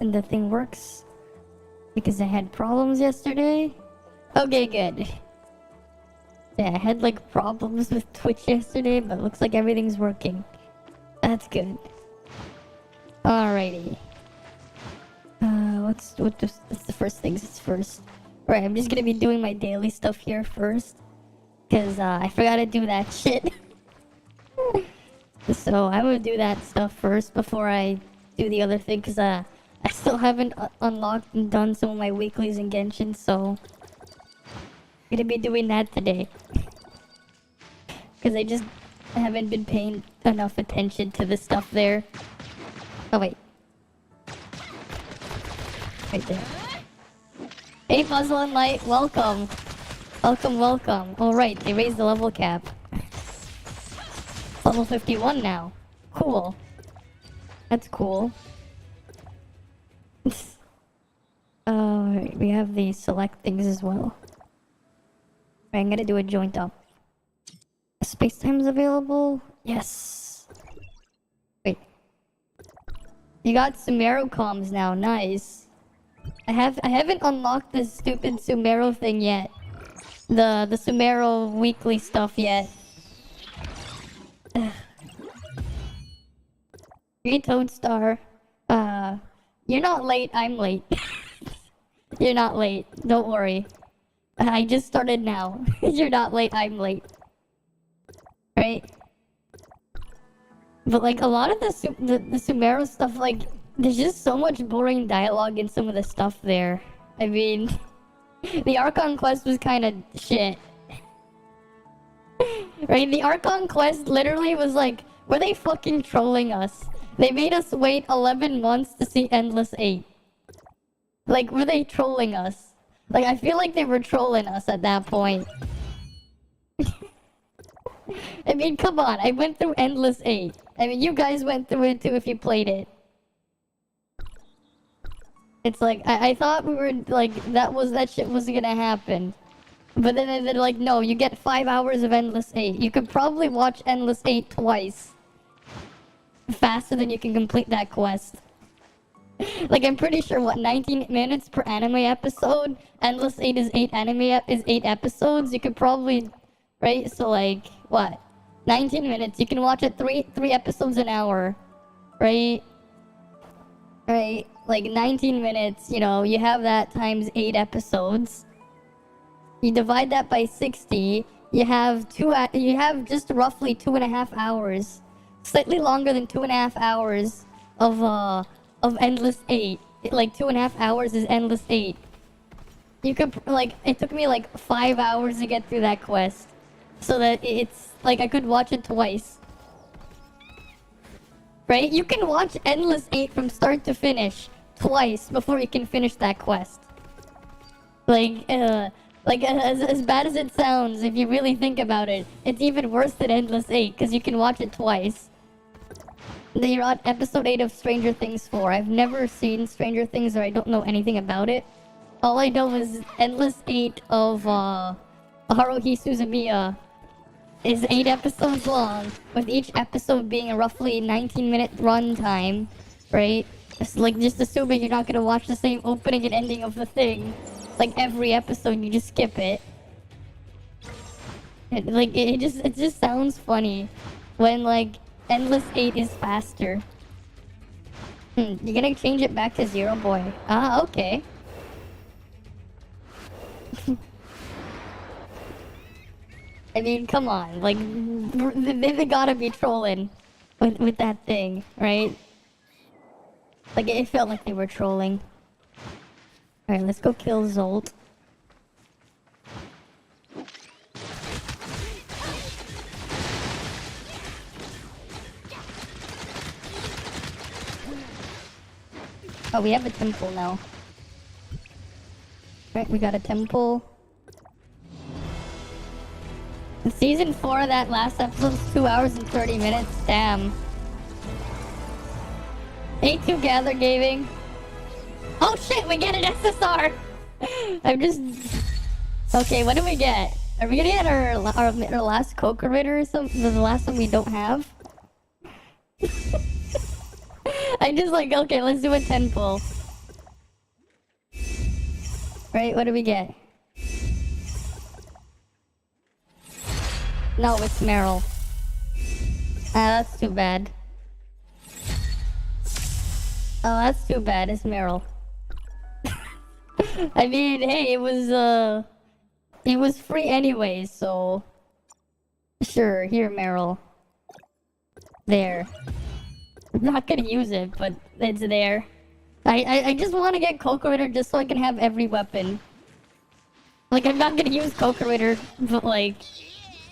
and the thing works. Because I had problems yesterday. Okay, good. Yeah, I had like problems with Twitch yesterday, but it looks like everything's working. That's good. Alrighty. What's the first things first? Right, I'm just gonna be doing my daily stuff here first. Cause I forgot to do that shit. So I'm gonna do that stuff first before I do the other thing. Cause I still haven't unlocked and done some of my weeklies in Genshin, so I'm gonna be doing that today. Cause I just haven't been paying enough attention to the stuff there. Oh wait. Right there. Hey Puzzle and Light, welcome. Welcome. Alright, they raised the level cap. Level 51 now. Cool. That's cool. We have the select things as well. Right, I'm gonna do a joint up. Space time's available? Yes. Wait. You got Sumero comms now, nice. I haven't unlocked this stupid Sumero thing yet. The Sumero weekly stuff yet. Hey Toadstar. You're not late, I'm late. You're not late, don't worry. I just started now. You're not late, I'm late. Right? But like a lot of the Sumero stuff, like there's just so much boring dialogue in some of the stuff there. I mean, the Archon quest was kind of shit. Right? The Archon quest literally was like, were they fucking trolling us? They made us wait 11 months to see Endless 8. Like, were they trolling us? Like, I feel like they were trolling us at that point. I mean, come on, I went through Endless 8. I mean, you guys went through it too if you played it. It's like, I thought we were, like, that shit wasn't gonna happen. But then they're like, no, you get 5 hours of Endless 8. You could probably watch Endless 8 twice. Faster than you can complete that quest. Like, I'm pretty sure, what, 19 minutes per anime episode? Endless 8 is 8 episodes? You could probably, right? So, like, what? 19 minutes. You can watch it 3 episodes an hour. Right? Right? Like, 19 minutes, you know, you have that times 8 episodes. You divide that by 60, you have just roughly 2.5 hours. Slightly longer than 2.5 hours of Endless 8. Like 2.5 hours is Endless 8. You could, like, it took me like 5 hours to get through that quest. So that it's, like, I could watch it twice. Right? You can watch Endless 8 from start to finish twice before you can finish that quest. Like, as bad as it sounds, if you really think about it, it's even worse than Endless 8, because you can watch it twice. You're on episode 8 of Stranger Things 4. I've never seen Stranger Things, or I don't know anything about it. All I know is Endless 8 of, Haruhi Suzumiya is 8 episodes long, with each episode being a roughly 19-minute run time, right? It's like, just assuming you're not gonna watch the same opening and ending of the thing. Like, every episode, you just skip it. It just sounds funny when, like, Endless 8 is faster. You're gonna change it back to 0, boy. Ah, okay. I mean, come on. Like, they gotta be trolling with that thing, right? Like, it felt like they were trolling. Alright, let's go kill Zolt. Oh, we have a temple now. Right, we got a temple. Season 4 of that last episode was 2 hours and 30 minutes. Damn. A2 Gather Gaming. Oh shit, we get an SSR! I'm just... Okay, what do we get? Are we gonna get our last Coca Ritter or something? The last one we don't have? I'm just like, okay, let's do a 10 pull. Right, what do we get? No, it's Meryl. Ah, that's too bad. Oh, that's too bad, it's Meryl. I mean, hey, it was free anyways, so... Sure, here, Meryl. There. I'm not gonna use it, but it's there. I just want to get Coco Ritter just so I can have every weapon. Like, I'm not gonna use Coco Ritter, but like...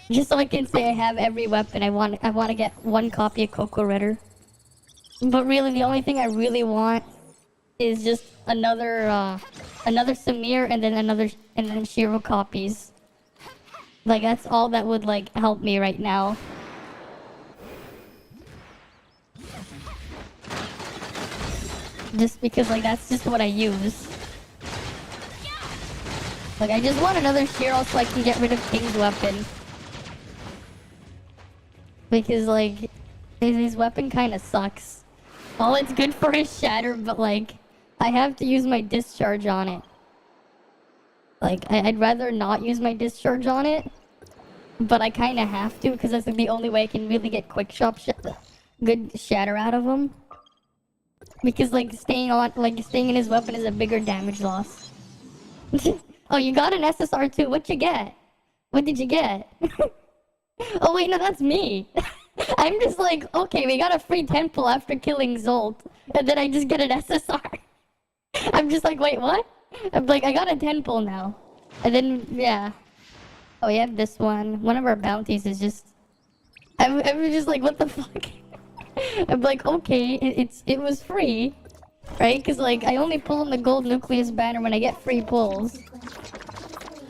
Just so I can say I have every weapon, I want to get one copy of Coco Ritter. But really, the only thing I really want is just another Samir and then Shiro copies. Like, that's all that would, like, help me right now. Just because, like, that's just what I use. Like, I just want another Shiro so I can get rid of King's weapon. Because, like, his weapon kind of sucks. All it's good for is Shatter, but, like, I have to use my discharge on it. Like, I'd rather not use my discharge on it. But I kind of have to, because that's like, the only way I can really get quick shop good Shatter out of him. Because, like, staying in his weapon is a bigger damage loss. Oh, you got an SSR too. What'd you get? What did you get? Oh wait, no, that's me. I'm just like, okay, we got a free temple after killing Zolt, and then I just get an SSR. I'm just like, wait, what? I'm like, I got a temple now. And then, yeah. Oh, we have this one. One of our bounties is just... I'm just like, what the fuck? I'm like, okay, it was free, right? Because, like, I only pull on the gold nucleus banner when I get free pulls.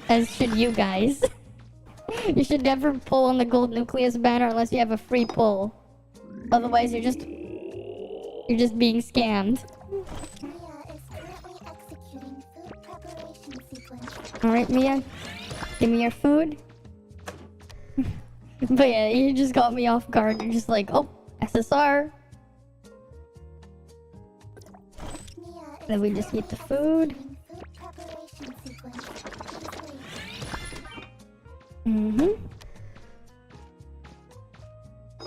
As should you guys. You should never pull on the gold nucleus banner unless you have a free pull. Otherwise, you're just being scammed. Alright, Mia. Give me your food. But yeah, you just got me off guard. You're just like, oh, SSR. Then we just eat the food.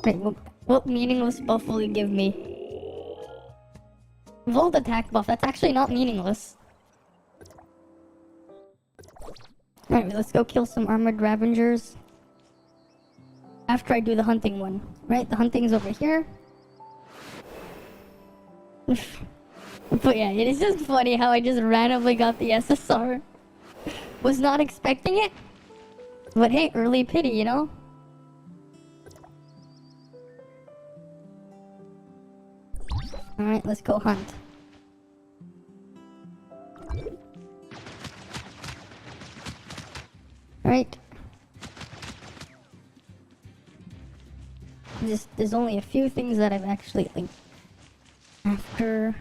Wait, what meaningless buff will you give me? Volt attack buff, that's actually not meaningless. Alright, let's go kill some armored ravengers. After I do the hunting one. Right, the hunting's over here. But yeah, it is just funny how I just randomly got the SSR. Was not expecting it. But hey, early pity, you know? Alright, let's go hunt. Alright. There's only a few things that I've actually, like, after...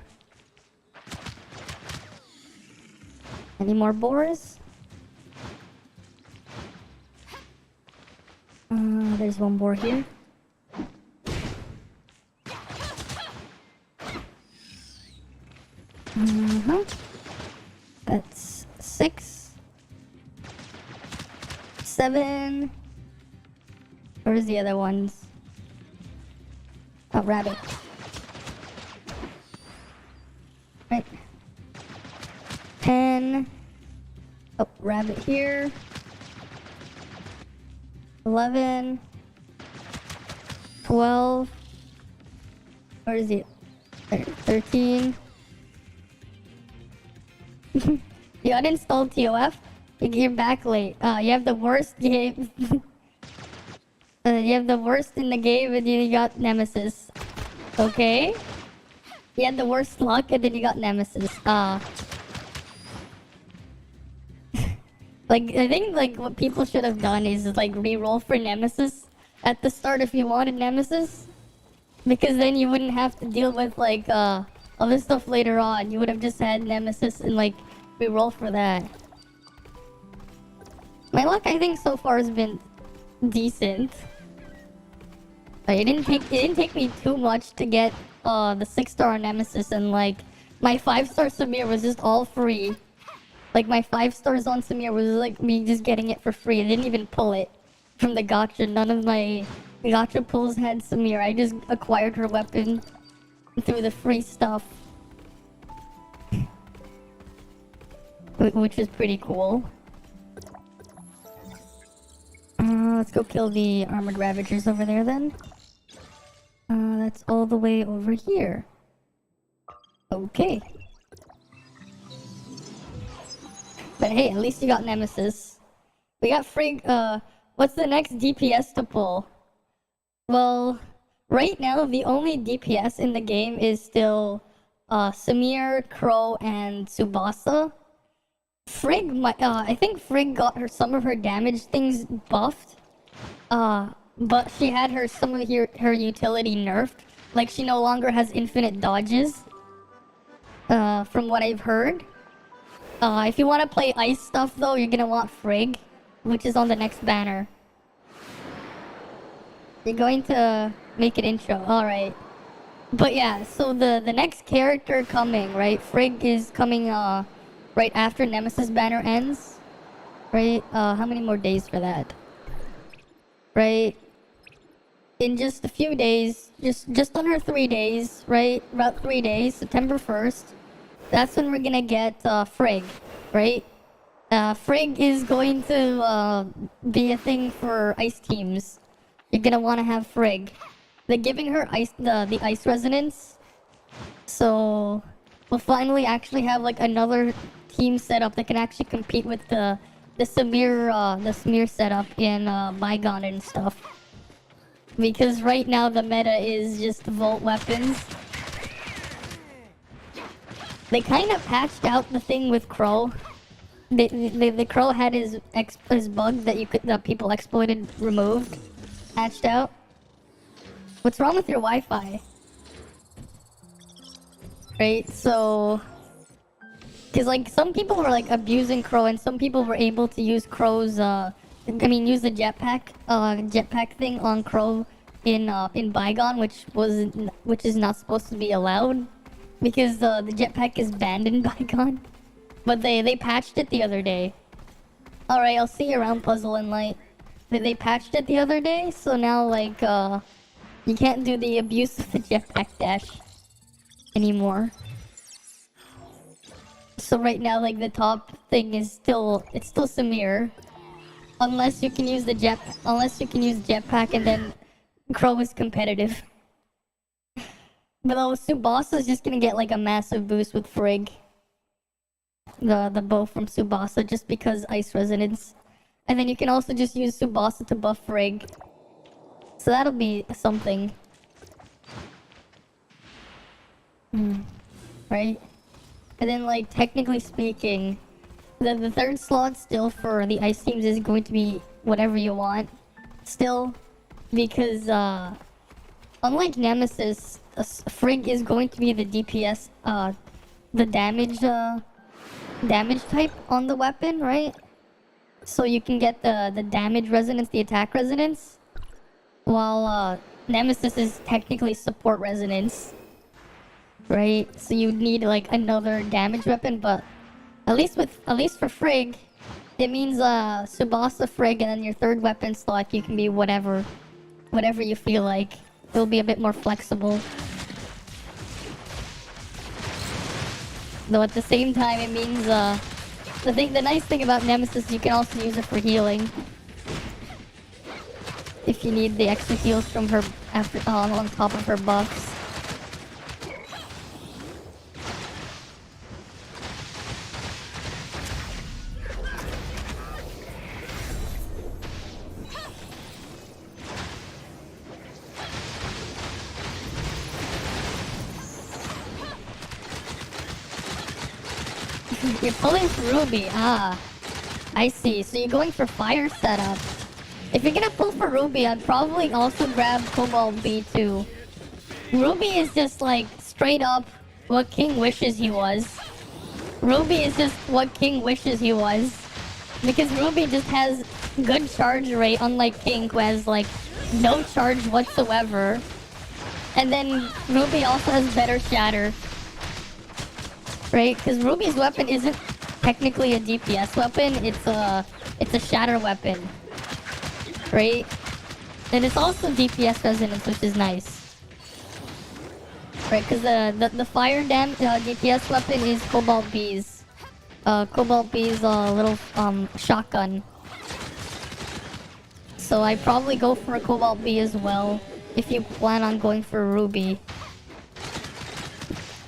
Any more boars? There's one boar here. That's 6. 7. Where's the other ones? Oh, rabbit. Right. 10. Oh, rabbit here. 11. 12. Where is it? 13. You uninstalled TOF? You're back late. You have the worst game. You have the worst in the game and you got Nemesis. Okay? You had the worst luck and then you got Nemesis. Like, I think, like, what people should have done is, like, re-roll for Nemesis at the start if you wanted Nemesis. Because then you wouldn't have to deal with, like, other stuff later on. You would have just had Nemesis and, like, re-roll for that. My luck, I think, so far has been decent. Like, it didn't take me too much to get, the 6-star Nemesis, and, like, my 5-star Samir was just all free. Like my 5 stars on Samir was like me just getting it for free. I didn't even pull it from the gacha. None of my gacha pulls had Samir. I just acquired her weapon through the free stuff. Which is pretty cool. Let's go kill the armored ravagers over there then. That's all the way over here. Okay. But hey, at least you got Nemesis. We got Frigg. What's the next DPS to pull? Well, right now the only DPS in the game is still Samir, Crow, and Tsubasa. Frigg, I think Frigg got some of her damage things buffed. But she had some of her utility nerfed. Like she no longer has infinite dodges. From what I've heard. If you want to play ice stuff though, you're gonna want Frigg, which is on the next banner. You're going to make an intro, alright. But yeah, so the next character coming, right? Frigg is coming right after Nemesis banner ends. Right? How many more days for that? Right? In just a few days, just under 3 days, right? About 3 days, September 1st. That's when we're gonna get Frigg, right? Frigg is going to be a thing for ice teams. You're gonna want to have Frigg. They're giving her the ice resonance, so we'll finally actually have like another team setup that can actually compete with the Samir setup in Bygone and stuff. Because right now the meta is just Volt weapons. They kind of patched out the thing with Crow. The Crow had his bug that people exploited removed, patched out. What's wrong with your Wi-Fi? Right, so because like some people were like abusing Crow, and some people were able to use Crow's use the jetpack thing on Crow in Bygone, which is not supposed to be allowed because the jetpack is banned in Bygone. But they patched it the other day. Alright, I'll see you around, Puzzle and Light. They patched it the other day, so now like you can't do the abuse of the jetpack dash anymore. So right now, like the top thing is still Samir, unless you can use jetpack, and then Crow is competitive. But Tsubasa is just gonna get like a massive boost with Frigg. The bow from Tsubasa, just because ice resonance, and then you can also just use Tsubasa to buff Frigg. So that'll be something. Right? And then like technically speaking, the third slot still for the ice teams is going to be whatever you want. Still, because unlike Nemesis, Frigg is going to be the DPS, the damage type on the weapon, right? So you can get the damage resonance, the attack resonance, while Nemesis is technically support resonance, right? So you need like another damage weapon, but at least for Frigg, it means Tsubasa, Frigg, and then your third weapon slot you can be whatever you feel like. It'll be a bit more flexible. Though at the same time, it means the nice thing about Nemesis, you can also use it for healing. If you need the extra heals from her on top of her buffs. You're pulling for Ruby, I see. So you're going for fire setup. If you're gonna pull for Ruby, I'd probably also grab Cobalt B2. Ruby is just like straight up what King wishes he was. Ruby is just what King wishes he was. Because Ruby just has good charge rate, unlike King, who has like no charge whatsoever. And then Ruby also has better shatter. Right? Because Ruby's weapon isn't technically a DPS weapon. It's a shatter weapon, right? And it's also DPS resonance, which is nice, right? Because the fire DPS weapon is Cobalt B's. Cobalt B's little shotgun. So I probably go for a Cobalt B as well, if you plan on going for a Ruby.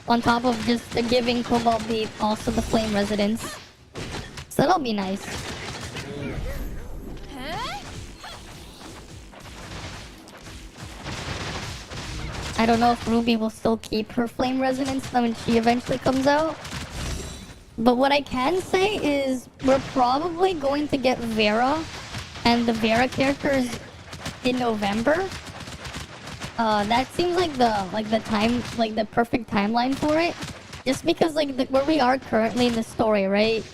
On top of just giving Cobalt B also the flame resonance. So that'll be nice. I don't know if Ruby will still keep her flame resonance when she eventually comes out. But what I can say is we're probably going to get Vera and the Vera characters in November. That seems like the perfect timeline for it. Just because where we are currently in the story, right?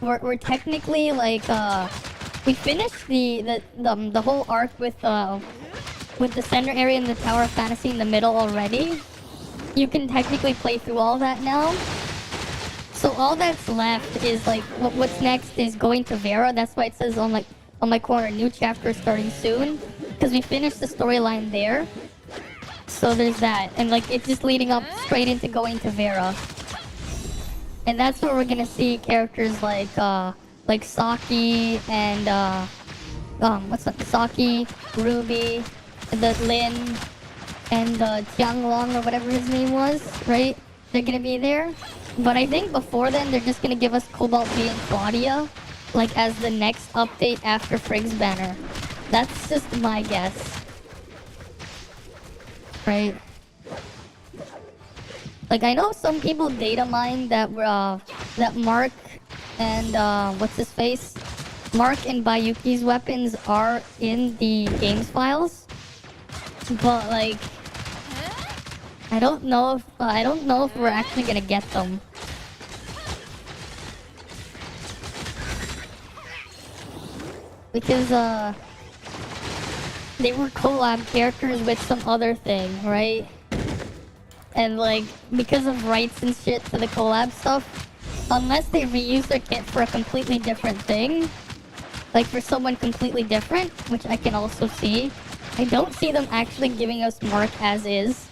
We're technically we finished the whole arc with the center area and the Tower of Fantasy in the middle already. You can technically play through all that now. So all that's left is what's next is going to Vera. That's why it says on my corner, new chapter starting soon, because we finished the storyline there. So there's that, and it's just leading up straight into going to Vera, and that's where we're gonna see characters like Saki and Saki, Ruby, the Lin, and Tianglong or whatever his name was, right? They're gonna be there, but I think before then they're just gonna give us Cobalt B and Claudia, as the next update after Frigg's banner. That's just my guess. Right? I know some people data mine that Mark and what's his face? Mark and Bayuki's weapons are in the games files. But I don't know if we're actually gonna get them. Because they were collab characters with some other thing, right? And because of rights and shit to the collab stuff, unless they reuse their kit for a completely different thing, for someone completely different, which I can also see, I don't see them actually giving us Mark as is.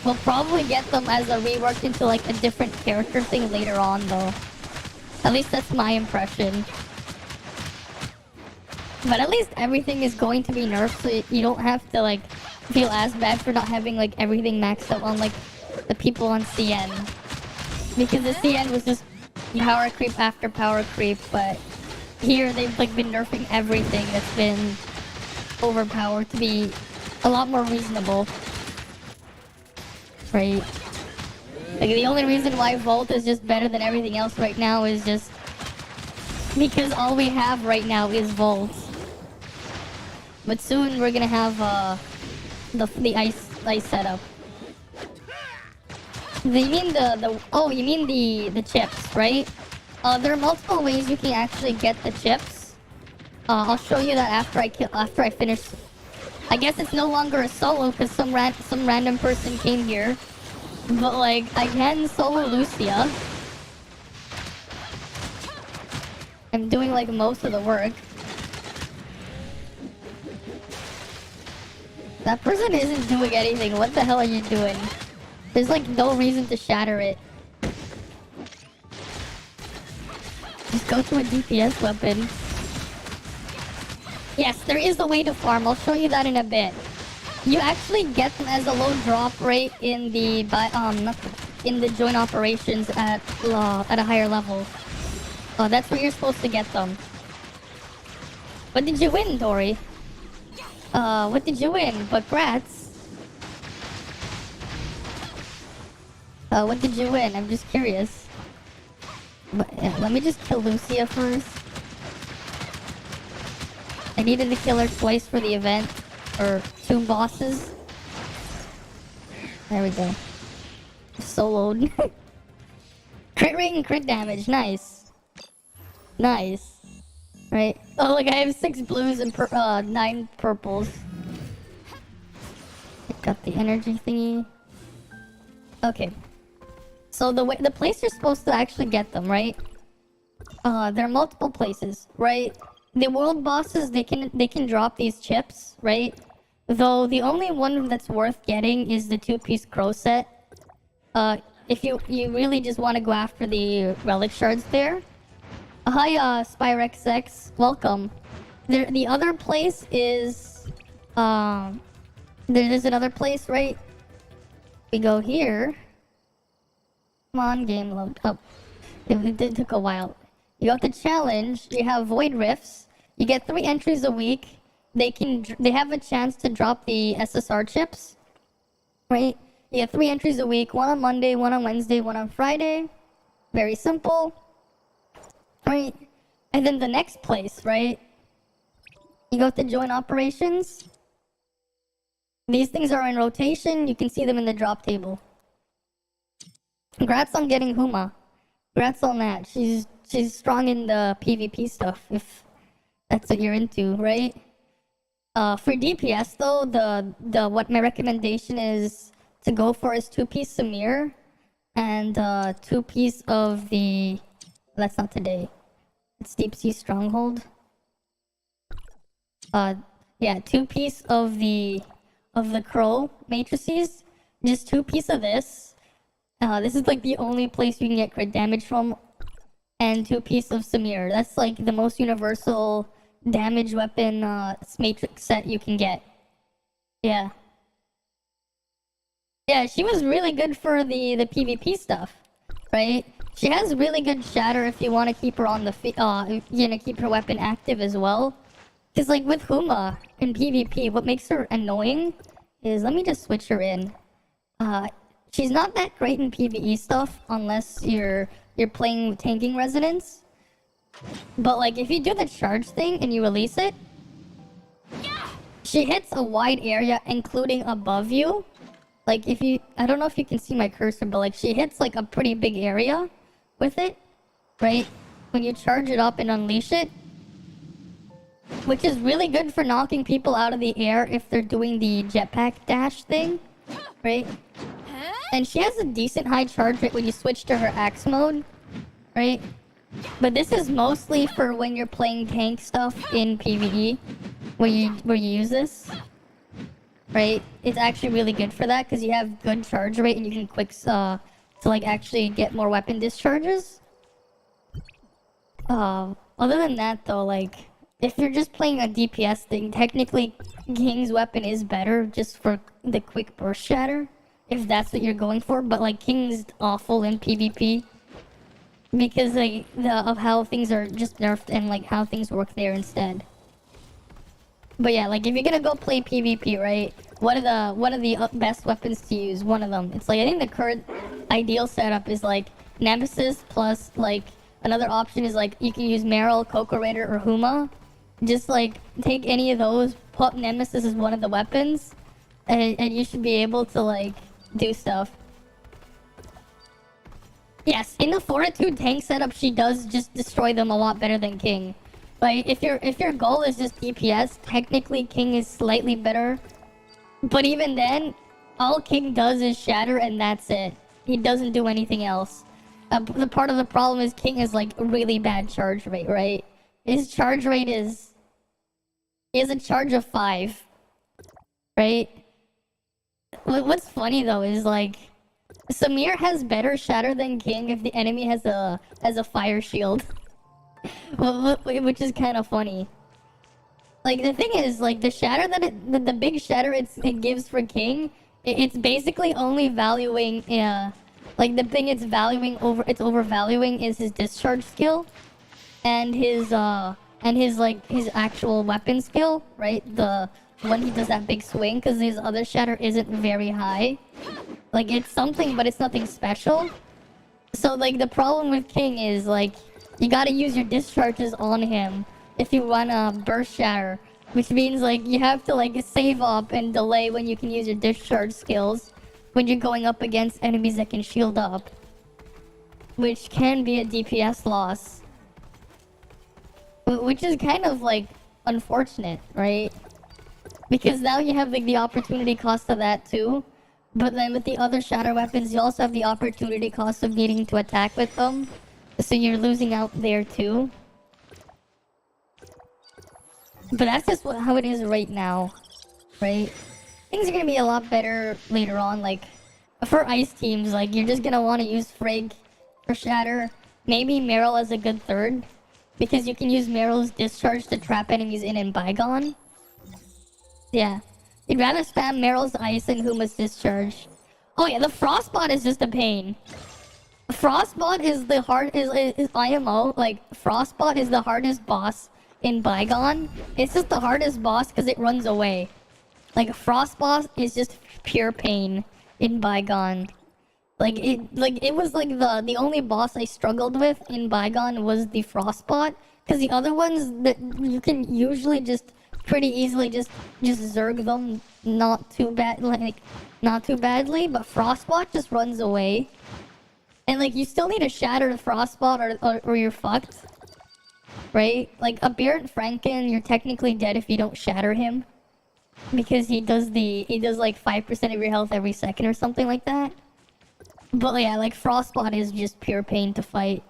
We'll probably get them as a reworked into a different character thing later on though. At least that's my impression. But at least everything is going to be nerfed, so you don't have to feel as bad for not having everything maxed out on the people on CN. Because the CN was just power creep after power creep, but here they've been nerfing everything that's been overpowered to be a lot more reasonable. Right? The only reason why Volt is just better than everything else right now is just because all we have right now is Volt. But soon we're gonna have the ice setup. You mean you mean the chips, right? There are multiple ways you can actually get the chips. I'll show you that after I finish. I guess it's no longer a solo because some random person came here. But I can solo Lucia. I'm doing most of the work. That person isn't doing anything. What the hell are you doing? There's no reason to shatter it. Just go to a DPS weapon. Yes, there is a way to farm. I'll show you that in a bit. You actually get them as a low drop rate in the joint operations at a higher level. That's where you're supposed to get them. What did you win, Dory? What did you win? But grats. What did you win? I'm just curious. But, yeah, let me just kill Lucia first. I needed to kill her twice for the event. Or 2 bosses. There we go. Soloed. Crit rate and crit damage. Nice. Nice. Right. Oh, I have 6 blues and 9 purples. Got the energy thingy. Okay. So the place you're supposed to actually get them, right? There are multiple places, right? The world bosses, they can drop these chips, right? Though the only one that's worth getting is the two-piece crow set. If you really just want to go after the relic shards there. Hi, SpyrexX, welcome. The other place is there's another place, right? We go here. Come on, game load up. It took a while. You got the challenge. You have void rifts. You get 3 entries a week. They have a chance to drop the SSR chips, right? You get 3 entries a week. 1 on Monday, 1 on Wednesday, 1 on Friday. Very simple, right? And then the next place, right? You go to join operations. These things are in rotation. You can see them in the drop table. Congrats on getting Huma. Congrats on that. She's strong in the PvP stuff, if that's what you're into, right? For DPS though, what my recommendation is to go for is 2-piece Samir and 2-piece of the. That's not today. It's Deep Sea Stronghold. Yeah, 2-piece of the Crow matrices. Just 2-piece of this. This is like the only place you can get crit damage from. And 2-piece of Samir. That's like the most universal damage weapon matrix set you can get. Yeah. Yeah, she was really good for the PvP stuff, right? She has really good shatter if you want to keep her on the keep her weapon active as well. Cause like with Huma in PvP, what makes her annoying is, let me just switch her in. She's not that great in PvE stuff unless you're playing tanking resonance. But like if you do the charge thing and you release it, she hits a wide area including above you. Like I don't know if you can see my cursor, but like she hits like a pretty big area with it, right? When you charge it up and unleash it. Which is really good for knocking people out of the air if they're doing the jetpack dash thing, right? And she has a decent high charge rate when you switch to her axe mode, right? But this is mostly for when you're playing tank stuff in PvE, where you use this, right? It's actually really good for that because you have good charge rate and you can quick to like actually get more weapon discharges. Other than that though, like if you're just playing a DPS thing, technically King's weapon is better just for the quick burst shatter, if that's what you're going for. But like King's awful in PvP because like of how things are just nerfed and like how things work there instead. But yeah, like if you're gonna go play PvP, right? What are the best weapons to use? One of them. It's like I think the current ideal setup is like Nemesis plus like another option is like you can use Meryl, Coco Raider, or Huma. Just like take any of those, put Nemesis as one of the weapons, and you should be able to like do stuff. Yes, in the Fortitude tank setup, she does just destroy them a lot better than King. Like if your goal is just DPS, technically King is slightly better. But even then, all King does is shatter and that's it. He doesn't do anything else. The part of the problem is King is like a really bad charge rate, right? His charge rate is a charge of 5, right? What's funny though is like Samir has better shatter than King if the enemy has a fire shield, which is kind of funny. Like the thing is, like the shatter that the big shatter it gives for King, it's basically only valuing like the thing it's overvaluing is his discharge skill and his actual weapon skill, right? The when he does that big swing, because his other shatter isn't very high. Like it's something, but it's nothing special. So like the problem with King is like you gotta use your discharges on him if you wanna burst shatter, which means like you have to like save up and delay when you can use your discharge skills when you're going up against enemies that can shield up, which can be a DPS loss. Which is kind of like unfortunate, right? Because now you have like the opportunity cost of that too. But then with the other shatter weapons, you also have the opportunity cost of needing to attack with them. So you're losing out there too. But that's just how it is right now, right? Things are gonna be a lot better later on, like, for ice teams, like, you're just gonna want to use Frigg for Shatter. Maybe Meryl as a good third, because you can use Meryl's Discharge to trap enemies in Bygone. Yeah. You'd rather spam Meryl's Ice than Huma's Discharge. Oh yeah, the Frostbot is just a pain. Frostbot is the is IMO, like, Frostbot is the hardest boss in Bygone. It's just the hardest boss because it runs away. Like, Frostbot is just pure pain in Bygone. It was like the only boss I struggled with in Bygone was the Frostbot, because the other ones that you can usually just pretty easily just zerg them, not too badly, but Frostbot just runs away. And like, you still need to shatter the Frostbot or you're fucked. Right? Like, a Beerant Franken, you're technically dead if you don't shatter him. Because he does like 5% of your health every second or something like that. But yeah, like, Frostbot is just pure pain to fight.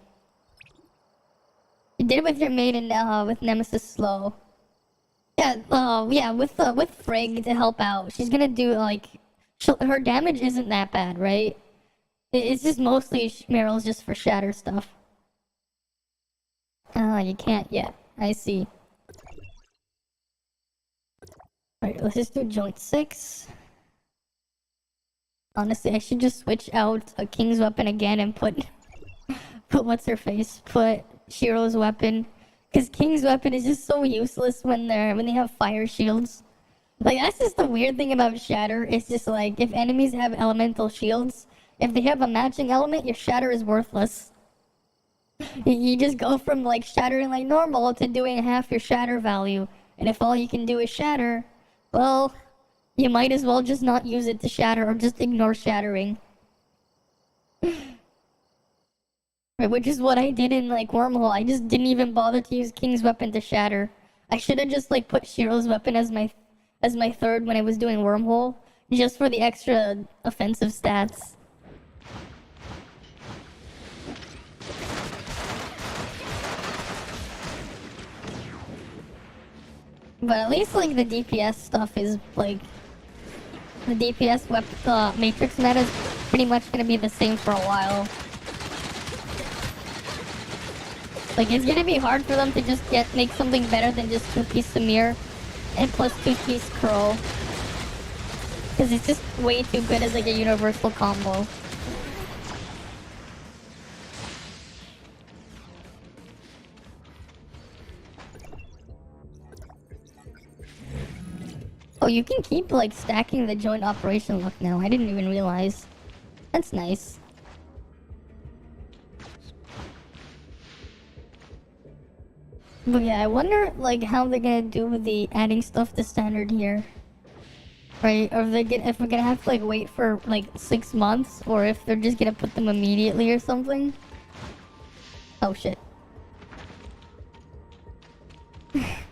You did it with your maiden, with Nemesis Slow. Yeah, with Frigg to help out. She's gonna do, like, her damage isn't that bad, right? It's just mostly Meryl's just for shatter stuff. You can't yet. I see. Alright, let's just do joint 6. Honestly, I should just switch out a King's Weapon again and put what's her face? Put Shiro's weapon. Because King's Weapon is just so useless when they have fire shields. Like, that's just the weird thing about Shatter. It's just like, if enemies have elemental shields, if they have a matching element, your Shatter is worthless. You just go from, like, shattering like normal to doing half your Shatter value. And if all you can do is Shatter, well, you might as well just not use it to shatter or just ignore shattering. Which is what I did in, like, Wormhole. I just didn't even bother to use King's Weapon to shatter. I should have just, like, put Shiro's weapon as my third when I was doing Wormhole, just for the extra offensive stats. But at least, like, the DPS stuff is, like, the DPS Matrix meta is pretty much gonna be the same for a while. Like, it's gonna be hard for them to just make something better than just 2-piece Samir and plus 2-piece Crow. Because it's just way too good as, like, a universal combo. Oh, you can keep, like, stacking the joint operation look now. I didn't even realize. That's nice. But yeah, I wonder, like, how they're gonna do with the adding stuff to standard here. Right? Or if we're gonna have to, like, wait for, like, 6 months, or if they're just gonna put them immediately or something. Oh shit.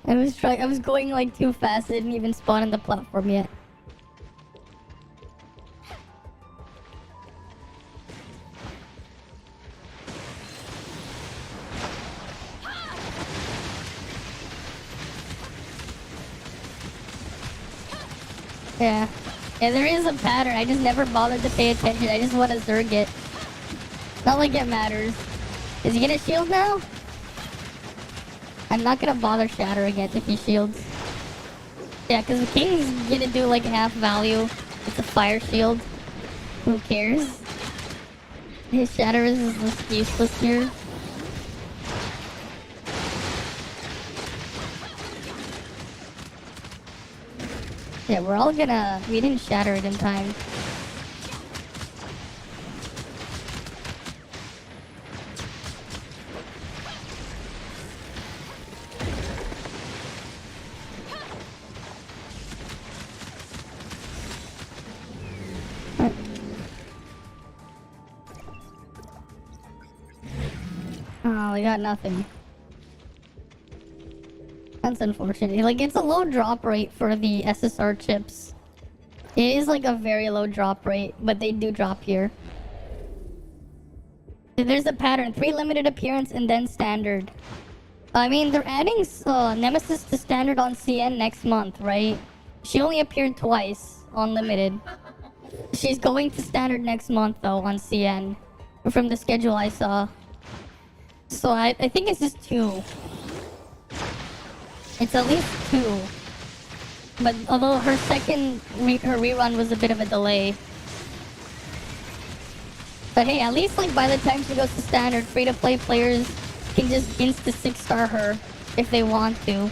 I was going, like, too fast. I didn't even spawn on the platform yet. Yeah, there is a pattern. I just never bothered to pay attention. I just want to Zerg it. Not like it matters. Is he gonna shield now? I'm not gonna bother shattering it if he shields. Yeah, because the King's gonna do like half value. It's a fire shield. Who cares? His shatter is just useless here. Yeah, we're all gonna... We didn't shatter it in time. Oh, we got nothing. That's unfortunate. Like, it's a low drop rate for the SSR chips. It is like a very low drop rate, but they do drop here. There's a pattern: 3 limited appearance and then standard. I mean, they're adding Nemesis to standard on CN next month, right? She only appeared twice on limited. She's going to standard next month though on CN, from the schedule I saw. So I think it's just 2. It's at least 2. But although her her rerun was a bit of a delay. But hey, at least like by the time she goes to standard, free-to-play players can just insta 6-star her if they want to.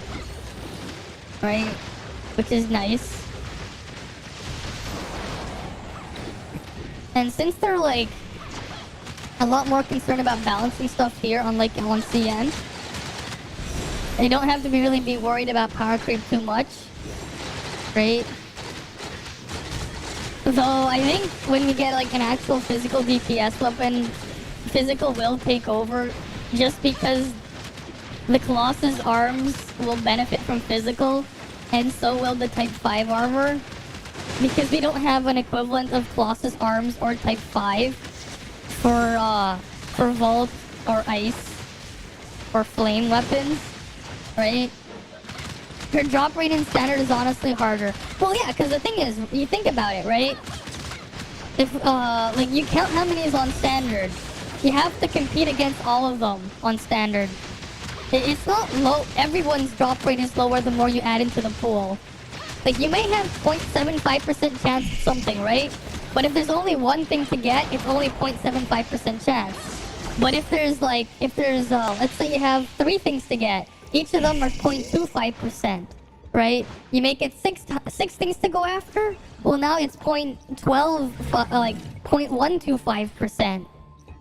Right? Which is nice. And since they're like a lot more concerned about balancing stuff here, unlike on CN, they don't have to really be worried about power creep too much. Right? Though I think when we get like an actual physical DPS weapon, physical will take over, just because the Colossus arms will benefit from physical, and so will the Type 5 armor, because we don't have an equivalent of Colossus arms or Type 5 for Vault or Ice or Flame weapons, right? Her drop rate in standard is honestly harder. Well, yeah, because the thing is, you think about it, right? If, like, you count how many is on standard. You have to compete against all of them on standard. It's not low. Everyone's drop rate is lower the more you add into the pool. Like, you may have 0.75% chance of something, right? But if there's only one thing to get, it's only 0.75% chance. But if there's, let's say you have 3 things to get. Each of them are 0.25%, right? You make it 6 things to go after? Well, now it's 0.125%,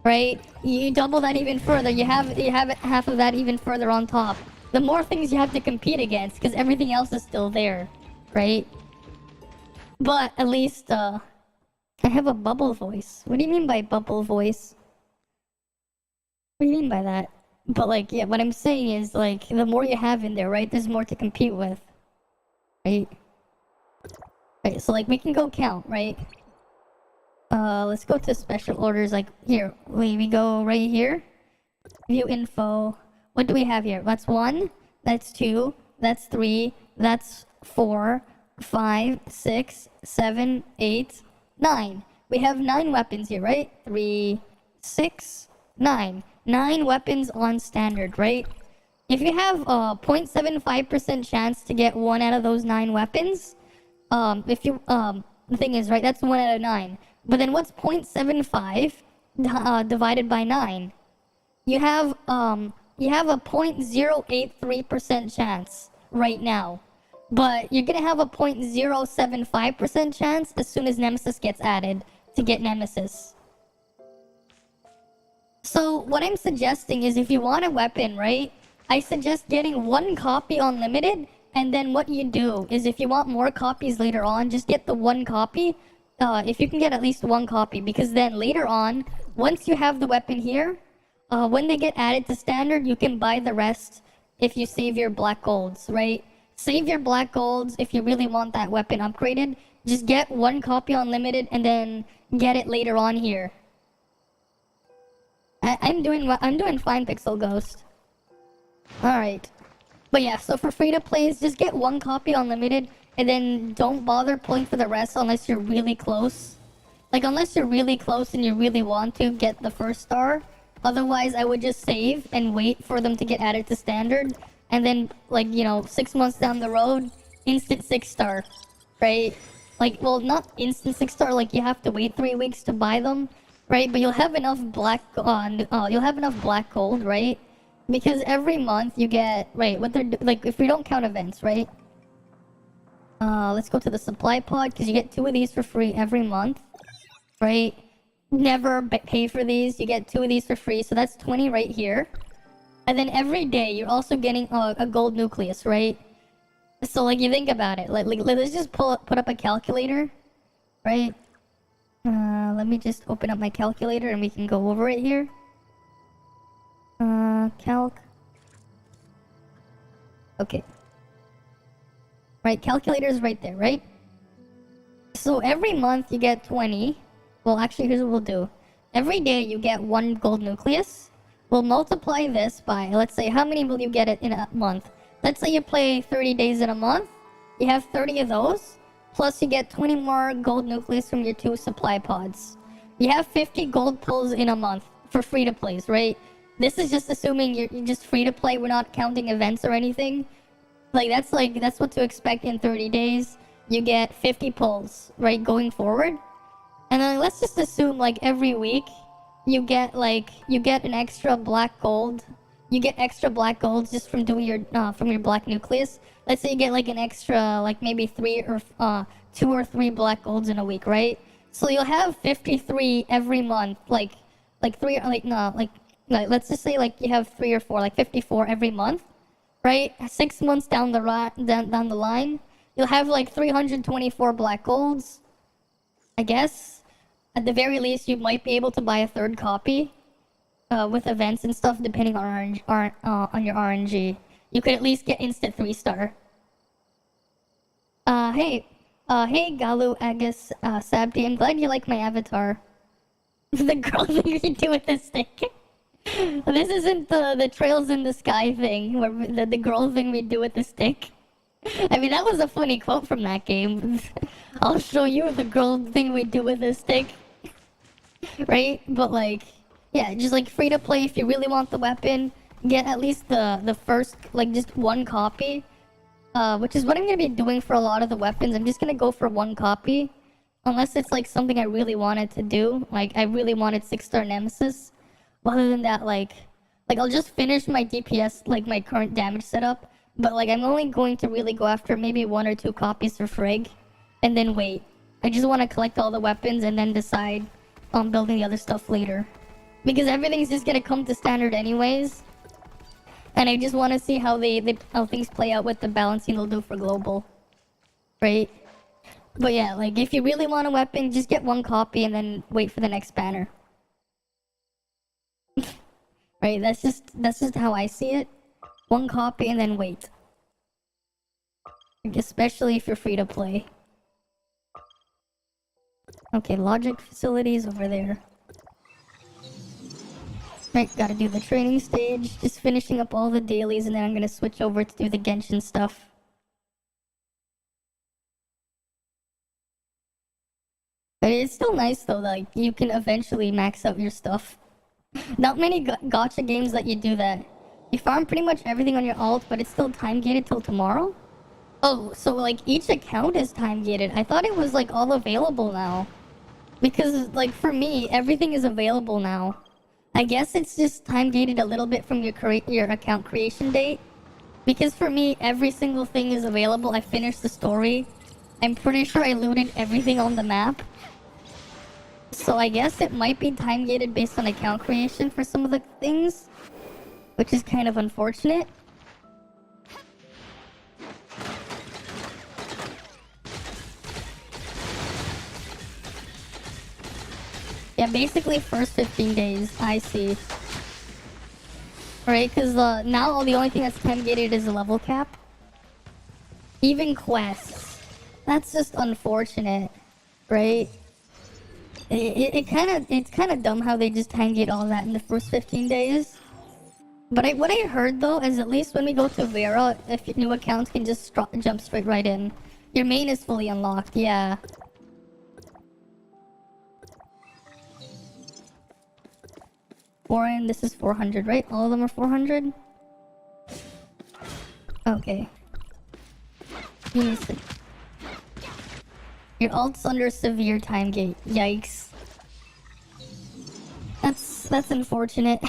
right? You double that even further. You have half of that even further on top. The more things you have to compete against, because everything else is still there, right? But at least, I have a bubble voice. What do you mean by bubble voice? What do you mean by that? But like, yeah, what I'm saying is like, the more you have in there, right, there's more to compete with, right? Right, so like, we can go count, right? Let's go to special orders, like, here, we go right here. View info. What do we have here? That's 1, that's 2, that's 3, that's 4, 5, 6, 7, 8, 9. We have 9 weapons here, right? 3, 6, 9. 9 weapons on standard, right? If you have a 0.75% chance to get 1 out of those 9 weapons, the thing is, right, that's 1 out of 9. But then what's 0.75 divided by 9? You have a 0.083% chance right now. But you're gonna have a 0.075% chance as soon as Nemesis gets added to get Nemesis. So what I'm suggesting is, if you want a weapon, right, I suggest getting 1 copy on limited, and then what you do is, if you want more copies later on, just get the 1 copy, if you can get at least 1 copy, because then later on, once you have the weapon here, when they get added to standard, you can buy the rest if you save your black golds, right? Save your black golds if you really want that weapon upgraded. Just get 1 copy on limited, and then get it later on here. I'm doing fine, Pixel Ghost. Alright. But yeah, so for free-to-plays, just get 1 copy unlimited, and then don't bother pulling for the rest unless you're really close. Like, unless you're really close and you really want to get the 1st star. Otherwise, I would just save and wait for them to get added to standard. And then, like, you know, 6 months down the road, instant 6-star. Right? Like, well, not instant 6-star, like, you have to wait 3 weeks to buy them. Right, but you'll have enough black gold, right? Because every month you get, right, what they're like, if we don't count events, right? Let's go to the supply pod, because you get 2 of these for free every month, right? Never pay for these. You get 2 of these for free, so that's 20 right here. And then every day you're also getting a gold nucleus, right? So like, you think about it, like let's just put up a calculator, right? Let me just open up my calculator and we can go over it here. Calc. Okay. Right, calculator's right there, right? So every month you get 20. Well, actually, here's what we'll do. every day you get 1 gold nucleus. We'll multiply this by, let's say, how many will you get it in a month? Let's say you play 30 days in a month. You have 30 of those. Plus you get 20 more gold nucleus from your 2 supply pods. You have 50 gold pulls in a month for free to plays, right? This is just assuming you're just free to play. We're not counting events or anything. That's what to expect in 30 days. You get 50 pulls, right, going forward. And then let's just assume like every week you get an extra black gold. You get extra black golds just from doing your black nucleus. Let's say you get like an extra like maybe 2 or 3 black golds in a week, right? So you'll have 53 every month, let's just say like you have 3 or 4, like 54 every month, right? 6 months down the line, you'll have like 324 black golds. I guess at the very least you might be able to buy a 3rd copy with events and stuff depending on your RNG. You could at least get instant 3-star. Hey Galu Agus Sabdi, I'm glad you like my avatar. The girl thing you do with the stick. This isn't the trails in the sky thing, where the girl thing we do with the stick. I mean, that was a funny quote from that game. I'll show you the girl thing we do with the stick. Right? But like, yeah, just like free to play. If you really want the weapon, get at least the first, like just 1 copy. Which is what I'm gonna be doing for a lot of the weapons. I'm just gonna go for 1 copy. Unless it's like something I really wanted to do. Like I really wanted 6-star Nemesis. Other than that, like I'll just finish my DPS, like my current damage setup. But like I'm only going to really go after maybe 1 or 2 copies for Frigg. And then wait. I just want to collect all the weapons and then decide on building the other stuff later. Because everything's just gonna come to standard anyways. And I just want to see how how things play out with the balancing they'll do for global. Right? But yeah, like if you really want a weapon, just get 1 copy and then wait for the next banner. Right? That's just how I see it. 1 copy and then wait. Like, especially if you're free to play. Okay, logic facilities over there. Right, gotta do the training stage. Just finishing up all the dailies and then I'm gonna switch over to do the Genshin stuff. But it's still nice though, like, you can eventually max out your stuff. Not many gacha games let you do that. You farm pretty much everything on your alt, but it's still time gated till tomorrow? Oh, so like each account is time gated. I thought it was like all available now. Because like for me, everything is available now. I guess it's just time gated a little bit from your account creation date. Because for me, every single thing is available. I finished the story. I'm pretty sure I looted everything on the map. So I guess it might be time gated based on account creation for some of the things. Which is kind of unfortunate. Yeah, basically first 15 days, I see. Right, because now the only thing that's time gated is a level cap. Even quests. That's just unfortunate, right? It's kind of dumb how they just time gate all that in the first 15 days. But what I heard though is at least when we go to Vera, if new accounts can just jump straight right in. Your main is fully unlocked, yeah. Foreign, this is 400, right? All of them are 400? Okay. Your alt's under severe time gate. Yikes. That's unfortunate.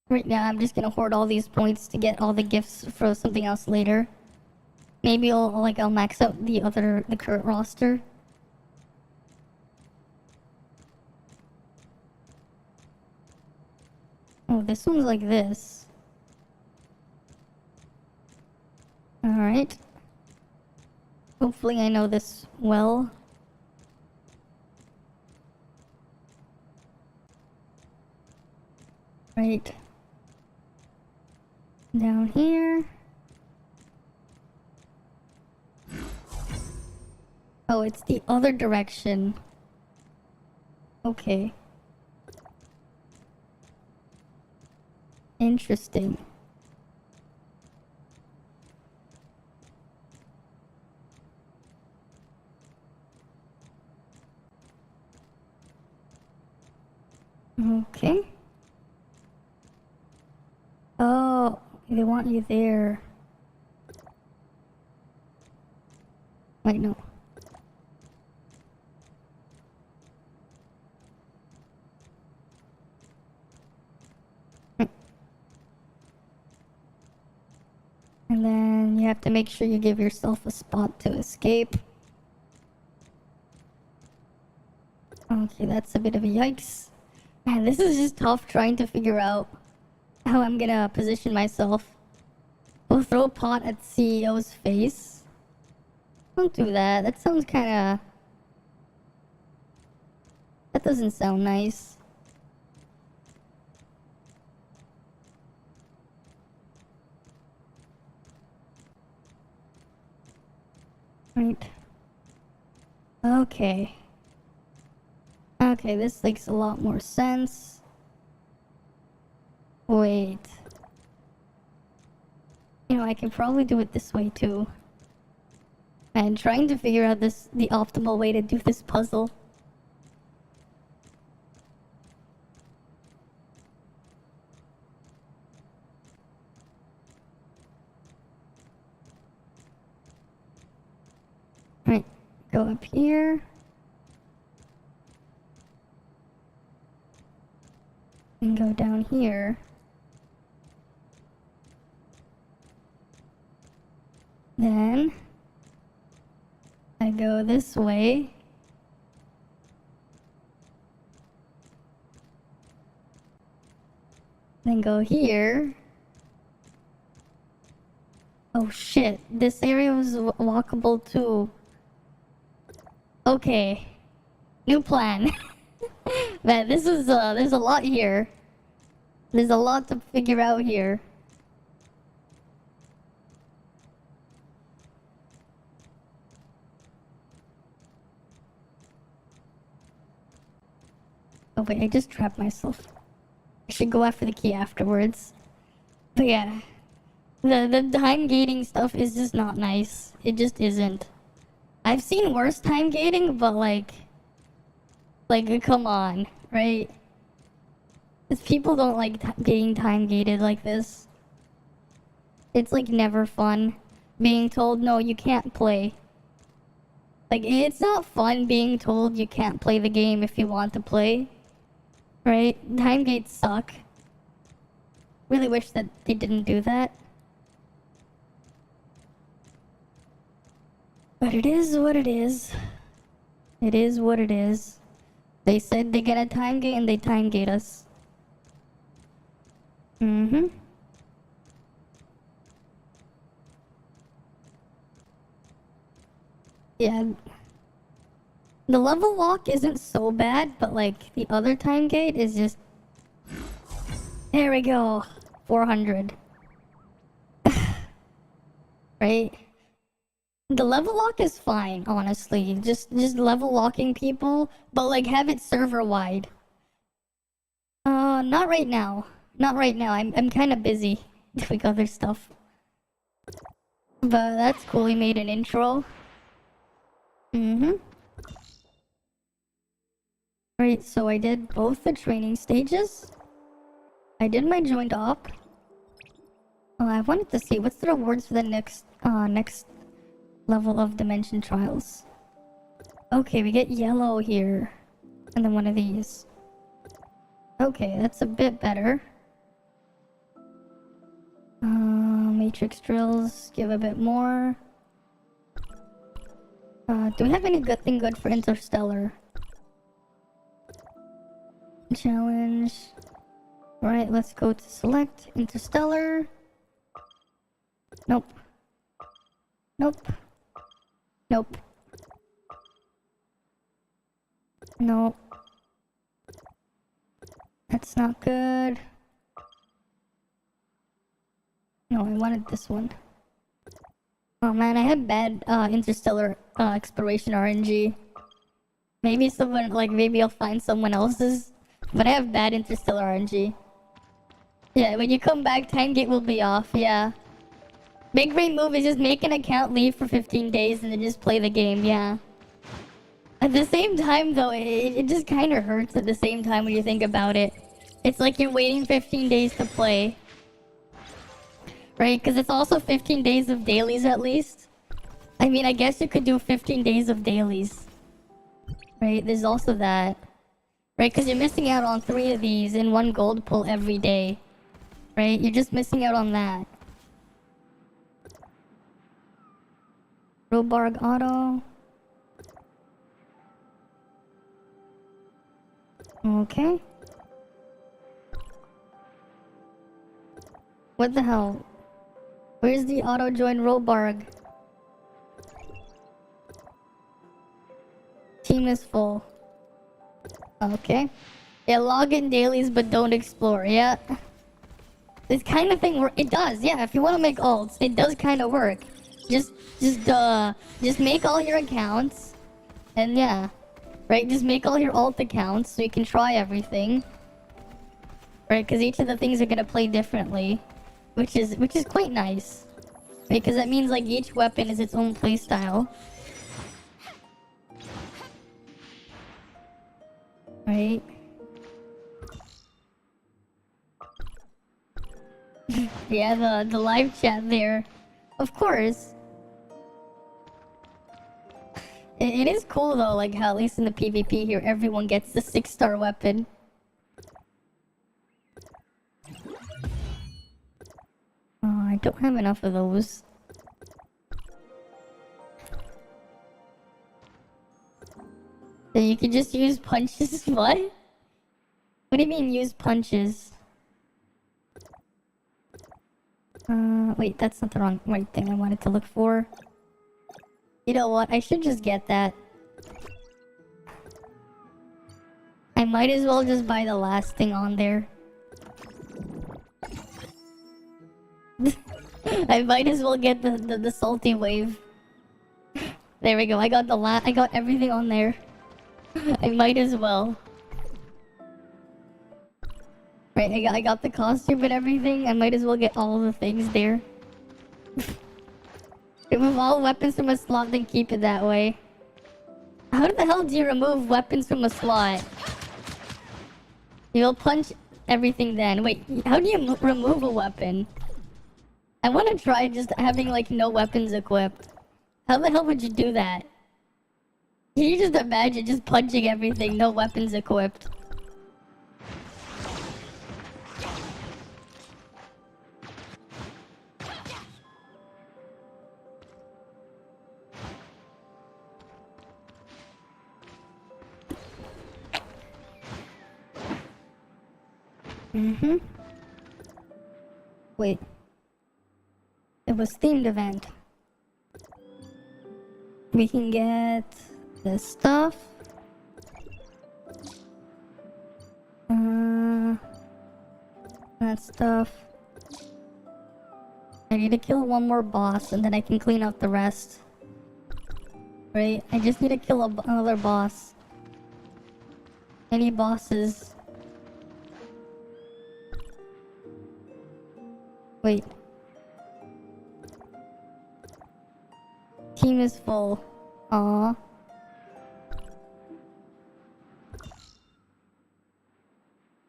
Right now, I'm just gonna hoard all these points to get all the gifts for something else later. Maybe I'll max out the current roster. Oh, this one's like this. Alright. Hopefully I know this well. Right. Down here. Oh, it's the other direction. Okay. Interesting. Okay. Oh, they want you there. Wait, no. And then you have to make sure you give yourself a spot to escape. Okay, that's a bit of a yikes. Man, this is just tough trying to figure out how I'm gonna position myself. We'll throw a pot at CEO's face. Don't do that. That sounds kinda... That doesn't sound nice. Right. Okay. Okay, this makes a lot more sense. Wait. You know, I can probably do it this way too. And trying to figure out the optimal way to do this puzzle. Right, go up here. And go down here. Then I go this way. Then go here. Oh shit, this area was walkable too. Okay. New plan. Man, this is, there's a lot here. There's a lot to figure out here. Oh wait, I just trapped myself. I should go after the key afterwards. But yeah. The time gating stuff is just not nice. It just isn't. I've seen worse time gating, but like, come on, right? Because people don't like getting time gated like this. It's like never fun being told, no, you can't play. Like, it's not fun being told you can't play the game if you want to play. Right? Time gates suck. Really wish that they didn't do that. But it is what it is. It is what it is. They said they get a time gate and they time gate us. Mm-hmm. Yeah. The level lock isn't so bad, but like the other time gate is just... There we go. 400. Right? The level lock is fine, honestly. Just level locking people, but like have it server wide. Not right now. Not right now. I'm kind of busy doing other stuff. But that's cool. We made an intro. Mm-hmm. Right, so I did both the training stages. I did my joint op. I wanted to see what's the rewards for the next level of Dimension Trials. Okay, we get yellow here. And then one of these. Okay, that's a bit better. Matrix drills give a bit more. Do we have any good for Interstellar? Challenge. Alright, let's go to select Interstellar. Nope. Nope. Nope. No. That's not good. No, I wanted this one. Oh man, I had bad Interstellar exploration RNG. Maybe someone, like, maybe I'll find someone else's. But I have bad interstellar RNG. Yeah, when you come back, time gate will be off, yeah. Big brain move is just make an account, leave for 15 days, and then just play the game, yeah. At the same time, though, it just kind of hurts at the same time when you think about it. It's like you're waiting 15 days to play. Right? Because it's also 15 days of dailies at least. I mean, I guess you could do 15 days of dailies. Right? There's also that. Right? Because you're missing out on 3 of these and 1 gold pull every day. Right? You're just missing out on that. Robarg auto. Okay. What the hell? Where's the auto join Robarg? Team is full. Okay. Yeah, log in dailies but don't explore. Yeah. This kind of thing it does. Yeah, if you want to make alts, it does kind of work. Just make all your accounts, and yeah. Right, just make all your alt accounts so you can try everything. Right, because each of the things are gonna play differently, which is quite nice. Right, because that means like each weapon is its own playstyle. Right. Yeah, the live chat there, of course. It is cool though, like how at least in the PvP here, everyone gets the 6-star weapon. Oh, I don't have enough of those. So you can just use punches? What? What do you mean use punches? Wait, that's not the right thing I wanted to look for. You know what? I should just get that. I might as well just buy the last thing on there. I might as well get the salty wave. There we go. I got everything on there. I might as well. Right, I got the costume and everything. I might as well get all the things there. Remove all weapons from a slot, then keep it that way. How the hell do you remove weapons from a slot? You'll punch everything then. Wait, how do you remove a weapon? I want to try just having like no weapons equipped. How the hell would you do that? Can you just imagine just punching everything, no weapons equipped? Wait. It was themed event. We can get this stuff. That stuff. I need to kill one more boss and then I can clean up the rest. Right? I just need to kill another boss. Any bosses? Wait. Team is full. Aww.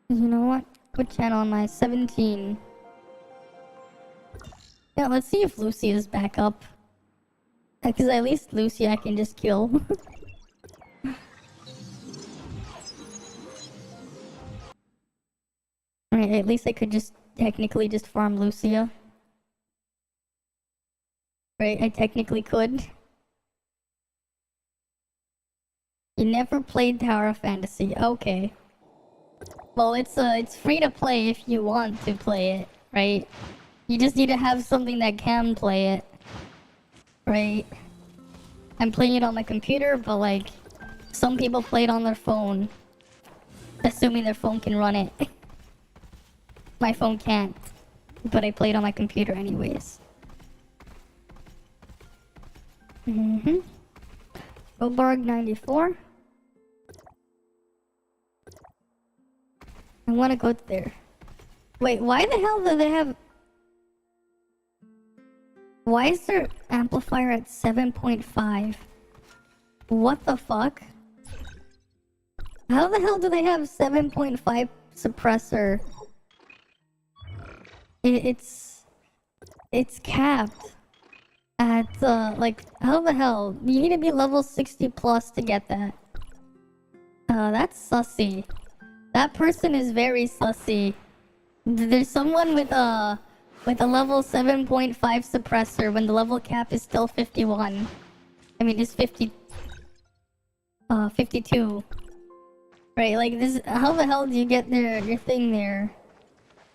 You know what? What channel am I? 17. Yeah, let's see if Lucy is back up. Because at least Lucy I can just kill. Alright, at least I could just technically just farm Lucia. Right, I technically could. You never played Tower of Fantasy. Okay. Well, it's free to play if you want to play it, right? You just need to have something that can play it. Right? I'm playing it on my computer, but like, some people play it on their phone. Assuming their phone can run it. My phone can't. But I play it on my computer anyways. Robarg 94. want to go there. Wait, why the hell do they have... Why is their amplifier at 7.5? What the fuck? How the hell do they have 7.5 suppressor? It's capped at like, how the hell? You need to be level 60 plus to get that. That's sussy. That person is very sussy. There's someone with a level 7.5 suppressor when the level cap is still 51. I mean, it's 52. Right, like this, how the hell do you get your thing there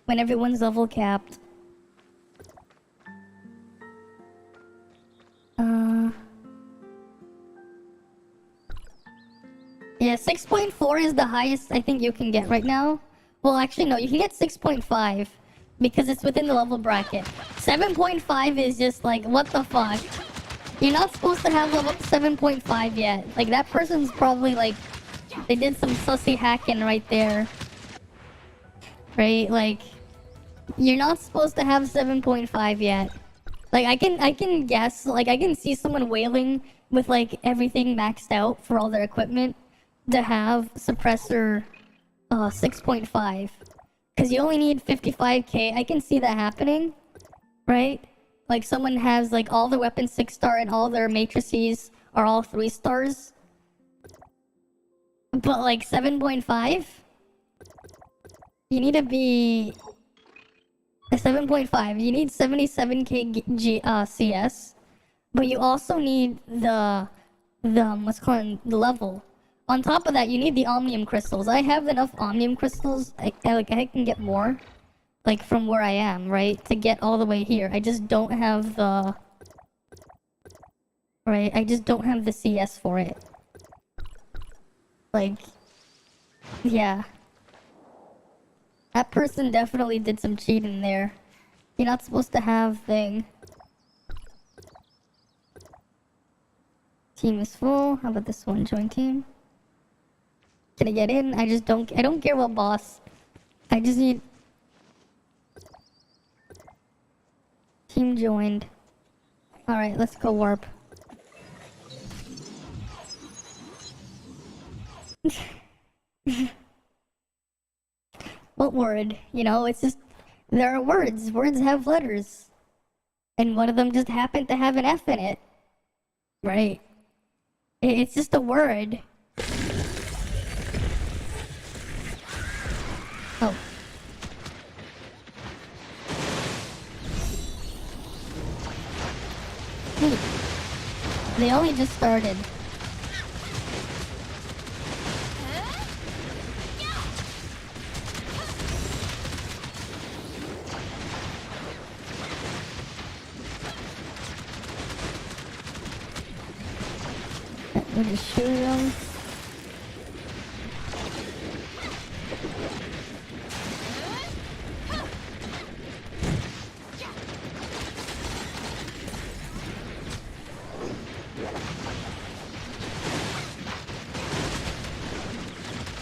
when everyone's level capped? Yeah, 6.4 is the highest I think you can get right now. Well, actually no, you can get 6.5 because it's within the level bracket. 7.5 is just like, what the fuck? You're not supposed to have level 7.5 yet. Like, that person's probably like, they did some sussy hacking right there. Right? Like, you're not supposed to have 7.5 yet. Like, I can guess, like, I can see someone whaling with, like, everything maxed out for all their equipment to have suppressor 6.5. Because you only need 55k. I can see that happening. Right? Like, someone has, like, all their weapons 6-star and all their matrices are all 3 stars. But, like, 7.5? You need to be... 7.5. You need 77k CS. But you also need the what's called the level. On top of that, you need the omnium crystals. I have enough omnium crystals. I can get more. Like, from where I am, right? To get all the way here. I just don't have the... Right? I just don't have the CS for it. Like... Yeah. That person definitely did some cheating there. You're not supposed to have thing. Team is full. How about this one? Join team. Can I get in? I don't care what boss. I just need... Team joined. Alright, let's go warp. What word? You know, it's just... There are words. Words have letters. And one of them just happened to have an F in it. Right. It's just a word. Oh. Hey. They only just started. We just shoot them.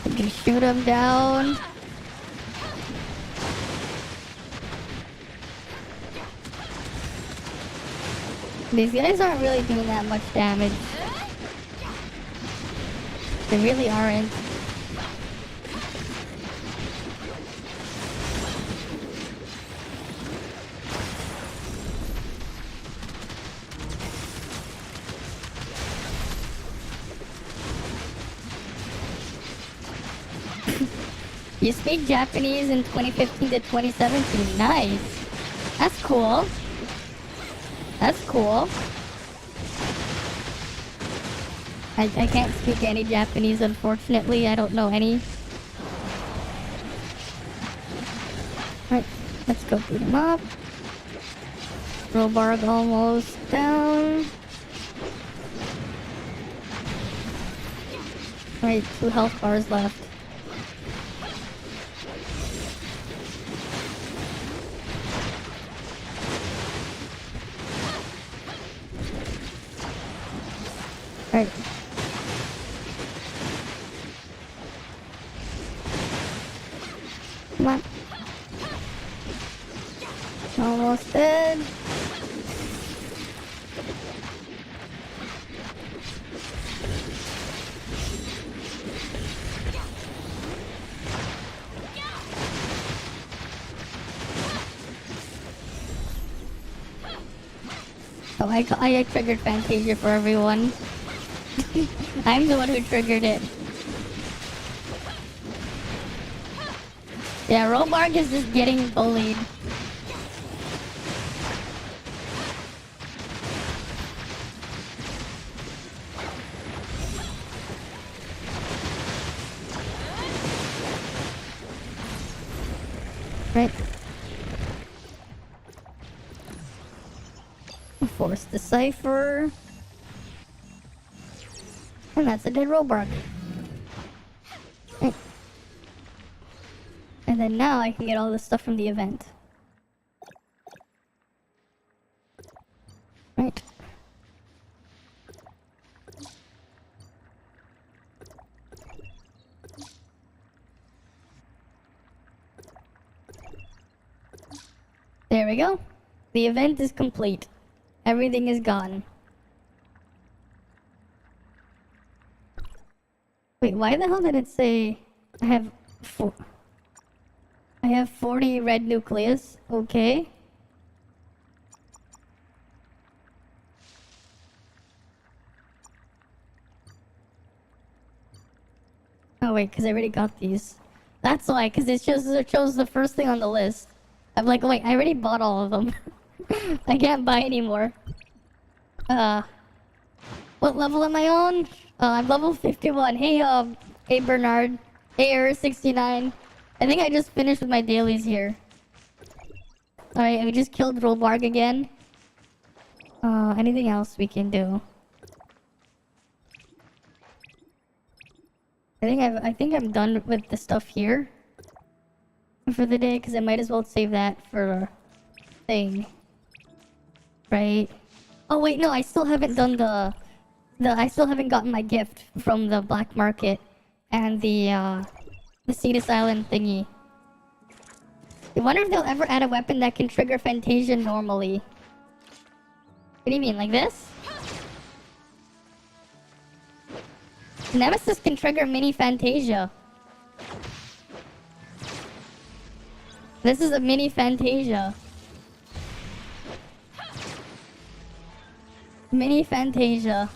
We can shoot them down. These guys aren't really doing that much damage. They really aren't. You speak Japanese in 2015 to 2017. Nice. That's cool. That's cool. I can't speak any Japanese, unfortunately. I don't know any. Right, let's go beat him up. Rollbar almost down. Right, 2 health bars left. Right. Almost dead. Oh, I triggered Fantasia for everyone. I'm the one who triggered it. Yeah, Robarg is just getting bullied. Right. Force Decipher. And that's a dead Robarg. Right. And then now I can get all this stuff from the event. Right. There we go. The event is complete. Everything is gone. Wait, why the hell did it say I have 40 red nucleus? Okay. Oh wait, because I already got these. That's why, because it chose the first thing on the list. I'm like, wait, I already bought all of them. I can't buy anymore. What level am I on? I'm level 51. Hey Bernard. Hey Error69. I think I just finished with my dailies here. Alright, we just killed Robarg again. Anything else we can do? I think I'm done with the stuff here for the day, because I might as well save that for thing. Right? Oh wait, no, I still haven't done I still haven't gotten my gift from the black market and the Cetus Island thingy. I wonder if they'll ever add a weapon that can trigger Fantasia normally. What do you mean, like this? Nemesis can trigger mini Fantasia. This is a mini Fantasia. Mini Fantasia.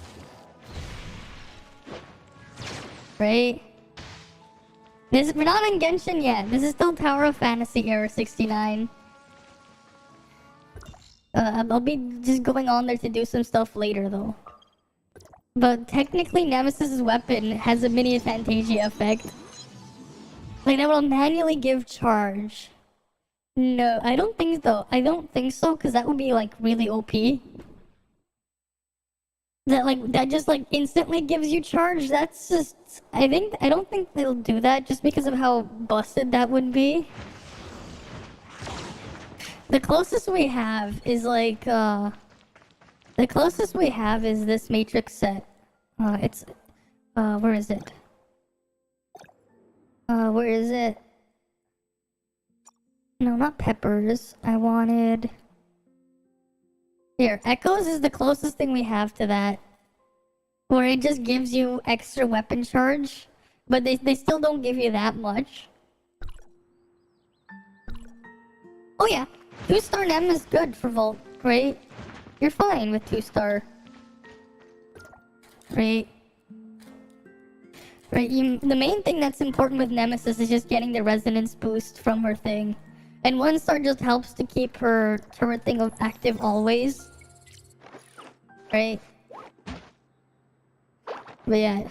Right? We're not in Genshin yet. This is still Tower of Fantasy Era 69. I'll be just going on there to do some stuff later though. But technically Nemesis's weapon has a mini Fantasia effect. Like that will manually give charge. No, I don't think so. I don't think so, because that would be like really OP. That just like instantly gives you charge. That's just I don't think they'll do that just because of how busted that would be. The closest we have is like the closest we have is this matrix set. It's where is it? Where is it? No, not peppers. I wanted... Here, Echoes is the closest thing we have to that. Where it just gives you extra weapon charge. But they still don't give you that much. Oh yeah, 2-star Nem is good for Volt, right? You're fine with 2-star. Right? Right, the main thing that's important with Nemesis is just getting the resonance boost from her thing. And 1-star just helps to keep her turret thing active always. Right? But yeah.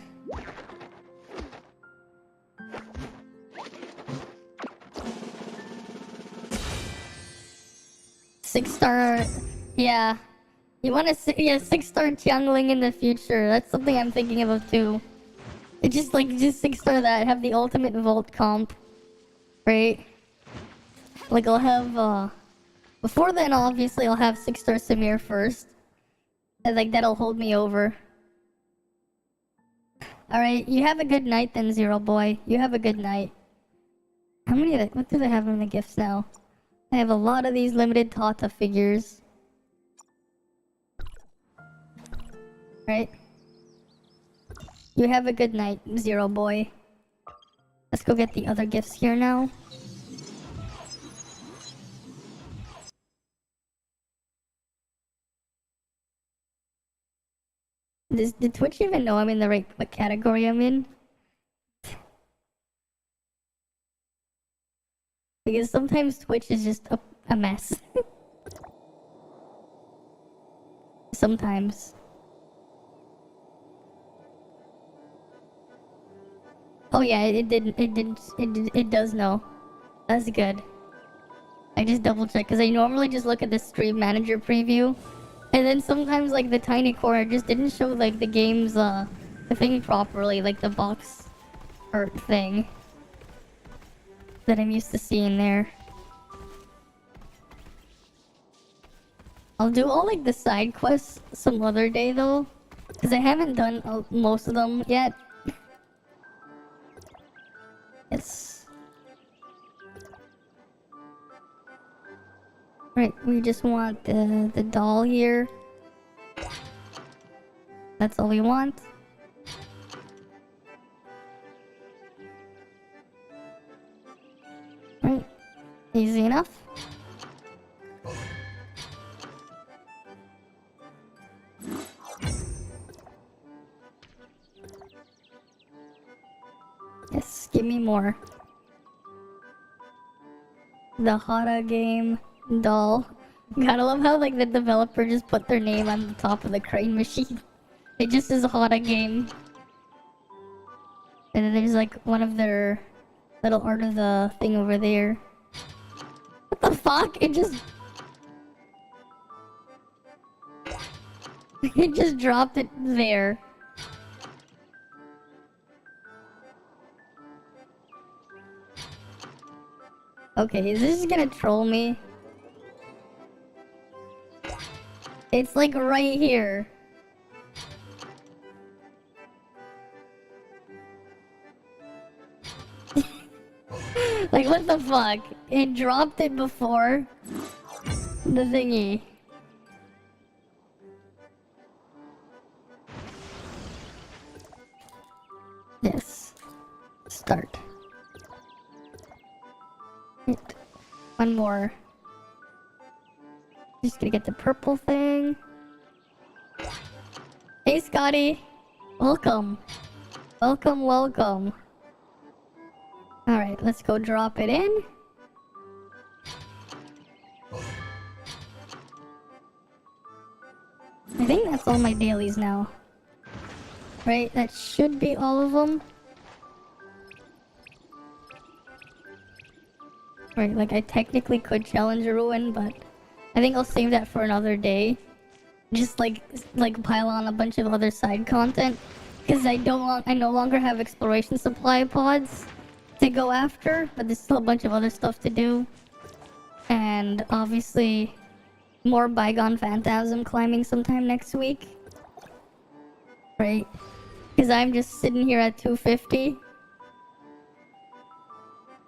Six-star... Yeah. You want to 6-star Tiangling in the future. That's something I'm thinking about too. It's just 6-star that, have the ultimate Volt comp. Right? Like I'll have, before then obviously I'll have 6-star Samir first. And like that'll hold me over. Alright, you have a good night then, Zero Boy. You have a good night. How many what do they have in the gifts now? I have a lot of these limited Tata figures. Right? You have a good night, Zero Boy. Let's go get the other gifts here now. Did Twitch even know I'm in the right what category I'm in? Because sometimes Twitch is just a mess. Sometimes. Oh yeah, it does know. That's good. I just double check because I normally just look at the stream manager preview. And then sometimes like the tiny corner just didn't show like the game's the thing properly, like the box art thing that I'm used to seeing there. I'll do all like the side quests some other day though, because I haven't done most of them yet. Yes. Right, we just want the doll here. That's all we want. Right, easy enough. Yes, give me more. The Hara game doll. Gotta love how like the developer just put their name on the top of the crane machine. It just says Hara game. And then there's like one of their little art of the thing over there. What the fuck? It just... It just dropped it there. Okay, is this gonna troll me? It's like right here. Like what the fuck? It dropped it before the thingy. Yes. Start. One more. Just gonna get the purple thing. Hey Scotty! Welcome. Welcome, welcome. Alright, let's go drop it in. I think that's all my dailies now. Right, that should be all of them. Right, like I technically could challenge a ruin, but I think I'll save that for another day. Just like pile on a bunch of other side content, because I no longer have exploration supply pods to go after, but there's still a bunch of other stuff to do, and obviously more Bygone Phantasm climbing sometime next week. Right, because I'm just sitting here at 250.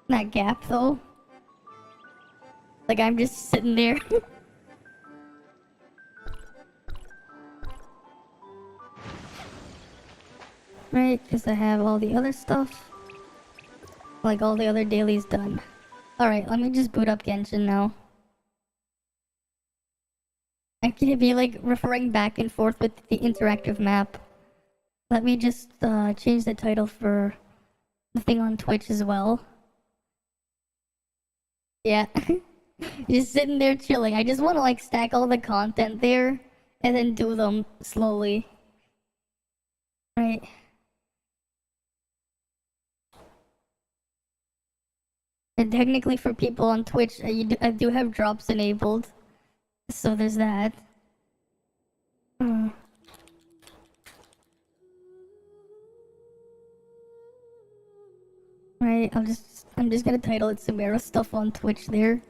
That gap though. Like I'm just sitting there. Right, because I have all the other stuff. Like all the other dailies done. Alright, let me just boot up Genshin now. I can be like referring back and forth with the interactive map. Let me just change the title for the thing on Twitch as well. Yeah. Just sitting there chilling. I just want to like stack all the content there and then do them slowly. Right. And technically for people on Twitch, I do have drops enabled. So there's that. Right, I'm just gonna title it Samara stuff on Twitch there.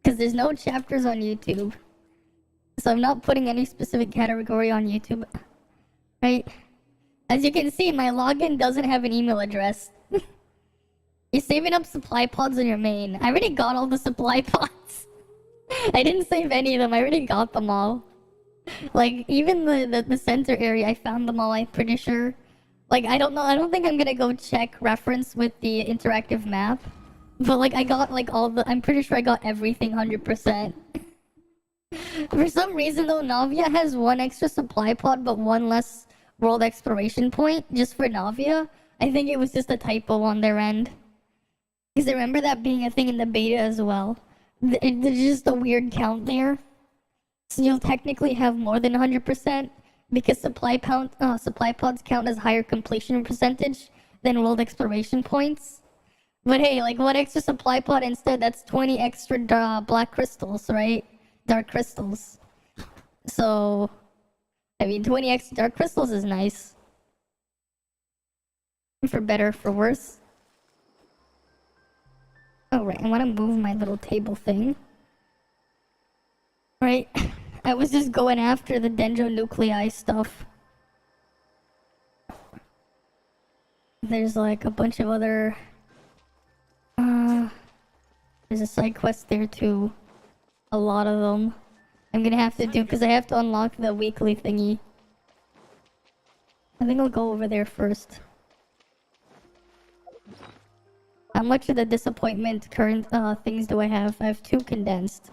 Because there's no chapters on YouTube. So I'm not putting any specific category on YouTube. Right? As you can see, my login doesn't have an email address. You're saving up supply pods in your main. I already got all the supply pods. I didn't save any of them. I already got them all. Like, even the center area, I found them all, I'm pretty sure. Like, I don't know. I don't think I'm gonna go check reference with the interactive map. But, like, I got, like, all the... I'm pretty sure I got everything 100%. For some reason, though, Navia has one extra supply pod, but one less world exploration point, just for Navia. I think it was just a typo on their end. Because I remember that being a thing in the beta as well. There's just a weird count there. So you'll technically have more than 100%, because supply pods count as higher completion percentage than world exploration points. But hey, like, one extra supply pod instead, that's 20 extra black crystals, right? Dark crystals. So, I mean, 20 extra dark crystals is nice. For better, for worse. Oh, right, I want to move my little table thing. Right, I was just going after the dendronuclei stuff. There's like a bunch of other... there's a side quest there too. A lot of them. I'm gonna have to do, because I have to unlock the weekly thingy. I think I'll go over there first. How much of the disappointment current things do I have? I have 2 condensed.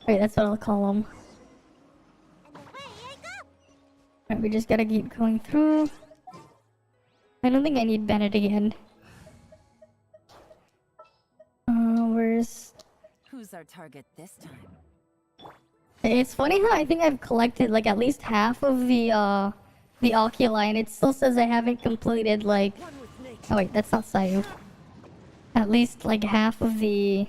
Right, that's what I'll call them. Alright, we just gotta keep going through. I don't think I need Bennett again. Where's... Who's our target this time? It's funny how I think I've collected like at least half of the oculi, and it still says I haven't completed like... Oh wait, that's not Sayu. At least like half of the...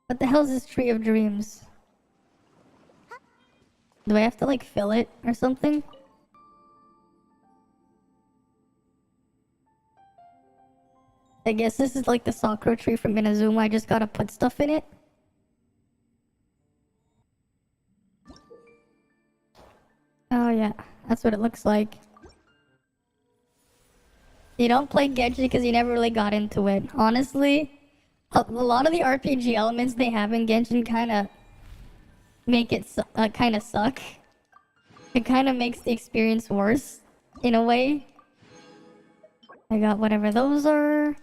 What the hell is this Tree of Dreams? Do I have to like fill it or something? I guess this is like the Sakura tree from Inazuma. I just gotta put stuff in it. Oh yeah, that's what it looks like. You don't play Genshin because you never really got into it. Honestly, a lot of the RPG elements they have in Genshin kind of make it kind of suck. It kind of makes the experience worse, in a way. I got whatever those are.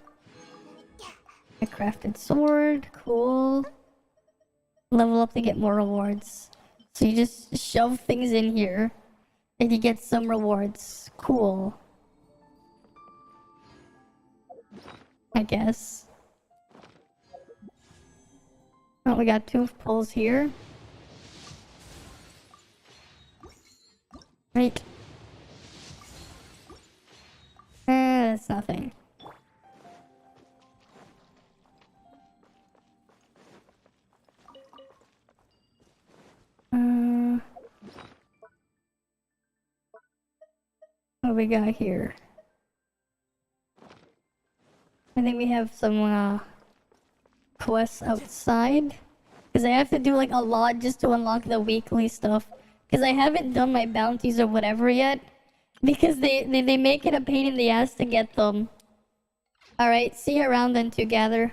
A crafted sword, cool. Level up to get more rewards. So you just shove things in here, and you get some rewards. Cool. I guess. Oh, we got 2 pulls here. Right. That's nothing. What we got here? I think we have some quests outside. Because I have to do like a lot just to unlock the weekly stuff. Because I haven't done my bounties or whatever yet. Because they make it a pain in the ass to get them. Alright, see you around then together.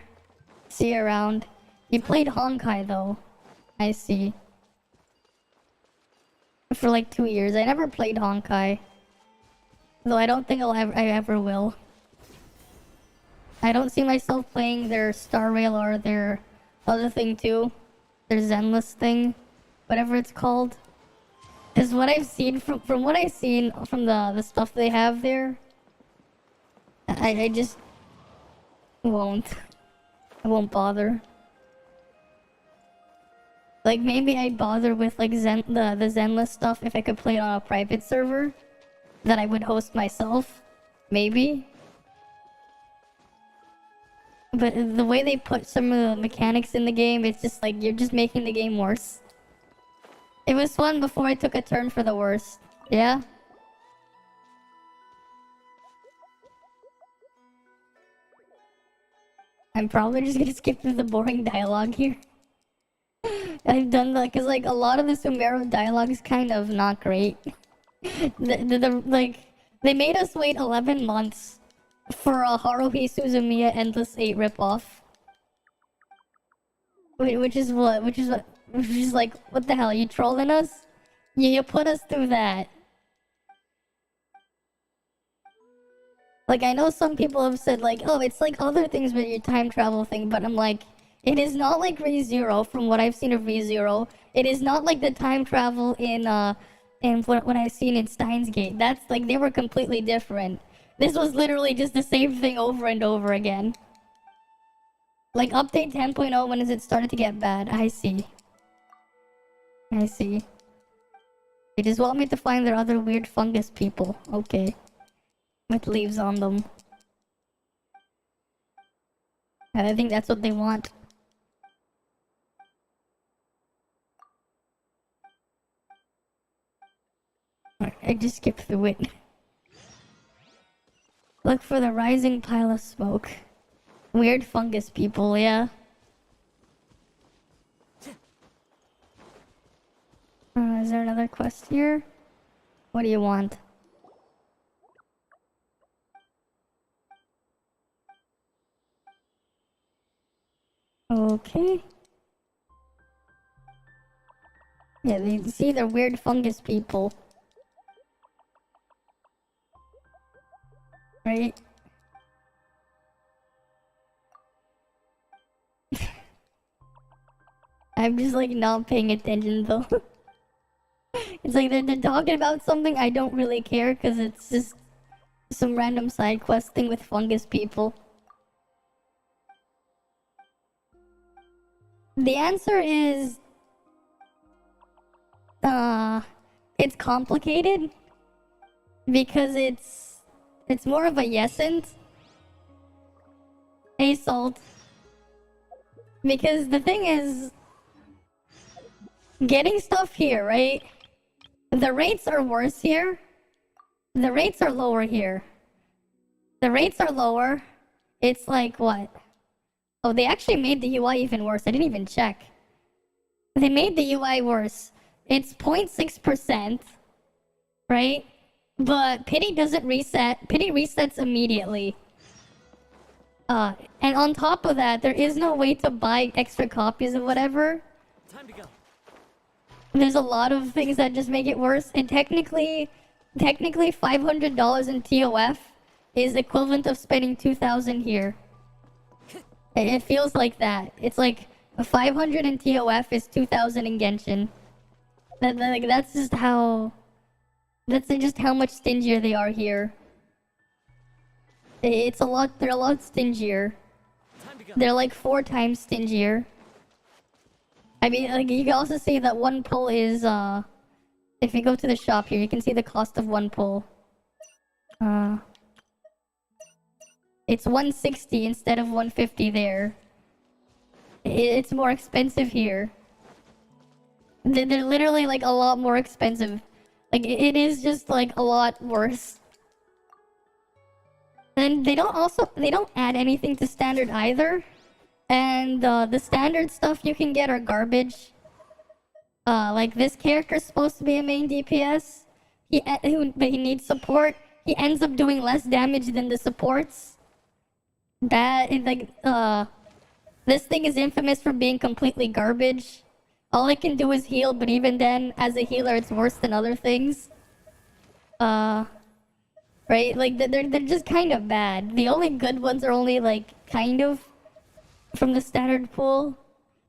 See you around. You played Honkai though. I see. For like 2 years. I never played Honkai. Though I don't think I ever will. I don't see myself playing their Star Rail or their other thing too. Their Zenless thing. Whatever it's called. Because what I've seen from what I've seen from the stuff they have there, I just won't. I won't bother. Like maybe I'd bother with like the Zenless stuff if I could play it on a private server that I would host myself. Maybe. But the way they put some of the mechanics in the game, it's just like you're just making the game worse. It was fun before I took a turn for the worst. Yeah? I'm probably just gonna skip through the boring dialogue here. I've done that because like a lot of the Sumeru dialogue is kind of not great. Like, they made us wait 11 months for a Haruhi Suzumiya Endless 8 ripoff. Which is like, what the hell, you trolling us? You put us through that. Like, I know some people have said, like, oh, it's like other things with your time travel thing, but I'm like, it is not like ReZero, from what I've seen of ReZero. It is not like the time travel in what I've seen in Steins Gate. That's, like, they were completely different. This was literally just the same thing over and over again. Like, update 10.0, when is it started to get bad? I see. I see. They just want me to find their other weird fungus people. Okay. With leaves on them. And I think that's what they want. I just skipped through it. Look for the rising pile of smoke. Weird fungus people, yeah. Is there another quest here? What do you want? Okay. Yeah, see, they're weird fungus people. Right? I'm just like not paying attention though. It's like they're talking about something, I don't really care because it's just some random side quest thing with fungus people. The answer is it's complicated because it's more of a yesent. Hey, Salt. Because the thing is, getting stuff here, right? The rates are worse here. The rates are lower here. The rates are lower. It's like what? Oh, they actually made the UI even worse. I didn't even check. They made the UI worse. It's 0.6%, right? But pity doesn't reset. Pity resets immediately. And on top of that, there is no way to buy extra copies of whatever. Time to go. There's a lot of things that just make it worse. And technically $500 in TOF is equivalent of spending 2,000 here. It feels like that. It's like 500 in TOF is 2,000 in Genshin. That's just how much stingier they are here. It's a lot. They're a lot stingier. They're like 4 times stingier. I mean, like, you can also see that one pull is if you go to the shop here, you can see the cost of one pull. It's 160 instead of 150 there. It's more expensive here. They're literally like a lot more expensive. Like, it is just like a lot worse. And they don't add anything to standard either. And the standard stuff you can get are garbage. Like, this character's supposed to be a main DPS. But he needs support. He ends up doing less damage than the supports. This thing is infamous for being completely garbage. All it can do is heal, but even then, as a healer, it's worse than other things. Right? Like, they're just kind of bad. The only good ones are only, like, kind of, from the standard pool.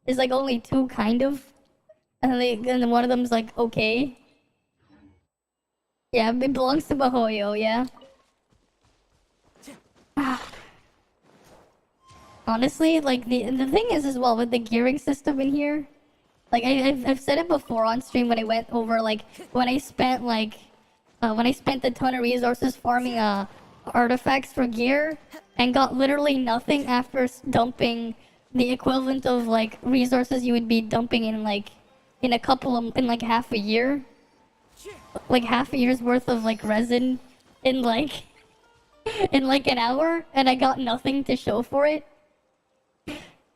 There's, like, only 2 kind of. And then one of them's, like, okay. Yeah, it belongs to Bahoyo, yeah. Honestly, like, the thing is as well with the gearing system in here, like, I've said it before on stream when I went over, like, when I spent a ton of resources farming artifacts for gear and got literally nothing after dumping the equivalent of, like, resources you would be dumping in, like, in like half a year. Like, half a year's worth of, like, resin in, like, in, like, an hour, and I got nothing to show for it.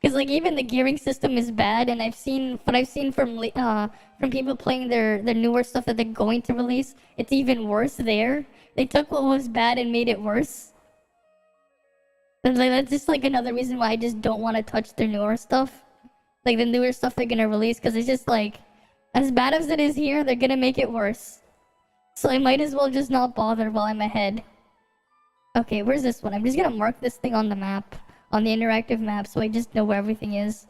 Because Because like even the gearing system is bad, and I've seen from people playing their newer stuff that they're going to release, it's even worse there. They took what was bad and made it worse. And like that's just like another reason why I just don't want to touch their newer stuff. Like the newer stuff they're gonna release, because it's just like, as bad as it is here, they're gonna make it worse. So I might as well just not bother while I'm ahead. Okay, where's this one? I'm just gonna mark this thing on the map, on the interactive map, so I just know where everything is.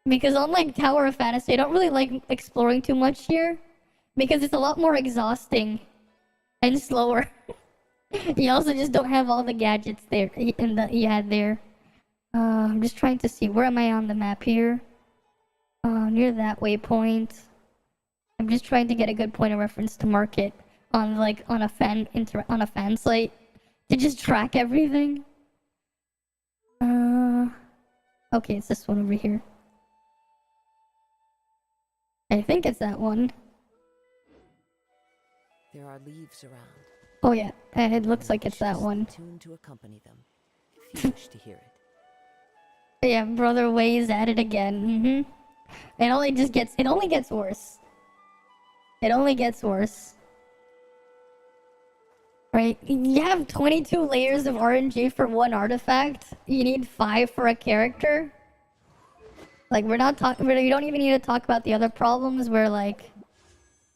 Because unlike Tower of Fantasy, I don't really like exploring too much here, because it's a lot more exhausting and slower. You also just don't have all the gadgets there that you had there. I'm just trying to see, where am I on the map here? Near that waypoint. I'm just trying to get a good point of reference to mark it on a fan site to just track everything. Okay, it's this one over here. I think it's that one. There are leaves around. Oh yeah, it looks like it's that one. Tuned to accompany them, if you wish to hear it. Yeah, Brother Way's at it again. It only gets worse. It only gets worse. Right? You have 22 layers of RNG for one artifact. You need 5 for a character. Like, we don't even need to talk about the other problems where, like...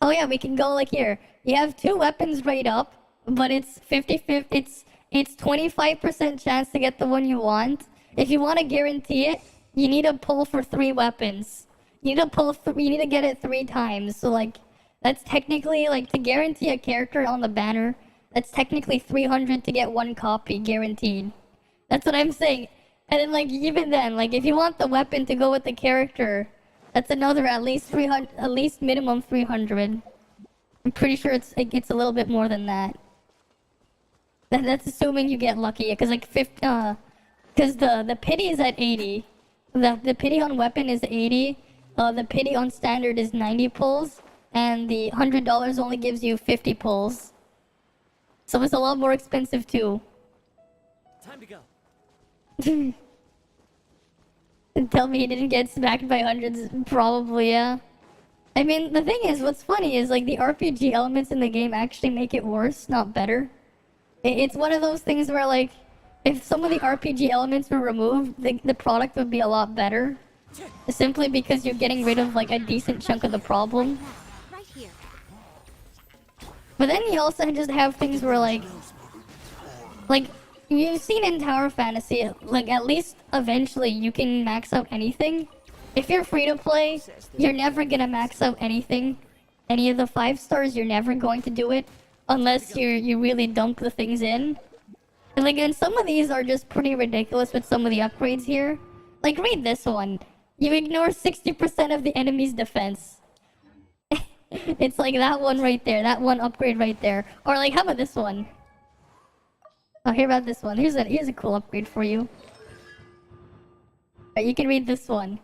Oh yeah, we can go, like, here. You have 2 weapons right up, but it's 50-50... It's 25% chance to get the one you want. If you want to guarantee it, you need to pull for 3 weapons. You need to get it 3 times. So, like, that's technically, like, to guarantee a character on the banner, that's technically 300 to get 1 copy, guaranteed. That's what I'm saying. And then, like, even then, like, if you want the weapon to go with the character, that's another at least 300, at least minimum 300. I'm pretty sure it's a little bit more than that. That's assuming you get lucky, because, like, because the pity is at 80. The pity on weapon is 80. The pity on standard is 90 pulls. And the $100 only gives you 50 pulls. So it's a lot more expensive too. Time to go. Tell me he didn't get smacked by hundreds. Probably, yeah. I mean, the thing is, what's funny is, like, the RPG elements in the game actually make it worse, not better. It's one of those things where, like, if some of the RPG elements were removed, the product would be a lot better. Simply because you're getting rid of, like, a decent chunk of the problem. Right here. But then you also just have things where, like, you've seen in Tower Fantasy, like, at least eventually you can max out anything. If you're free to play, you're never gonna max out anything. Any of the 5 stars, you're never going to do it. Unless you really dump the things in. And, like, and some of these are just pretty ridiculous with some of the upgrades here. Like, read this one. You ignore 60% of the enemy's defense. It's like that one right there. That one upgrade right there. Or, like, how about this one? Oh, hear about this one. Here's a cool upgrade for you. Right, you can read this one.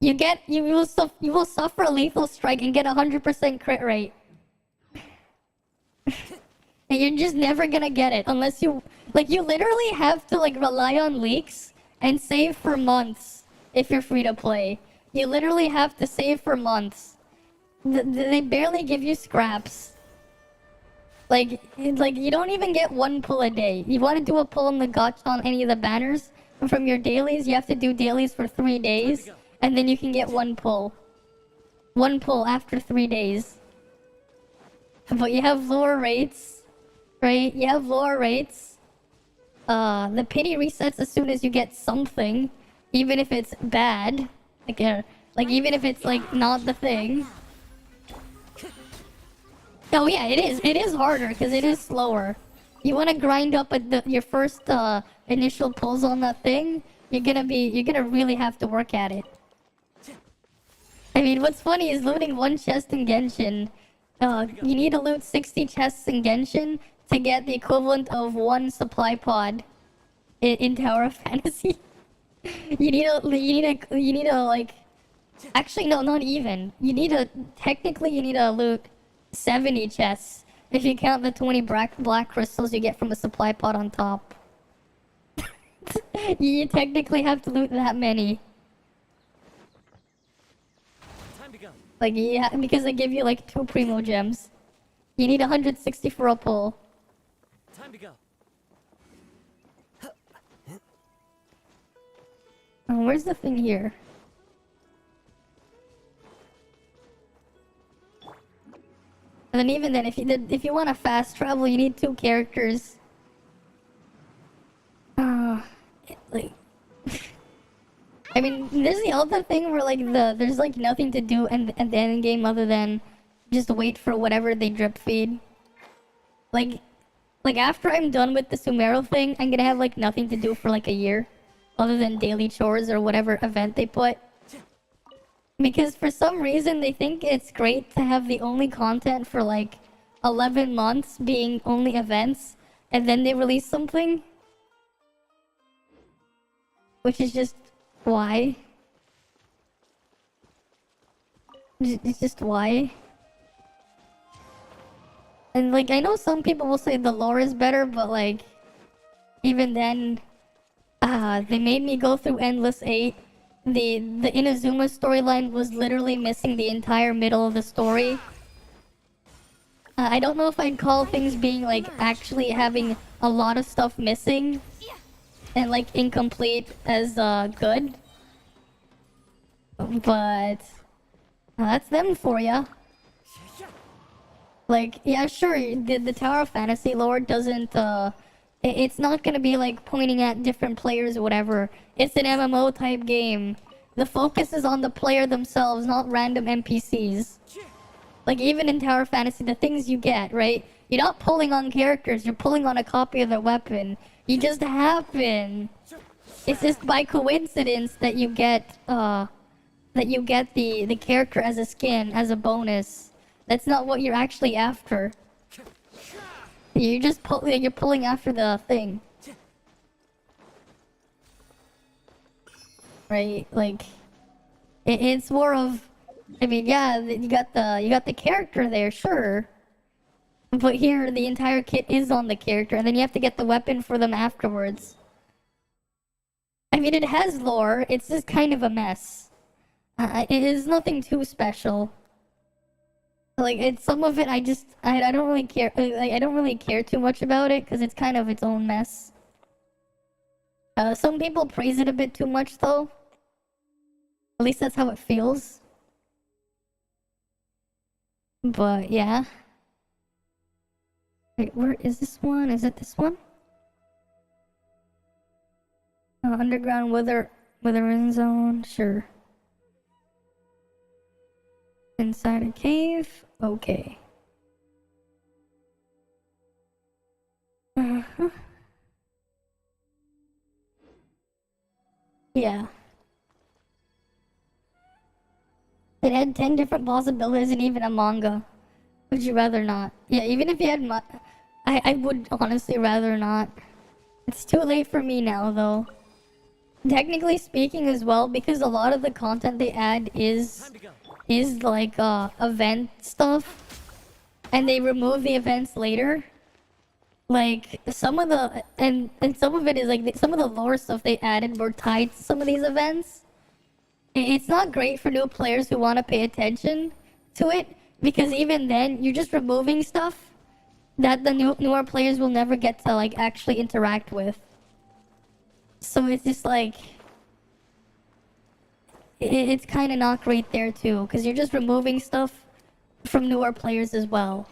You will suffer a lethal strike and get 100% crit rate. And you're just never gonna get it unless you literally have to, like, rely on leaks and save for months if you're free to play. You literally have to save for months. They barely give you scraps. Like you don't even get 1 pull a day. You want to do a pull on the gotcha on any of the banners from your dailies, you have to do dailies for 3 days, and then you can get 1 pull. 1 pull after 3 days. But you have lower rates, right? You have lower rates. The pity resets as soon as you get something, even if it's bad. Like even if it's, like, not the thing. Oh yeah, it is. It is harder because it is slower. You want to grind up at your first initial pulls on that thing. You're gonna really have to work at it. I mean, what's funny is looting 1 chest in Genshin. You need to loot 60 chests in Genshin to get the equivalent of 1 supply pod in Tower of Fantasy. You need to like... Actually, no, not even. You need to loot 70 chests if you count the 20 black crystals you get from a supply pod on top. You technically have to loot that many. Time to go. Like, yeah, because they give you like 2 primo gems. You need 160 for a pull. Time to go. Oh, where's the thing here? And then even then, if you want to fast travel, you need 2 characters. Like, I mean, there's the other thing where like there's like nothing to do at the end game other than just wait for whatever they drip feed. Like after I'm done with the Sumero thing, I'm gonna have like nothing to do for like a year, other than daily chores or whatever event they put. Because for some reason they think it's great to have the only content for like 11 months being only events, and then they release something. Which is just why? It's just why? And like, I know some people will say the lore is better, but like, even then, they made me go through Endless 8. The Inazuma storyline was literally missing the entire middle of the story. I don't know if I'd call things being like actually having a lot of stuff missing and like incomplete as good, but that's them for ya. Like, yeah, sure, the Tower of Fantasy lore doesn't it's not gonna be like pointing at different players or whatever. It's an MMO type game. The focus is on the player themselves, not random NPCs. Like, even in Tower of Fantasy, the things you get, right? You're not pulling on characters, you're pulling on a copy of their weapon. You just happen. It's just by coincidence that you get the character as a skin, as a bonus. That's not what you're actually after. You're just you're pulling after the thing. Right? Like, it's more of, I mean, yeah, you got the character there, sure. But here, the entire kit is on the character, and then you have to get the weapon for them afterwards. I mean, it has lore, it's just kind of a mess. It is nothing too special. Like, it's some of it, I don't really care, like, I don't really care too much about it, because it's kind of its own mess. Some people praise it a bit too much, though. At least that's how it feels. But, yeah. Wait, where is this one? Is it this one? Underground withering zone, sure. Inside a cave? Okay. Uh-huh. Yeah. It had 10 different possibilities and even a manga. Would you rather not? Yeah, even if you had I would honestly rather not. It's too late for me now, though. Technically speaking as well, because a lot of the content they add is like event stuff, and they remove the events later. Like some of the and some of it is like some of the lore stuff they added were tied to some of these events. It's not great for new players who want to pay attention to it, because even then you're just removing stuff that the newer players will never get to like actually interact with. So it's just like it's kind of not great there too, because you're just removing stuff from newer players as well.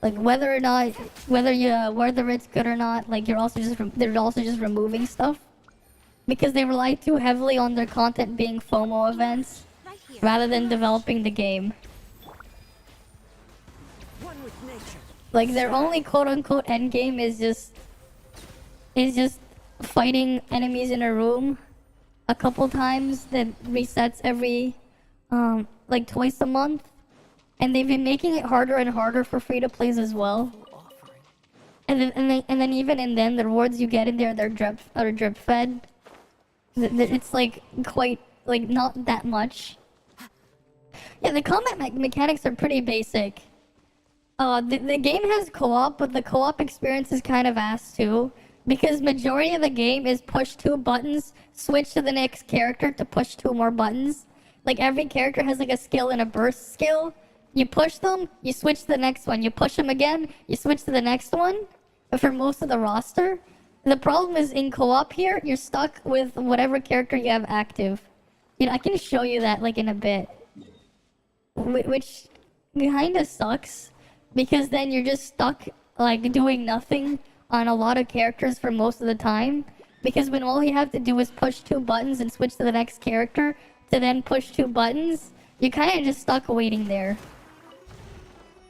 Like whether it's good or not, like they're also just removing stuff because they rely too heavily on their content being FOMO events rather than developing the game. Like their only quote-unquote end game is just fighting enemies in a room a couple times that resets every like twice a month, and they've been making it harder and harder for free-to-plays as well. And then even in them, the rewards you get in there, they're drip fed. It's like quite like not that much. Yeah, the combat mechanics are pretty basic. The game has co-op, but the co-op experience is kind of ass too. Because majority of the game is push 2 buttons, switch to the next character to push 2 more buttons. Like every character has like a skill and a burst skill. You push them, you switch to the next one. You push them again, you switch to the next one. But for most of the roster, the problem is in co-op here, you're stuck with whatever character you have active. You know, I can show you that like in a bit. Which kinda sucks. Because then you're just stuck like doing nothing on a lot of characters for most of the time. Because when all you have to do is push 2 buttons and switch to the next character to then push 2 buttons, you're kinda just stuck waiting there.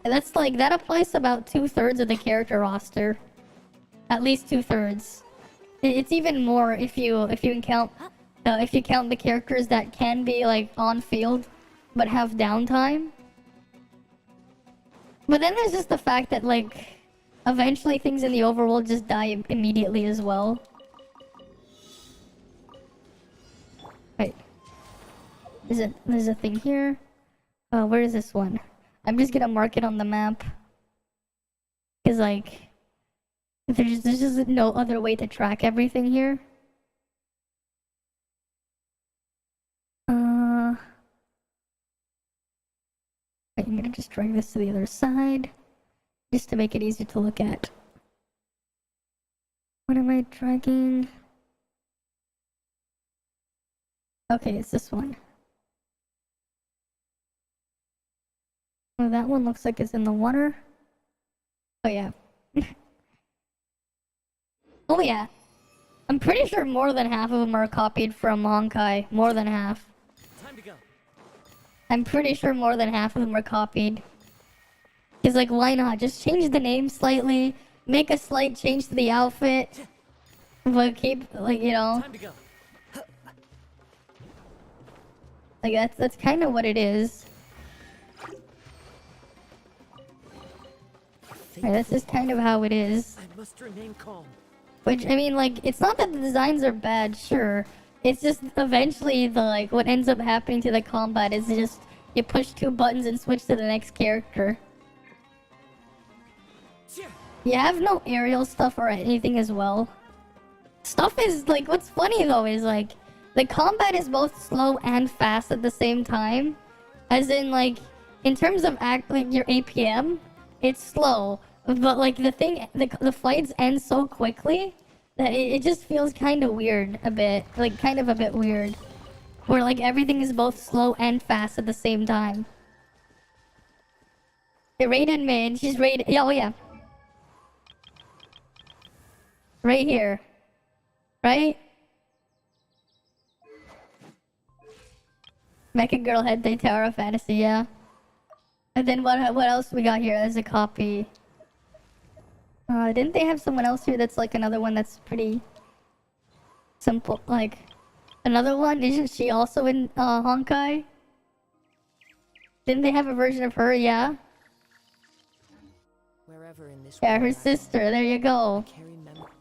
And that's like, that applies to about 2/3 of the character roster. At least 2/3. It's even more if you count the characters that can be like on field but have downtime. But then there's just the fact that like eventually things in the overworld just die immediately as well. Wait. There's a thing here. Where is this one? I'm just gonna mark it on the map. Cause like there's just no other way to track everything here. I'm gonna just drag this to the other side, just to make it easier to look at. What am I dragging? Okay, it's this one. Oh, that one looks like it's in the water. Oh yeah. Oh yeah. I'm pretty sure more than half of them are copied from Honkai. More than half. Time to go. I'm pretty sure more than half of them were copied. Cause like, why not? Just change the name slightly, make a slight change to the outfit, but keep like, you know. Time to go. Like that's kind of what it is. Alright, that's just kind of how it is. I must remain calm. Which I mean, like, it's not that the designs are bad, sure. It's just eventually the like what ends up happening to the combat is just you push 2 buttons and switch to the next character. You have no aerial stuff or anything as well. Stuff is like, what's funny though is like the combat is both slow and fast at the same time. As in like in terms of like your APM, it's slow, but like the fights end so quickly that it just feels kind of weird a bit, like kind of a bit weird, where like everything is both slow and fast at the same time. They raided mid. She's raided. Yeah, oh yeah. Right here. Right? Mecha Girl Head Day Tower of Fantasy, yeah. And then what else we got here as a copy? Didn't they have someone else here that's like another one that's pretty simple? Like, another one? Isn't she also in Honkai? Didn't they have a version of her? Yeah. Wherever in this Yeah, her world I sister. There you go. carry memory.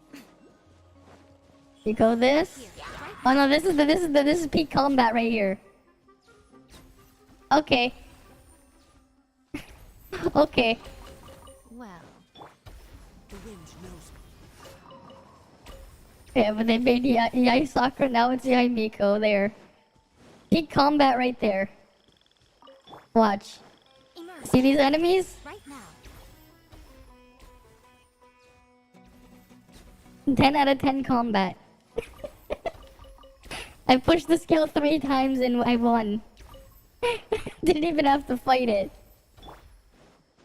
You go this. Oh no, this is peak combat right here. Okay. Okay. Well, the wind knows me. Yeah, but they made Yai Sakura, now it's Yai Miko there. Peak combat right there. Watch. Immerse. See these enemies? Right now. 10 out of 10 combat. I pushed the skill 3 times and I won. Didn't even have to fight it.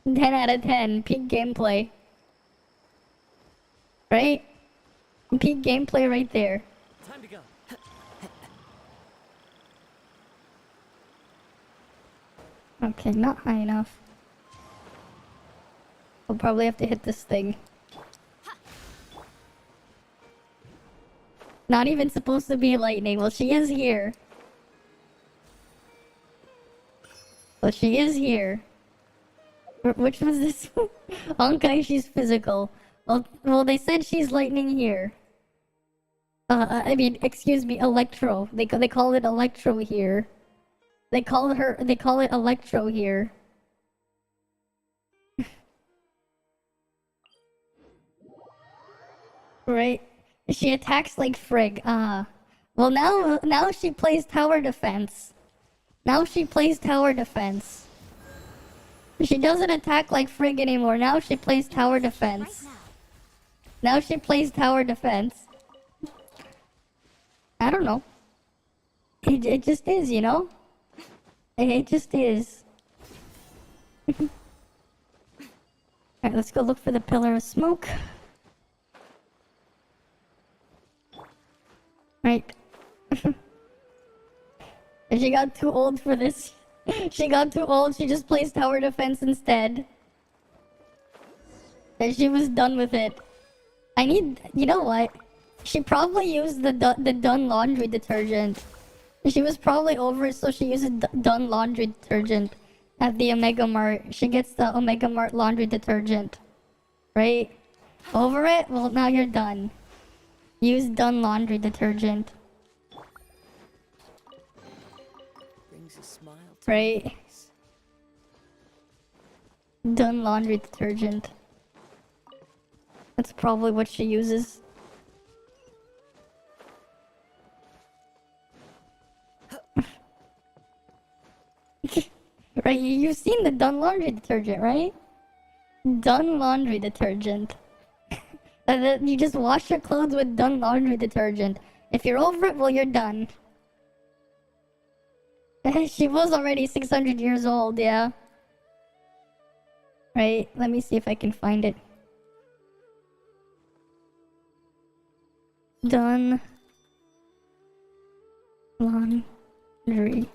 10 out of 10. Peak gameplay. Right? Peak gameplay right there. Time to go. Okay, not high enough. We'll probably have to hit this thing. Not even supposed to be lightning. Well, she is here. Well, she is here. Which was this? Honkai, she's physical. Well, they said she's lightning here. I mean, excuse me, Electro. They call it Electro here. They call it Electro here. Right? She attacks like frig. Well, now she plays tower defense. Now she plays tower defense. She doesn't attack like frig anymore. Now she plays tower defense. Now she plays tower defense. I don't know. It just is, you know? It just is. Alright, let's go look for the pillar of smoke. Right. And she got too old for this. She got too old, she just plays tower defense instead. And she was done with it. You know what? She probably used the Done laundry detergent. She was probably over it, so she uses Done laundry detergent at the Omega Mart. She gets the Omega Mart laundry detergent. Right? Over it? Well, now you're done. Use Done laundry detergent. Brings a smile to Right? my face. Done laundry detergent. That's probably what she uses. Right, you've seen the Done laundry detergent, right? Done laundry detergent. And then you just wash your clothes with Done laundry detergent. If you're over it, well, you're done. She was already 600 years old, yeah. Right, let me see if I can find it. Done laundry.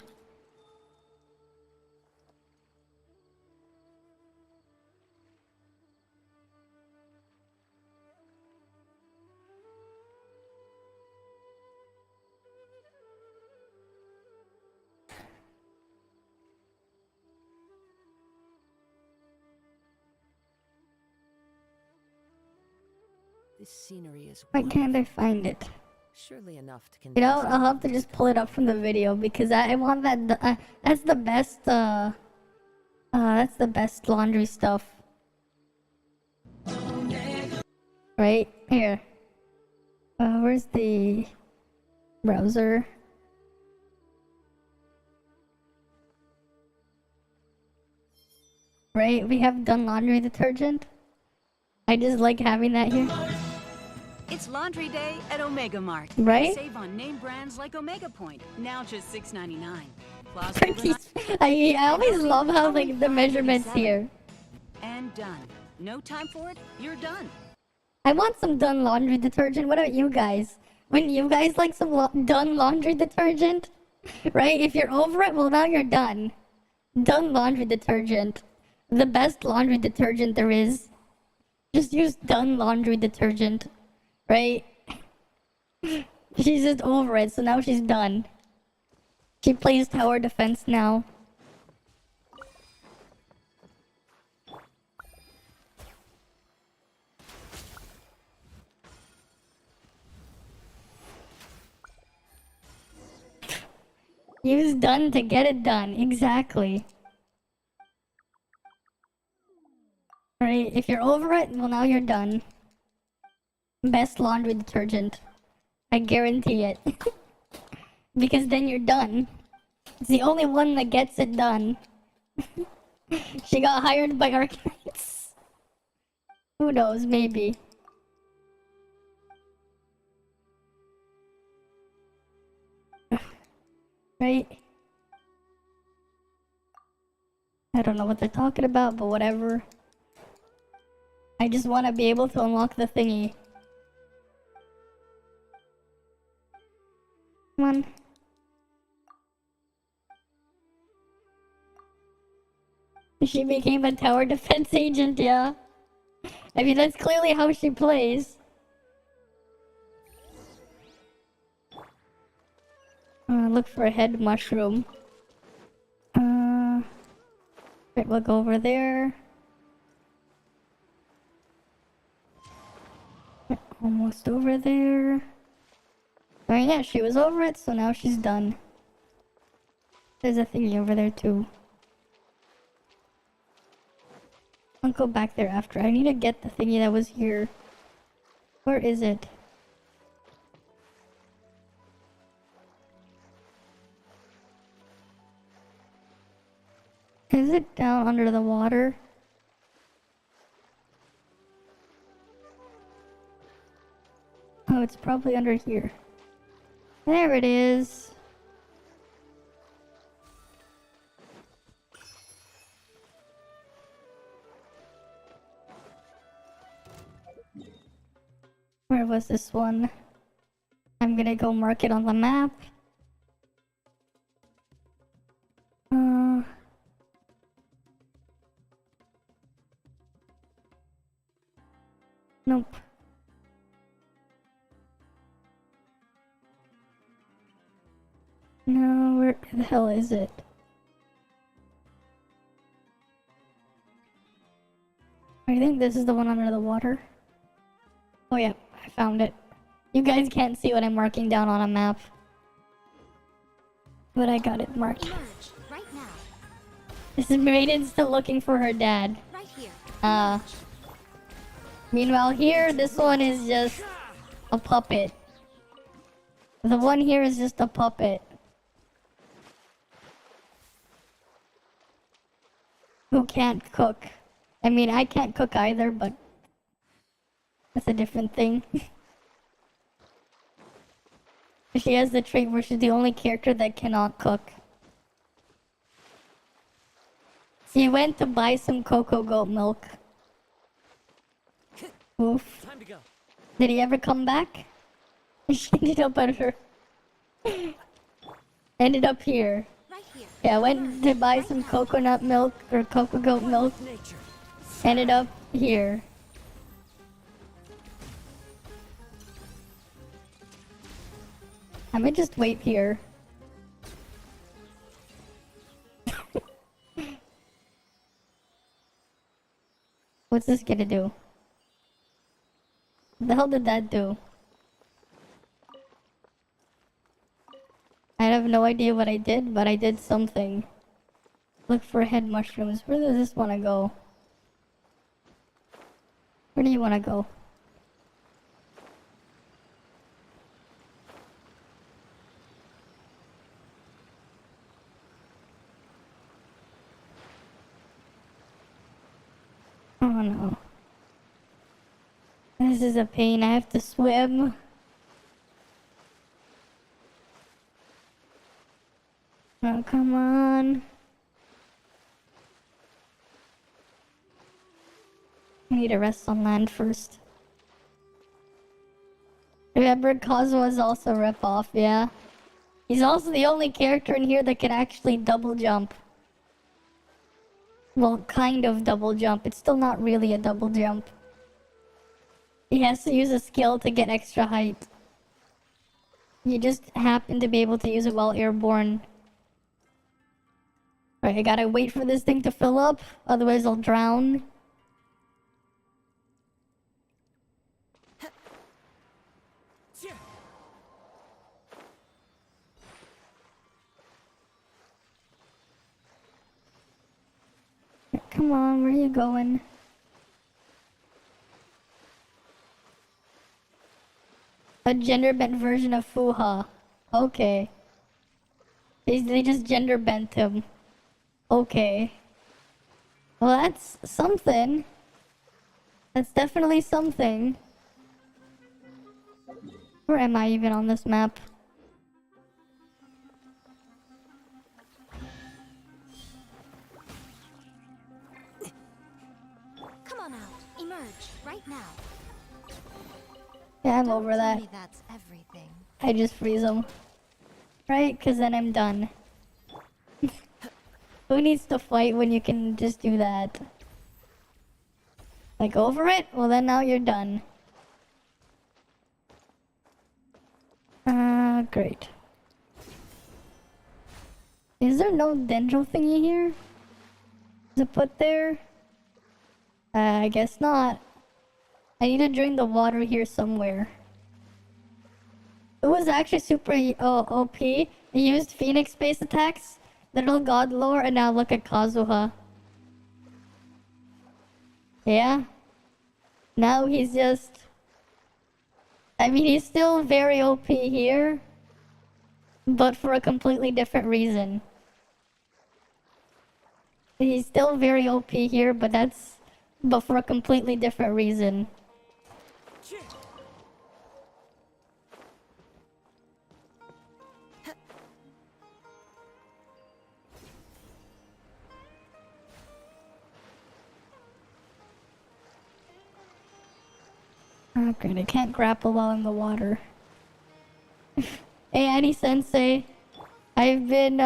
This scenery is Why can't I wonderful. find it? Surely enough to You know, convince I'll have to just pull it up from the video because I want that. That's the best. That's the best laundry stuff. Right here. Where's the browser? Right, we have Done laundry detergent. I just like having that here. It's laundry day at Omega Mart. Right? Save on name brands like Omega Point, now just $6.99. Plus Pretty. overnight I always love how like the measurements here. and done. No time for it, you're done. I want some Done laundry detergent. What about you guys? Wouldn't you guys like some Done laundry detergent? Right? If you're over it, well, now you're done. Done laundry detergent. The best laundry detergent there is. Just use Done laundry detergent. Right? She's just over it, so now she's done. She plays tower defense now. Use Done to get it done. Exactly. Right, if you're over it, well, now you're done. Best laundry detergent. I guarantee it. Because then you're done. It's the only one that gets it done. She got hired by Arcanites. Who knows, maybe. Right? I don't know what they're talking about, but whatever. I just want to be able to unlock the thingy. Come on. She became a tower defense agent, yeah. I mean, that's clearly how she plays. Look for a head mushroom. Right, we'll go over there. Almost over there. Oh yeah, she was over it, so now she's done. There's a thingy over there too. I'll go back there after. I need to get the thingy that was here. Where is it? Is it down under the water? Oh, it's probably under here. There it is. Where was this one? I'm gonna go mark it on the map. Nope. No, where the hell is it? I think this is the one under the water. Oh yeah, I found it. You guys can't see what I'm marking down on a map. But I got it marked. Emerge right now. This is Maiden still looking for her dad. Right here. Meanwhile here, this one is just a puppet. The one here is just a puppet. Who can't cook. I mean, I can't cook either, but that's a different thing. She has the trait where she's the only character that cannot cook. She went to buy some cocoa goat milk. Oof. Time to go. Did he ever come back? She ended up at her. Ended up here. Right here. Yeah, went to buy some coconut milk or cocoa goat milk. Nature. Ended up here. I might just wait here. What's this gonna do? What the hell did that do? I have no idea what I did, but I did something. Look for head mushrooms. Where does this wanna go? Where do you wanna go? Oh no. This is a pain. I have to swim. Oh, come on. I need to rest on land first. Remember, Kazuha is also a rip-off, yeah? He's also the only character in here that can actually double jump. Well, kind of double jump. It's still not really a double jump. He has to use a skill to get extra height. You just happen to be able to use it while airborne. Right, I gotta wait for this thing to fill up, otherwise I'll drown. Come on, where are you going? A gender bent version of Fuha. Okay. They just gender bent him. Okay. Well, that's something. That's definitely something. Where am I even on this map? Come on out. Emerge right now. Yeah, I'm Don't over tell that. me that's everything. I just freeze them. Right? Because then I'm done. Who needs to fight when you can just do that? Like, over it? Well, then now you're done. Great. Is there no dendro thingy here? Is it put there? I guess not. I need to drain the water here somewhere. It was actually super OP. He used Phoenix space attacks, little god lore, and now look at Kazuha. Yeah. Now he's just I mean, he's still very OP here, but for a completely different reason. He's still very OP here, but for a completely different reason. Okay, I can't grapple while in the water. Hey, Annie Sensei. I've been,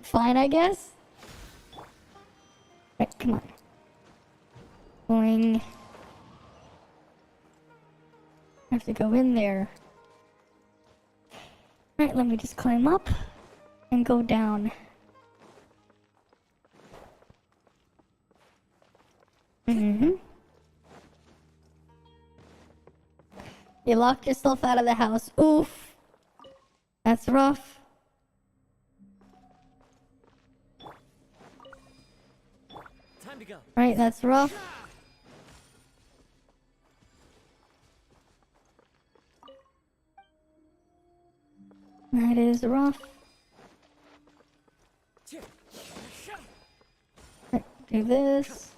fine, I guess? Right, come on. Going. I have to go in there. Right, let me just climb up and go down. Mm-hmm. You locked yourself out of the house. Oof. That's rough. Time to go. Right, that's rough. That is rough. Right, do this.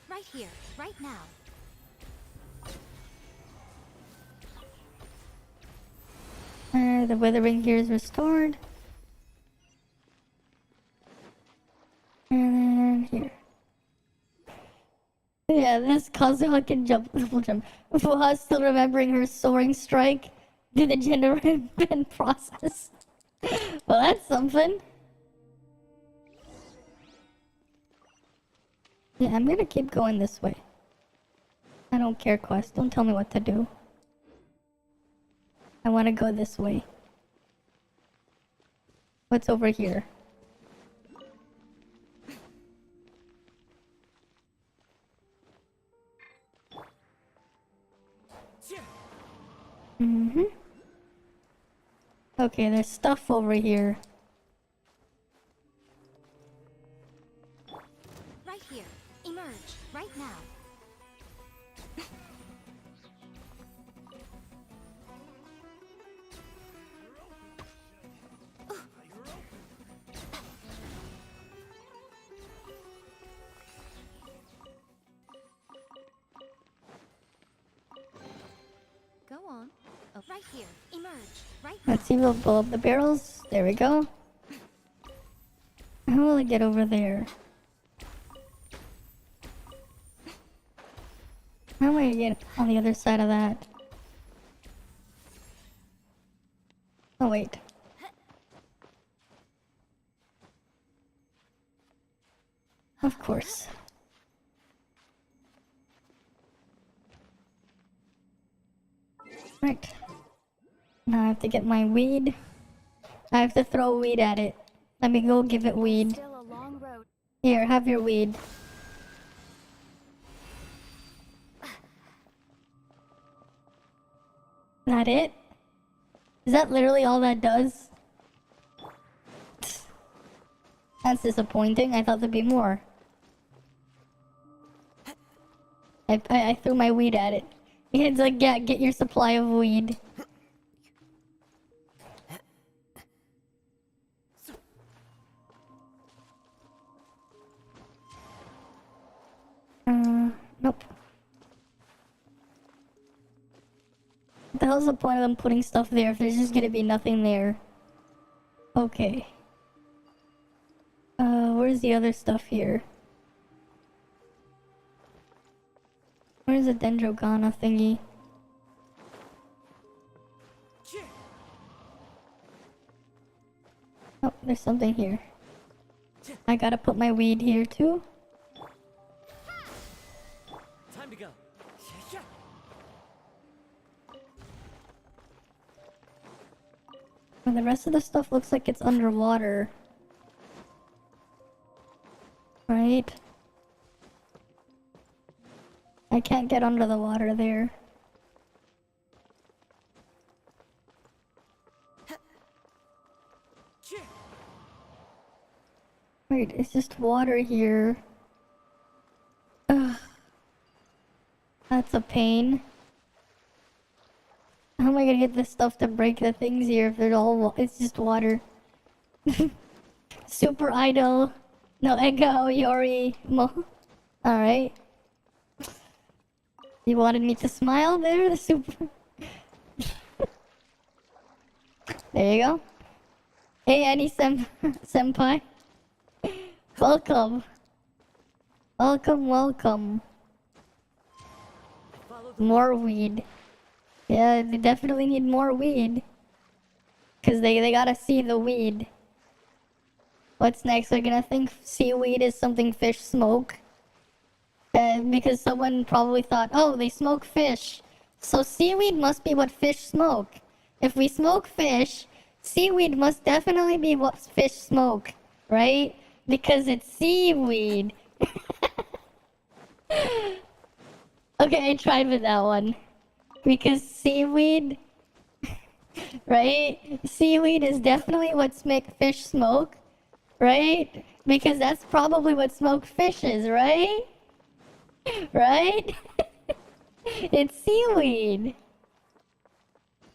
Right here, right now. The withering here is restored. And then here. Yeah, this Kazuha can jump. Will jump. Fuha's still remembering her soaring strike through the generative process. Well, that's something. Yeah, I'm gonna keep going this way. I don't care, Quest. Don't tell me what to do. I want to go this way. What's over here? Mm-hmm. Okay, there's stuff over here. Right here. Emerge, right now. Go on. Oh, right here. Emerge, right now. Let's see, we'll blow up the barrels. There we go. How will I get over there? How do I get on the other side of that? Oh, wait. Of course. Right. Now I have to get my weed. I have to throw weed at it. Let me go give it weed. Still a long road. Here, have your weed. That it? Is that literally all that does? That's disappointing. I thought there'd be more. I threw my weed at it. It's like, yeah, get your supply of weed. Nope. What the hell's the point of them putting stuff there if there's just gonna be nothing there? Okay. Where's the other stuff here? Where's the Dendrogana thingy? Oh, there's something here. I gotta put my weed here too. Time to go. And the rest of the stuff looks like it's underwater. Right? I can't get under the water there. Wait, it's just water here. Ugh. That's a pain. How am I gonna get this stuff to break the things here if they're all it's just water? Super idol. No Ego, Yori, Mo. Alright. You wanted me to smile there? The super. There you go. Hey, Annie Senpai. Welcome. Welcome, welcome. More weed. Yeah, they definitely need more weed. Because they gotta see the weed. What's next? They're gonna think seaweed is something fish smoke. Because someone probably thought, oh, they smoke fish. So seaweed must be what fish smoke. If we smoke fish, seaweed must definitely be what fish smoke. Right? Because it's seaweed. Okay, I tried with that one. Because seaweed, right? Seaweed is definitely what fish smoke, right? Because that's probably what smoked fish is, right? Right? It's seaweed.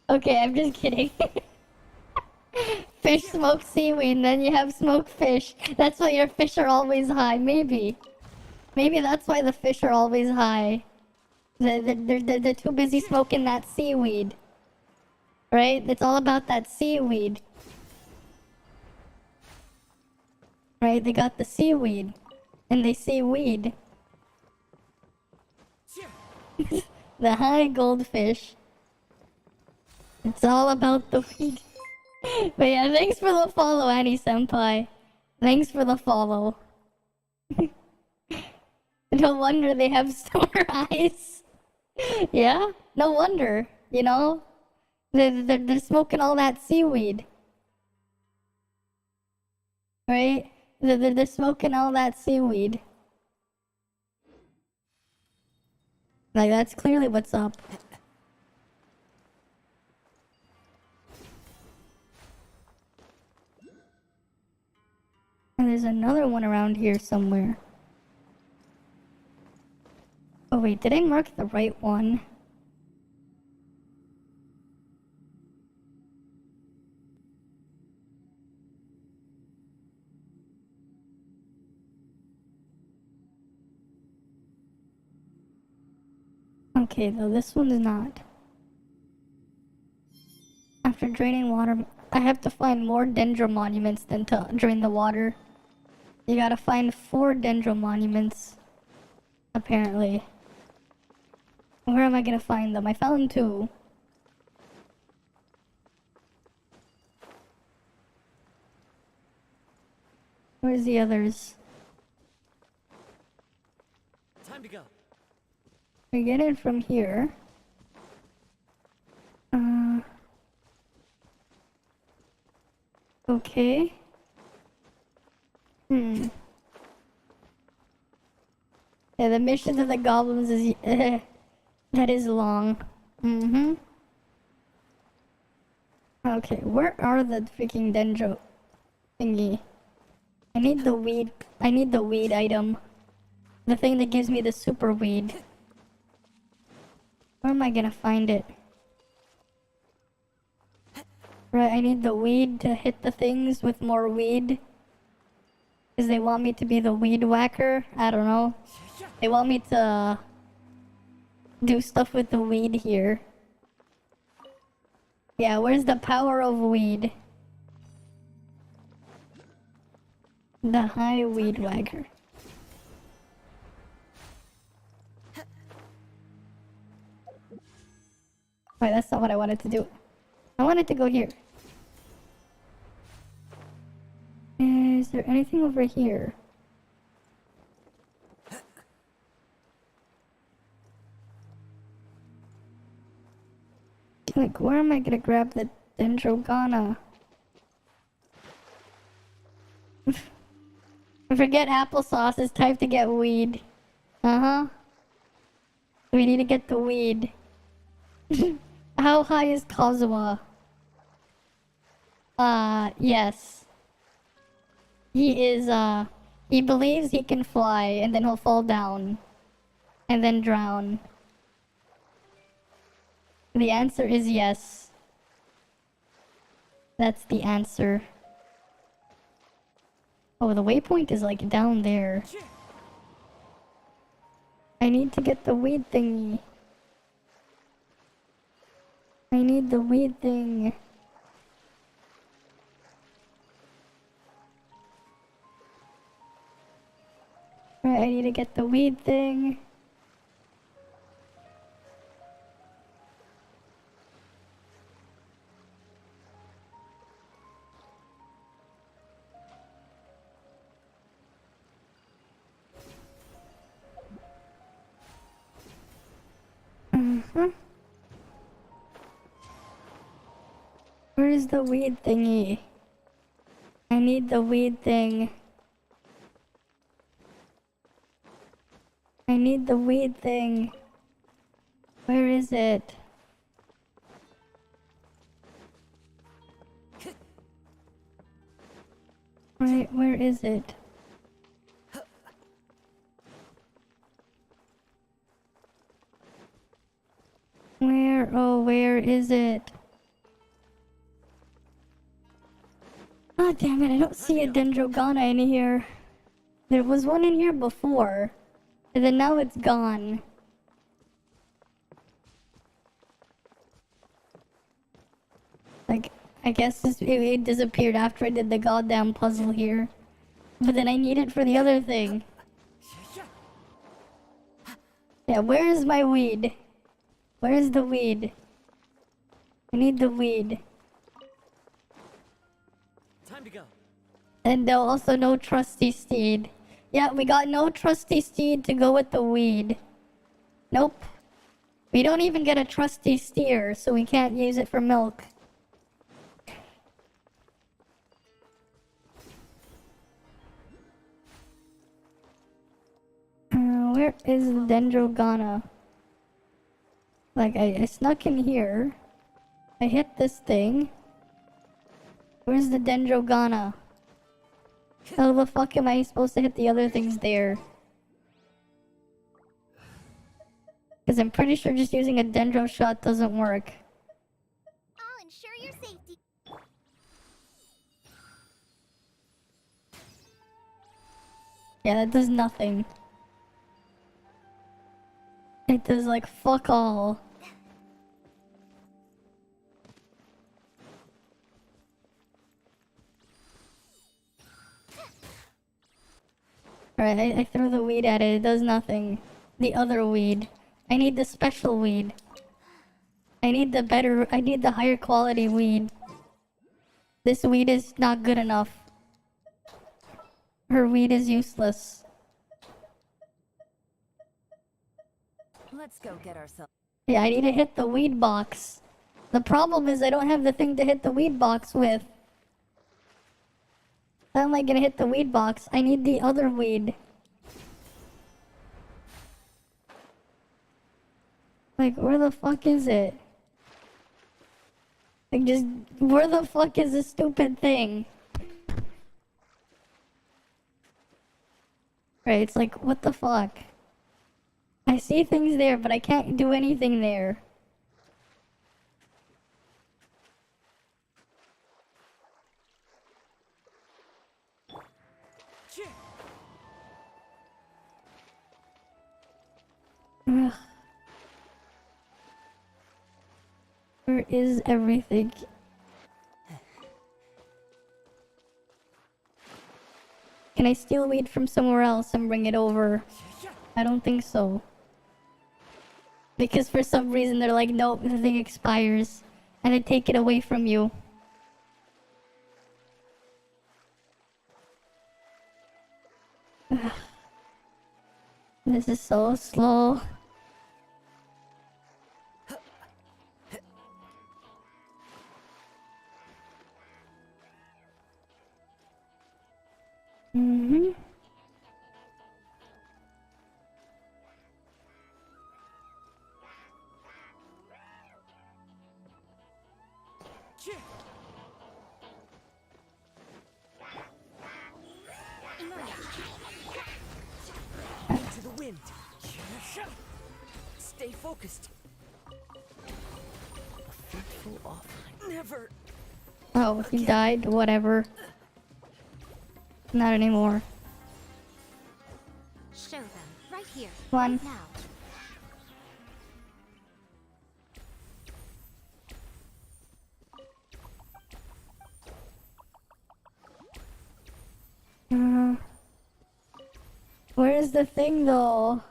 Okay, I'm just kidding. Fish smoke seaweed, and then you have smoked fish. That's why your fish are always high, maybe. Maybe that's why the fish are always high. They're too busy smoking that seaweed. Right? It's all about that seaweed. Right? They got the seaweed. And they see weed. The high goldfish. It's all about the weed. But yeah, thanks for the follow, Annie Senpai. Thanks for the follow. No wonder they have sore eyes. Yeah? No wonder, you know? They're smoking all that seaweed. Right? They're smoking all that seaweed. Like, that's clearly what's up. And there's another one around here somewhere. Oh wait, did I mark the right one? Okay, though, this one is not. After draining water, I have to find more dendro monuments than to drain the water. You gotta find 4 dendro monuments, apparently. Where am I gonna find them? I found 2. Where's the others? Time to go. We get in from here. Okay. Yeah, the mission of the goblins is that is long. Okay, where are the freaking dendro thingy? I need the weed. I need the weed item. The thing that gives me the super weed. Where am I gonna find it? Right, I need the weed to hit the things with more weed. Because they want me to be the weed whacker? I don't know. They want me to do stuff with the weed here. Yeah, where's the power of weed? The high weed whacker. Wait, that's not what I wanted to do. I wanted to go here. Is there anything over here? Like, where am I gonna grab the dendrogana? Forget applesauce, it's time to get weed. We need to get the weed. How high is Kazuha? Yes. He believes he can fly and then he'll fall down. And then drown. The answer is yes. That's the answer. Oh, the waypoint is like down there. I need to get the weed thingy. I need the weed thing. Right, I need to get the weed thing. Where is the weed thingy? I need the weed thing. I need the weed thing. Where is it? Right, where is it? Where? Oh, where is it? Oh, damn it, I don't see a Dendrogana in here. There was one in here before, and then now it's gone. Like, I guess it disappeared after I did the goddamn puzzle here. But then I need it for the other thing. Yeah, where is my weed? Where is the weed? I need the weed. Time to go. And also no trusty steed. Yeah, we got no trusty steed to go with the weed. Nope. We don't even get a trusty steer, so we can't use it for milk. Where is the Dendrogana? Like, I snuck in here. I hit this thing. Where's the Dendrogana? How the fuck am I supposed to hit the other things there? Because I'm pretty sure just using a Dendro shot doesn't work. I'll ensure your safety. Yeah, that does nothing. It does like fuck all. Alright, I throw the weed at it, it does nothing. The other weed. I need the special weed. I need the higher quality weed. This weed is not good enough. Her weed is useless. Let's go get ourselves. Yeah, I need to hit the weed box. The problem is I don't have the thing to hit the weed box with. How am I gonna hit the weed box? I need the other weed. Like, where the fuck is it? Like, just, where the fuck is this stupid thing? Right, it's like, what the fuck? I see things there, but I can't do anything there. Ugh. Where is everything? Can I steal weed from somewhere else and bring it over? I don't think so. Because for some reason they're like, nope, the thing expires. And they take it away from you. Ugh. This is so slow. Mm-hmm. Into the wind. Stay focused. Fateful offering. Never. Oh, he died? Whatever. Not anymore. Show them. Right here. Come on. Right now. Where's the thing though?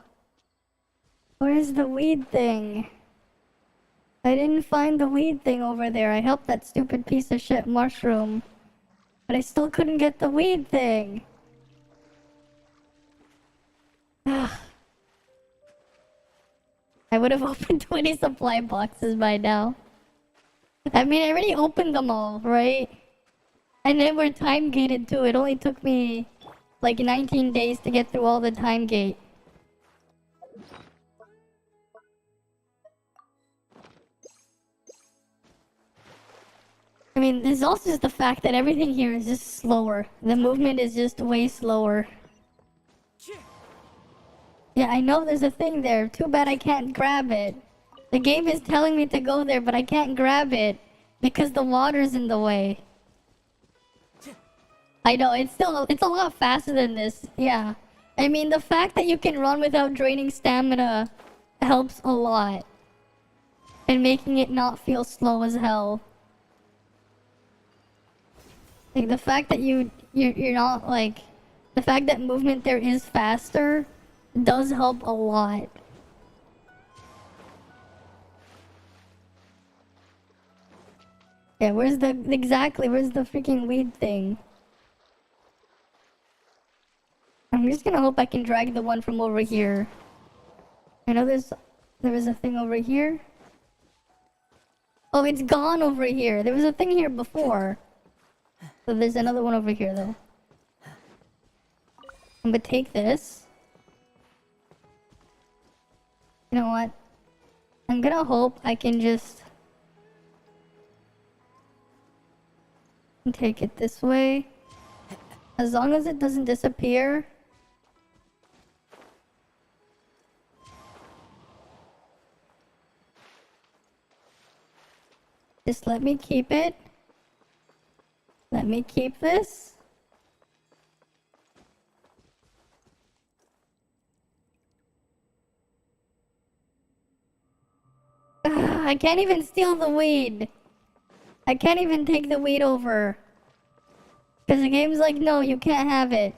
Where's the weed thing? I didn't find the weed thing over there. I helped that stupid piece of shit mushroom. But I still couldn't get the weed thing. I would have opened 20 supply boxes by now. I mean, I already opened them all, right? And they were time gated too. It only took me like 19 days to get through all the time gate. I mean, there's also just the fact that everything here is just slower. The movement is just way slower. Yeah, I know there's a thing there. Too bad I can't grab it. The game is telling me to go there, but I can't grab it because the water's in the way. I know, it's a lot faster than this. Yeah. I mean, the fact that you can run without draining stamina helps a lot. And making it not feel slow as hell. Like, the fact that you're not, like... The fact that movement there is faster does help a lot. Yeah, where's the freaking weed thing? I'm just gonna hope I can drag the one from over here. I know there was a thing over here. Oh, it's gone over here. There was a thing here before. So there's another one over here though. I'm gonna take this. You know what? I'm gonna hope I can just take it this way. As long as it doesn't disappear. Just let me keep it. Let me keep this. I can't even steal the weed. I can't even take the weed over. Because the game's like, no, you can't have it.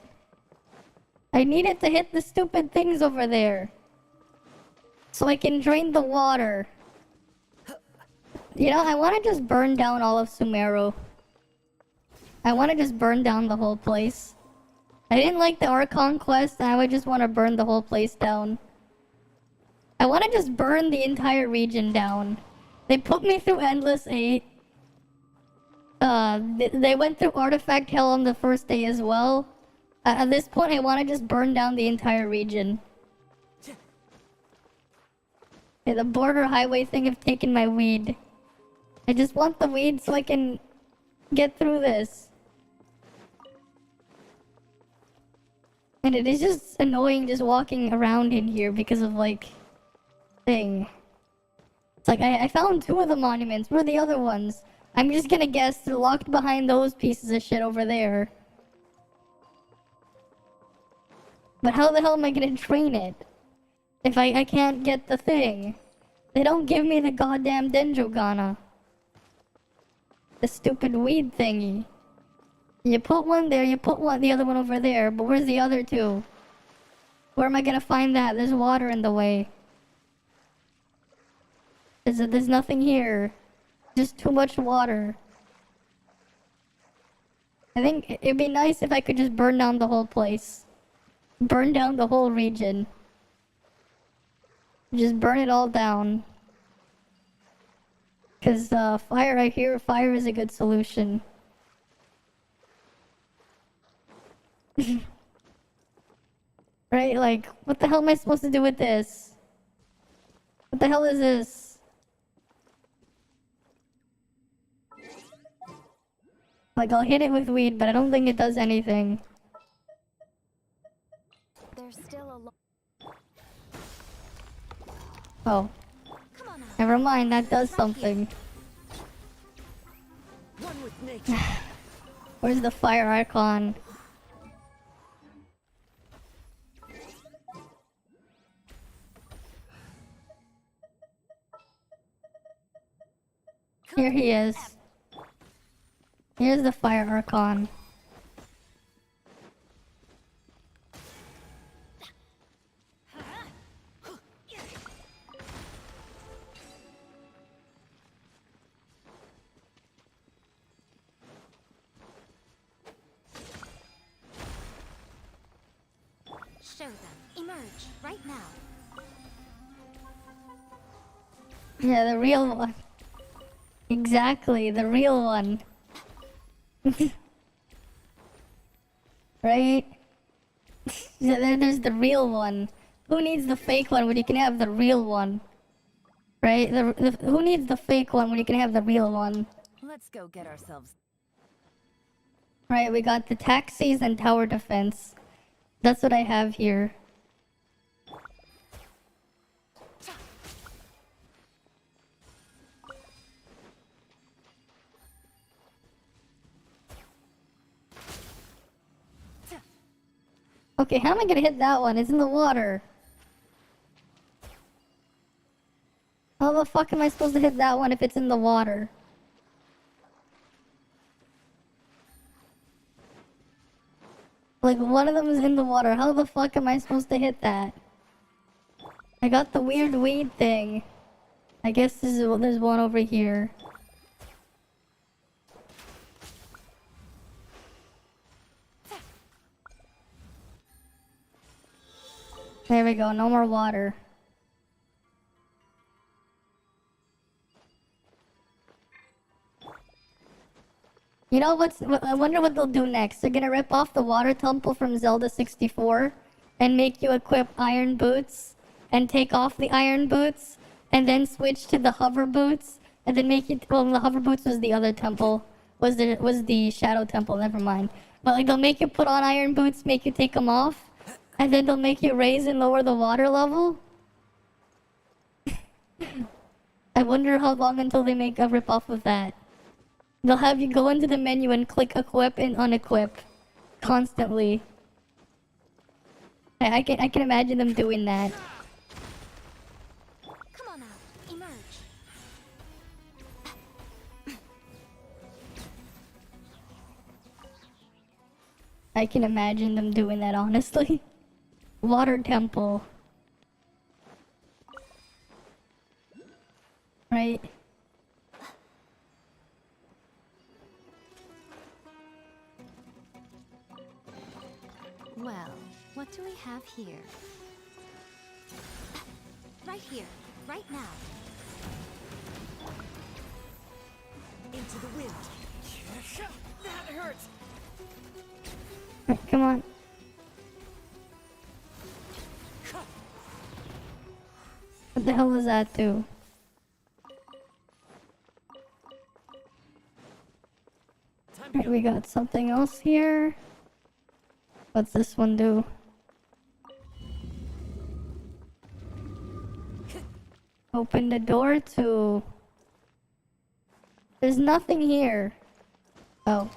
I need it to hit the stupid things over there. So I can drain the water. You know, I want to just burn down all of Sumeru. I want to just burn down the whole place. I didn't like the Archon quest, and I would just want to burn the whole place down. I want to just burn the entire region down. They put me through Endless 8. They went through Artifact Hell on the first day as well. At this point, I want to just burn down the entire region. Yeah, the border highway thing have taken my weed. I just want the weed so I can get through this. And it is just annoying just walking around in here because of, like, thing. It's like, I found 2 of the monuments. Where are the other ones? I'm just gonna guess they're locked behind those pieces of shit over there. But how the hell am I gonna train it? If I can't get the thing. They don't give me the goddamn Denjogana. The stupid weed thingy. You put one there, you put the other one over there, but where's the other 2? Where am I gonna find that? There's water in the way. There's nothing here. Just too much water. I think it'd be nice if I could just burn down the whole place. Burn down the whole region. Just burn it all down. Because fire, I hear fire is a good solution. Right? Like, what the hell am I supposed to do with this? What the hell is this? Like, I'll hit it with weed, but I don't think it does anything. There's still a lot. Oh. Come on now. Never mind, that does Right something. here. nature. Where's the fire icon? Here he is. Here's the fire archon. Show them. Emerge right now. Yeah, the real one. Exactly, the real one. Right? Yeah, then there's the real one. Who needs the fake one when you can have the real one? Right? Who needs the fake one when you can have the real one? Let's go get ourselves. Right, we got the taxis and tower defense. That's what I have here. Okay, how am I gonna hit that one? It's in the water. How the fuck am I supposed to hit that one if it's in the water? Like, one of them is in the water. How the fuck am I supposed to hit that? I got the weird weed thing. I guess there's one over here. There we go, no more water. You know I wonder what they'll do next. They're gonna rip off the water temple from Zelda 64 and make you equip iron boots and take off the iron boots and then switch to the hover boots and then make it, well, the hover boots was the other temple, was the shadow temple, never mind. But like they'll make you put on iron boots, make you take them off, and then they'll make you raise and lower the water level. I wonder how long until they make a rip off of that. They'll have you go into the menu and click equip and unequip constantly. I can imagine them doing that. Come on out. Emerge. I can imagine them doing that, honestly. Water temple. Right? Well, what do we have here? Right here. Right now. Into the wind. That hurts. Right, come on. What the hell does that do? Right, we got something else here. What's this one do? Open the door to... There's nothing here. Oh.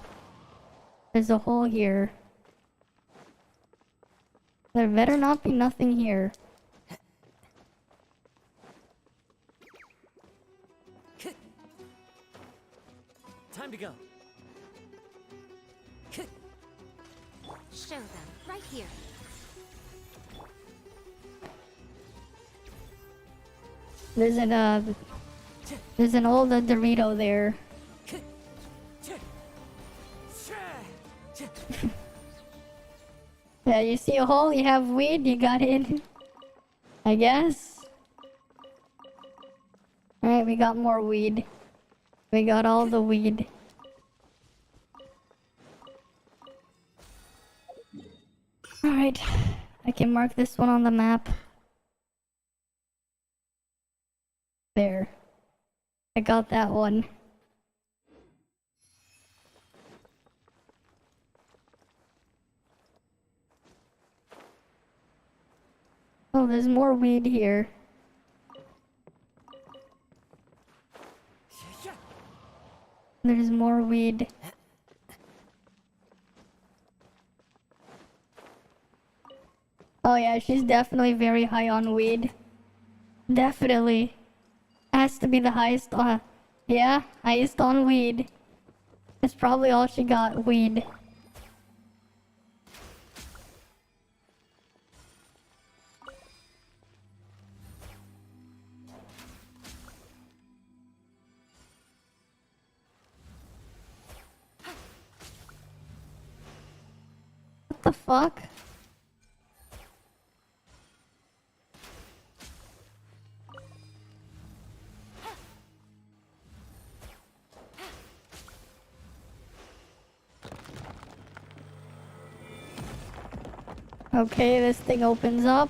There's a hole here. There better not be nothing here. Time to go. Show them. Right here. There's an old Dorito there. Yeah, you see a hole, you have weed, you got it. I guess. Alright, we got more weed. We got all the weed. Alright, I can mark this one on the map. There. I got that one. Oh, there's more weed here. There's more weed. Oh yeah, she's definitely very high on weed. Definitely. Has to be the highest yeah, highest on weed. That's probably all she got, weed. What the fuck? Okay, this thing opens up.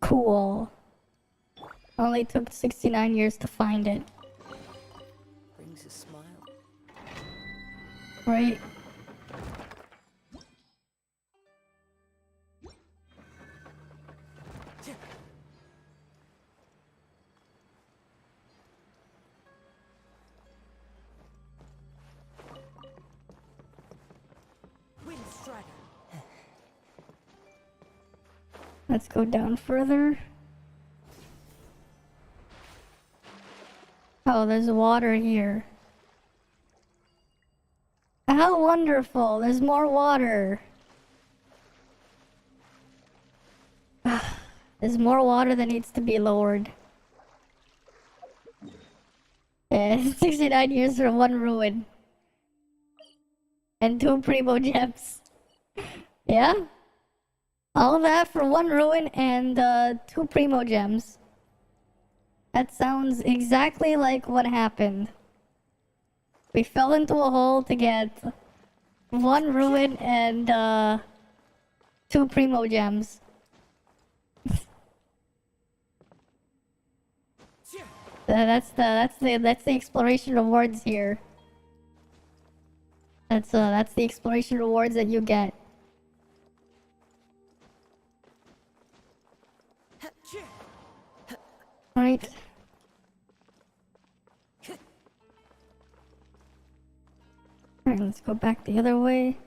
Cool. Only took 69 years to find it. Brings a smile. Right? Wind strider. Let's go down further. Oh, there's water here. How wonderful! There's more water. There's more water that needs to be lowered. Yeah, 69 years for one ruin. And 2 primo gems. Yeah? All that for 1 ruin and 2 primo gems. That sounds exactly like what happened. We fell into a hole to get 1 ruin and 2 primo gems. That's the exploration rewards here. That's the exploration rewards that you get. Right. Alright, let's go back the other way.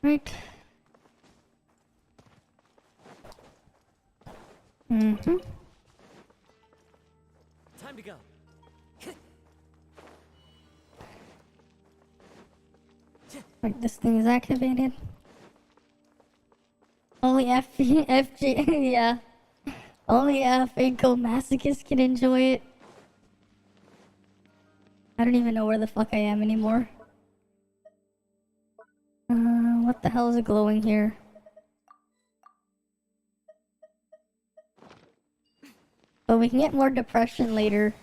Right. Mm-hmm. Time to go. Right, this thing is activated. Only FG, yeah. Only Finko masochist can enjoy it. I don't even know where the fuck I am anymore. What the hell is glowing here? But we can get more depression later.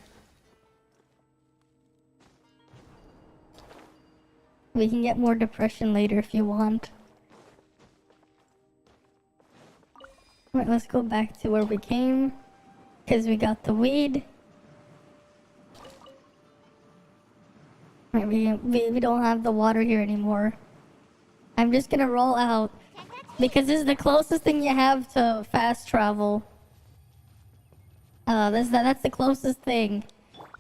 We can get more depression later if you want. Alright, let's go back to where we came. Because we got the weed. Alright, we don't have the water here anymore. I'm just gonna roll out. Because this is the closest thing you have to fast travel. That's the closest thing.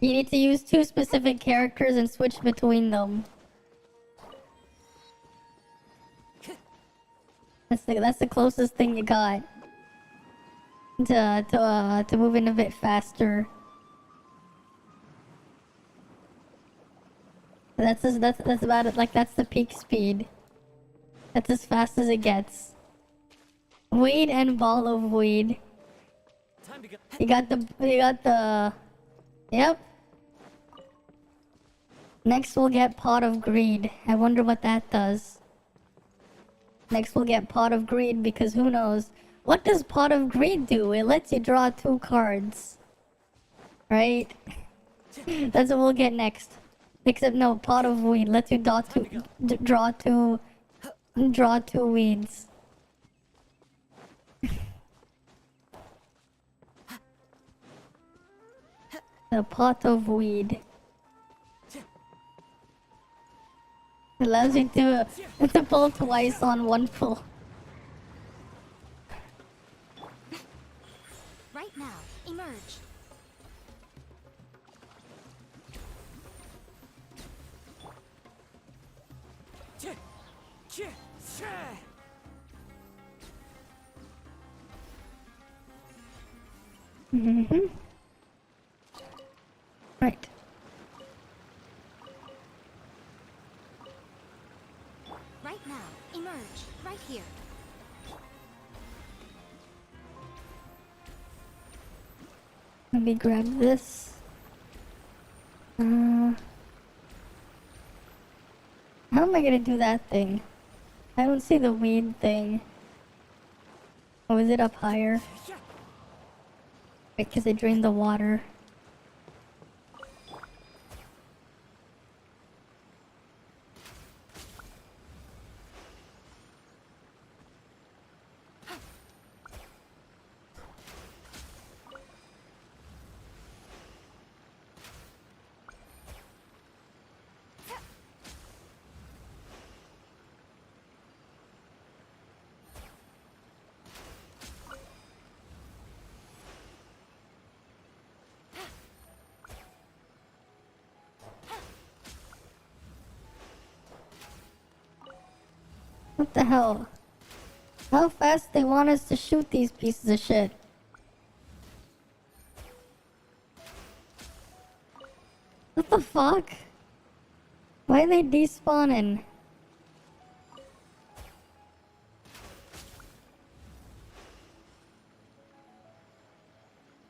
You need to use 2 specific characters and switch between them. That's the closest thing you got to moving a bit faster. That's about it. Like that's the peak speed. That's as fast as it gets. Weed and ball of weed. Time to go. You got the. Yep. Next we'll get pot of greed. I wonder what that does. Next we'll get pot of greed because who knows? What does pot of greed do? It lets you draw 2 cards. Right? That's what we'll get next. Except no, pot of weed lets you draw two weeds. The pot of weed. Allows you to pull twice on 1 pull. Right now, emerge. Mm-hmm. Right. Right now. Emerge. Right here. Let me grab this. How am I gonna do that thing? I don't see the weed thing. Oh, is it up higher? Because I drained the water. What the hell? How fast they want us to shoot these pieces of shit? What the fuck? Why are they despawning?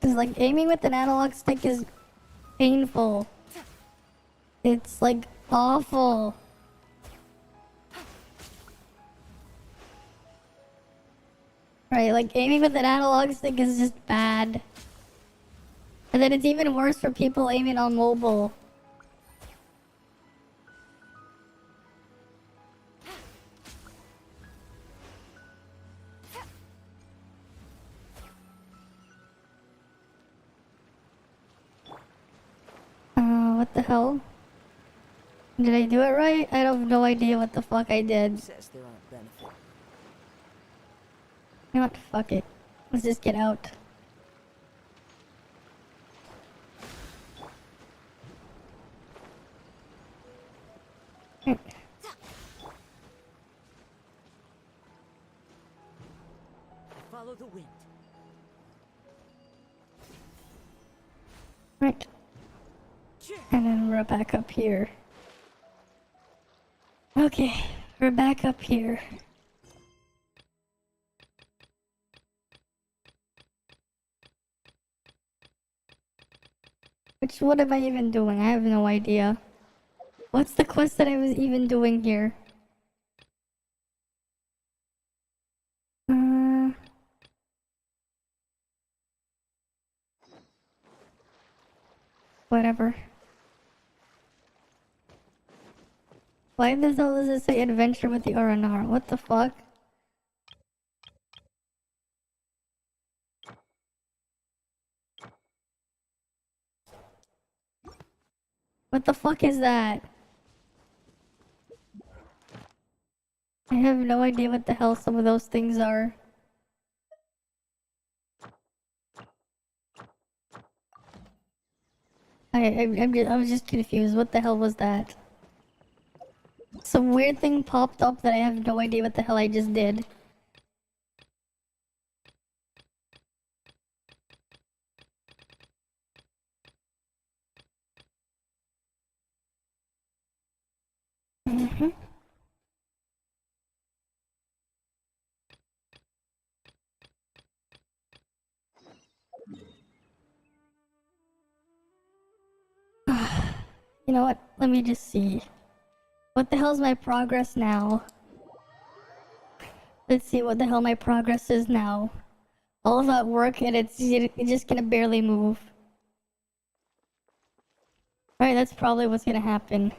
Cause like aiming with an analog stick is painful. It's like awful. Right, like aiming with an analog stick is just bad. And then it's even worse for people aiming on mobile. What the hell? Did I do it right? I have no idea what the fuck I did. Says there aren't benefits. You know what? Fuck it. Let's just get out. Follow the wind. Right. And then we're back up here. Okay, we're back up here. What am I even doing? I have no idea. What's the quest that I was even doing here? Whatever. Why the hell does it say adventure with the RNR? What the fuck? What the fuck is that? I have no idea what the hell some of those things are. I was just confused. What the hell was that? Some weird thing popped up that I have no idea what the hell I just did. Mm-hmm. You know what? Let me just see. What the hell's my progress now? Let's see what the hell my progress is now. All of that work and it's just gonna barely move. Alright, that's probably what's gonna happen.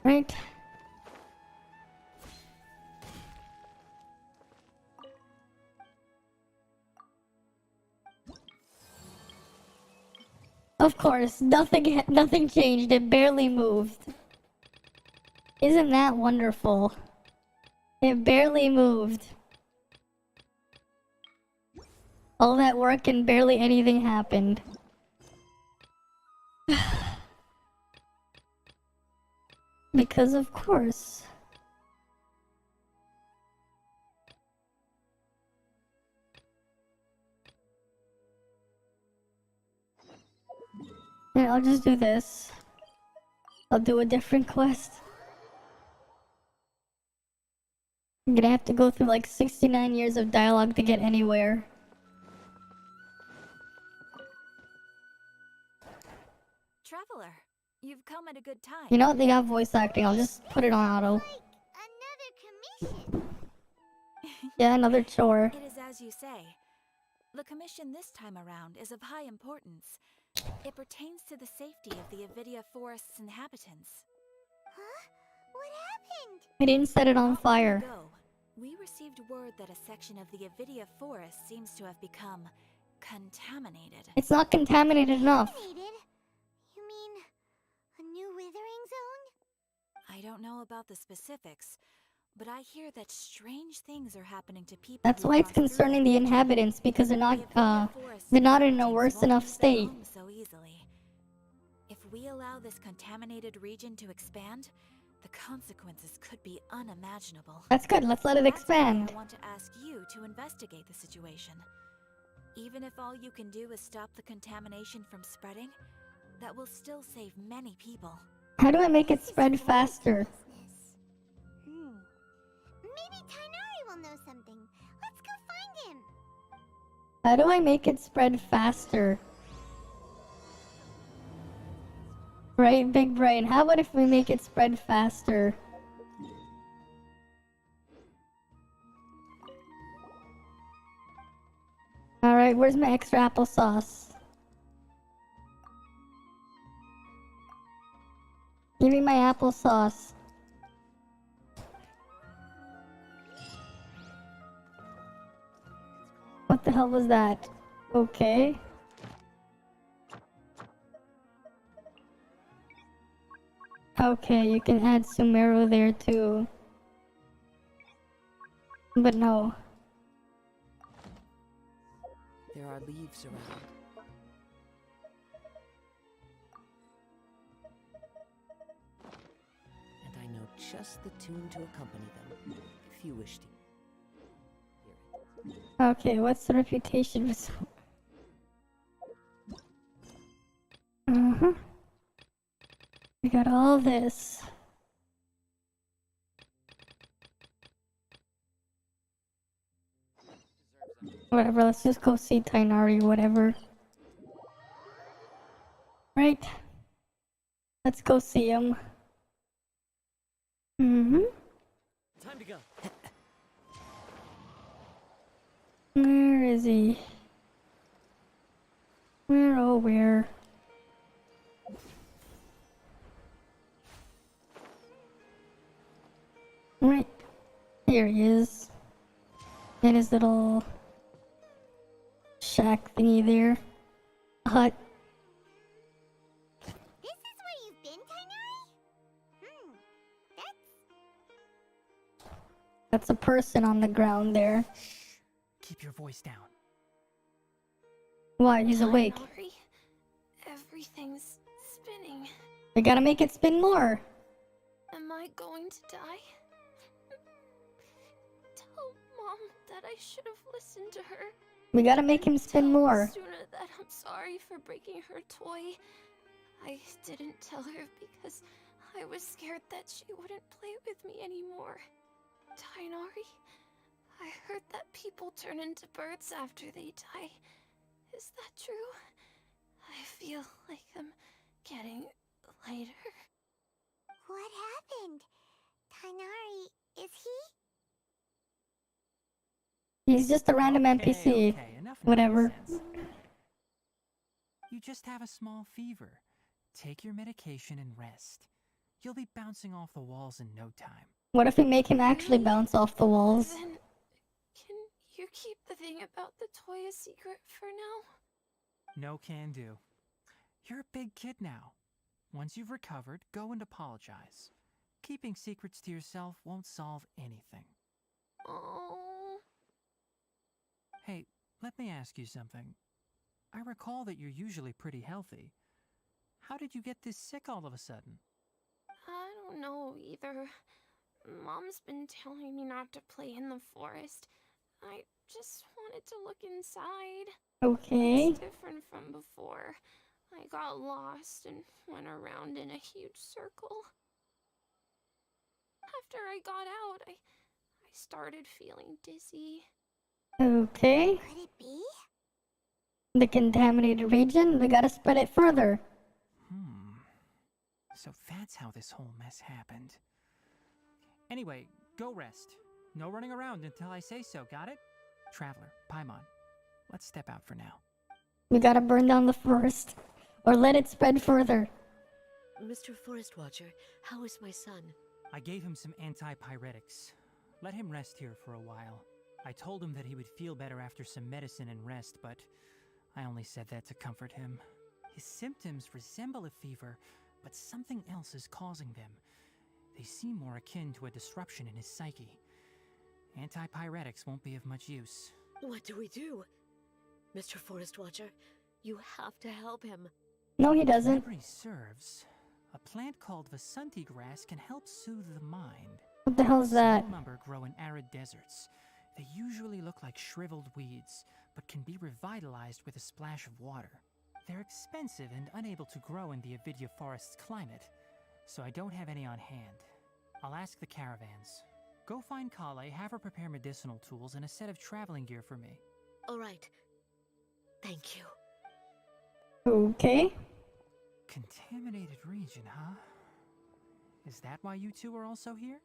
Right? Of course, nothing changed. It barely moved. Isn't that wonderful? It barely moved. All that work and barely anything happened. Because of course. Yeah, I'll just do this. I'll do a different quest. I'm gonna have to go through like 69 years of dialogue to get anywhere. Traveler, you've come at a good time. You know what? They got voice acting. I'll just put it on auto. Another commission. Yeah, another chore. It is as you say. The commission this time around is of high importance. It pertains to the safety of the Avidia Forest's inhabitants. Huh? What happened? I didn't set it on fire. Ago, we received word that a section of the Avidia Forest seems to have become contaminated. It's not contaminated enough. Contaminated? You mean a new withering zone? I don't know about the specifics, but I hear that strange things are happening to people. That's why it's concerning the inhabitants, because they're not in a worse enough state. So easily. If we allow this contaminated region to expand, the consequences could be unimaginable. That's good. Let's let it expand. I want to ask you to investigate the situation. Even if all you can do is stop the contamination from spreading, that will still save many people. How do I make it spread faster? Maybe Tainari will know something. Let's go find him. How do I make it spread faster? Right, big brain. How about if we make it spread faster? Alright, where's my extra applesauce? Give me my applesauce. What the hell was that? Okay. Okay, you can add Sumeru there too. But no. There are leaves around. And I know just the tune to accompany them, if you wish to hear it. Okay, what's the reputation with... We got all this. Whatever, let's just go see Tainari, whatever. Right. Let's go see him. Time to go. Where is he? Where, oh where? Right. Here he is. In his little shack thingy there. Hut. This is where you've been, Tainari? That's a person on the ground there. Keep your voice down. Why? He's awake. Tainari, everything's spinning. We gotta make it spin more. Am I going to die? Tell Mom that I should have listened to her. We gotta make him spin Tell more. Suna that I'm sorry for breaking her toy. I didn't tell her because I was scared that she wouldn't play with me anymore. Tainari, I heard that people turn into birds after they die. Is that true? I feel like I'm getting lighter. What happened? Tainari, is he? He's just a random NPC. Okay, enough Whatever. nonsense. You just have a small fever. Take your medication and rest. You'll be bouncing off the walls in no time. What if we make him actually bounce off the walls? Then, can you keep the thing about the toy a secret for now? No can do. You're a big kid now. Once you've recovered, go and apologize. Keeping secrets to yourself won't solve anything. Oh. Hey, let me ask you something. I recall that you're usually pretty healthy. How did you get this sick all of a sudden? I don't know either. Mom's been telling me not to play in the forest. I just wanted to look inside. Okay. It's different from before. I got lost and went around in a huge circle. After I got out, I started feeling dizzy. Okay. Could it be? The contaminated region, we gotta spread it further. So that's how this whole mess happened. Anyway, go rest. No running around until I say so, got it? Traveler, Paimon, let's step out for now. We gotta burn down the forest, or let it spread further. Mr. Forest Watcher, how is my son? I gave him some antipyretics. Let him rest here for a while. I told him that he would feel better after some medicine and rest, but I only said that to comfort him. His symptoms resemble a fever, but something else is causing them. They seem more akin to a disruption in his psyche. Antipyretics won't be of much use. What do we do? Mr. Forest Watcher, you have to help him. No, he doesn't. Memory serves. A plant called Vasanti grass can help soothe the mind. What the hell's that? Small number grow in arid deserts. They usually look like shriveled weeds, but can be revitalized with a splash of water. They're expensive and unable to grow in the Avidya forest's climate, so I don't have any on hand. I'll ask the caravans. Go find Kale, have her prepare medicinal tools and a set of traveling gear for me. All right. Thank you. Okay. Contaminated region, huh? Is that why you two are also here?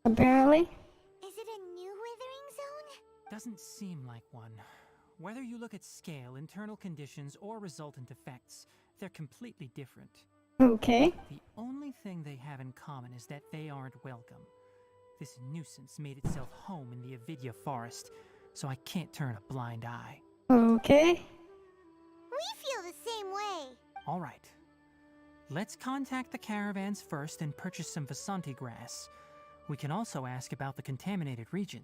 Apparently. Is it a new withering zone? Doesn't seem like one. Whether you look at scale, internal conditions, or resultant effects, they're completely different. Okay. The only thing they have in common is that they aren't welcome. This nuisance made itself home in the Avidya forest, so I can't turn a blind eye. Okay. We feel the same way. All right. Let's contact the caravans first and purchase some Vasanti grass. We can also ask about the contaminated region.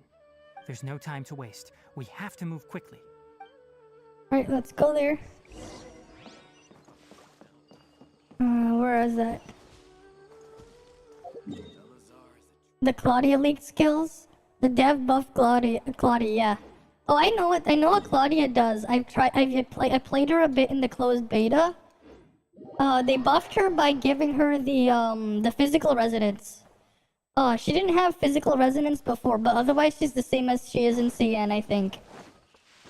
There's no time to waste. We have to move quickly. Alright, let's go there. Where is that? The Claudia leaked skills? The dev buff Claudia, yeah. Oh, I know what Claudia does. I played her a bit in the closed beta. They buffed her by giving her the physical resonance. She didn't have physical resonance before, but otherwise she's the same as she is in CN, I think.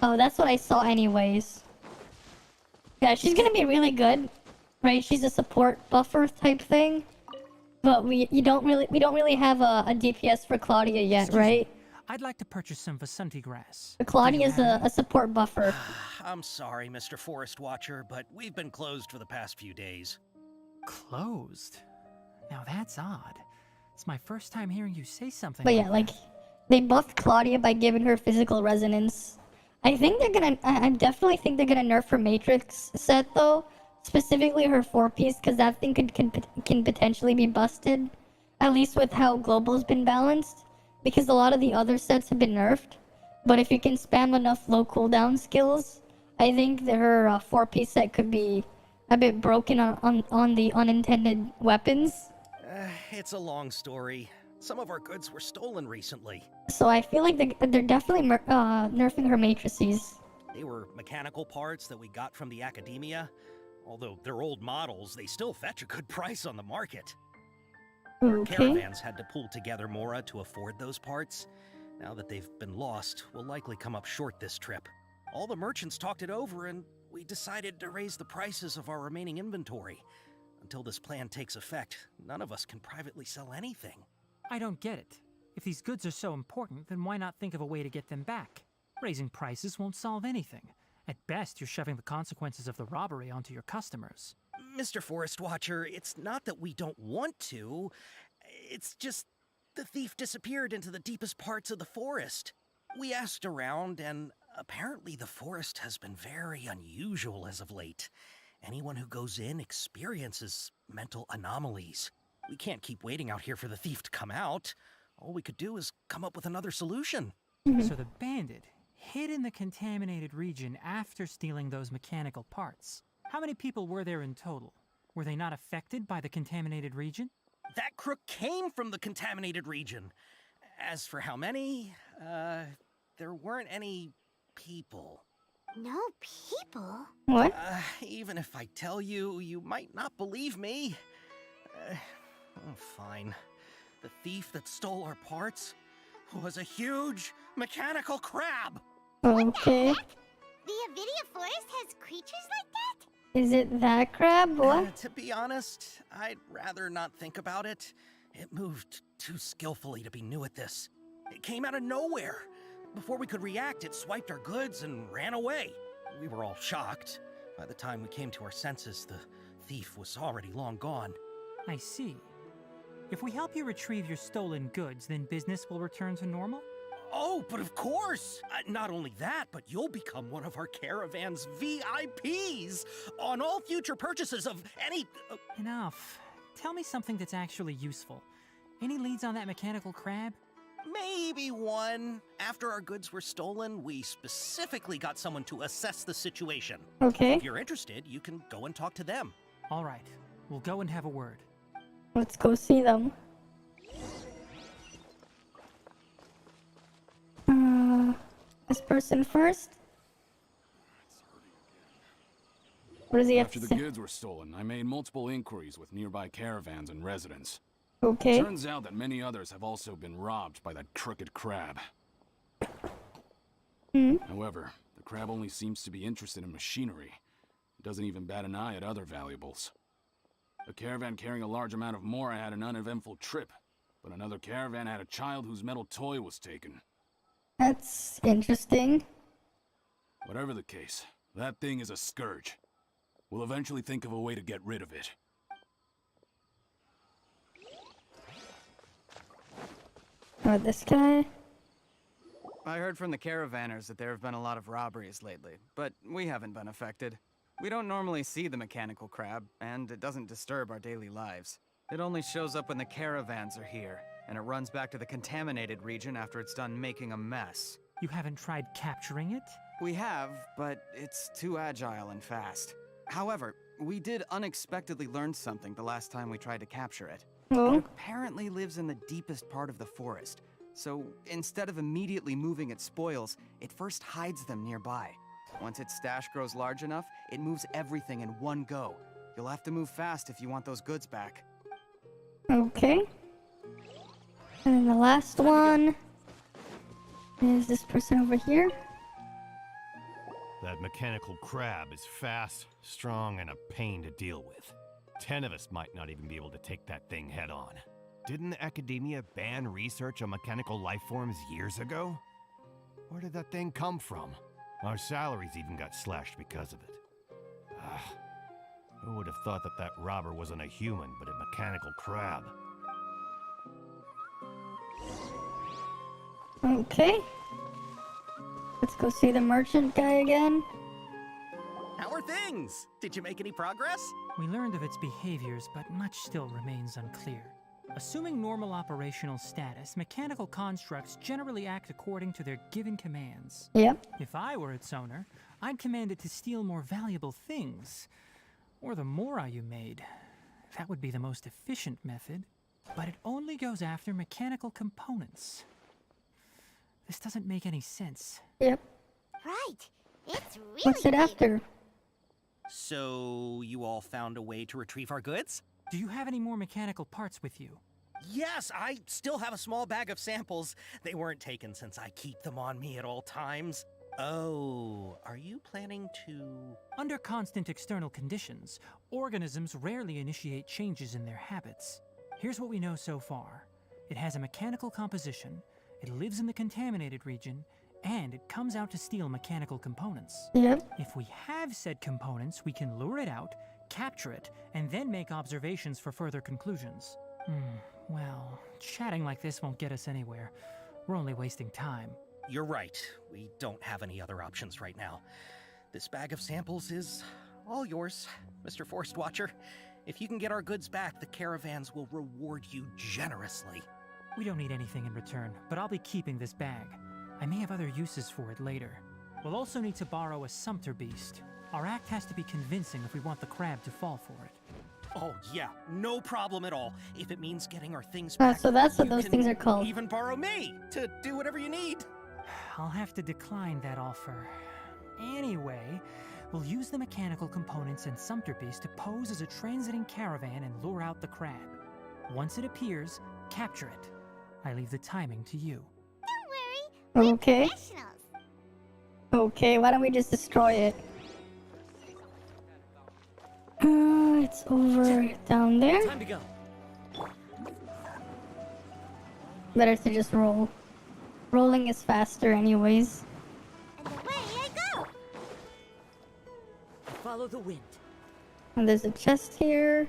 Oh, that's what I saw anyways. Yeah, she's gonna be really good, right? She's a support buffer type thing. But we don't really have a DPS for Claudia yet, Excuse right? me. I'd like to purchase some Vasanti grass. Claudia's Do you have a support buffer. I'm sorry, Mr. Forest Watcher, but we've been closed for the past few days. Closed? Now that's odd. It's my first time hearing you say something But yeah, like, they buffed Claudia by giving her physical resonance. I definitely think they're gonna nerf her Matrix set though. Specifically her 4-piece, because that thing can potentially be busted. At least with how Global's been balanced. Because a lot of the other sets have been nerfed. But if you can spam enough low cooldown skills, I think that her 4-piece set could be a bit broken on the unintended weapons. It's a long story. Some of our goods were stolen recently. So I feel like they're definitely nerfing her matrices. They were mechanical parts that we got from the academia. Although they're old models, they still fetch a good price on the market. Okay. Caravans had to pull together Mora to afford those parts. Now that they've been lost, we'll likely come up short this trip. All the merchants talked it over and we decided to raise the prices of our remaining inventory. Until this plan takes effect, none of us can privately sell anything. I don't get it. If these goods are so important, then why not think of a way to get them back? Raising prices won't solve anything. At best, you're shoving the consequences of the robbery onto your customers. Mr. Forest Watcher, it's not that we don't want to. It's just the thief disappeared into the deepest parts of the forest. We asked around, and apparently the forest has been very unusual as of late. Anyone who goes in experiences mental anomalies. We can't keep waiting out here for the thief to come out. All we could do is come up with another solution. So the bandit hid in the contaminated region after stealing those mechanical parts. How many people were there in total? Were they not affected by the contaminated region? That crook came from the contaminated region. As for how many, there weren't any people. No people? What? Even if I tell you, you might not believe me. Fine. The thief that stole our parts was a huge mechanical crab. Okay. The Avidia Forest has creatures like that? Is it that crab? What? To be honest, I'd rather not think about it. It moved too skillfully to be new at this. It came out of nowhere. Before we could react, it swiped our goods and ran away. We were all shocked. By the time we came to our senses, the thief was already long gone. I see. If we help you retrieve your stolen goods, then business will return to normal? Oh, but of course! Not only that, but you'll become one of our caravan's VIPs on all future purchases of any... Enough. Tell me something that's actually useful. Any leads on that mechanical crab? Maybe one. After our goods were stolen, we specifically got someone to assess the situation. Okay. If you're interested, you can go and talk to them. All right. We'll go and have a word. Let's go see them. This person first? What does he have After to the say? goods were stolen, I made multiple inquiries with nearby caravans and residents. Okay. Turns out that many others have also been robbed by that crooked crab. However, the crab only seems to be interested in machinery. It doesn't even bat an eye at other valuables. A caravan carrying a large amount of Mora had an uneventful trip, but another caravan had a child whose metal toy was taken. That's interesting. Whatever the case, that thing is a scourge. We'll eventually think of a way to get rid of it. Oh, this guy? I heard from the caravanners that there have been a lot of robberies lately, but we haven't been affected. We don't normally see the mechanical crab, and it doesn't disturb our daily lives. It only shows up when the caravans are here, and it runs back to the contaminated region after it's done making a mess. You haven't tried capturing it? We have, but it's too agile and fast. However, we did unexpectedly learn something the last time we tried to capture it. Oh. It apparently lives in the deepest part of the forest, so instead of immediately moving its spoils, it first hides them nearby. Once its stash grows large enough, it moves everything in one go. You'll have to move fast if you want those goods back. Okay. And the last one is this person over here. That mechanical crab is fast, strong, and a pain to deal with. 10 of us might not even be able to take that thing head on. Didn't academia ban research on mechanical life forms years ago? Where did that thing come from? Our salaries even got slashed because of it. Who would have thought that that robber wasn't a human, but a mechanical crab? Okay. Let's go see the merchant guy again. How are things? Did you make any progress? We learned of its behaviors, but much still remains unclear. Assuming normal operational status, mechanical constructs generally act according to their given commands. Yep. If I were its owner, I'd command it to steal more valuable things. Or the Mora you made. That would be the most efficient method. But it only goes after mechanical components. This doesn't make any sense. Yep. Right. It's really What's it weird. after? So, you all found a way to retrieve our goods? Do you have any more mechanical parts with you? Yes, I still have a small bag of samples. They weren't taken since I keep them on me at all times. Oh, are you planning to... Under constant external conditions, organisms rarely initiate changes in their habits. Here's what we know so far. It has a mechanical composition, it lives in the contaminated region, and it comes out to steal mechanical components. Yep. If we have said components, we can lure it out, capture it, and then make observations for further conclusions. Well, chatting like this won't get us anywhere. We're only wasting time. You're right. We don't have any other options right now. This bag of samples is all yours, Mr. Forest Watcher. If you can get our goods back, the caravans will reward you generously. We don't need anything in return, but I'll be keeping this bag. I may have other uses for it later. We'll also need to borrow a sumpter beast. Our act has to be convincing if we want the crab to fall for it. Oh, yeah, no problem at all. If it means getting our things back, So that's what you those can things are called. even borrow me to do whatever you need. I'll have to decline that offer. Anyway, we'll use the mechanical components and Sumpter Beast to pose as a transiting caravan and lure out the crab. Once it appears, capture it. I leave the timing to you. Don't worry, we're Okay. professionals. Okay, why don't we just destroy it? It's over down there. Time to go. Better to just roll. Rolling is faster anyways. And away I go. Follow the wind. And there's a chest here.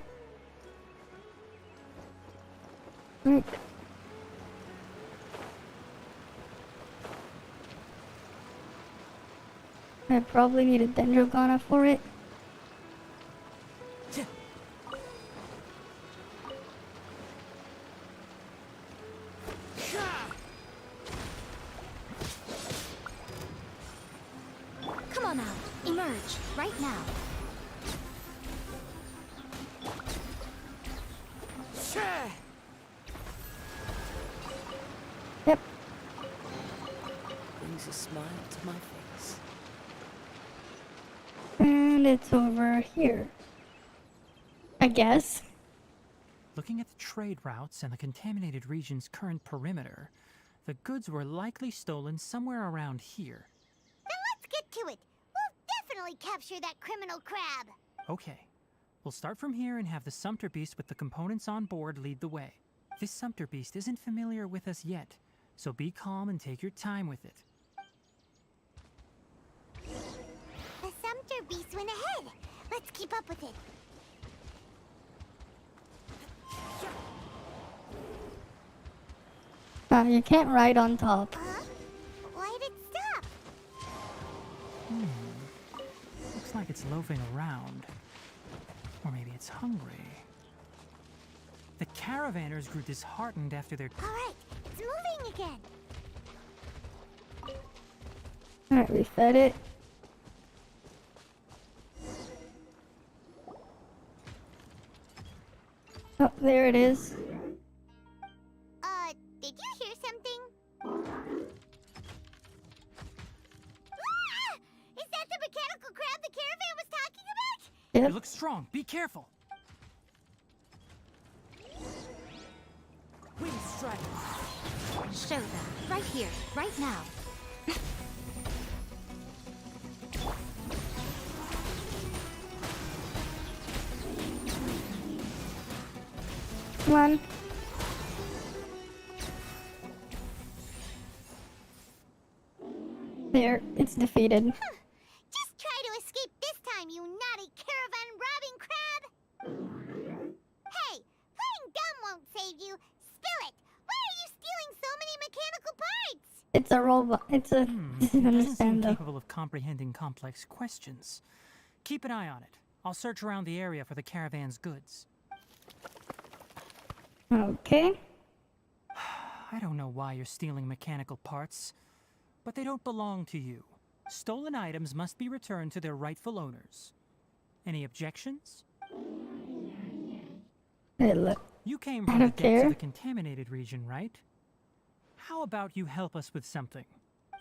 Mm. I probably need a Dendrogana for it. Come on out. Emerge. Right now. Yep. Brings a smile to my face. And it's over here. I guess. Looking at the trade routes and the contaminated region's current perimeter, the goods were likely stolen somewhere around here. Then let's get to it. We'll definitely capture that criminal crab. Okay. We'll start from here and have the Sumpter Beast with the components on board lead the way. This Sumpter Beast isn't familiar with us yet, so be calm and take your time with it. The Sumpter Beast went ahead. Let's keep up with it. You can't ride on top. Huh? Why'd it stop? Looks like it's loafing around. Or maybe it's hungry. The caravanners grew disheartened after their... All right, it's moving again. Alright, we fed it. Oh, there it is. Did you hear something? Ah! Is that the mechanical crab the caravan was talking about? Yep. You look strong. Be careful. Wing strike. Show them. Right here. Right now. Come on. There, it's defeated. Just try to escape this time, you naughty caravan robbing crab! Hey, playing dumb won't save you. Spill it! Why are you stealing so many mechanical parts? It's a robot. It's a... Doesn't seem understand though. capable of comprehending complex questions. Keep an eye on it. I'll search around the area for the caravan's goods. Okay. I don't know why you're stealing mechanical parts, but they don't belong to you. Stolen items must be returned to their rightful owners. Any objections? Hey, look. You came I from the don't depths care. of the contaminated region, right? How about you help us with something?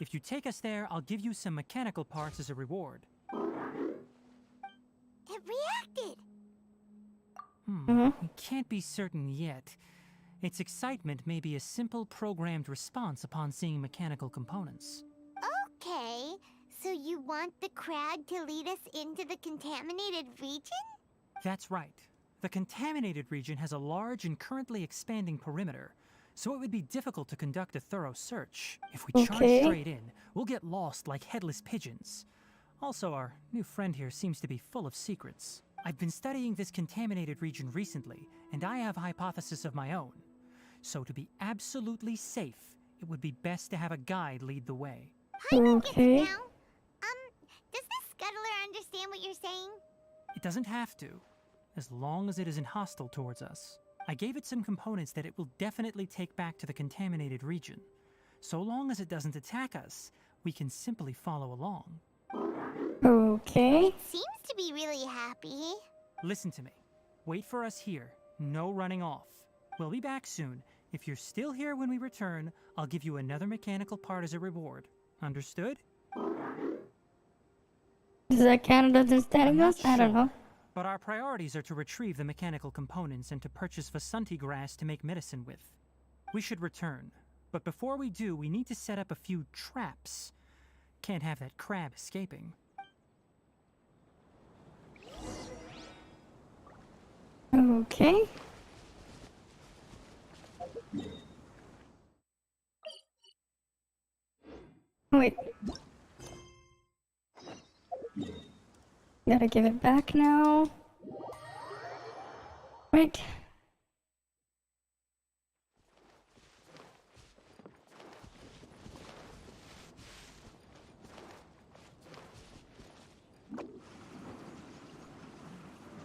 If you take us there, I'll give you some mechanical parts as a reward. It reacted! We can't be certain yet. Its excitement may be a simple programmed response upon seeing mechanical components. Okay, so you want the crab to lead us into the contaminated region? That's right. The contaminated region has a large and currently expanding perimeter, so it would be difficult to conduct a thorough search. If we charge Okay. straight in, we'll get lost like headless pigeons. Also, our new friend here seems to be full of secrets. I've been studying this contaminated region recently, and I have a hypothesis of my own. So to be absolutely safe, it would be best to have a guide lead the way. I don't get Okay. it now. Does the scuttler understand what you're saying? It doesn't have to, as long as it isn't hostile towards us. I gave it some components that it will definitely take back to the contaminated region. So long as it doesn't attack us, we can simply follow along. Okay. Seems to be really happy. Listen to me. Wait for us here. No running off. We'll be back soon. If you're still here when we return, I'll give you another mechanical part as a reward. Understood? Is that Canada understanding us? I don't know. But our priorities are to retrieve the mechanical components and to purchase Vasanti grass to make medicine with. We should return. But before we do, we need to set up a few traps. Can't have that crab escaping. Okay. Wait. Gotta give it back now. Right.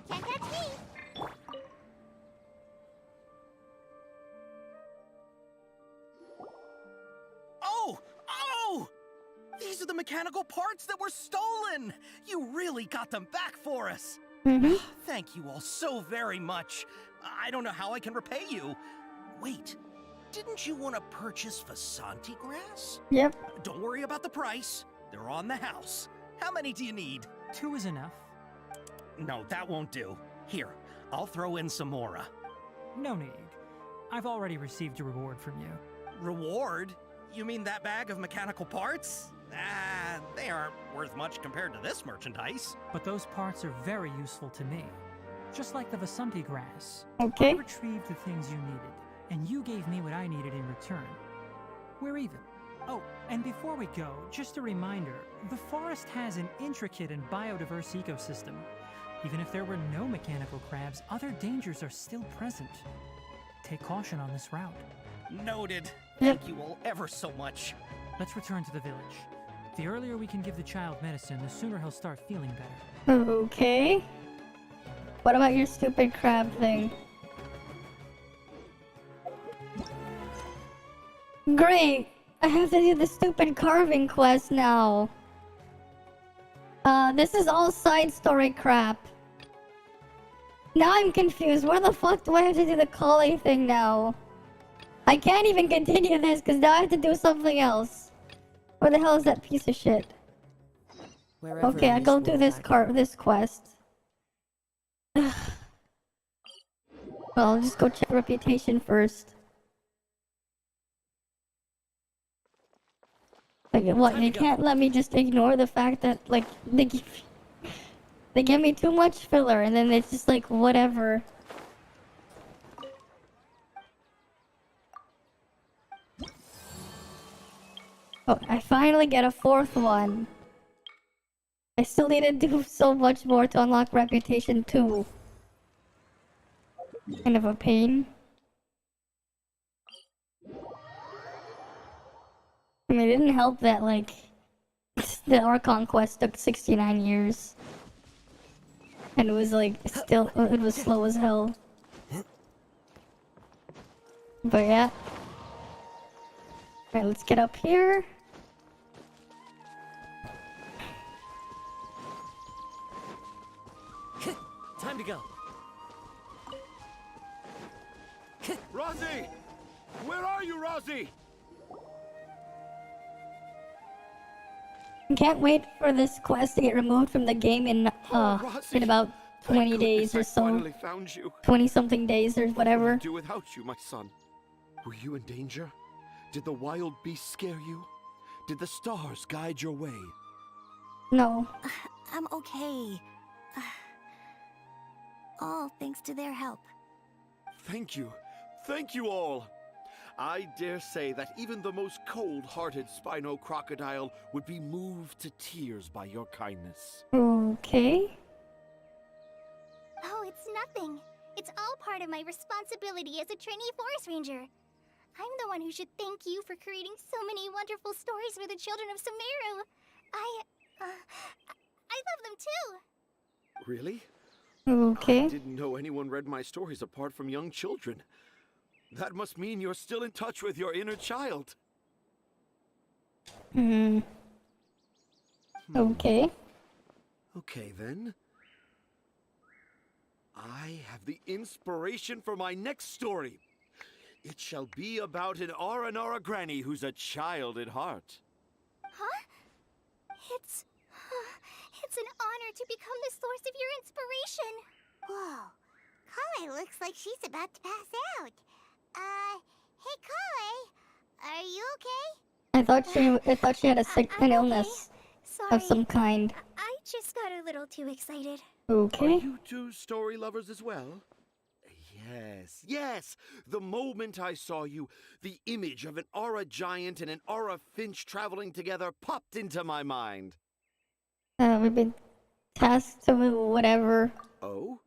Can't catch me. Oh! Oh! These are the mechanical parts that were stolen! You really got them back for us! Thank you all so very much. I don't know how I can repay you. Wait, didn't you want to purchase Vasanti grass? Yep. Don't worry about the price. They're on the house. How many do you need? 2 is enough. No, that won't do. Here, I'll throw in some more. No need. I've already received a reward from you. Reward? You mean that bag of mechanical parts? Ah, they aren't worth much compared to this merchandise. But those parts are very useful to me. Just like the Vasanti grass. Okay. I retrieved the things you needed, and you gave me what I needed in return. We're even. Oh, and before we go, just a reminder, the forest has an intricate and biodiverse ecosystem. Even if there were no mechanical crabs, other dangers are still present. Take caution on this route. Noted. Thank you all ever so much. Let's return to the village. The earlier we can give the child medicine, the sooner he'll start feeling better. Okay. What about your stupid crab thing? Great! I have to do the stupid carving quest now. This is all side story crap. Now I'm confused. Where the fuck do I have to do the calling thing now? I can't even continue this because now I have to do something else. Where the hell is that piece of shit? Okay, I go do this quest. Well, I'll just go check reputation first. Like, what? You can't let me just ignore the fact that, like, they give me too much filler, and then it's just like, whatever. Oh, I finally get a 4th one. I still need to do so much more to unlock reputation 2. Kind of a pain. I mean, it didn't help that, like, the Archon quest took 69 years. And it was, like, still, it was slow as hell. But yeah. Alright, let's get up here. Time to go. Rosie! Where are you, Rosie? Can't wait for this quest to get removed from the game in about 20 days or so. I finally found you. 20-something days or whatever. What would I do without you, my son? Were you in danger? Did the wild beasts scare you? Did the stars guide your way? No. I'm okay. All thanks to their help. Thank you. Thank you all. I dare say that even the most cold-hearted Spino crocodile would be moved to tears by your kindness. Okay. Oh, it's nothing. It's all part of my responsibility as a trainee forest ranger. I'm the one who should thank you for creating so many wonderful stories for the children of Sumeru. I love them too. Really? Okay. I didn't know anyone read my stories apart from young children. That must mean you're still in touch with your inner child. Okay. Okay, then. I have the inspiration for my next story. It shall be about an Aranara granny who's a child at heart. Huh? It's an honor to become the source of your inspiration. Whoa. Kale looks like she's about to pass out. Hey Kale, are you okay? I thought she had an illness Sorry. of some kind. I just got a little too excited. Okay. Are you two story lovers as well? Yes. The moment I saw you, the image of an aura giant and an aura finch traveling together popped into my mind. We've been tasked to whatever. Oh?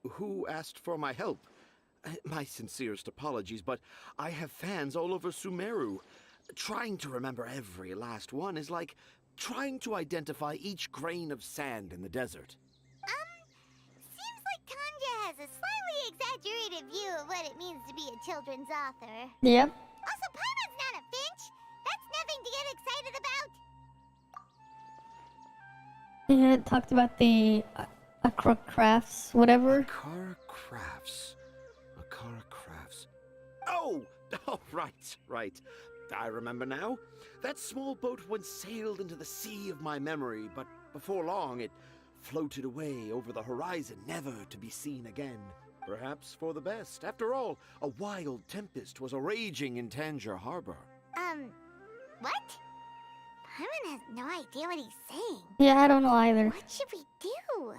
Who asked for my help? My sincerest apologies, but I have fans all over Sumeru. Trying to remember every last one is like trying to identify each grain of sand in the desert. Seems like Tanja has a slightly exaggerated view of what it means to be a children's author. Yep. Also, Paimon's not a finch. That's nothing to get excited about. Yeah, it talked about the Akra crafts, whatever. Akara crafts. Oh, right. I remember now. That small boat once sailed into the sea of my memory, but before long it floated away over the horizon, never to be seen again. Perhaps for the best. After all, a wild tempest was a-raging in Tangier Harbor. What? Paimon has no idea what he's saying. Yeah, I don't know either. What should we do?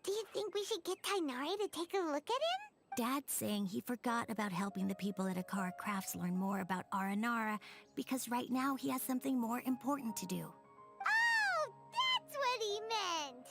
Do you think we should get Tainari to take a look at him? Dad's saying he forgot about helping the people at Akara Crafts learn more about Aranara because right now he has something more important to do. Oh, that's what he meant!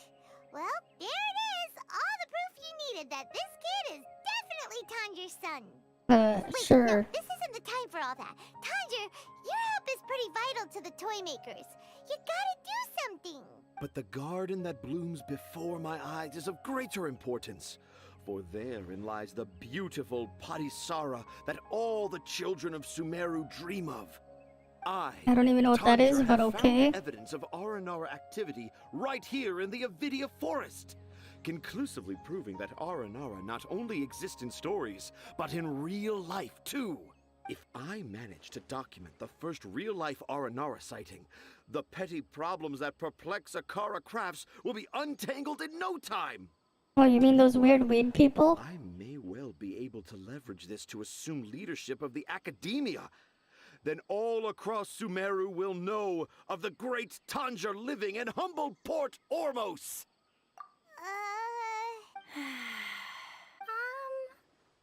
Well, there it is! All the proof you needed that this kid is definitely Tanger's son! Wait, sure. No, this isn't the time for all that. Tanger, your help is pretty vital to the toy makers. You gotta do something! But the garden that blooms before my eyes is of greater importance. For therein lies the beautiful Parisara that all the children of Sumeru dream of. I don't even know what that is, Tanja, but have okay. found evidence of Aranara activity right here in the Avidia Forest, conclusively proving that Aranara not only exist in stories, but in real life too. If I manage to document the first real-life Aranara sighting, the petty problems that perplex Akara Crafts will be untangled in no time. Oh, you mean those weird weed people? I may well be able to leverage this to assume leadership of the academia. Then all across Sumeru will know of the great Tanger living in humble Port Ormos. I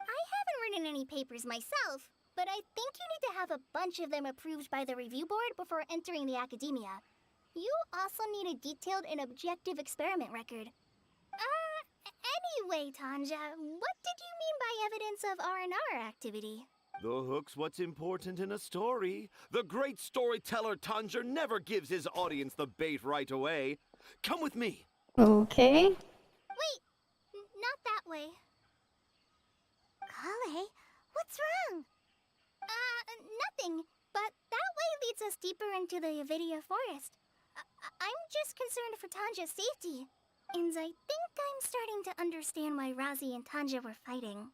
haven't written any papers myself, but I think you need to have a bunch of them approved by the review board before entering the academia. You also need a detailed and objective experiment record. Anyway, Tanja, what did you mean by evidence of R&R activity? The hook's what's important in a story. The great storyteller Tanger never gives his audience the bait right away. Come with me. Okay. Wait, not that way. Kale, what's wrong? Nothing, but that way leads us deeper into the Avidia Forest. I'm just concerned for Tanja's safety. And I think I'm starting to understand why Razi and Tanja were fighting.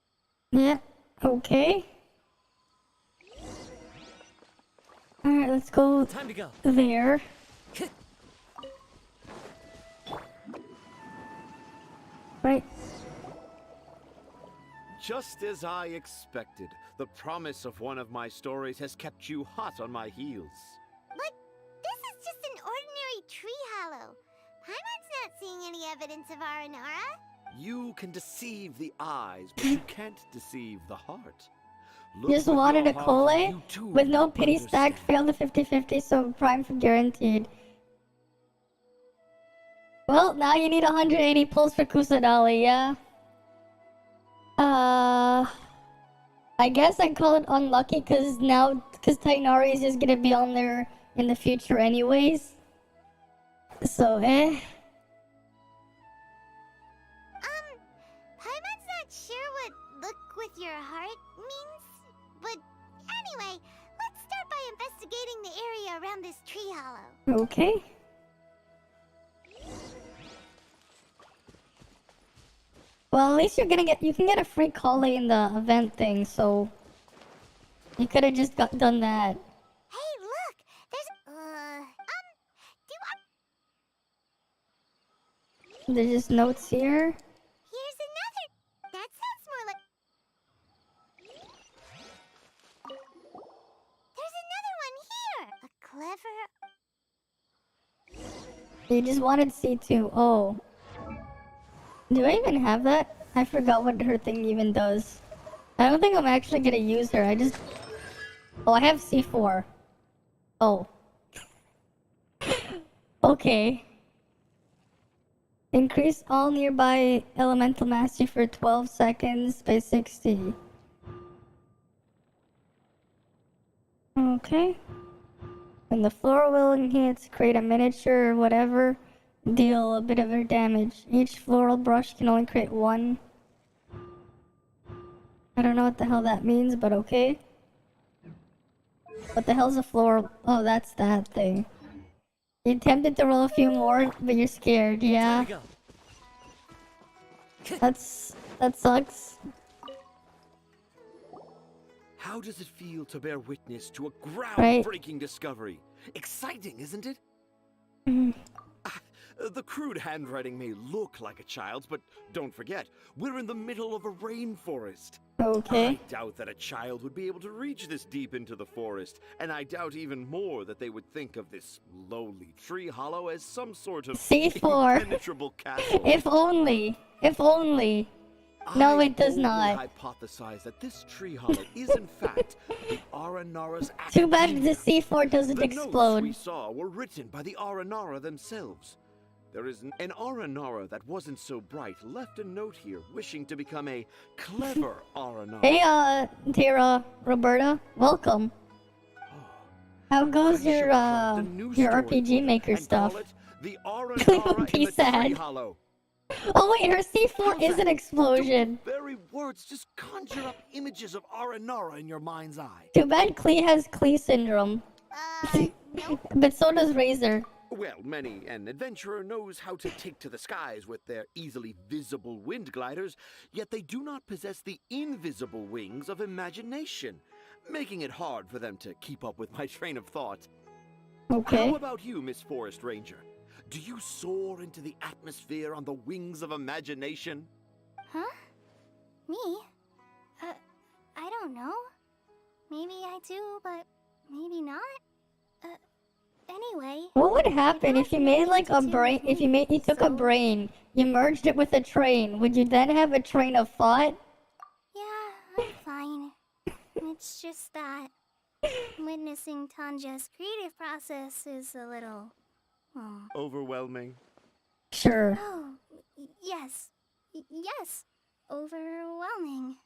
Yeah, okay. Alright, let's go. Time to go. There. Right. Just as I expected, the promise of one of my stories has kept you hot on my heels. But this is just an ordinary tree hollow. Paimon's not seeing any evidence of Aranara. You can deceive the eyes, but you can't deceive the heart. Look Just with wanted your a heart Cole and you too with no will pity stack, understand. failed the 50-50, so prime for guaranteed. Well, now you need 180 pulls for Kusadali, yeah? I guess I call it unlucky because Tainari is just gonna be on there in the future anyways. So, Paimon's not sure what look with your heart means. But anyway, let's start by investigating the area around this tree hollow. okay. Well, at least you can get a free collie in the event thing, so you could have just done that. Hey, look! There's do There's just notes here. here's another. That sounds more like. There's another one here. A clever. You just wanted C2. Oh. Do I even have that? I forgot what her thing even does. I don't think I'm actually gonna use her. Oh, I have C4. Oh. Okay. Increase all nearby elemental mastery for 12 seconds by 60. Okay. When the floor wheeling hits, create a miniature or whatever. Deal a bit of their damage. Each floral brush can only create one. I don't know what the hell that means, but okay. What the hell's a floral? Oh, that's that thing. You tempted to roll a few more, but you're scared, yeah? That sucks. How does it feel to bear witness to a Right. groundbreaking discovery? Exciting, isn't it? Mm. The crude handwriting may look like a child's, but don't forget, we're in the middle of a rainforest. Okay. I doubt that a child would be able to reach this deep into the forest, and I doubt even more that they would think of this lowly tree hollow as some sort of C4. impenetrable castle. If only. If only. No, it does not. I hypothesize that this tree hollow is in fact the Aranara's Too bad the academia. C4 doesn't The notes explode. we saw were written by the Aranara themselves. There is an Aranara that wasn't so bright left a note here wishing to become a clever Aranara. Hey, Tara, Roberta, welcome. How goes your RPG Maker stuff? The Leave Aranara him in be the tree sad. hollow. Oh wait, her C4 is an explosion. The very words just conjure up images of Aranara in your mind's eye. Too bad Klee has Klee syndrome. But so does Razor. Well, many an adventurer knows how to take to the skies with their easily visible wind gliders, yet they do not possess the invisible wings of imagination, making it hard for them to keep up with my train of thought. Okay. How about you, Miss Forest Ranger? Do you soar into the atmosphere on the wings of imagination? Huh? Me? I don't know. Maybe I do, but maybe not. Anyway. What would happen if you made like a brain? If you took a brain, you merged it with a train, would you then have a train of thought? Yeah, I'm fine. It's just that witnessing Tanja's creative process is a little, Overwhelming. Sure. Oh, yes. Yes. Overwhelming.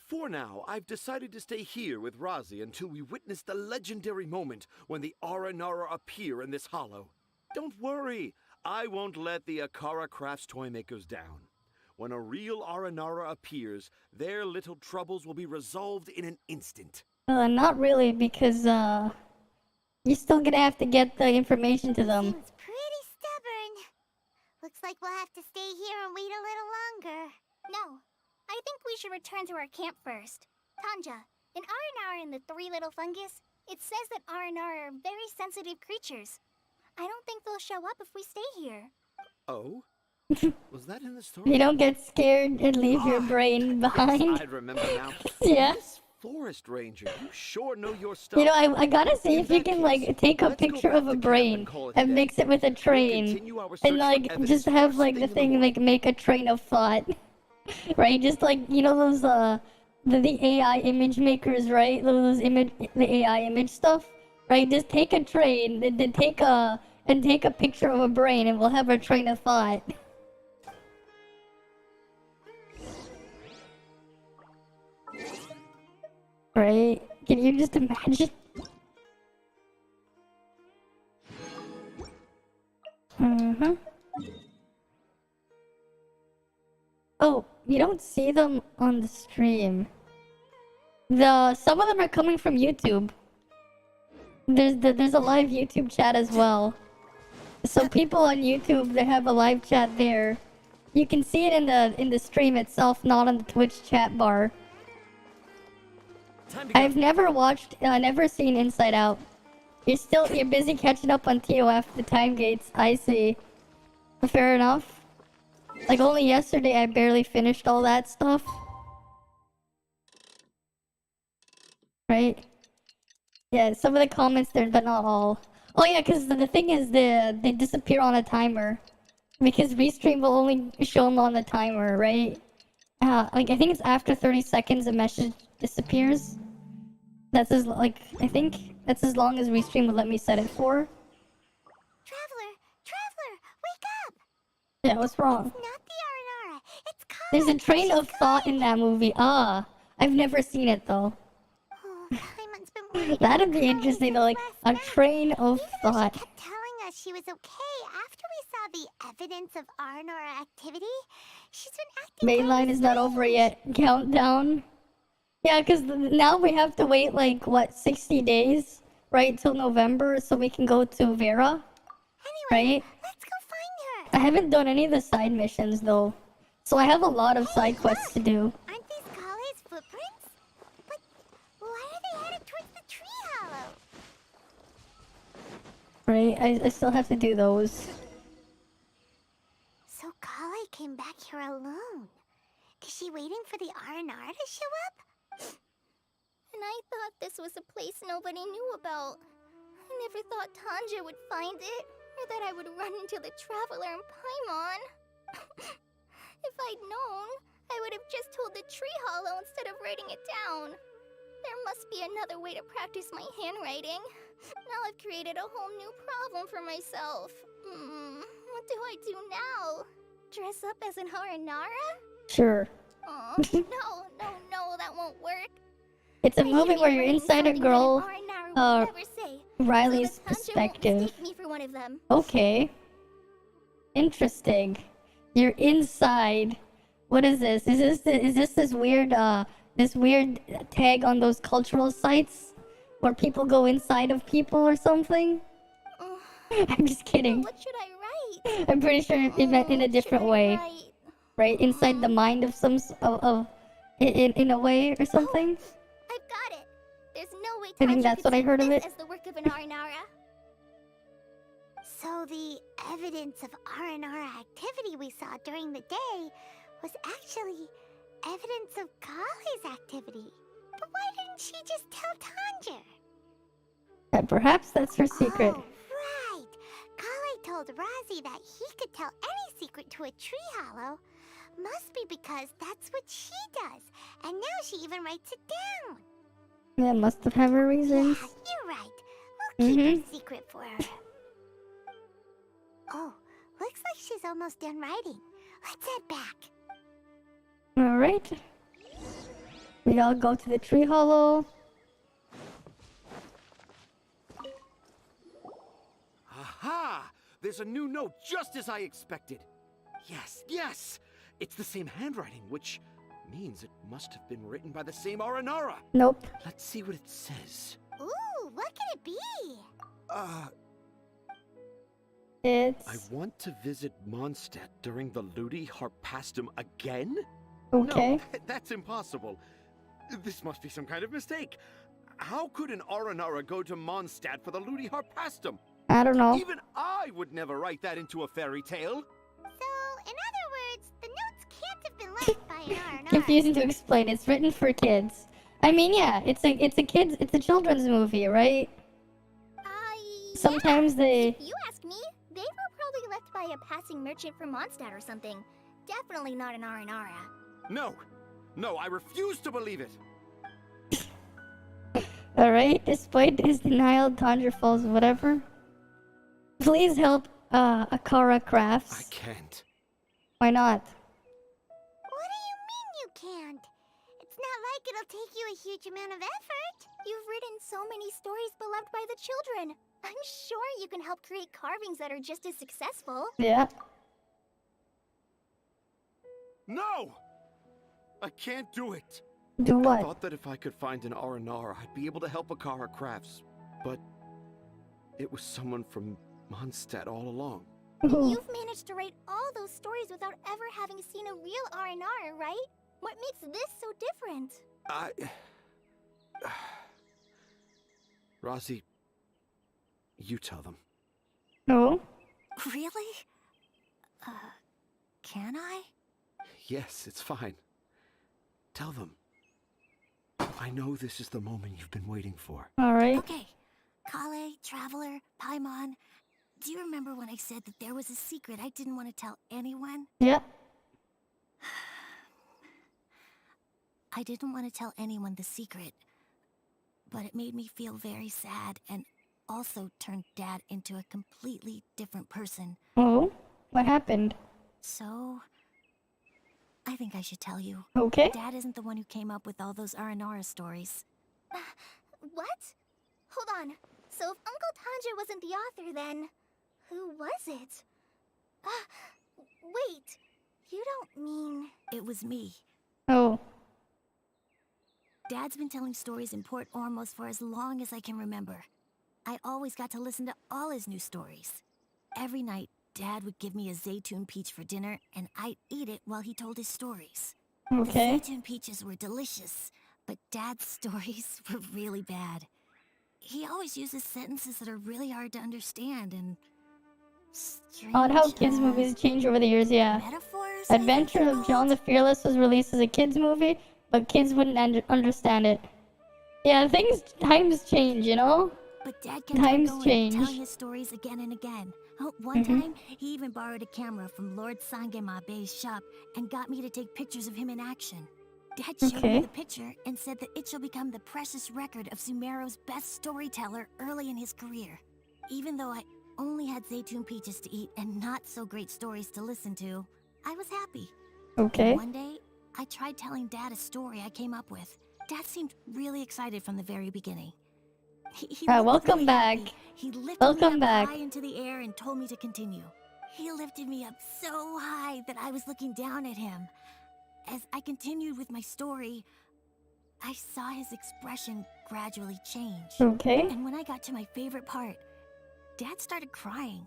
For now, I've decided to stay here with Razi until we witness the legendary moment when the Aranara appear in this hollow. Don't worry, I won't let the Akara Crafts toymakers down. When a real Aranara appears, their little troubles will be resolved in an instant. Not really, because you're still gonna have to get the information to them. Seems pretty stubborn. Looks like we'll have to stay here and wait a little longer. No, I think we should return to our camp first. Tanja, in Aranara and the Three Little Fungus, it says that Aranara are very sensitive creatures. I don't think they'll show up if we stay here. Oh? Was that in the story? You don't get scared and leave your brain behind. I remember now. Yeah. Miss Forest Ranger, you sure know your stuff. You know, I gotta see if you can like take a picture of a brain and mix it with a train, and like just have like the thing like make a train of thought, right? Just like you know those the AI image makers, right? Those the AI image stuff, right? Just take a train and then take a picture of a brain, and we'll have a train of thought. Right? Can you just imagine? Oh, you don't see them on the stream. Some of them are coming from YouTube. There's a live YouTube chat as well. So people on YouTube, they have a live chat there. You can see it in the stream itself, not on the Twitch chat bar. I've never watched, never seen Inside Out. You're busy catching up on TOF, the time gates. I see. Fair enough. Like, only yesterday I barely finished all that stuff. Right? Yeah, some of the comments there, but not all. Oh yeah, because the thing is, they disappear on a timer. Because Restream will only show them on the timer, right? Like, I think it's after 30 seconds a message disappears. That's as, like, I think that's as long as Restream would let me set it for. Traveler, wake up! Yeah, what's wrong? It's not the Aranara. It's Kali. There's a train of thought in that movie. Ah, I've never seen it though. Kaiman's been worried That'd about be interesting though, like a train of thought. She kept telling us she was okay after we saw the evidence of Aranara activity. She's been acting Mainline is not over yet. Countdown. Yeah, because now we have to wait like, what, 60 days? Right, till November so we can go to Vera? Right? Let's go find her. I haven't done any of the side missions though. So I have a lot of side quests to do. Aren't these Kali's footprints? But why are they headed towards the tree hollow? Right, I still have to do those. So Kali came back here alone. Is she waiting for the Aranara to show up? And I thought this was a place nobody knew about. I never thought Tanja would find it, or that I would run into the Traveler in Paimon. If I'd known, I would have just told the tree hollow instead of writing it down. There must be another way to practice my handwriting. Now I've created a whole new problem for myself. What do I do now? Dress up as an Aranara? Sure. Aw, no, that won't work. It's a movie where you're inside a girl, Riley's perspective. Me for one of them. Okay. Interesting. You're inside. What is this? Is this weird tag on those cultural sites where people go inside of people or something? I'm just kidding. What should I write? I'm pretty sure it meant in a different way. Right? Inside the mind of in a way or something? I've got it. There's no way I think that's what I heard of it. as the work of an Aranara. So the evidence of Aranara activity we saw during the day was actually evidence of Kali's activity. But why didn't she just tell Tanja? Perhaps that's her secret. Oh, right. Kali told Razi that he could tell any secret to a tree hollow. Must be because that's what she does. And now she even writes it down. Yeah, must have had her reasons. Yeah, you're right. We'll keep her secret for her. Oh, looks like she's almost done writing. Let's head back. Alright. We all go to the tree hollow. Aha! There's a new note just as I expected. Yes! It's the same handwriting, which means it must have been written by the same Aranara. Nope. Let's see what it says. Ooh, what could it be? It's... I want to visit Mondstadt during the Ludi Harpastum again? Okay. No, that's impossible. This must be some kind of mistake. How could an Aranara go to Mondstadt for the Ludi Harpastum? I don't know. Even I would never write that into a fairy tale. So, in other words, the notes can't have been left by an Aranara. Confusing to explain. It's written for kids. I mean, yeah, it's a children's movie, right? Sometimes they... If you ask me, they were probably left by a passing merchant from Mondstadt or something. Definitely not an Aranara. No, I refuse to believe it. Alright, despite his denial, Tanja falls whatever. Please help Akara Crafts. I can't. Why not? What do you mean you can't? It's not like it'll take you a huge amount of effort. You've written so many stories beloved by the children. I'm sure you can help create carvings that are just as successful. Yeah. No! I can't do it. Do what? I thought that if I could find an Aranara, I'd be able to help Akara Crafts. But it was someone from Mondstadt all along. You've managed to write all those stories without ever having seen a real R&R, right? What makes this so different? Rosie, you tell them. No. Really? Can I? Yes, it's fine. Tell them. I know this is the moment you've been waiting for. Alright. Okay. Kale, Traveler, Paimon, do you remember when I said that there was a secret I didn't want to tell anyone? Yeah. I didn't want to tell anyone the secret, but it made me feel very sad and also turned Dad into a completely different person. Oh? What happened? So, I think I should tell you. Okay. Dad isn't the one who came up with all those Aranara stories. What? Hold on. So if Uncle Tanja wasn't the author, then who was it? Wait. You don't mean... It was me. Oh. Dad's been telling stories in Port Ormos for as long as I can remember. I always got to listen to all his new stories. Every night, Dad would give me a Zaytun peach for dinner, and I'd eat it while he told his stories. Okay. The Zaytun peaches were delicious, but Dad's stories were really bad. He always uses sentences that are really hard to understand and... Odd how kids' movies change over the years, yeah. Metaphors? Adventure of John the Fearless was released as a kids' movie, but kids wouldn't understand it. Yeah, times change, you know? But Dad kept Times on going, change. telling his stories again and again. One time, he even borrowed a camera from Lord Sangemabe's shop and got me to take pictures of him in action. Dad showed me the picture and said that it shall become the precious record of Sumeru's best storyteller early in his career. Even though I only had Zaytun peaches to eat and not so great stories to listen to, I was happy. Okay. And one day, I tried telling Dad a story I came up with. Dad seemed really excited from the very beginning. He welcome back. He lifted Welcome me up back. high into the air and told me to continue. He lifted me up so high that I was looking down at him. As I continued with my story, I saw his expression gradually change. Okay. And when I got to my favorite part, Dad started crying.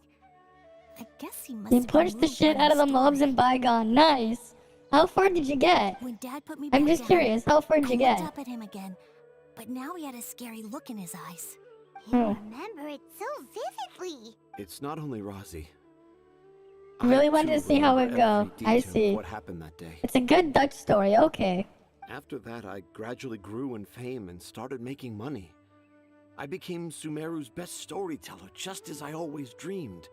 I guess he must You have been punched the moved shit by out of the story. mobs in Bygone. Nice. How far did you get? When Dad put me I'm back just down, curious. How far did you I get? looked up at him again, but now he had a scary look in his eyes. You remember it so vividly. It's not only Rosie. You really I, wanted too, to see how it remember go. every I detail of see. what happened that day. It's a good Dutch story. Okay. After that, I gradually grew in fame and started making money. I became Sumeru's best storyteller, just as I always dreamed.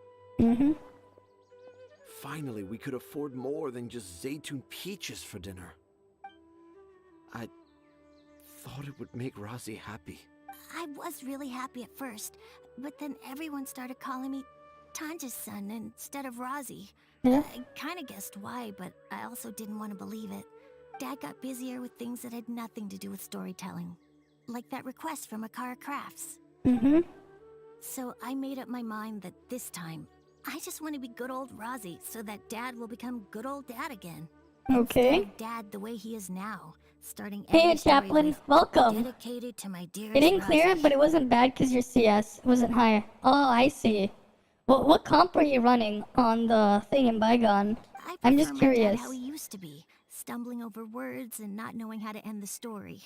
Finally, we could afford more than just Zaytun peaches for dinner. I thought it would make Rosie happy. I was really happy at first, but then everyone started calling me Tanja's son instead of Rosie. Yeah. I kind of guessed why, but I also didn't want to believe it. Dad got busier with things that had nothing to do with storytelling, like that request from Akara Crafts. So I made up my mind that this time, I just want to be good old Rosie so that Dad will become good old Dad again. Okay. Instead of Dad the way he is now, starting Hey, every story Chaplain. with, Welcome. dedicated to my dearest You didn't clear Rosie. it, but it wasn't bad because your CS wasn't high. Oh, I see. What comp were you running on the thing in Bygone? I'm just prefer my dad curious. how he used to be, stumbling over words and not knowing how to end the story.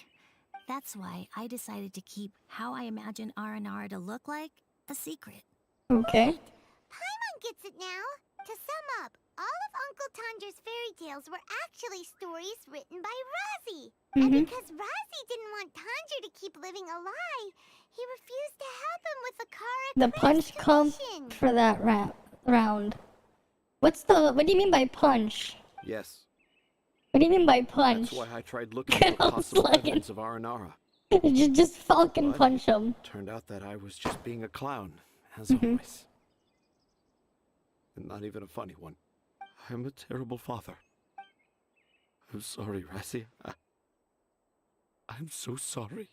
That's why I decided to keep how I imagine R&R to look like a secret. Okay. Paimon gets it now. To sum up, all of Uncle Tanja's fairy tales were actually stories written by Rosie. And because Rosie didn't want Tanja to keep living a lie, he refused to help him with the Kara The punch comp for that round. What do you mean by punch? Yes. What do you mean by punch? That's why I tried looking for possible evidence of Aranara. just Falcon But punch him. Turned out that I was just being a clown, as always. And not even a funny one. I'm a terrible father. I'm sorry, Rassi. I'm so sorry.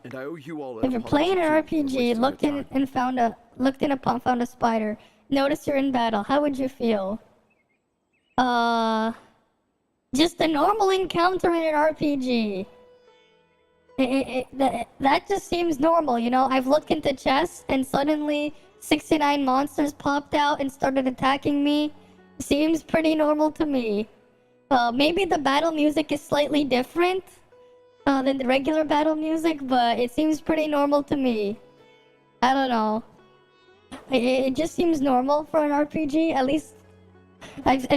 And I owe you all an If you're playing an RPG, looked in found a spider, notice you're in battle, how would you feel? Just a normal encounter in an RPG. That just seems normal, you know? I've looked into chests and suddenly 69 monsters popped out and started attacking me. Seems pretty normal to me. Maybe the battle music is slightly different than the regular battle music, but it seems pretty normal to me. I don't know. It just seems normal for an RPG. At least I've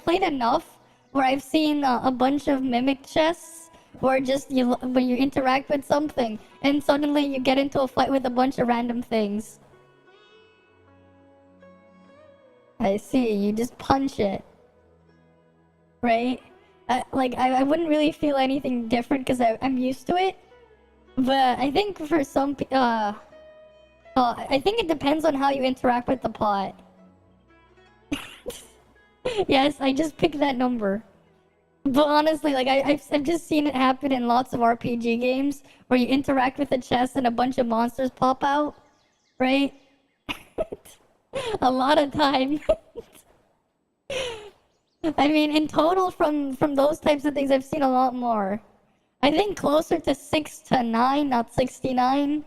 played enough where I've seen a bunch of mimic chests where just when you interact with something and suddenly you get into a fight with a bunch of random things. I see. You just punch it, right? I wouldn't really feel anything different because I'm used to it. But I think for some I think it depends on how you interact with the pot. Yes, I just picked that number. But honestly, like I've just seen it happen in lots of RPG games where you interact with the chest and a bunch of monsters pop out, right? A lot of time. I mean, in total, from those types of things, I've seen a lot more. I think closer to 6 to 9, not 69.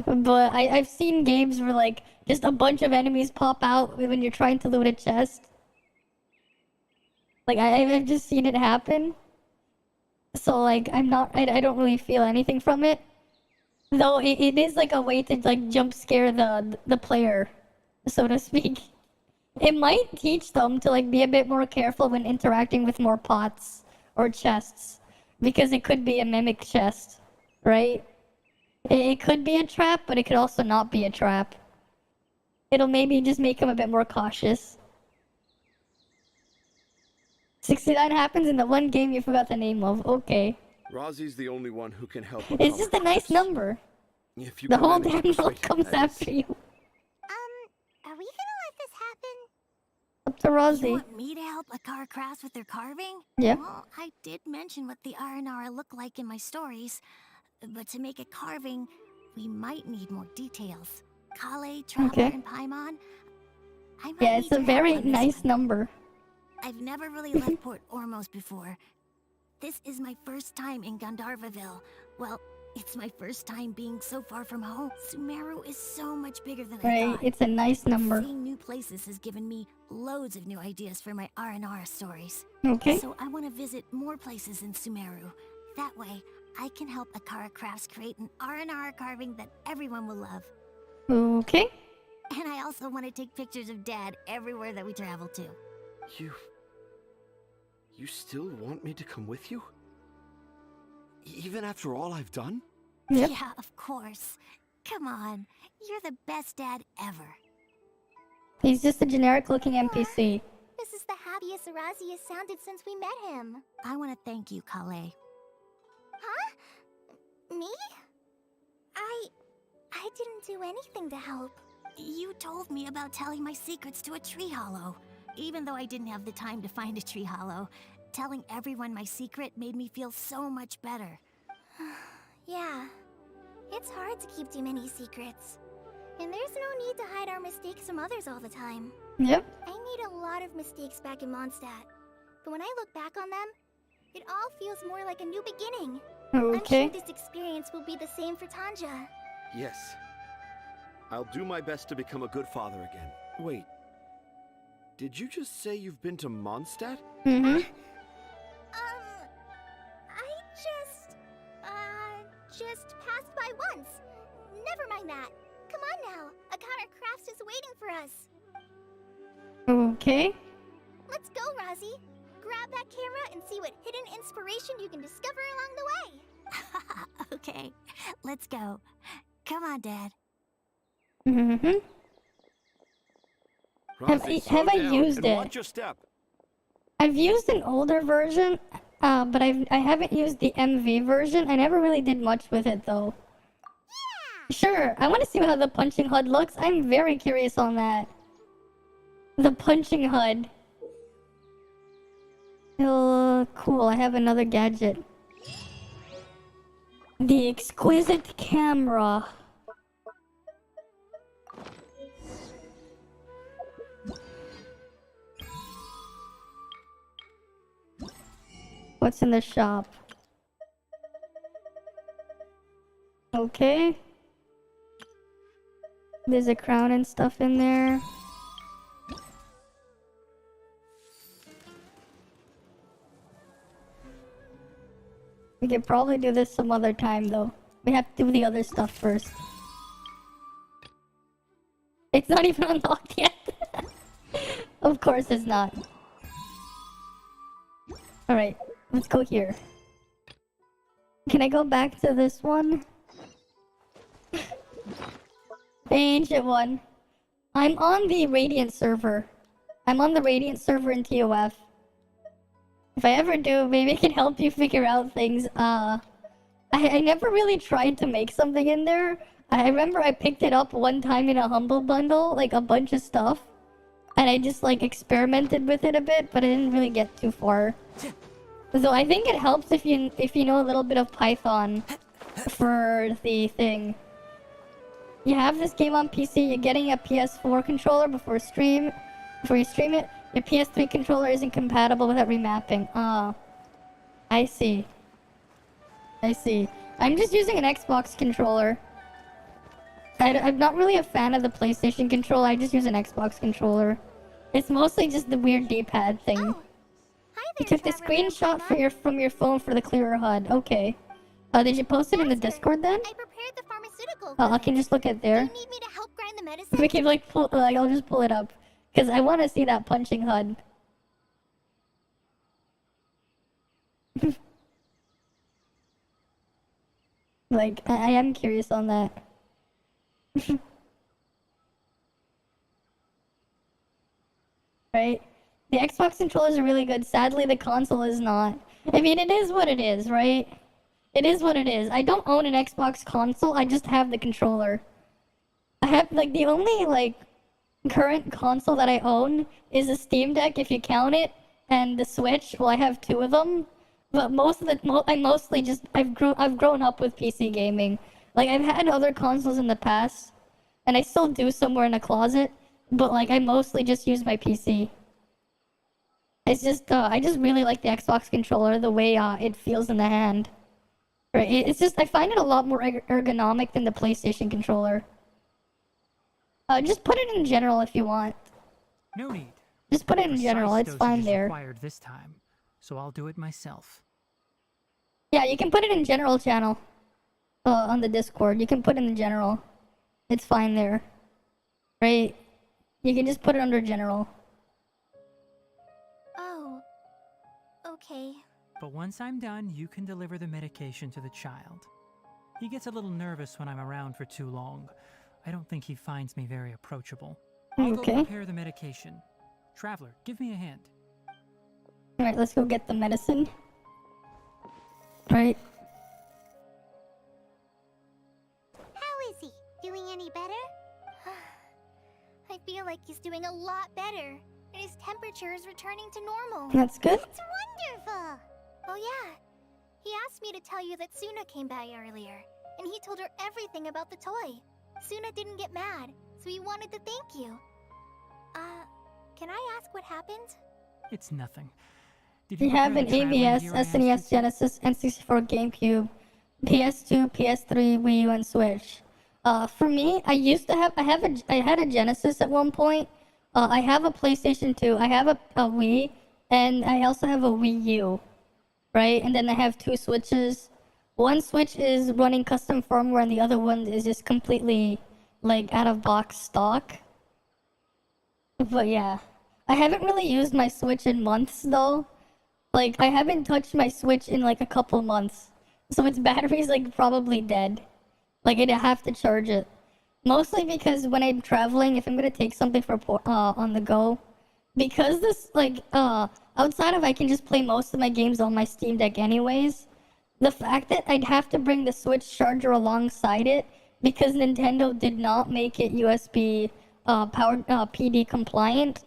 But I've seen games where like just a bunch of enemies pop out when you're trying to loot a chest. Like I've just seen it happen. So like I don't really feel anything from it. Though it is like a way to like jump scare the player, so to speak. It might teach them to like be a bit more careful when interacting with more pots or chests. Because it could be a mimic chest, right? It could be a trap, but it could also not be a trap. It'll maybe just make them a bit more cautious. 69 happens in the one game you forgot the name of. Okay. Rosie's the only one who can help. It's just a nice number. If you The can whole manage to damn world persuade comes Alice. after you. Are we gonna let this happen? Up to Rosie. You want me to help Akara Crafts with their carving? Yeah. Well, I did mention what the Aranara look like in my stories. But to make a carving, we might need more details. Kale, Traveler, Okay. and Paimon. I might Yeah, need it's a your help very on this nice one. number. I've never really left Port Ormos before. This is my first time in Gandharvaville. Well, it's my first time being so far from home. Sumeru is so much bigger than I Right, thought. it's a nice number. Seeing new places has given me loads of new ideas for my Aranara stories. Okay. So I want to visit more places in Sumeru. That way, I can help Akara Crafts create an Aranara carving that everyone will love. Okay. And I also want to take pictures of Dad everywhere that we travel to. You still want me to come with you? Even after all I've done? Yep. Yeah, of course. Come on, you're the best dad ever. He's just a generic looking NPC. This is the happiest Arazi has sounded since we met him. I want to thank you, Kale. Huh? Me? I didn't do anything to help. You told me about telling my secrets to a tree hollow. Even though I didn't have the time to find a tree hollow, telling everyone my secret made me feel so much better. Yeah. It's hard to keep too many secrets. And there's no need to hide our mistakes from others all the time. Yep. I made a lot of mistakes back in Mondstadt. But when I look back on them, it all feels more like a new beginning. Okay. I'm sure this experience will be the same for Tanja. Yes. I'll do my best to become a good father again. Wait. Did you just say you've been to Mondstadt? Mm-hmm. I just passed by once. Never mind that. Come on now. Akara Crafts is waiting for us. Okay. Let's go, Razi. Grab that camera and see what hidden inspiration you can discover along the way. Okay, let's go. Come on, Dad. Mm-hmm. Have I used it? Watch your step. I've used an older version, but I haven't used the MV version. I never really did much with it though. Yeah. Sure, I want to see how the punching HUD looks. I'm very curious on that. The punching HUD. Cool. I have another gadget. The exquisite camera. What's in the shop? Okay. There's a crown and stuff in there. We could probably do this some other time though. We have to do the other stuff first. It's not even unlocked yet. Of course it's not. Alright, let's go here. Can I go back to this one? The ancient one. I'm on the Radiant server. I'm on the Radiant server in TOF. If I ever do, maybe I can help you figure out things. I never really tried to make something in there. I remember I picked it up one time in a Humble Bundle, like a bunch of stuff. And I just like experimented with it a bit, but I didn't really get too far. So I think it helps if you know a little bit of Python for the thing. You have this game on PC, you're getting a PS4 controller before you stream it. Your PS3 controller isn't compatible with that remapping. I see. I see. I'm just using an Xbox controller. I'm not really a fan of the PlayStation controller, I just use an Xbox controller. It's mostly just the weird D-pad thing. Oh. Hi You there, took the Traveler screenshot Grandma. from your phone for the clearer HUD. Okay. Did you post it in the Discord then? I prepared the pharmaceutical. I can just look at there. Do you need me to help grind the medicine? We can like I'll just pull it up. Cause I wanna see that punching HUD. Like, I am curious on that. Right? The Xbox controllers are really good. Sadly, the console is not. I mean, it is what it is, right? It is what it is. I don't own an Xbox console, I just have the controller. I have, like, the only, like, current console that I own is a Steam Deck, if you count it, and the Switch. Well, I have two of them. But most of the, I mostly just, I've grown up with PC gaming. Like, I've had other consoles in the past, and I still do somewhere in a closet, but, like, I mostly just use my PC. It's just, I just really like the Xbox controller, the way, it feels in the hand. Right, it's just, I find it a lot more ergonomic than the PlayStation controller. Just put it in general if you want. No need. Just put it in Precise general, it's dosage fine is there. required this time, so I'll do it myself. Yeah, you can put it in general channel. On the Discord, you can put it in general. It's fine there. Right? You can just put it under general. Oh. Okay. But once I'm done, you can deliver the medication to the child. He gets a little nervous when I'm around for too long. I don't think he finds me very approachable. I'll go prepare the medication. Traveler, give me a hand. Alright, let's go get the medicine. Right. How is he? Doing any better? I feel like he's doing a lot better, and his temperature is returning to normal. That's good. It's wonderful. Oh yeah. He asked me to tell you that Suna came by earlier, and he told her everything about the toy. Suna didn't get mad, so he wanted to thank you. Can I ask what happened? It's nothing. Did You have an ABS, SNES, Genesis, N64, GameCube, PS2, PS3, Wii U, and Switch. For me, I had a Genesis at one point. I have a PlayStation 2, I have a Wii, and I also have a Wii U. Right? And then I have two Switches. One Switch is running custom firmware, and the other one is just completely, like, out-of-box stock. But yeah. I haven't really used my Switch in months, though. Like, I haven't touched my Switch in, like, a couple months. So its battery's, like, probably dead. Like, I'd have to charge it. Mostly because when I'm traveling, if I'm gonna take something for on the go, because this, like, outside of I can just play most of my games on my Steam Deck anyways, the fact that I'd have to bring the Switch charger alongside it, because Nintendo did not make it USB powered PD compliant,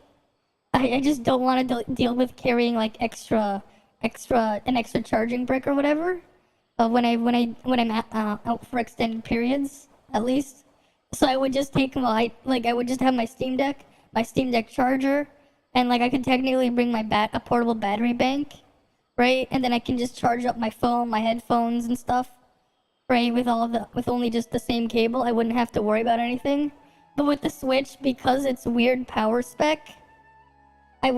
I just don't want to deal with carrying like an extra charging brick or whatever. When I'm out for extended periods, at least. So I would just take I would just have my Steam Deck charger, and like I could technically bring a portable battery bank, right? And then I can just charge up my phone, my headphones and stuff. right? With only just the same cable, I wouldn't have to worry about anything. But with the Switch, because it's weird power spec, I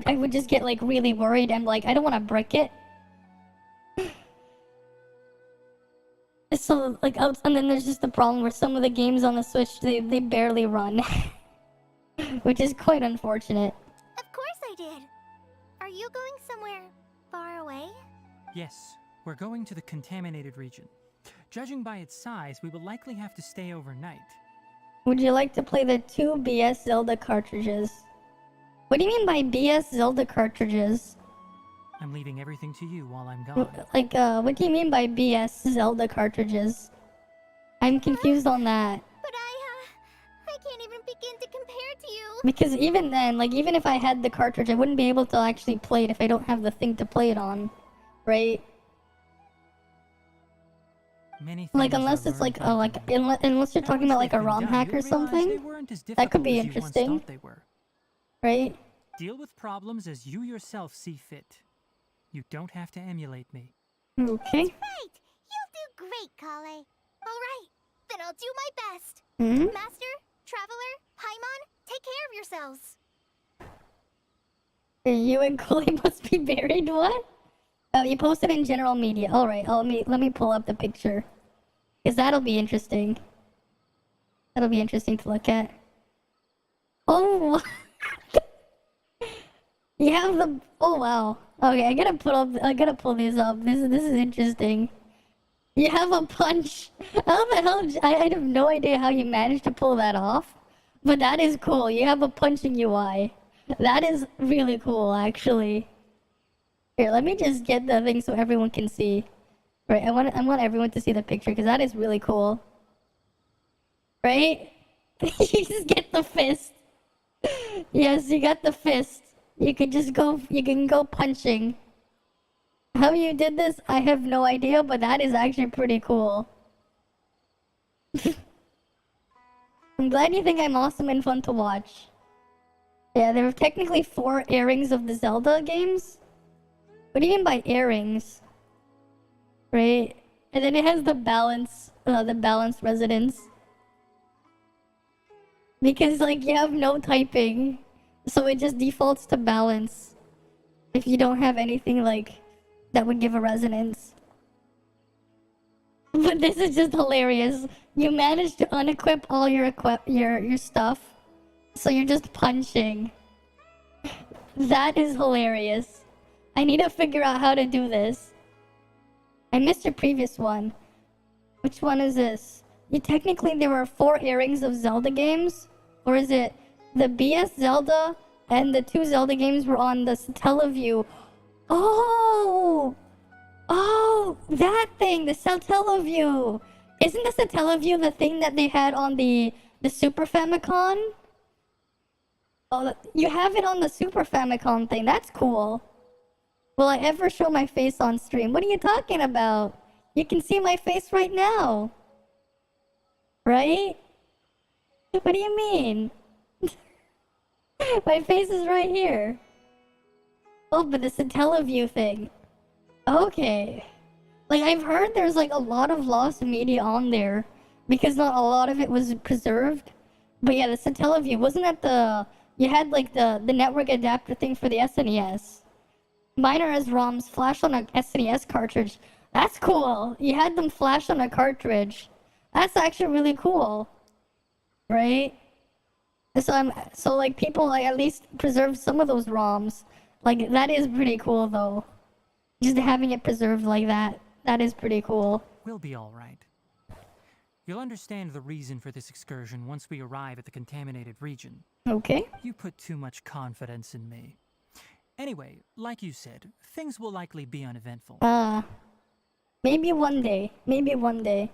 would just get like really worried. I'm like, I don't want to break it. So like, and then there's just the problem where some of the games on the Switch they barely run, which is quite unfortunate. Of course I did. Are you going somewhere far away? Yes, we're going to the contaminated region. Judging by its size, we will likely have to stay overnight. Would you like to play the 2 BS Zelda cartridges? What do you mean by BS Zelda cartridges? I'm leaving everything to you while I'm gone. Like, what do you mean by BS Zelda cartridges? I'm confused on that. But I can't even begin to compare to you. Because even then, like, even if I had the cartridge, I wouldn't be able to actually play it if I don't have the thing to play it on. Right? Like, unless it's like, unless you're talking about like a ROM hack or something, that could be interesting. Right? Deal with problems as you yourself see fit. You don't have to emulate me. Okay. That's right. You'll do great, Kale. All right. Then I'll do my best. Master, Traveler, Paimon, take care of yourselves. You and Kule must be buried. What? Oh, you posted in general media. All right. Let me pull up the picture, because that'll be interesting. That'll be interesting to look at. Oh. You have the. Oh wow. Okay, I gotta pull these up. This is interesting. You have a punch. How the hell? I have no idea how you managed to pull that off, but that is cool. You have a punching UI. That is really cool, actually. Here, let me just get the thing so everyone can see. Right, I want everyone to see the picture because that is really cool. Right? You just get the fist. Yes, you got the fist. You can go punching. How you did this, I have no idea, but that is actually pretty cool. I'm glad you think I'm awesome and fun to watch. Yeah, there were technically 4 airings of the Zelda games. What do you mean by airings? Right? And then it has the balance residence. Because, like, you have no typing. So it just defaults to balance. If you don't have anything, like, that would give a resonance. But this is just hilarious. You managed to unequip all your stuff. So you're just punching. That is hilarious. I need to figure out how to do this. I missed your previous one. Which one is this? Technically there were 4 airings of Zelda games? Or is it the BS Zelda and the 2 Zelda games were on the Satellaview? Oh! Oh! That thing! The Satellaview! Isn't the Satellaview the thing that they had on the Super Famicom? Oh, you have it on the Super Famicom thing. That's cool. Will I ever show my face on stream? What are you talking about? You can see my face right now. Right? What do you mean? My face is right here. Oh, but it's a Teleview thing. Okay. Like, I've heard there's like a lot of lost media on there because not a lot of it was preserved. But yeah, the Satellaview, wasn't that the... You had like the network adapter thing for the SNES. Mine are as ROMs flash on a SNES cartridge. That's cool. You had them flash on a cartridge. That's actually really cool. Right? So like people like at least preserve some of those ROMs. Like that is pretty cool though. Just having it preserved like that. That is pretty cool. We'll be all right. You'll understand the reason for this excursion once we arrive at the contaminated region. Okay. You put too much confidence in me. Anyway, like you said, things will likely be uneventful. Maybe one day. Maybe one day.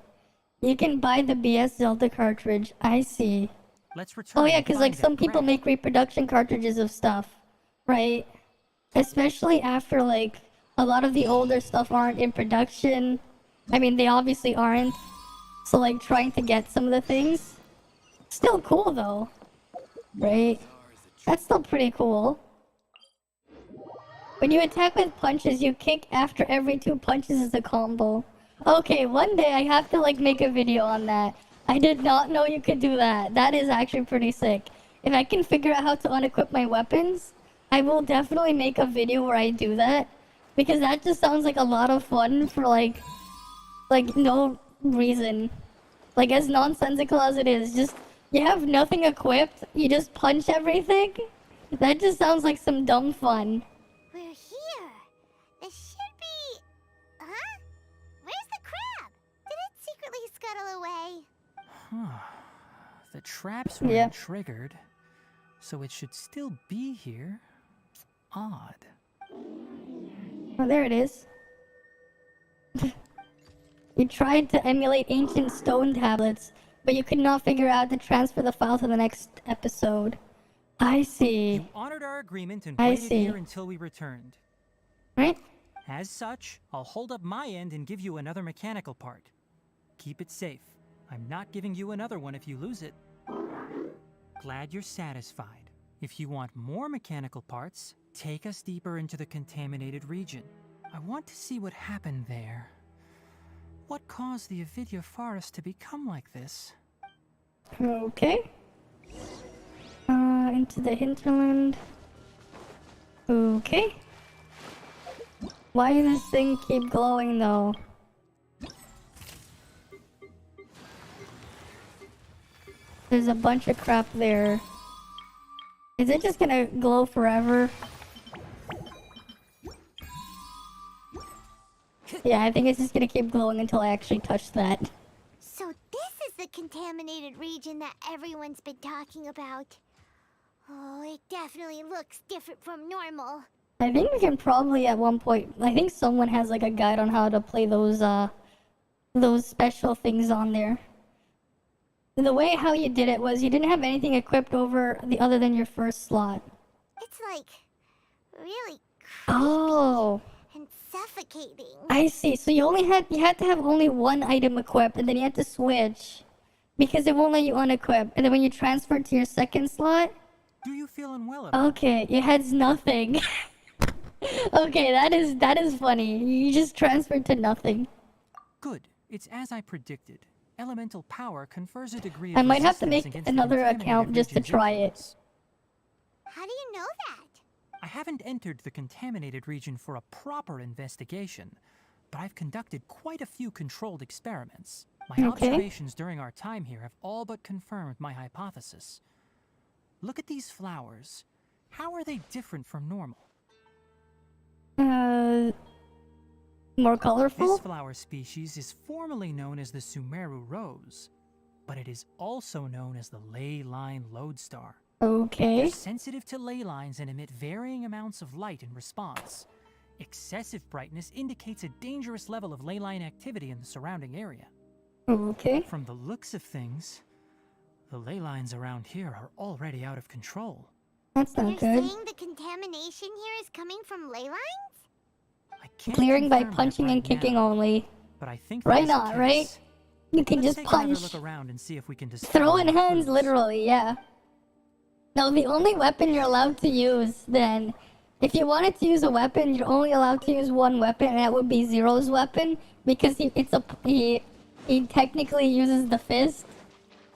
You can buy the BS Zelda cartridge. I see. Let's return. Oh yeah, because like some people make reproduction cartridges of stuff. Right? Especially after like a lot of the older stuff aren't in production. I mean, they obviously aren't. So like trying to get some of the things. Still cool though. Right? That's still pretty cool. When you attack with punches, you kick after every 2 punches is a combo. Okay, one day I have to like make a video on that. I did not know you could do that. That is actually pretty sick. If I can figure out how to unequip my weapons, I will definitely make a video where I do that. Because that just sounds like a lot of fun for like no reason. Like as nonsensical as it is, just you have nothing equipped, you just punch everything. That just sounds like some dumb fun. We're here. This should be... Huh? Where's the crab? Did it secretly scuttle away? Huh. The traps were triggered, so it should still be here. Odd. Oh, there it is. You tried to emulate ancient stone tablets, but you could not figure out to transfer the file to the next episode. I see. You honored our agreement and waited here until we returned. Right? As such, I'll hold up my end and give you another mechanical part. Keep it safe. I'm not giving you another one if you lose it. Glad you're satisfied. If you want more mechanical parts, take us deeper into the contaminated region. I want to see what happened there. What caused the Avidia forest to become like this? Okay. Into the hinterland. Okay. Why does this thing keep glowing though? There's a bunch of crap there. Is it just gonna glow forever? Yeah, I think it's just gonna keep glowing until I actually touch that. So this is the contaminated region that everyone's been talking about. Oh, it definitely looks different from normal. I think we can probably at one point, I think someone has like a guide on how to play those special things on there. The way how you did it was you didn't have anything equipped over the other than your first slot. It's like really Oh, and suffocating. I see. So you had to have only one item equipped, and then you had to switch because it won't let you unequip. And then when you transfer to your second slot, do you feel unwell at all? Okay, it has nothing. Okay, that is funny. You just transferred to nothing. Good. It's as I predicted. Elemental power confers a degree of I might have to resistance make against another the account just to region's try influence. it. How do you know that? I haven't entered the contaminated region for a proper investigation, but I've conducted quite a few controlled experiments. My observations during our time here have all but confirmed my hypothesis. Look at these flowers. How are they different from normal? More colorful? This flower species is formally known as the Sumeru rose, but it is also known as the ley line lodestar. Okay. They're sensitive to ley lines and emit varying amounts of light in response. Excessive brightness indicates a dangerous level of ley line activity in the surrounding area. Okay. From the looks of things, the ley lines around here are already out of control. That's not You're good. saying the contamination here is coming from ley lines? I can't Clearing by confirm that punching right and kicking now, only. but I think Right that's the not, right? case. You can Let's just take punch. another look around and see if we can Throwing discover hands, literally, yeah. No, the only weapon you're allowed to use then, if you wanted to use a weapon, you're only allowed to use one weapon, and that would be Zero's weapon, because he technically uses the fist,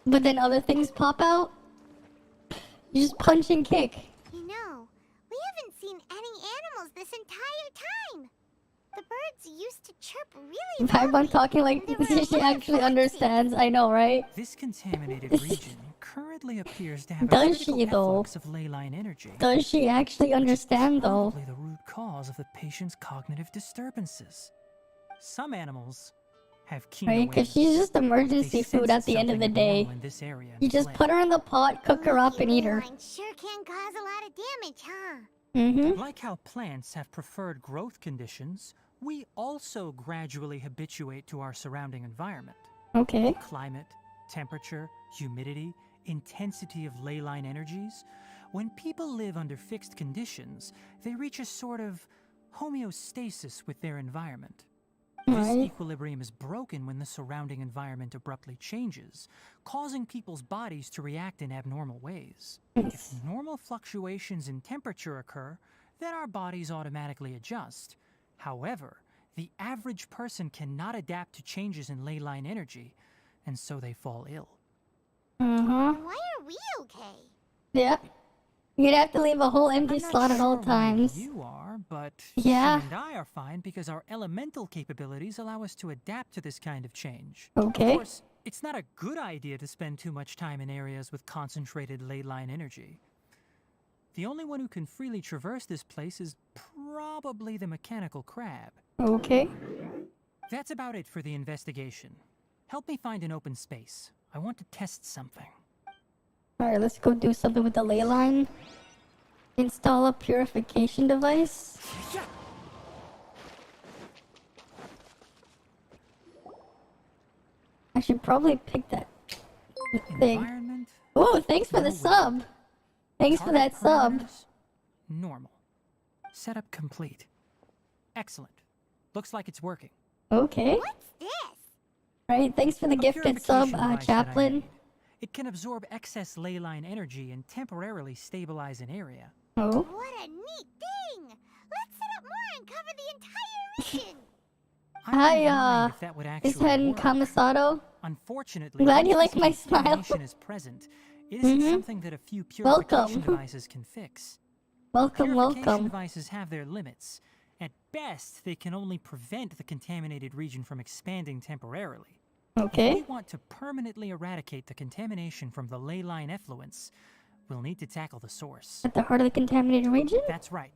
but then other things pop out. You just punch and kick. You know, we haven't seen any animals this entire time. The birds used to chirp really I'm talking like she actually understands. I know, right? This contaminated region currently appears to have a Does critical she, though? efflux of ley line energy. Does she actually understand, though? Probably the root cause of the patient's cognitive disturbances. Some animals have keen Right? Because she's just emergency They food sense at the end of the something day. abnormal in this area You and just fled. put her in the pot, cook her up, and eat her. Ley lines sure can cause a lot of damage, huh? Mm-hmm. Like how plants have preferred growth conditions, we also gradually habituate to our surrounding environment. Okay. Climate, temperature, humidity, intensity of ley line energies. When people live under fixed conditions, they reach a sort of homeostasis with their environment. This equilibrium is broken when the surrounding environment abruptly changes, causing people's bodies to react in abnormal ways. If normal fluctuations in temperature occur, then our bodies automatically adjust. However, The average person cannot adapt to changes in ley line energy, and so they fall ill. Uh-huh. Why are we okay? Yeah. You'd have to leave a whole empty slot at all times. You are, but Yeah. you and I are fine because our elemental capabilities allow us to adapt to this kind of change. Okay. Of course, it's not a good idea to spend too much time in areas with concentrated ley line energy. The only one who can freely traverse this place is probably the mechanical crab. Okay. That's about it for the investigation. Help me find an open space. I want to test something. Alright, let's go do something with the ley line. Install a purification device. I should probably pick that thing. Oh, thanks for the sub. Thanks for that sub. Normal. Setup complete. Excellent. Looks like it's working. Okay. What's this? Right, thanks for the gifted sub, Purification device that I Chaplain. made. It can absorb excess ley line energy and temporarily stabilize an area. Oh. What a neat thing! Let's set up more and cover the entire region! Hi, if that would is actually Hen work. Kamisado? Unfortunately, Glad you once like my this smile. information is present, it isn't Mhm. something that a few purification Welcome. devices can fix. Welcome, Purification welcome. devices have their limits. At best, they can only prevent the contaminated region from expanding temporarily. Okay. If we want to permanently eradicate the contamination from the ley line effluents, we'll need to tackle the source. At the heart of the contaminated region? That's right.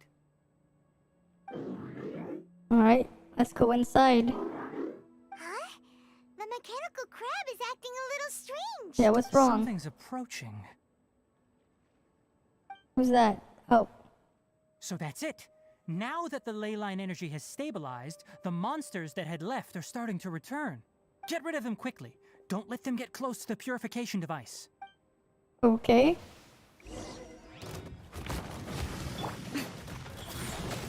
Alright, let's go inside. Huh? The mechanical crab is acting a little strange! Yeah, what's wrong? Something's approaching. Who's that? Oh. So that's it. Now that the ley line energy has stabilized, the monsters that had left are starting to return. Get rid of them quickly. Don't let them get close to the purification device. Okay.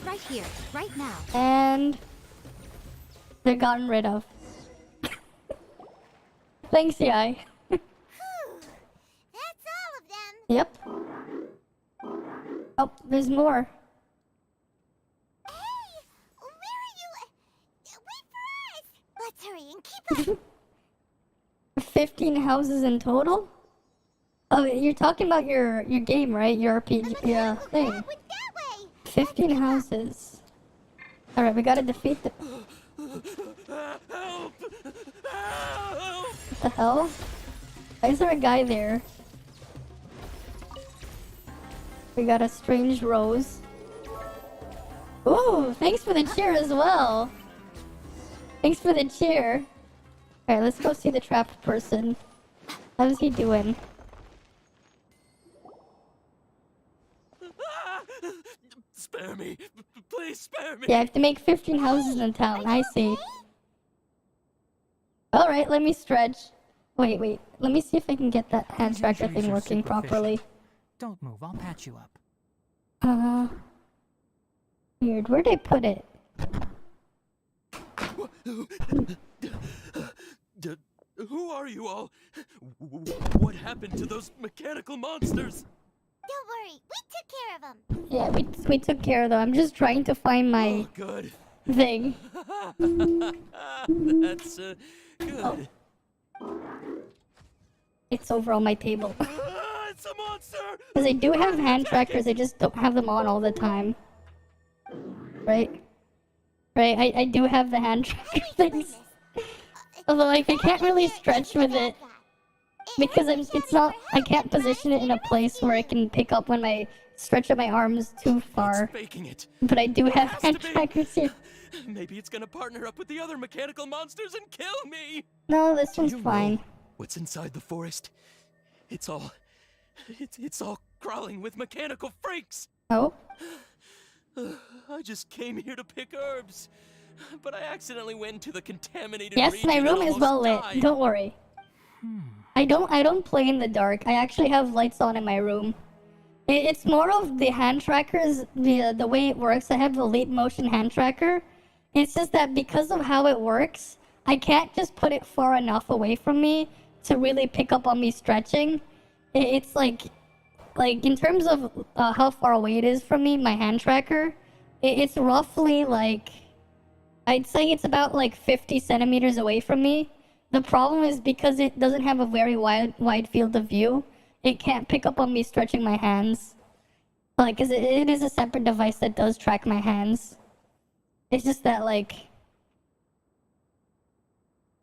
Right here, right now. And they're gotten rid of. Thanks, Yai. That's all of them! Yep. Oh, there's more. Where are you? Wait for us! Let's hurry and keep up! 15 houses in total? Oh, you're talking about your game, right? Your RPG thing. 15 houses. Alright, we gotta defeat the... What the hell? Why is there a guy there? We got a strange rose. Ooh, thanks for the cheer as well. Thanks for the cheer. Alright, let's go see the trapped person. How's he doing? Spare me. Please spare me. Yeah, I have to make 15 houses in town. I see. Alright, let me stretch. Wait. Let me see if I can get that hand tracker thing working properly. Don't move. I'll patch you up. Weird. Where'd I put it? Who are you all? What happened to those mechanical monsters? Don't worry, we took care of them. Yeah, we took care of them. I'm just trying to find my Good. thing. That's good. It's over on my table. It's a monster! Because I do have hand trackers, I just don't have them on all the time. Right? Right, I do have the hand tracker things. Although, like, I can't really stretch with it. Because I can't position it in a place where I can pick up when I stretch out my arms too far. Faking it. But I do have hand trackers here. Maybe it's gonna partner up with the other mechanical monsters and kill me! No, this one's fine. What's inside the forest? It's all crawling with mechanical freaks! Oh? I just came here to pick herbs, but I accidentally went into the contaminated Yes, region my and room is almost well lit. died. Don't worry. I don't play in the dark. I actually have lights on in my room. It's more of the hand trackers, the way it works. I have the leap motion hand tracker. It's just that because of how it works, I can't just put it far enough away from me to really pick up on me stretching. It's like in terms of how far away it is from me, my hand tracker, it's roughly like I'd say it's about like 50 centimeters away from me. The problem is because it doesn't have a very wide field of view, it can't pick up on me stretching my hands. Like, 'cause it is a separate device that does track my hands. It's just that, like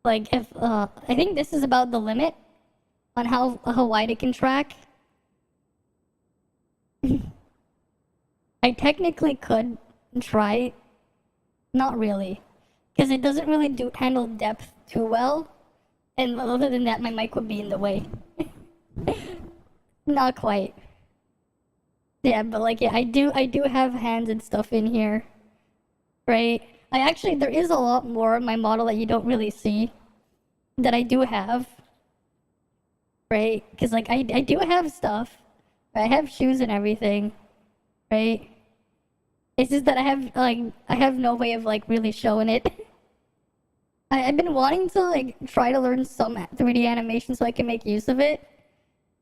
if, I think this is about the limit on how wide it can track. I technically could try. Not really. Because it doesn't really handle depth too well. And other than that, my mic would be in the way. Not quite. Yeah, but like, yeah, I do have hands and stuff in here. Right? There is a lot more in my model that you don't really see. That I do have. Right? Because, like, I do have stuff. I have shoes and everything. Right? It's just that I have no way of, like, really showing it. I've been wanting to, like, try to learn some 3D animation so I can make use of it.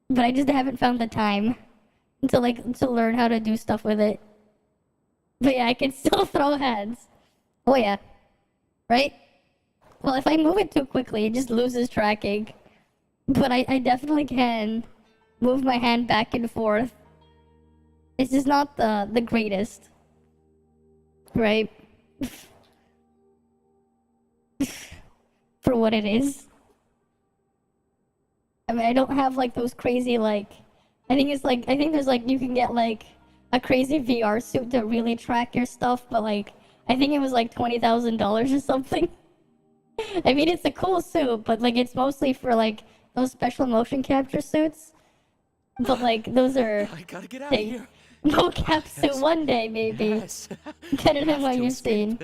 But I just haven't found the time to learn how to do stuff with it. But yeah, I can still throw heads. Oh yeah. Right? Well, if I move it too quickly, it just loses tracking. But I definitely can move my hand back and forth. It's just not the greatest. Right? For what it is. I mean, I don't have like those crazy I think there's like you can get like a crazy VR suit to really track your stuff, but like I think it was like $20,000 or something. I mean, it's a cool suit, but like it's mostly for like those special motion capture suits. But like those are I gotta get out of here. Mocap suit one day maybe. Yes. Better than what you've seen.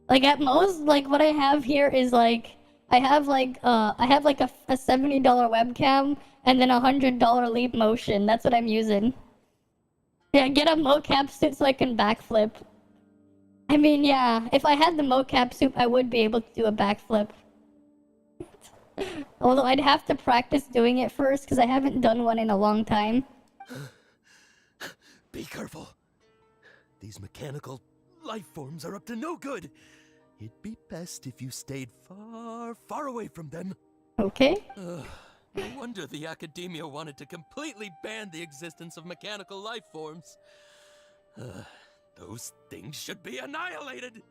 Like at most, like what I have here is like I have like a $70 webcam and then $100 Leap Motion. That's what I'm using. Yeah, get a mocap suit so I can backflip. I mean, yeah, if I had the mocap suit, I would be able to do a backflip. Although I'd have to practice doing it first because I haven't done one in a long time. Be careful. These mechanical life forms are up to no good. It'd be best if you stayed far, far away from them. Okay. No wonder the academia wanted to completely ban the existence of mechanical life forms. Those things should be annihilated.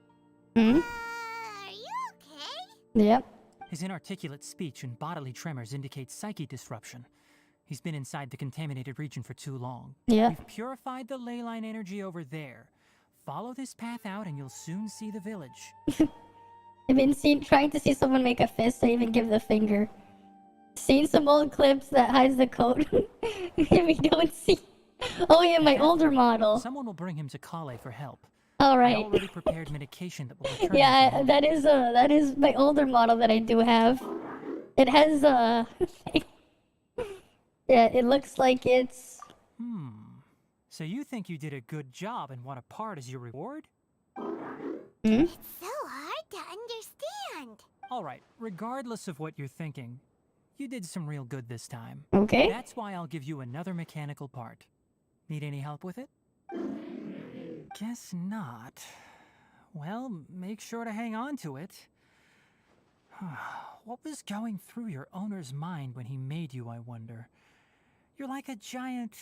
Hmm? Are you okay? Yep. His inarticulate speech and bodily tremors indicate psyche disruption. He's been inside the contaminated region for too long. Yeah. We've purified the ley line energy over there. Follow this path out and you'll soon see the village. I've been trying to see someone make a fist or even give the finger. Seen some old clips that hides the code. We don't see. Oh yeah, my older model. Someone will bring him to Kale for help. All right. I already prepared medication that will return Yeah, him to that is my older model that I do have. It has yeah, it looks like it's. So you think you did a good job and want a part as your reward? It's so hard to understand. Alright, regardless of what you're thinking, you did some real good this time. Okay. That's why I'll give you another mechanical part. Need any help with it? Guess not. Well, make sure to hang on to it. What was going through your owner's mind when he made you, I wonder? You're like a giant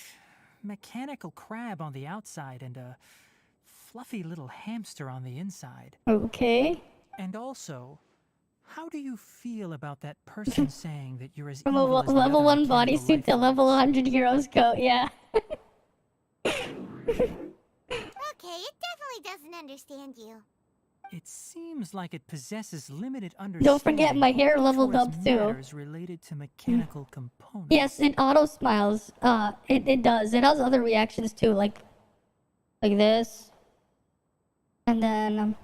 mechanical crab on the outside and a fluffy little hamster on the inside. Okay. And also, how do you feel about that person saying that you're as From a evil as the level other 1 mechanical bodysuit life to level 100 heroes coat, yeah. Okay, it definitely doesn't understand you. It seems like it possesses limited understanding. Don't forget my hair leveled up towards too. matters related to mechanical components. Yes, it auto smiles. It does. It has other reactions too, like this. And then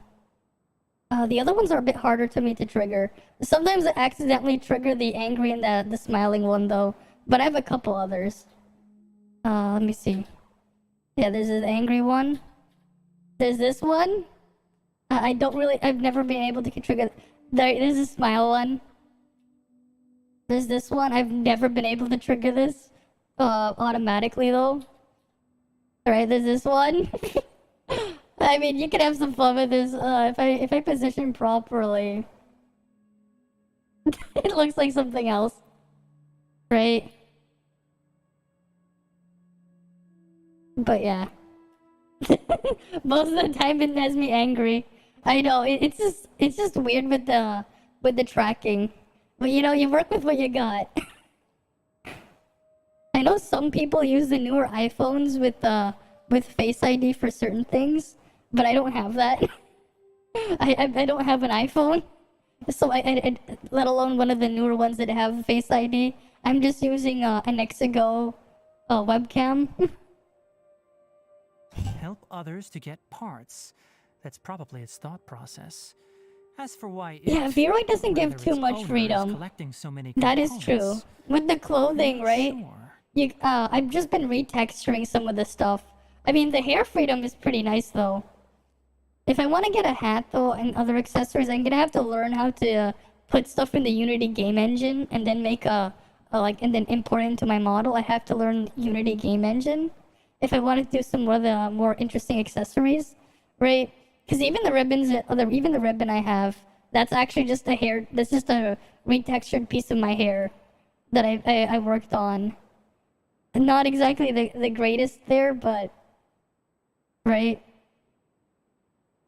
the other ones are a bit harder to me to trigger. Sometimes I accidentally trigger the angry and the smiling one though. But I have a couple others. Let me see. Yeah, there's this angry one. There's this one. I've never been able to trigger. There's a smile one. There's this one. I've never been able to trigger this automatically though. Alright, there's this one. I mean, you can have some fun with this. If I position properly, it looks like something else, right? But yeah, most of the time it has me angry. I know it's just weird with the tracking, but you know, you work with what you got. I know some people use the newer iPhones with Face ID for certain things, but I don't have that. I don't have an iPhone, so I let alone one of the newer ones that have Face ID. I'm just using an Exigo webcam. Help others to get parts. That's probably its thought process. As for why Yeah, Vtroid doesn't give too much freedom. So many that is true. With the clothing, right? You, I've just been retexturing some of the stuff. I mean, the hair freedom is pretty nice, though. If I want to get a hat, though, and other accessories, I'm gonna have to learn how to put stuff in the Unity game engine and then make and then import it into my model. I have to learn Unity game engine if I want to do some of the more interesting accessories, right? Because even the ribbons, even the ribbon I have, that's actually just a hair. That's just a retextured piece of my hair that I worked on. Not exactly the greatest there, but right.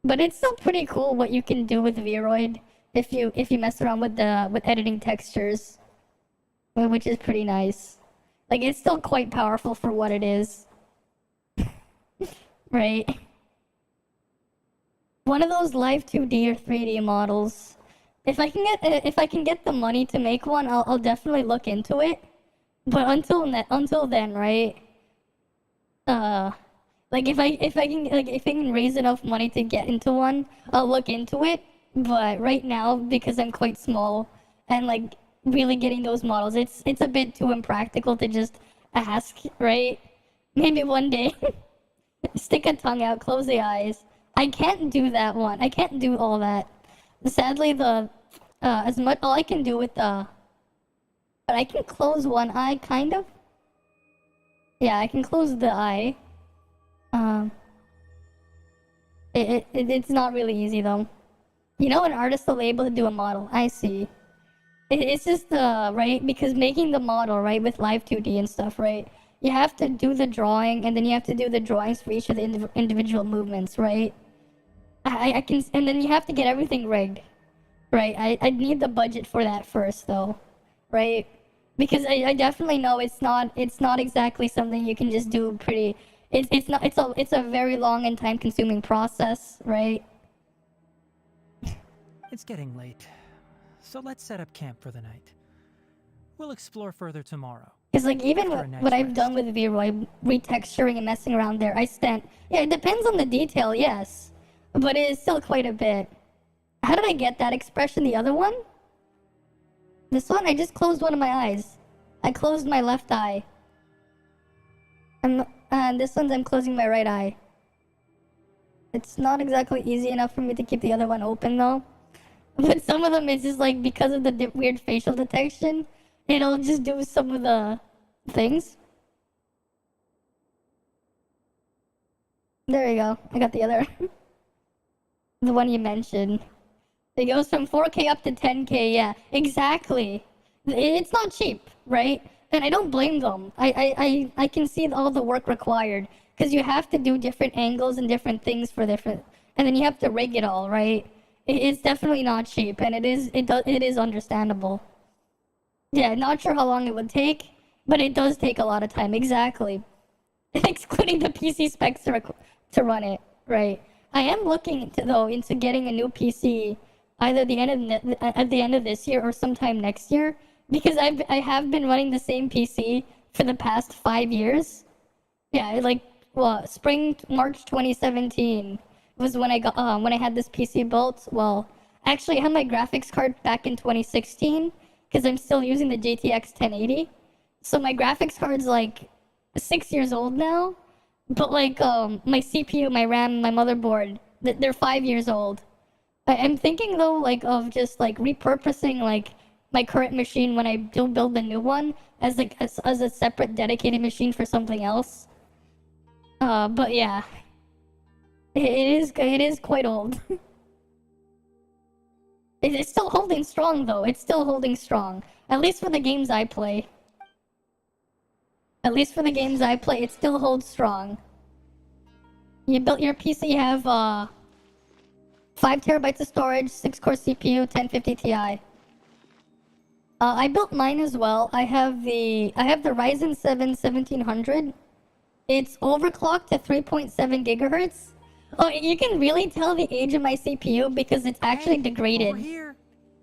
But it's still pretty cool what you can do with Vtroid if you mess around with editing textures, which is pretty nice. Like, it's still quite powerful for what it is. Right. One of those live 2D or 3D models. If I can get the money to make one, I'll definitely look into it. But until then, right? Like if I can raise enough money to get into one, I'll look into it. But right now, because I'm quite small and like really getting those models, it's a bit too impractical to just ask, right? Maybe one day. Stick a tongue out, close the eyes. I can't do that one. I can't do all that. Sadly, all I can do with but I can close one eye, kind of. Yeah, I can close the eye. It's not really easy though. You know, an artist will be able to do a model. I see. It's just right, because making the model, right, with live 2D and stuff, right, you have to do the drawing and then you have to do the drawings for each of the individual movements, right? I can, and then you have to get everything rigged, right? I need the budget for that first though, right? Because I definitely know it's not exactly something you can just do pretty. It's a very long and time consuming process, right? It's getting late, so let's set up camp for the night. We'll explore further tomorrow. Because like even what I've done with Vtroid, retexturing and messing around there, it depends on the detail, yes, but it is still quite a bit. How did I get that expression? The other one? This one? I just closed one of my eyes. I closed my left eye. And this one's I'm closing my right eye. It's not exactly easy enough for me to keep the other one open though. But some of them it's just like because of the weird facial detection, it'll just do some of the things. There you go. I got the other. The one you mentioned. It goes from 4K up to 10K, yeah. Exactly. It's not cheap, right? And I don't blame them. I can see all the work required. Because you have to do different angles and different things for different... And then you have to rig it all, right? It's definitely not cheap, and it is understandable. Yeah, not sure how long it would take, but it does take a lot of time, exactly. Excluding the PC specs to run it, right? I am looking into getting a new PC either at the end of this year or sometime next year, because I have been running the same PC for the past 5 years. Yeah, like March 2017 was when I had this PC built. Well, actually I had my graphics card back in 2016 because I'm still using the GTX 1080. So my graphics card's like 6 years old now, but like my CPU, my RAM, my motherboard, they're 5 years old. I'm thinking though like of just like repurposing like my current machine when I do build the new one as a separate dedicated machine for something else. But yeah. It is quite old. It's still holding strong though. It's still holding strong. At least for the games I play. At least for the games I play, it still holds strong. You built your PC, you have 5 terabytes of storage, 6-core CPU, 1050 Ti. I built mine as well. I have the Ryzen 7 1700. It's overclocked to 3.7 gigahertz. Oh, you can really tell the age of my CPU because it's actually degraded. Over here.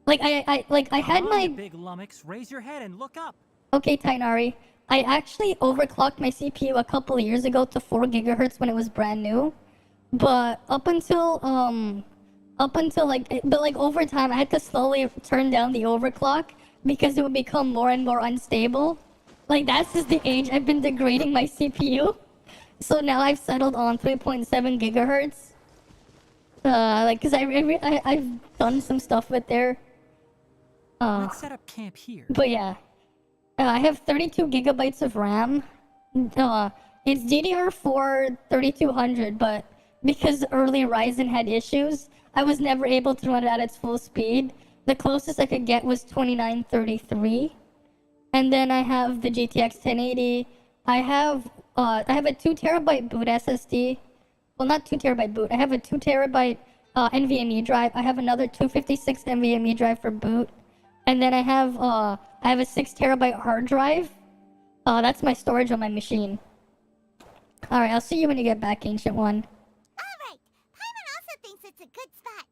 Like I had Come on, my you big lummox, raise your head and look up. Okay, Tainari. I actually overclocked my CPU a couple of years ago to 4 gigahertz when it was brand new. But up until over time I had to slowly turn down the overclock because it would become more and more unstable. Like that's just the age I've been degrading my CPU. So now I've settled on 3.7 gigahertz. Cause I've done some stuff with there. Let's set up camp here. But yeah. I have 32 gigabytes of RAM. It's DDR4 3200, but because early Ryzen had issues, I was never able to run it at its full speed. The closest I could get was 2933. And then I have the GTX 1080. I have a 2 terabyte boot SSD. Well, not 2 terabyte boot. I have a 2 terabyte NVMe drive. I have another 256 NVMe drive for boot. And then I have a 6 terabyte hard drive. That's my storage on my machine. Alright, I'll see you when you get back, Ancient One. Alright, Paimon also thinks it's a good spot.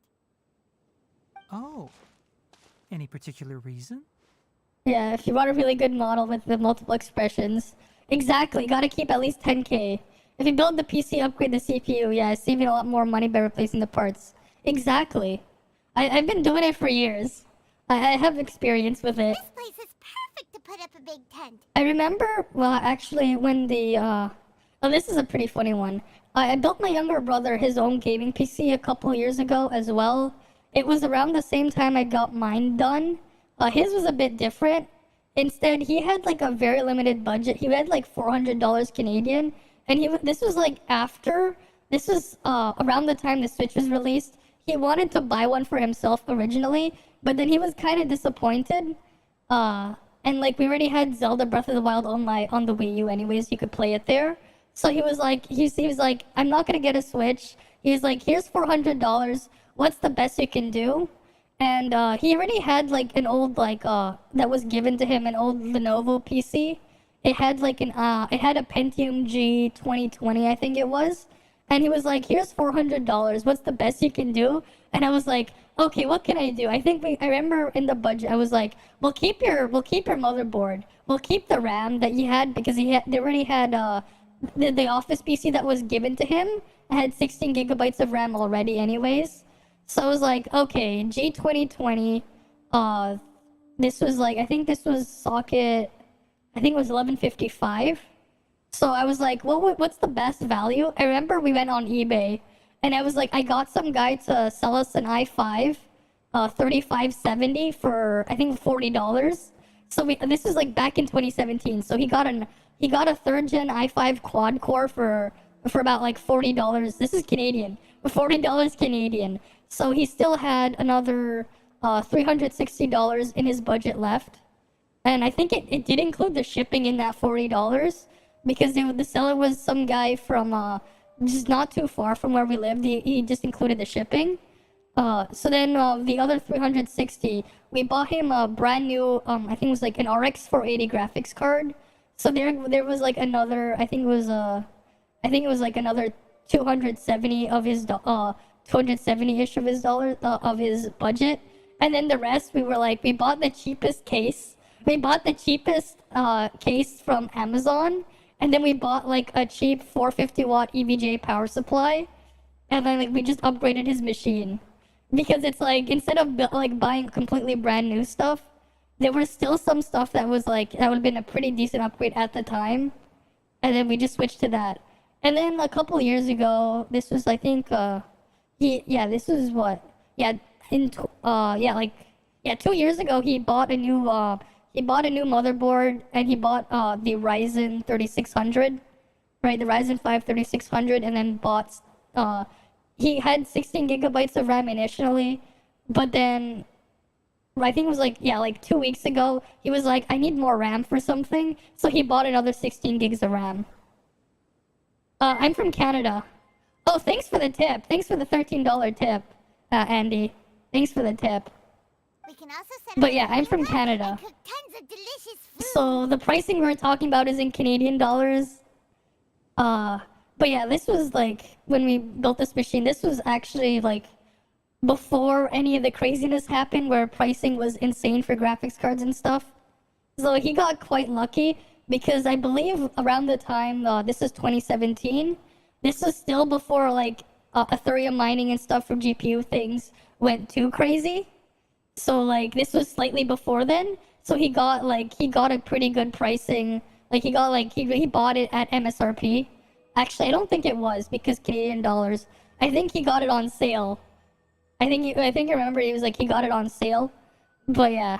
Oh. Any particular reason? Yeah, if you want a really good model with the multiple expressions. Exactly, gotta keep at least 10k. If you build the PC, upgrade the CPU, yeah, saving a lot more money by replacing the parts. Exactly. I've been doing it for years. I have experience with it. This place is perfect to put up a big tent. I remember, well, actually, when the, oh, this is a pretty funny one. I built my younger brother his own gaming PC a couple years ago as well. It was around the same time I got mine done. His was a bit different. Instead, he had like a very limited budget. He had like $400 Canadian. And this was like after, this was around the time the Switch was released. He wanted to buy one for himself originally, but then he was kind of disappointed. And like we already had Zelda Breath of the Wild on the Wii U anyways, you could play it there. So he was like, I'm not gonna get a Switch. He was like, here's $400. What's the best you can do? And he already had like an old that was given to him, an old Lenovo PC. It had like it had a Pentium G 2020, I think it was. And he was like, here's $400. What's the best you can do? And I was like, okay, what can I do? I remember in the budget, I was like, we'll keep your motherboard. We'll keep the RAM that you had because they already had the office PC that was given to him. I had 16 gigabytes of RAM already anyways. So I was like, okay, G2020, this was like, I think this was socket, I think it was 1155. So I was like, well, what's the best value? I remember we went on eBay, and I was like, I got some guy to sell us an i5, 3570 for, I think, $40. So this was like back in 2017. So he got a 3rd gen i5 quad core for about like $40. This is Canadian, $40 Canadian. So he still had another $360 in his budget left. And I think it did include the shipping in that $40 because the seller was some guy from just not too far from where we lived. He just included the shipping. So then the other $360, we bought him a brand new, I think it was like an RX 480 graphics card. So there was like another, I think it was like another 270 of his 270-ish of his dollars of his budget, and then the rest we bought the cheapest case. We bought the cheapest case from Amazon, and then we bought like a cheap 450 watt EVGA power supply, and then like we just upgraded his machine because it's like instead of like buying completely brand new stuff, there was still some stuff that was like that would have been a pretty decent upgrade at the time, and then we just switched to that. And then a couple years ago, this was I think. This was what? 2 years ago he bought a new motherboard, and he bought the Ryzen 3600, right? The Ryzen 5 3600, and then he had 16 gigabytes of RAM initially, but then I think it was like, yeah, like 2 weeks ago, he was like, I need more RAM for something, so he bought another 16 gigs of RAM. I'm from Canada. Oh, thanks for the tip. Thanks for the $13 tip, Andy. Thanks for the tip. We can also set But yeah, I'm from Canada. cook tons of delicious food. So the pricing we were talking about is in Canadian dollars. But yeah, this was like, when we built this machine, this was actually like before any of the craziness happened where pricing was insane for graphics cards and stuff. So he got quite lucky because I believe around the time, this is 2017, this was still before like Ethereum mining and stuff for GPU things went too crazy. So like this was slightly before then. So he got a pretty good pricing. Like he bought it at MSRP. Actually, I don't think it was because Canadian dollars. I think he got it on sale. I remember he was like he got it on sale. But yeah.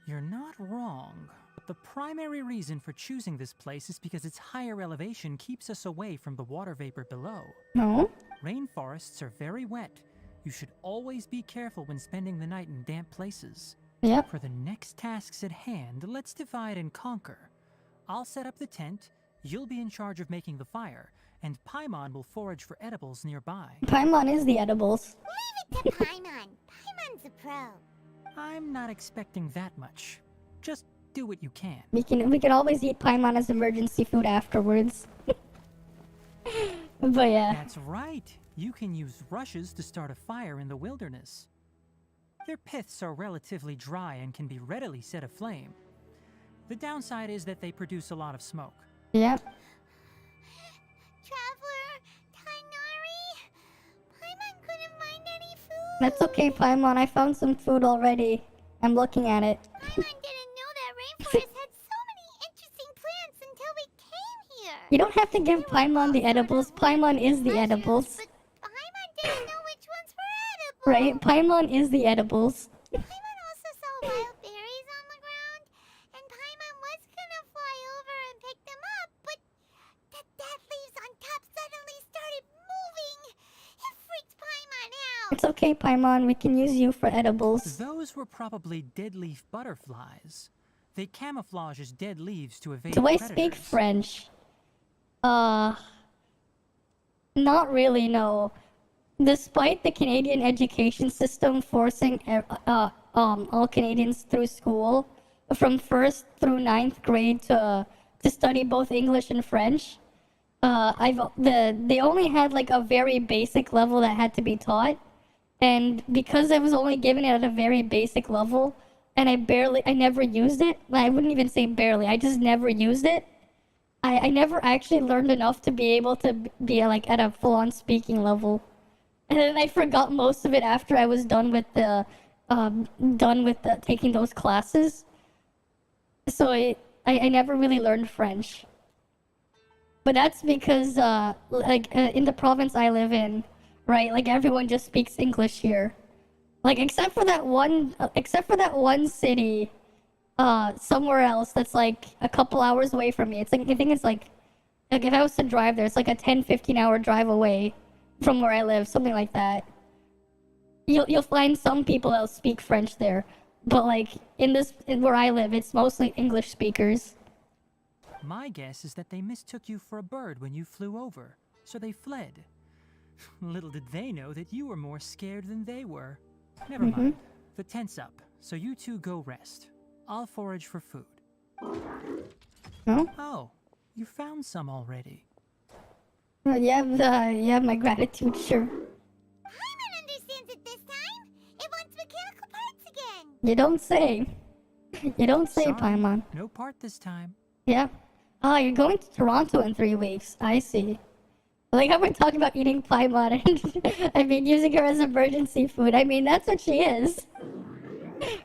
You're not wrong. The primary reason for choosing this place is because its higher elevation keeps us away from the water vapor below. No? Rainforests are very wet. You should always be careful when spending the night in damp places. Yep. For the next tasks at hand, let's divide and conquer. I'll set up the tent, you'll be in charge of making the fire, and Paimon will forage for edibles nearby. Paimon is the edibles. Leave it to Paimon. Paimon's a pro. I'm not expecting that much. Just do what you can. We can always eat Paimon as emergency food afterwards. But yeah. That's right. You can use rushes to start a fire in the wilderness. Their piths are relatively dry and can be readily set aflame. The downside is that they produce a lot of smoke. Yep. Traveler, Tainari, Paimon couldn't find any food. That's okay, Paimon. I found some food already. I'm looking at it. Paimon didn't know that rainforest had so many interesting plants until we came here. You don't have to give Paimon the edibles. Paimon is the edibles. But Paimon didn't know which ones were edible. Right? Paimon is the edibles. Paimon also saw wild berries on the ground, and Paimon was gonna fly over and pick them up, but the dead leaves on top suddenly started moving. It freaked Paimon out. It's okay, Paimon. We can use you for edibles. Those were probably dead leaf butterflies. They camouflage as dead leaves to evade Do I predators. speak French? Not really, no. Despite the Canadian education system forcing all Canadians through school from 1st through 9th grade to study both English and French, they only had like a very basic level that had to be taught, and because I was only given it at a very basic level, and I never used it. I wouldn't even say barely. I just never used it. I never actually learned enough to be able to be like at a full-on speaking level. And then I forgot most of it after I was done with taking those classes. So I never really learned French. But that's because in the province I live in, right? Like everyone just speaks English here. Like except for that one city somewhere else that's like a couple hours away from me. It's like I think it's like if I was to drive there, it's like a 10-15 hour drive away from where I live, something like that. You'll find some people that'll speak French there, but like in where I live, it's mostly English speakers. My guess is that they mistook you for a bird when you flew over, so they fled. Little did they know that you were more scared than they were. Never mind. The tent's up, so you two go rest. I'll forage for food. No? Oh, you found some already. You have my gratitude, sure. Paimon understands it this time. It wants mechanical parts again. You don't say. You don't say, Sorry, Paimon. no part this time. Yeah. Oh, you're going to Toronto in 3 weeks. I see. Like how we're talking about eating Paimon and I mean using her as emergency food. I mean that's what she is.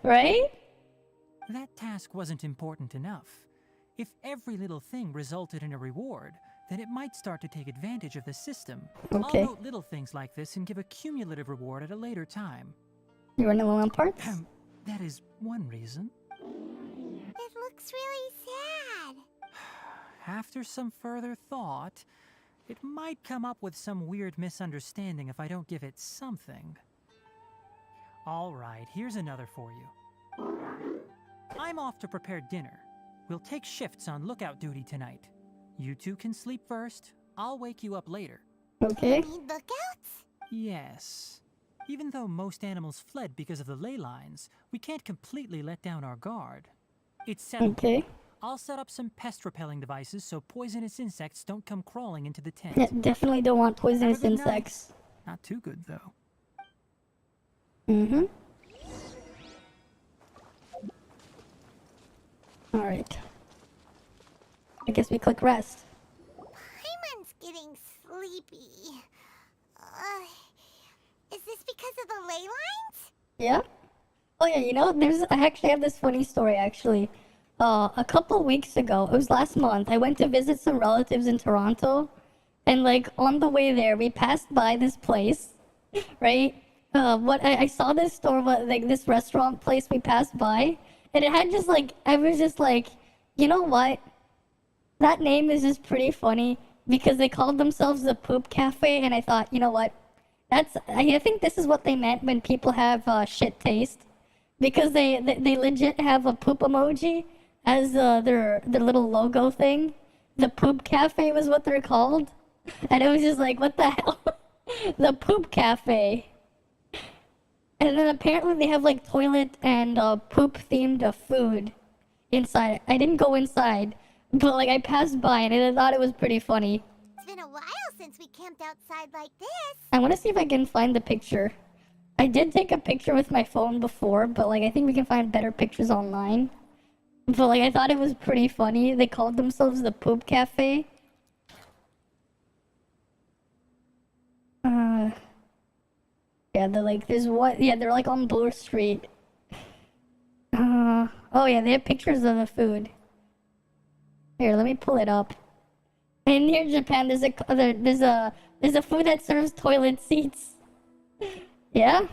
Right? That task wasn't important enough. If every little thing resulted in a reward, then it might start to take advantage of the system. Okay. I'll note little things like this and give a cumulative reward at a later time. You running low on parts? That is one reason. It looks really sad. After some further thought, It might come up with some weird misunderstanding if I don't give it something. Alright, here's another for you. I'm off to prepare dinner. We'll take shifts on lookout duty tonight. You two can sleep first. I'll wake you up later. Okay. Need lookouts? Yes. Even though most animals fled because of the ley lines, we can't completely let down our guard. It's settled. Okay. I'll set up some pest-repelling devices so poisonous insects don't come crawling into the tent. Yeah, definitely don't want poisonous Have a good night. insects. Not too good, though. Mm-hmm. Alright. I guess we click rest. Paimon's getting sleepy. Is this because of the ley lines? Yeah? Oh yeah, you know, I actually have this funny story, actually. A couple weeks ago, it was last month, I went to visit some relatives in Toronto. And, like, on the way there, we passed by this place, right? I saw this store, this restaurant place we passed by. And it had just, like, I was just like, you know what? That name is just pretty funny. Because they called themselves the Poop Cafe. And I thought, you know what? I think this is what they meant when people have shit taste. Because they legit have a poop emoji as their little logo thing. The Poop Cafe was what they're called. And it was just like, what the hell? The Poop Cafe. And then apparently they have like toilet and poop themed food inside. I didn't go inside, but like I passed by and I thought it was pretty funny. It's been a while since we camped outside like this. I want to see if I can find the picture. I did take a picture with my phone before, but like I think we can find better pictures online. But like I thought it was pretty funny. They called themselves the Poop Cafe. Yeah, they're like, they're like on Bloor Street. Oh yeah, they have pictures of the food. Here, let me pull it up. And here in Japan, there's a food that serves toilet seats. Yeah?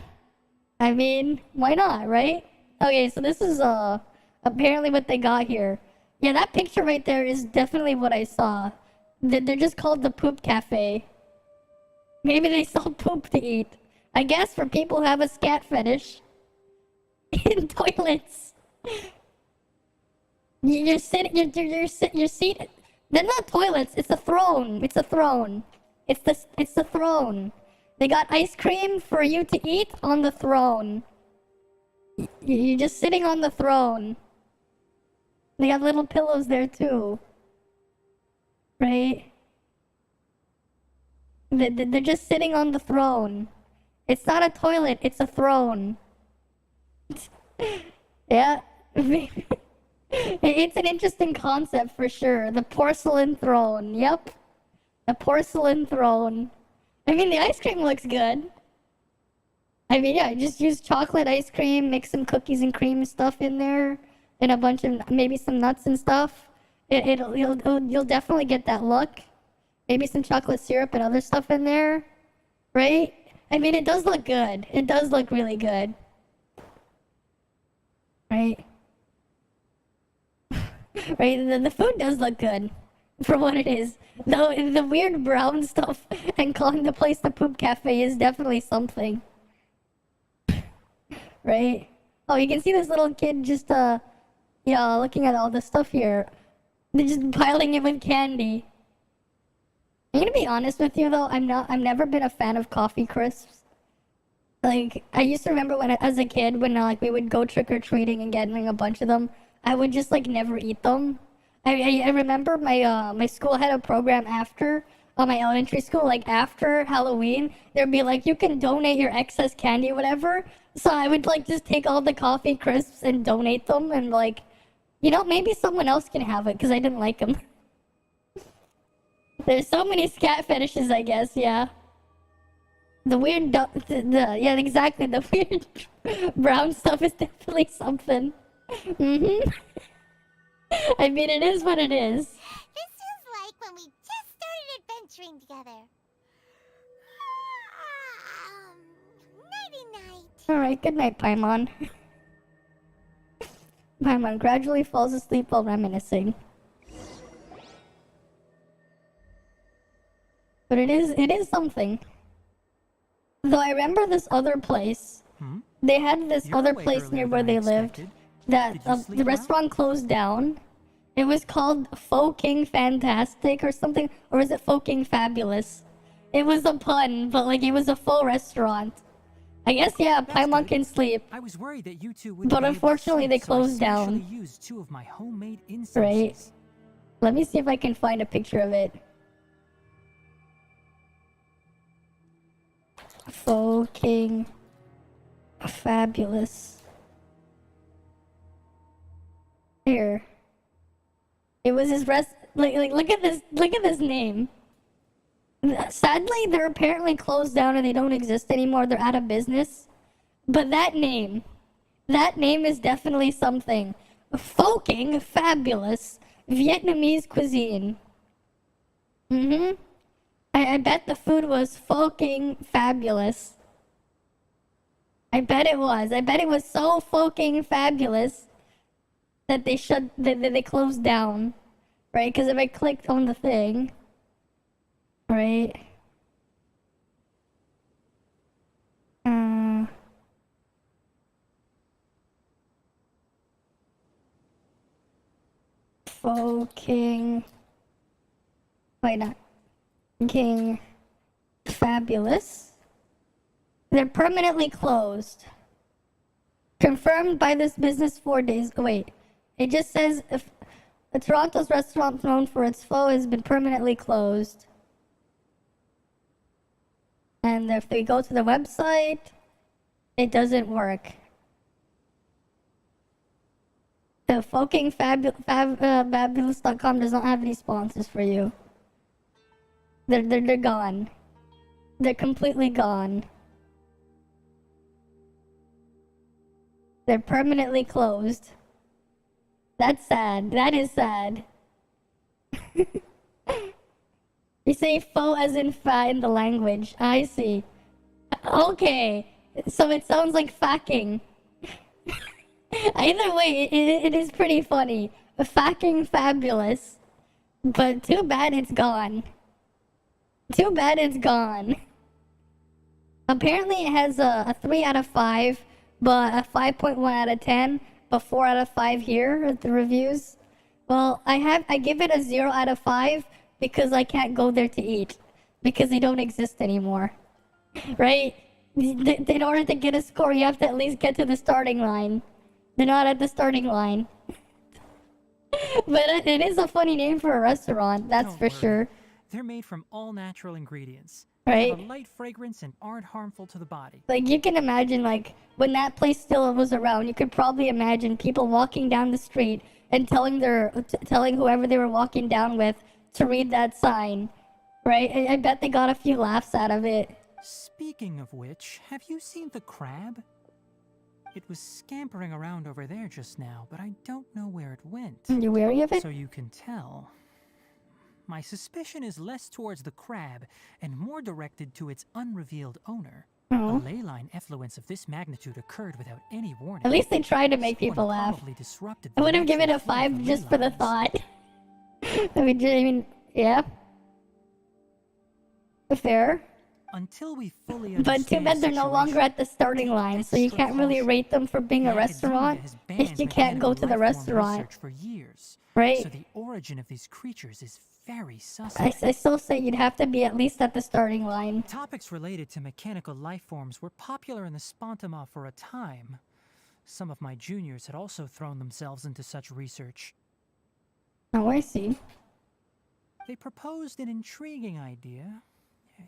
I mean, why not, right? Okay, so this is, apparently what they got here. Yeah, that picture right there is definitely what I saw. They're just called the Poop Cafe. Maybe they sell poop to eat. I guess for people who have a scat fetish. In toilets. You're seated. They're not toilets, it's a throne. It's a throne. It's the throne. They got ice cream for you to eat on the throne. You're just sitting on the throne. They got little pillows there too. Right? They're just sitting on the throne. It's not a toilet, it's a throne. Yeah. It's an interesting concept for sure. The porcelain throne. Yep. The porcelain throne. I mean, the ice cream looks good. I mean, yeah, just use chocolate ice cream, mix some cookies and cream stuff in there, and a bunch of, maybe some nuts and stuff. You'll definitely get that look. Maybe some chocolate syrup and other stuff in there. Right? I mean, it does look good. It does look really good. Right? Right? The food does look good. For what it is. Though the weird brown stuff and calling the place the Poop Cafe is definitely something. Right? Oh, you can see this little kid just, yeah, looking at all this stuff here. They're just piling it with candy. I'm gonna be honest with you though, I've never been a fan of coffee crisps. Like, I used to remember when, as a kid, when like we would go trick-or-treating and getting a bunch of them, I would just like never eat them. I remember my school had a program after, my elementary school, like after Halloween, there'd be like, you can donate your excess candy, whatever. So I would like just take all the coffee crisps and donate them and like, you know, maybe someone else can have it because I didn't like them. There's so many scat fetishes, I guess, yeah. The weird, yeah, exactly, the weird brown stuff is definitely something. Mm-hmm. I mean, it is what it is. This is like when we just started adventuring together. Nighty-night. Alright, good night, Paimon. Paimon gradually falls asleep while reminiscing. But it is something. Though I remember this other place. They had this You're other awake place earlier near than where I they lived. expected. That Did you sleep the well? restaurant closed down. It was called Faux King Fantastic or something, or is it Faux King Fabulous? It was a pun, but like it was a faux restaurant. I guess yeah, Paimon can sleep. I was worried that you two wouldn't But be able to unfortunately, sleep, they so closed I down. specially used 2 of my homemade incenses. Right. Let me see if I can find a picture of it. Faux King Fabulous. Here. It was his like look at this name. Sadly, they're apparently closed down and they don't exist anymore. They're out of business. But that name is definitely something. Faux King Fabulous Vietnamese cuisine. I bet the food was fucking fabulous. I bet it was. I bet it was so fucking fabulous that they closed down. Right? Because if I clicked on the thing, right? Fucking. Wait, not. King Fabulous. They're permanently closed. Confirmed by this business 4 days. Wait. It just says if Toronto's restaurant known for its pho has been permanently closed. And if they go to the website, it doesn't work. The fucking fabulous.com does not have any sponsors for you. They're gone. They're completely gone. They're permanently closed. That's sad. That is sad. You say faux as in fa in the language. I see. Okay. So it sounds like fucking. Either way, it is pretty funny. Fucking fabulous. But too bad it's gone. Too bad it's gone. Apparently it has a 3 out of 5, but a 5.1 out of 10, but 4 out of 5 here at the reviews. Well, I give it a 0 out of 5 because I can't go there to eat. Because they don't exist anymore. Right? In order to get a score, you have to at least get to the starting line. They're not at the starting line. But it is a funny name for a restaurant, that's for sure. They're made from all natural ingredients. Right. They have a light fragrance and aren't harmful to the body. Like, you can imagine, like, when that place still was around, you could probably imagine people walking down the street and telling whoever they were walking down with to read that sign. Right? I bet they got a few laughs out of it. Speaking of which, have you seen the crab? It was scampering around over there just now, but I don't know where it went. You wary of it? So you can tell. My suspicion is less towards the crab and more directed to its unrevealed owner. Oh. A ley line effluence of this magnitude occurred without any warning. At least they tried to make people laugh. I would have given it a 5 just for the thought. I mean, yeah. Fair. Until we fully But too understand bad they're no longer at the starting line, so you can't really rate them for being a restaurant if you can't go to the restaurant. For years. Right? So the origin of these creatures is very suspect. I still say you'd have to be at least at the starting line. Topics related to mechanical life forms were popular in the Spontama for a time. Some of my juniors had also thrown themselves into such research. Oh, I see. They proposed an intriguing idea.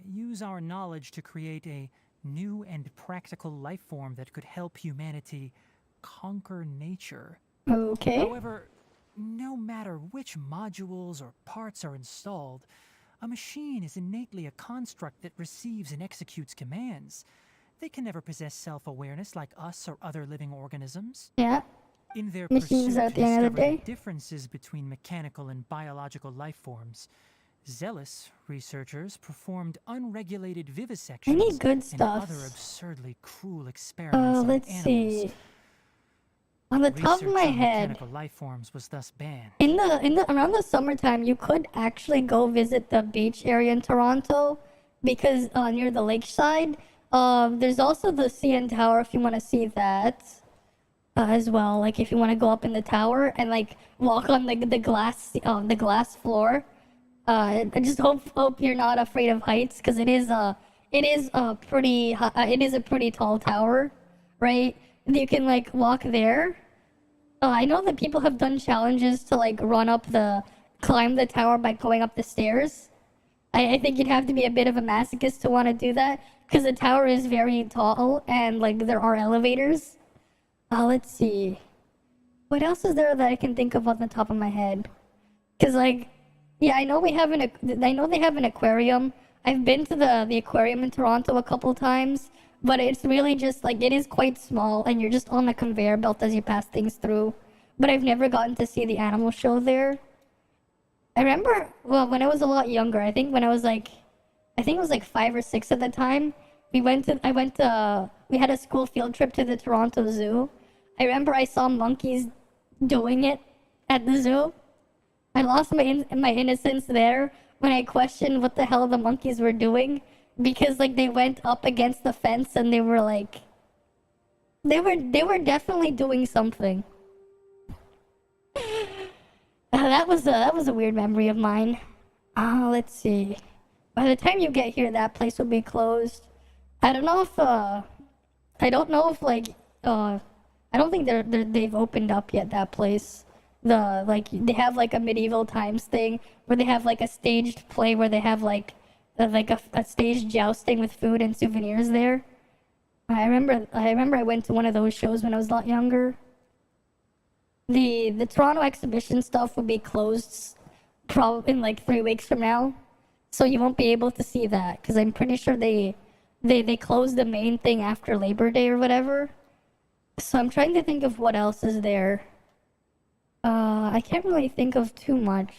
Use our knowledge to create a new and practical life form that could help humanity conquer nature. Okay. However, no matter which modules or parts are installed, a machine is innately a construct that receives and executes commands. They can never possess self-awareness like us or other living organisms. Yeah. In their Machines pursuit at to the end of discover the day. the differences between mechanical and biological life forms, zealous researchers performed unregulated vivisections good and stuff. other absurdly cruel experiments on Let's animals. see. On the top of my Research on head, mechanical life forms was thus banned. in the around the summertime, you could actually go visit the beach area in Toronto, because near the lakeside. There's also the CN Tower if you want to see that, as well. Like if you want to go up in the tower and like walk on the glass floor. I just hope you're not afraid of heights, because it is a pretty tall tower, right? You can like walk there. I know that people have done challenges to like climb the tower by going up the stairs. I think you'd have to be a bit of a masochist to want to do that, because the tower is very tall and like there are elevators. Let's see. What else is there that I can think of on the top of my head? Because like, yeah, I know they have an aquarium. I've been to the aquarium in Toronto a couple times, but it's really just like, it is quite small and you're just on a conveyor belt as you pass things through. But I've never gotten to see the animal show there. I remember, well, when I was a lot younger, I think it was like 5 or 6 at the time, we had a school field trip to the Toronto Zoo. I remember I saw monkeys doing it at the zoo. I lost my innocence there when I questioned what the hell the monkeys were doing, because like they went up against the fence and they were definitely doing something. That was a weird memory of mine. Let's see. By the time you get here, that place will be closed. I don't know I don't think they've opened up yet, that place. They have like a medieval times thing where they have like a staged play where they have like a staged jousting with food and souvenirs there. I remember I went to one of those shows when I was a lot younger. The Toronto exhibition stuff will be closed probably in like 3 weeks from now, so you won't be able to see that, because I'm pretty sure they closed the main thing after Labor Day or whatever. So I'm trying to think of what else is there. I can't really think of too much.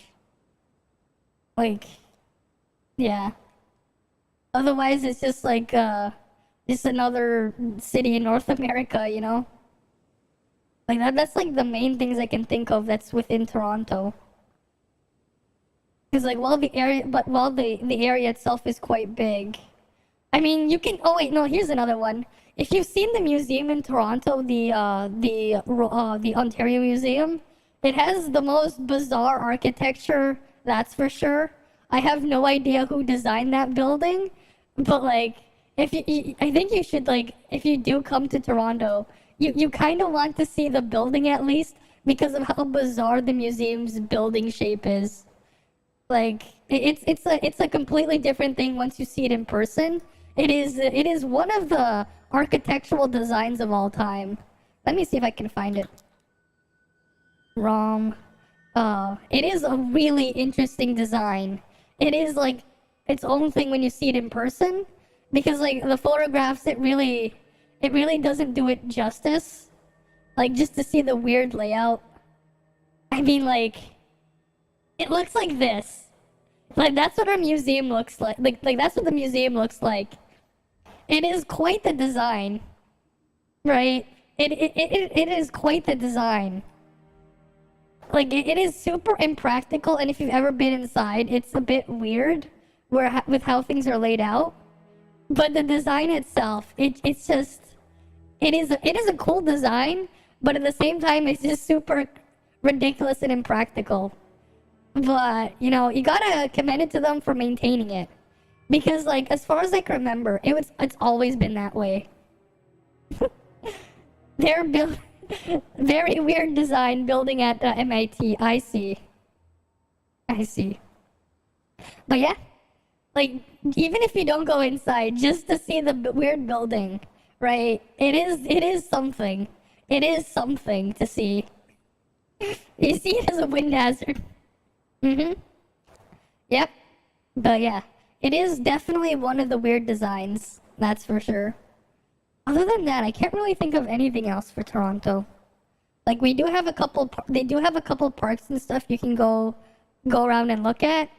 Like, yeah. Otherwise, it's just like, just another city in North America, you know? Like, that's like the main things I can think of that's within Toronto. Because, like, while the area itself is quite big. I mean, you can, oh wait, no, here's another one. If you've seen the museum in Toronto, the Ontario Museum, it has the most bizarre architecture, that's for sure. I have no idea who designed that building, but like, I think you should, like, if you do come to Toronto, you kind of want to see the building at least, because of how bizarre the museum's building shape is. Like, it's a completely different thing once you see it in person. It is one of the architectural designs of all time. Let me see if I can find it. Wrong. It is a really interesting design. It is like its own thing when you see it in person, because like the photographs, it really doesn't do it justice. Like, just to see the weird layout. I mean, like, it looks like this. Like, that's what our museum looks like. Like that's what the museum looks like. It is quite the design, right? It is quite the design. Like, it is super impractical, and if you've ever been inside, it's a bit weird with how things are laid out. But the design itself, it is a cool design, but at the same time, it's just super ridiculous and impractical. But, you know, you gotta commend it to them for maintaining it. Because, like, as far as I can remember, it's always been that way. They're very weird design building at MIT. I see. But yeah, like, even if you don't go inside, just to see the weird building, right? It is something. It is something to see. You see it as a wind hazard. Yep. But yeah, it is definitely one of the weird designs. That's for sure. Other than that, I can't really think of anything else for Toronto. Like, they do have a couple parks and stuff you can go around and look at.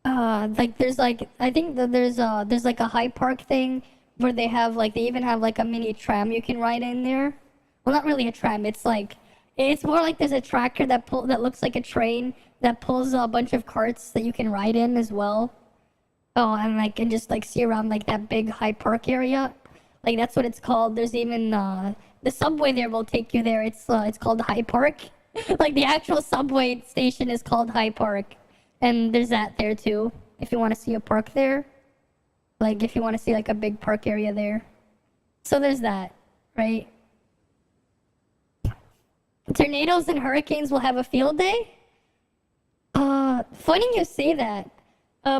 Like, there's like, I think that there's like a High Park thing where they even have like a mini tram you can ride in there, well, not really a tram. It's like, it's more like there's a tractor that looks like a train that pulls a bunch of carts that you can ride in as well. Oh, and like, and just like see around like that big high park area. Like that's what it's called. There's even the subway there will take you there. It's called High Park. Like the actual subway station is called High Park, and there's that there too. If you want to see a park there, like if you want to see like a big park area there. So there's that, right? Tornadoes and hurricanes will have a field day. Funny you say that.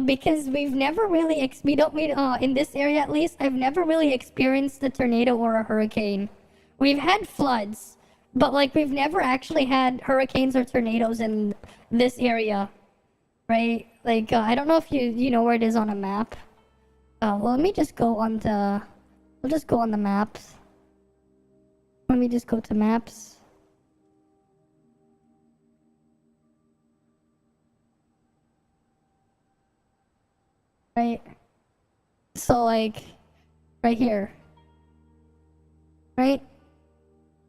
Because we've never really, in this area at least, I've never really experienced a tornado or a hurricane. We've had floods, but like we've never actually had hurricanes or tornadoes in this area, right? Like, I don't know if you know where it is on a map. Well, let me just go on the, we'll just go on the maps. Let me just go to maps. Right? So, like, right here. Right?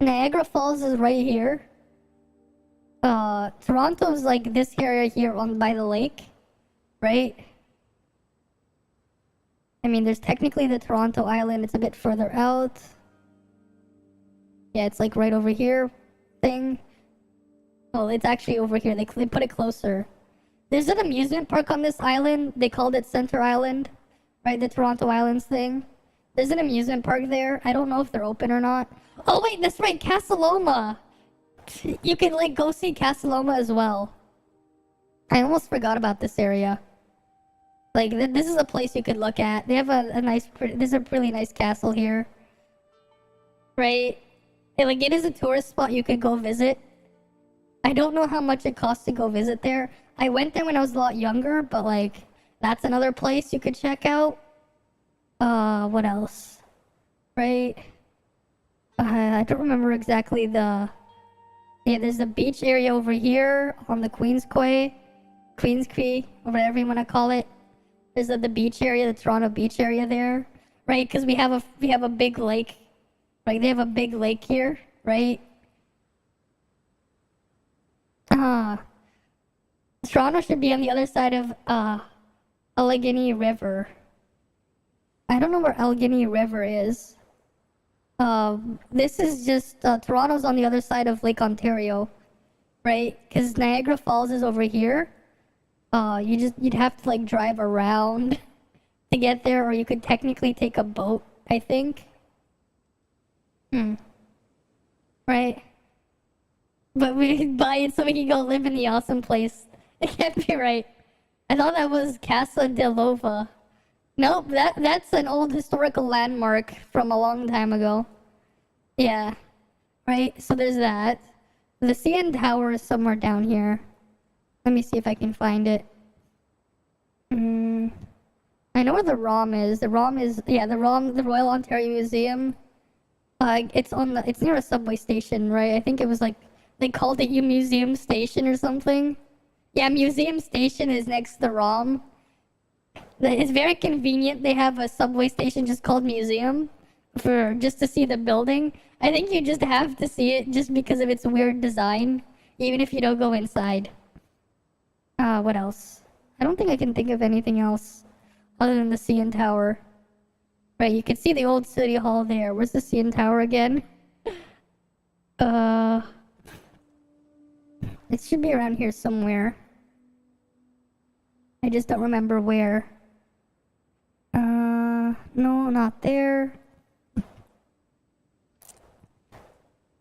Niagara Falls is right here. Toronto's like this area here on by the lake. Right? I mean, there's technically the Toronto Island. It's a bit further out. Yeah, it's like right over here thing. Oh, it's actually over here. They put it closer. There's an amusement park on this island. They called it Center Island, right? The Toronto Islands thing. There's an amusement park there. I don't know if they're open or not. Oh wait, that's right, Casa Loma. You can like go see Casa Loma as well. I almost forgot about this area. Like this is a place you could look at. They have a nice, there's a really nice castle here, right? And, like it is a tourist spot you could go visit. I don't know how much it costs to go visit there. I went there when I was a lot younger, but like, that's another place you could check out. What else? Right? I don't remember exactly the... Yeah, there's a beach area over here on the Queens Quay, or whatever you want to call it. There's the beach area, the Toronto beach area there, right? Because we have a big lake, right? They have a big lake here, right? Toronto should be on the other side of Allegheny River. I don't know where Allegheny River is. This is just Toronto's on the other side of Lake Ontario, right? Because Niagara Falls is over here. You'd have to like drive around to get there, or you could technically take a boat, I think. Right? But we buy it so we can go live in the awesome place. It can't be right. I thought that was Casa de Lova. Nope, that's an old historical landmark from a long time ago. Yeah. Right, so there's that. The CN Tower is somewhere down here. Let me see if I can find it. I know where the ROM is. The ROM is, yeah, the Royal Ontario Museum. It's near a subway station, right? I think it was like, they called it Museum Station or something. Yeah, Museum Station is next to the ROM. It's very convenient. They have a subway station just called Museum just to see the building. I think you just have to see it just because of its weird design, even if you don't go inside. What else? I don't think I can think of anything else other than the CN Tower. Right, you can see the old City Hall there. Where's the CN Tower again? It should be around here somewhere. I just don't remember where. No, not there.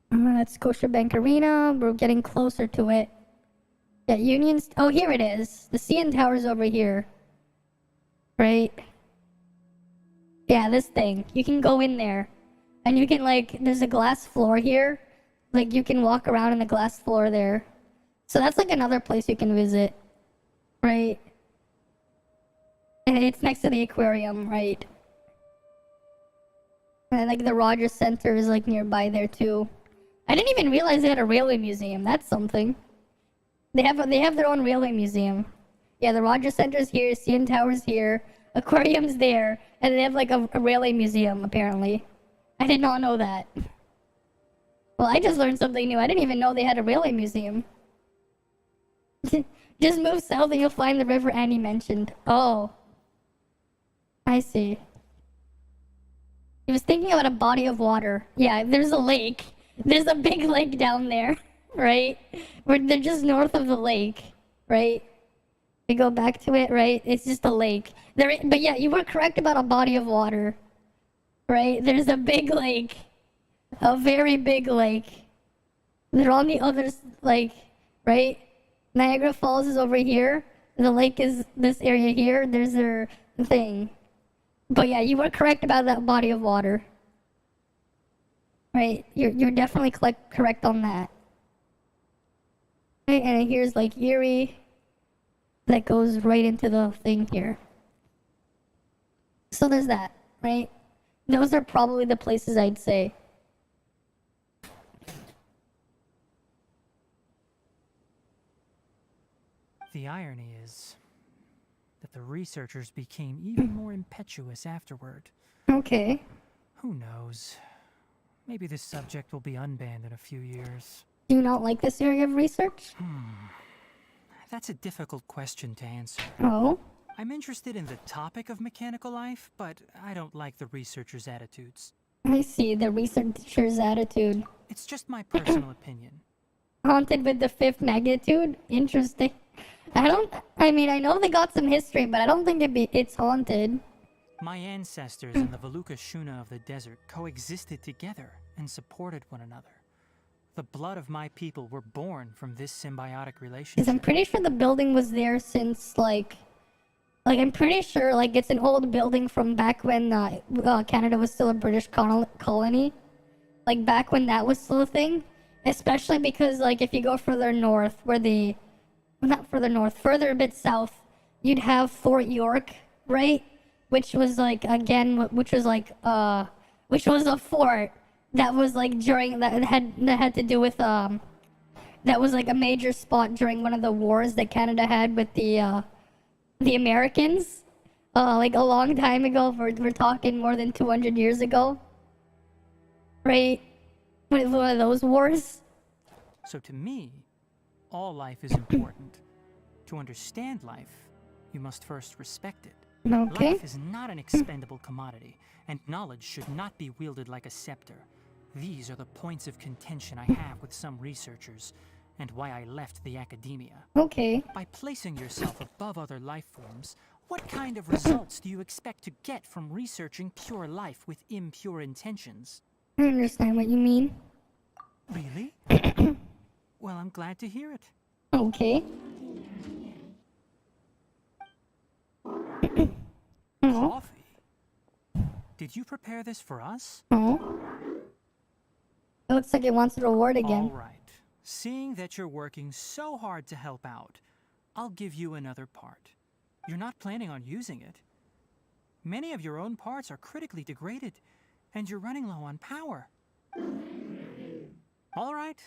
That's Scotiabank Arena. We're getting closer to it. Yeah, oh, here it is. The CN Tower's over here. Right? Yeah, this thing. You can go in there. And you can, like, there's a glass floor here. Like, you can walk around in the glass floor there. So that's, like, another place you can visit. Right? And it's next to the aquarium, right? And, like, the Rogers Center is, like, nearby there, too. I didn't even realize they had a railway museum. That's something. They have their own railway museum. Yeah, the Rogers Center's here, CN Tower's here, aquarium's there, and they have, like, a railway museum, apparently. I did not know that. Well, I just learned something new. I didn't even know they had a railway museum. Just move south and you'll find the river Annie mentioned. Oh. I see. He was thinking about a body of water. Yeah, there's a lake. There's a big lake down there, right? They're just north of the lake, right? We go back to it, right? It's just a lake. But yeah, you were correct about a body of water, right? There's a big lake. A very big lake. They're on the other, like, right? Niagara Falls is over here. The lake is this area here. There's their thing. But yeah, you were correct about that body of water. Right? You're definitely correct on that. Right, and here's like Erie. That goes right into the thing here. So there's that, right? Those are probably the places I'd say. The irony is that the researchers became even more impetuous afterward. Okay. Who knows? Maybe this subject will be unbanned in a few years. Do you not like this area of research? That's a difficult question to answer. Oh? I'm interested in the topic of mechanical life, but I don't like the researchers' attitudes. I see, the researcher's attitude. It's just my personal opinion. Haunted with the fifth magnitude? Interesting. I mean, I know they got some history, but I don't think it's haunted. My ancestors and the Veluca Shuna of the desert coexisted together and supported one another. The blood of my people were born from this symbiotic relationship. Because I'm pretty sure the building was there since, like I'm pretty sure, like, it's an old building from back when Canada was still a British colony. Like, back when that was still a thing. Especially because, like, if you go further north, not further north, further a bit south, you'd have Fort York, right? Which was, like, again, which was a fort that was, like, that had to do with, that was, like, a major spot during one of the wars that Canada had with the Americans, like, a long time ago. We're talking more than 200 years ago, right? One of those wars. So to me, all life is important. To understand life, you must first respect it. Okay. Life is not an expendable commodity, and knowledge should not be wielded like a scepter. These are the points of contention I have with some researchers, and why I left the academia. Okay. By placing yourself above other life forms, what kind of results do you expect to get from researching pure life with impure intentions? I understand what you mean. Really? Well, I'm glad to hear it. Okay. Coffee? Did you prepare this for us? Oh. It looks like it wants a reward again. All right. Seeing that you're working so hard to help out, I'll give you another part. You're not planning on using it. Many of your own parts are critically degraded, and you're running low on power. All right.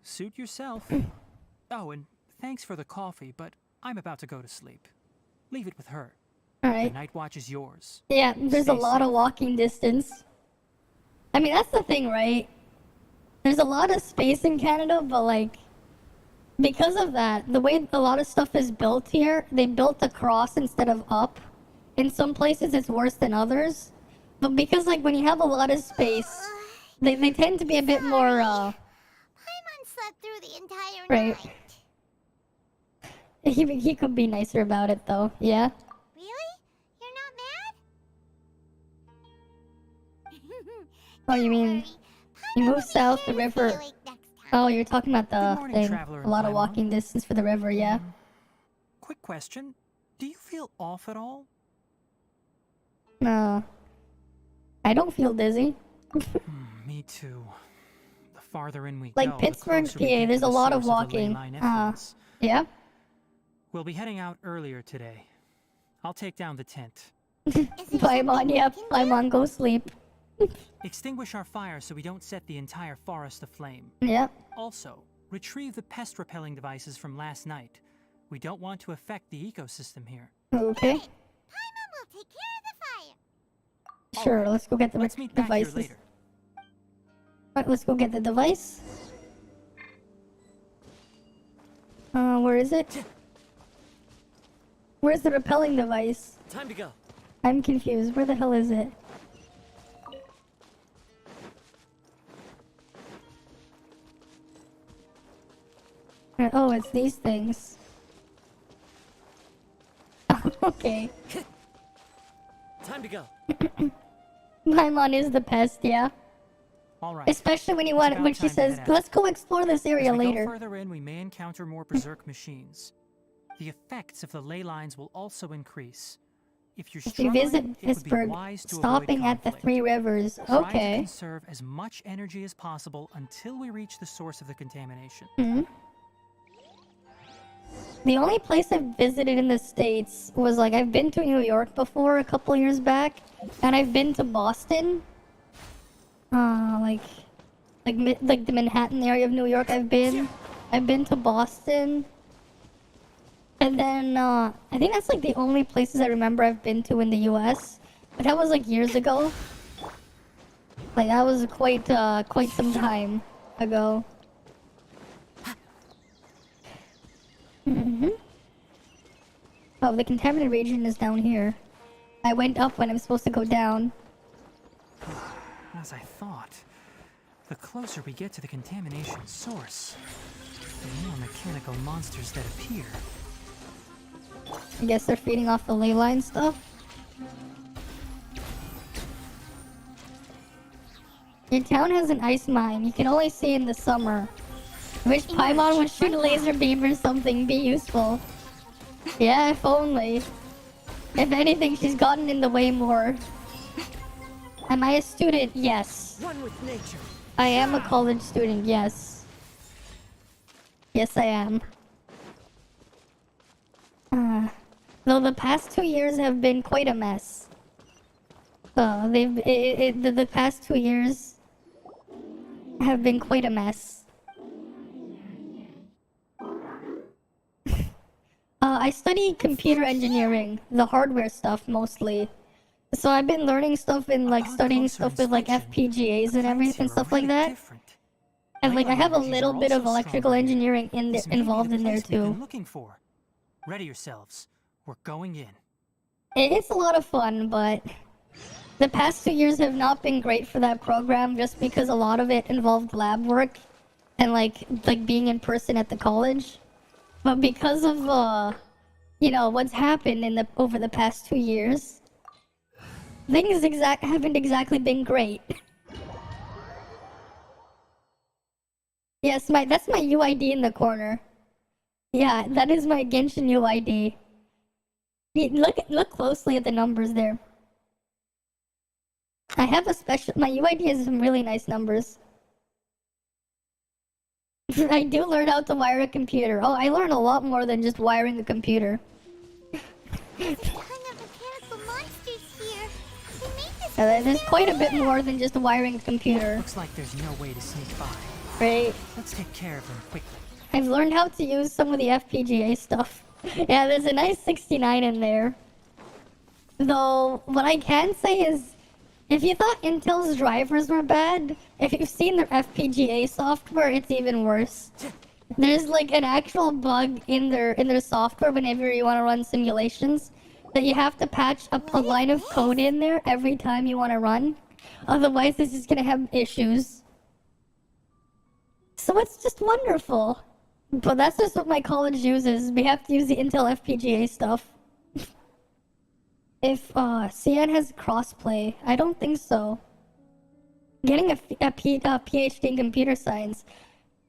Suit yourself. Oh, and thanks for the coffee, but I'm about to go to sleep. Leave it with her. All right. The night watch is yours. Yeah, there's a lot of walking distance. I mean, that's the thing, right? There's a lot of space in Canada, but, like, because of that, the way a lot of stuff is built here, they built across instead of up. In some places, it's worse than others. But because, like, when you have a lot of space, they tend to be a bit more, Paimon slept through the entire night. He could be nicer about it, though. Yeah? Really? You're not mad? Oh, you mean... You move south, the river... Oh, you're talking about the thing. A lot of walking distance for the river, yeah? Quick question. Do you feel off at all? No. I don't feel dizzy. Me too. The farther in we like go, Pittsburgh, PA, there's a lot of walking. Yeah? We'll be heading out earlier today. I'll take down the tent. Paimon, yep. Paimon, go sleep. Extinguish our fire so we don't set the entire forest aflame. Yep. Also, retrieve the pest-repelling devices from last night. We don't want to affect the ecosystem here. Okay. Paimon will take care of the fire. Sure, let's go get the Let's meet back devices. here later. Alright, let's go get the device. Where is it? Where's the repelling device? Time to go. I'm confused. Where the hell is it? Oh, it's these things. Okay. Time to go. Paimon is the pest, yeah. All right. Especially when you want, when she says, "Let's go explore this area As we later." go further in, we may encounter more berserk machines. The effects of the ley lines will also increase. If you're If you struggling, visit it would be Pittsburgh, wise to stopping avoid at the conflict. Three Rivers. Try to Okay. conserve as much energy as possible until we reach the source of the contamination. Hmm. The only place I've visited in the States was like I've been to New York before a couple years back, and I've been to Boston. Like the Manhattan area of New York. I've been to Boston, and then I think that's like the only places I remember I've been to in the U.S. But that was like years ago. Like that was quite some time ago. Oh, the contaminated region is down here. I went up when I'm supposed to go down. As I thought, the closer we get to the contamination source, the more mechanical monsters that appear. I guess they're feeding off the ley line stuff. Your town has an ice mine. You can only see in the summer. Wish Paimon would shoot a laser beam or something, be useful. Yeah, if only. If anything, she's gotten in the way more. Am I a student? Yes. One with nature. I am a college student, yes. Yes, I am. Though the past 2 years have been quite a mess. The past 2 years have been quite a mess. I study computer engineering, the hardware stuff mostly. So I've been learning stuff and like studying stuff with like FPGAs and everything, stuff like that. And like I have a little bit of electrical engineering involved in there too. Looking for. Ready yourselves. We're going in. It's a lot of fun, but the past 2 years have not been great for that program just because a lot of it involved lab work and like being in person at the college. But because of you know what's happened over the past 2 years, things haven't exactly been great. Yes, that's my UID in the corner. Yeah, that is my Genshin UID. Look closely at the numbers there. I have my UID has some really nice numbers. I do learn how to wire a computer. Oh, I learn a lot more than just wiring a computer. There's quite a bit more than just wiring a computer. Looks like there's no way to sneak by. Right. Let's take care of them quickly. I've learned how to use some of the FPGA stuff. Yeah, there's a nice 69 in there. Though, what I can say is, if you thought Intel's drivers were bad, if you've seen their FPGA software, it's even worse. There's like an actual bug in their software whenever you want to run simulations that you have to patch up a line of code in there every time you want to run. Otherwise, it's just gonna have issues. So it's just wonderful. But that's just what my college uses. We have to use the Intel FPGA stuff. If CN has crossplay, I don't think so. Getting a PhD in computer science,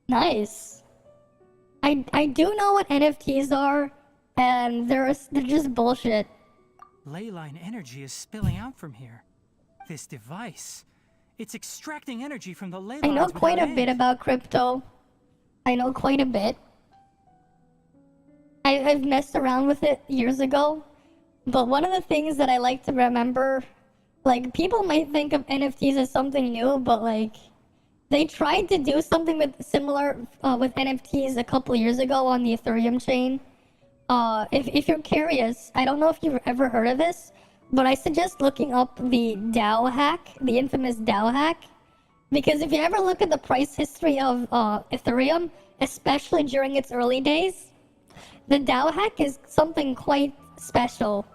nice. I do know what NFTs are, and they're just bullshit. Ley line energy is spilling out from here. This device, it's extracting energy from the ley lines. I know quite a without bit end. about crypto. I know quite a bit. I've messed around with it years ago. But one of the things that I like to remember, like, people might think of NFTs as something new, but, like, they tried to do something similar with NFTs a couple years ago on the Ethereum chain. If you're curious, I don't know if you've ever heard of this, but I suggest looking up the DAO hack, the infamous DAO hack. Because if you ever look at the price history of Ethereum, especially during its early days, the DAO hack is something quite special.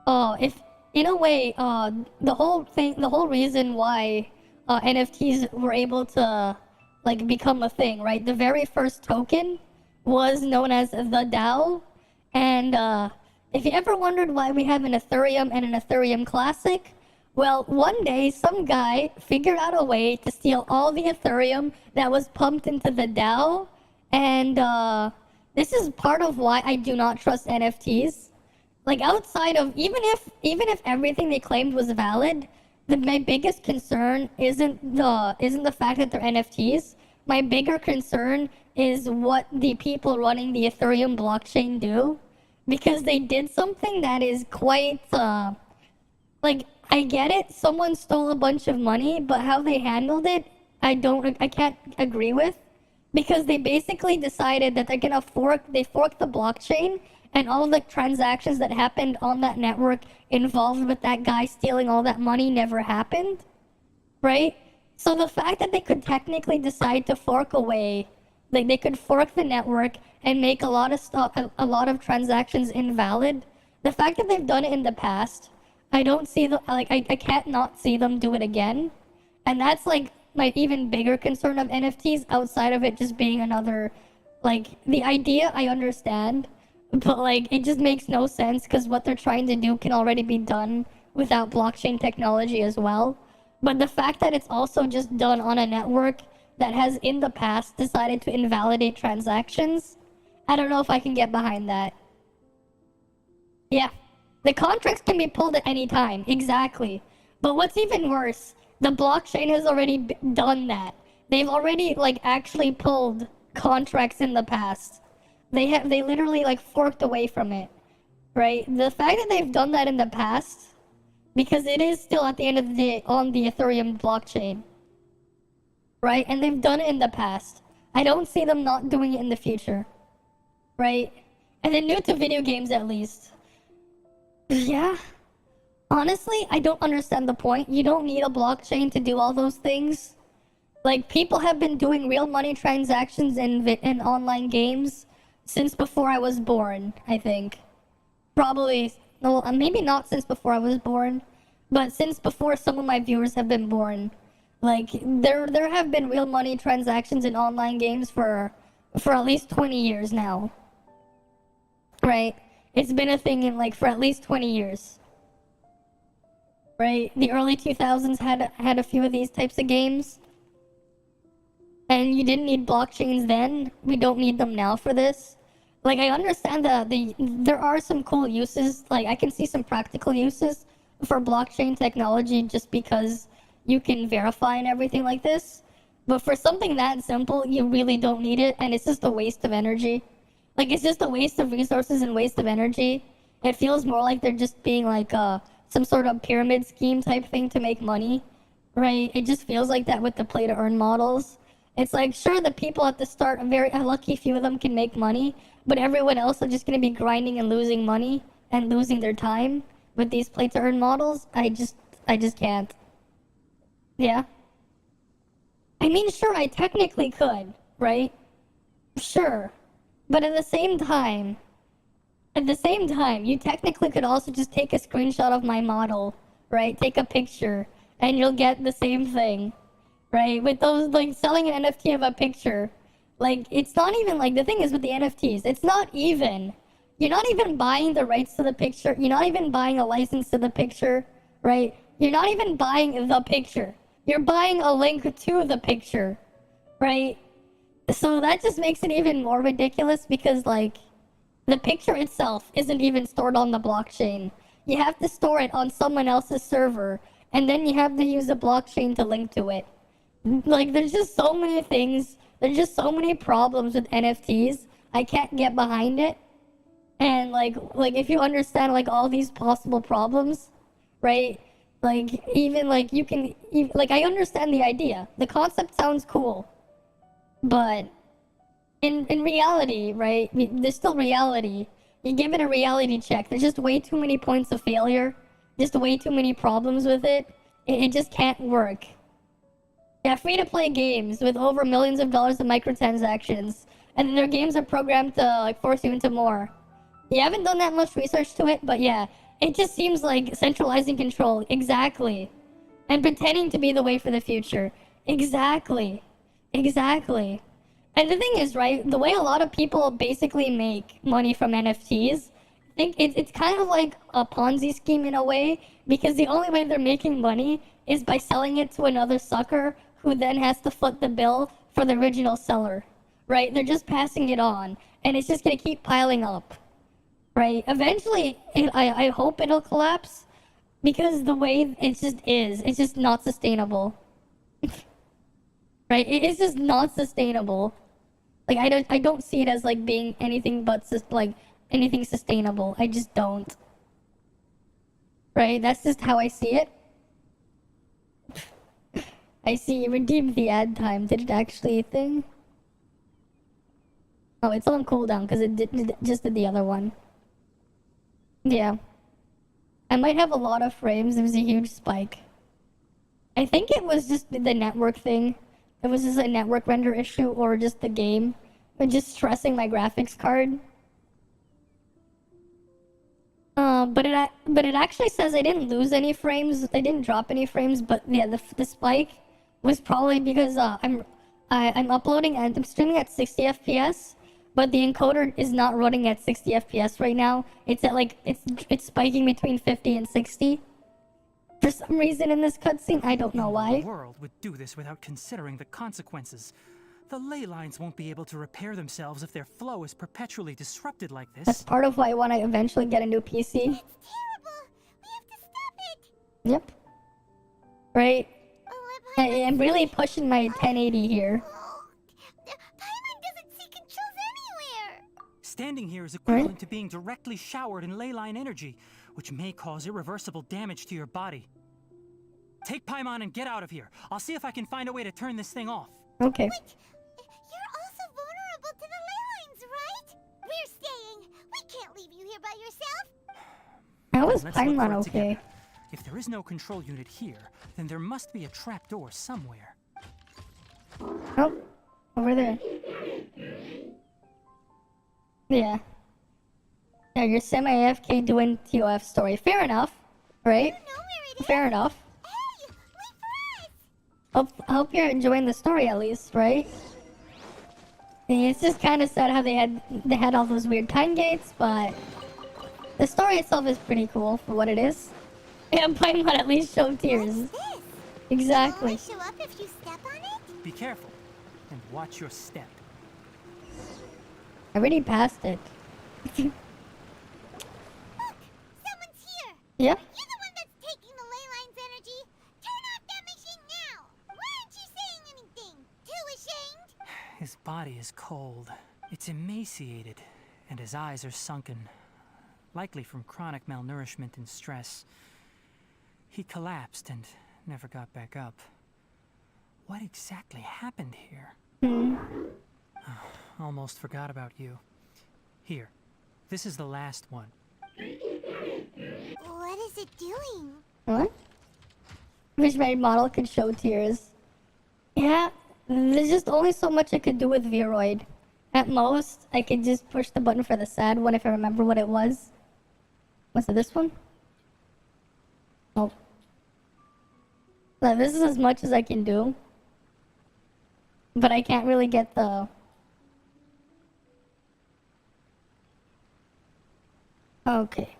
If in a way, the whole reason why NFTs were able to like become a thing, right? The very first token was known as the DAO, and if you ever wondered why we have an Ethereum and an Ethereum Classic, well, one day some guy figured out a way to steal all the Ethereum that was pumped into the DAO, and this is part of why I do not trust NFTs. Like, outside of even if everything they claimed was valid, my biggest concern isn't the fact that they're NFTs. My bigger concern is what the people running the Ethereum blockchain do, because they did something that is quite like, I get it, someone stole a bunch of money, but how they handled it, I can't agree with, because they basically decided that they're gonna fork the blockchain, and all the transactions that happened on that network involved with that guy stealing all that money never happened, right? So the fact that they could technically decide to fork away, like they could fork the network and make a lot of transactions invalid, the fact that they've done it in the past, I don't see I can't not see them do it again. And that's like my even bigger concern of NFTs, outside of it just being another, like, the idea I understand, but like it just makes no sense because what they're trying to do can already be done without blockchain technology as well. But the fact that it's also just done on a network that has in the past decided to invalidate transactions, I don't know if I can get behind that. Yeah. The contracts can be pulled at any time, exactly. But what's even worse, the blockchain has already done that. They've already, like, actually pulled contracts in the past. They literally, like, forked away from it, right? The fact that they've done that in the past, because it is still, at the end of the day, on the Ethereum blockchain, right? And they've done it in the past. I don't see them not doing it in the future, right? And then new to video games, at least. Yeah. Honestly, I don't understand the point. You don't need a blockchain to do all those things. Like, people have been doing real money transactions in online games since before I was born, I think. Probably, no, maybe not since before I was born, but since before some of my viewers have been born. Like, there have been real money transactions in online games for at least 20 years now. Right? It's been a thing in, like, for at least 20 years. Right? The early 2000s had a few of these types of games. And you didn't need blockchains then. We don't need them now for this. Like, I understand that there are some cool uses. Like, I can see some practical uses for blockchain technology just because you can verify and everything like this. But for something that simple, you really don't need it, and it's just a waste of energy. Like, it's just a waste of resources and waste of energy. It feels more like they're just being like some sort of pyramid scheme type thing to make money, right? It just feels like that with the play to earn models. It's like, sure, the people at the start, a lucky few of them can make money, but everyone else are just going to be grinding and losing money and losing their time with these play to earn models. I just can't. Yeah. I mean, sure, I technically could, right? Sure. But at the same time, you technically could also just take a screenshot of my model, right? Take a picture, and you'll get the same thing, right? With those, like, selling an NFT of a picture, like, it's not even, like, the thing is with the NFTs, it's not even, you're not even buying the rights to the picture, you're not even buying a license to the picture, right? You're not even buying the picture. You're buying a link to the picture, right? So that just makes it even more ridiculous because, like, the picture itself isn't even stored on the blockchain. You have to store it on someone else's server, and then you have to use a blockchain to link to it. Like, there's just so many things, there's just so many problems with NFTs. I can't get behind it. And, like if you understand, like, all these possible problems, right? Like, even, like, you can, like, I understand the idea. The concept sounds cool. But in reality, right, there's still reality. You give it a reality check. There's just way too many points of failure. Just way too many problems with it. It just can't work. Yeah, free-to-play games with over millions of dollars of microtransactions. And then their games are programmed to, like, force you into more. You haven't done that much research to it, but yeah. It just seems like centralizing control. Exactly. And pretending to be the way for the future. Exactly. Exactly. And the thing is, right, the way a lot of people basically make money from NFTs, I think it's kind of like a Ponzi scheme in a way, because the only way they're making money is by selling it to another sucker who then has to foot the bill for the original seller, right? They're just passing it on, and it's just going to keep piling up, right? Eventually, I hope it'll collapse, because the way it just is, it's just not sustainable. Right? It's just not sustainable. Like, I don't see it as, like, being anything but, anything sustainable. I just don't. Right? That's just how I see it. I see you redeemed the ad time. Did it actually thing? Oh, it's on cooldown, because it just did the other one. Yeah. I might have a lot of frames. There was a huge spike. I think it was just the network thing. It was just a network render issue, or just the game. But just stressing my graphics card. But it actually says I didn't lose any frames. I didn't drop any frames. But yeah, the spike was probably because I'm uploading and I'm streaming at 60 FPS. But the encoder is not running at 60 FPS right now. It's at like it's spiking between 50 and 60. For some reason in this cutscene, I don't know why. The world would do this without considering the consequences. The ley lines won't be able to repair themselves if their flow is perpetually disrupted like this. That's part of why I want to eventually get a new PC. It's terrible. We have to stop it. Yep. Right. I'm really pushing my 1080 here. Paimon doesn't see controls anywhere. Standing here is equivalent to being directly showered in ley line energy, which may cause irreversible damage to your body. Take Paimon and get out of here. I'll see if I can find a way to turn this thing off. Okay. Wait, you're also vulnerable to the ley lines, right? We're staying. We can't leave you here by yourself. How is Let's look Paimon for it okay? together. If there is no control unit here, then there must be a trapdoor somewhere. Oh, over there. Yeah. Yeah, you're semi-AFK doing TOF story. Fair enough, right? Fair enough. Hey, wait for us. I hope you're enjoying the story at least, right? It's just kind of sad how they had all those weird time gates, but the story itself is pretty cool for what it is. Yeah, Paimon at least showed tears. What's this? Exactly. Will it show up if you step on it? Be careful and watch your step. I already passed it. Look, someone's here. Yep. You're the one that's taking the ley line's energy. Turn off that machine now. Why aren't you saying anything? Too ashamed? His body is cold. It's emaciated, and his eyes are sunken, likely from chronic malnourishment and stress. He collapsed and never got back up. What exactly happened here? Almost forgot about you. Here, this is the last one. What is it doing? What? Wish my model could show tears. Yeah, there's just only so much I could do with Viroid. At most, I could just push the button for the sad one if I remember what it was. Was it this one? Oh. Now, this is as much as I can do. But I can't really get the... Okay.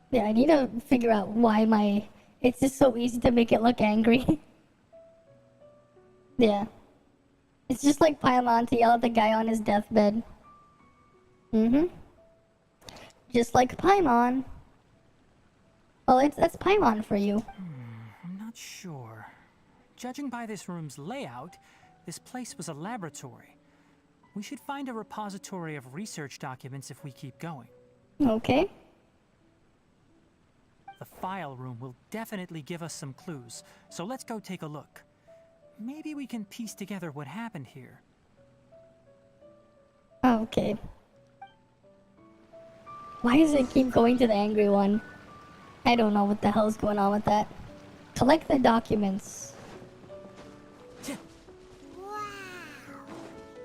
Yeah, I need to figure out why my... It's just so easy to make it look angry. Yeah. It's just like Paimon to yell at the guy on his deathbed. Just like Paimon. Well, that's Paimon for you. I'm not sure. Judging by this room's layout, this place was a laboratory. We should find a repository of research documents if we keep going. Okay. The file room will definitely give us some clues, so let's go take a look. Maybe we can piece together what happened here. Okay. Why does it keep going to the angry one? I don't know what the hell's going on with that. Collect the documents.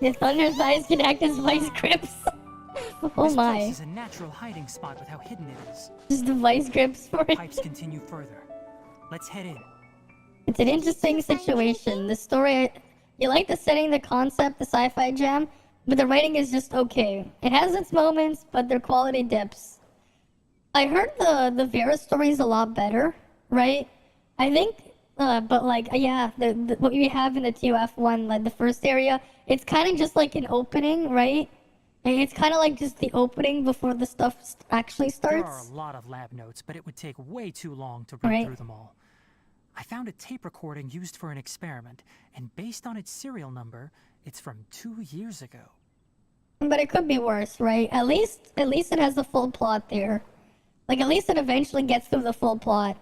The thunder thighs can act as vice grips. Oh This my. place is a natural hiding spot with how hidden it is. Just the vice grips for it. Pipes continue further. Let's head in. It's an interesting situation. The story, you like the setting, the concept, the sci-fi jam, but the writing is just okay. It has its moments, but their quality dips. I heard the Vera story is a lot better, right? I think, but like, yeah, what we have in the TOF one, like the first area, it's kind of just like an opening, right? And it's kind of like just the opening before the stuff actually starts. There are a lot of lab notes, but it would take way too long to read through them all. I found a tape recording used for an experiment, and based on its serial number, it's from 2 years ago. But it could be worse, right? At least it has the full plot there. Like, at least it eventually gets through the full plot.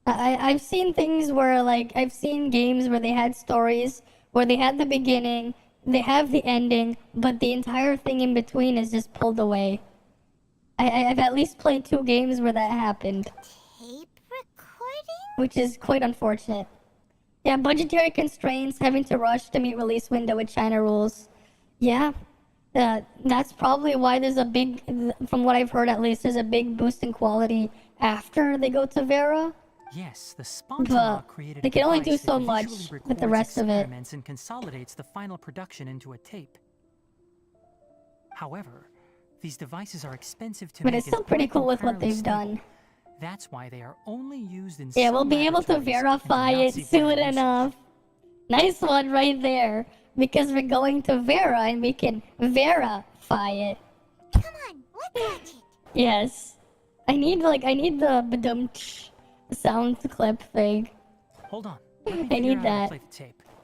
I've seen things where, like, I've seen games where they had stories, where they had the beginning, they have the ending, but the entire thing in between is just pulled away. I've at least played 2 games where that happened. Which is quite unfortunate. Yeah, budgetary constraints, having to rush to meet release window with China rules. Yeah, that's probably why there's a big, from what I've heard at least, there's a big boost in quality after they go to Vera. Yes, the Spontaneous created they can only do so much with the rest of it. And consolidates the final production into a tape. However, these devices are expensive to make. But it's still pretty cool with what they've done. That's why they are only used in. Yeah, we'll be able to verify it soon enough. Nice one right there. Because we're going to Vera and we can verify it. Come on, let's watch it. Yes. I need the badum sound clip thing. Hold on. I need that.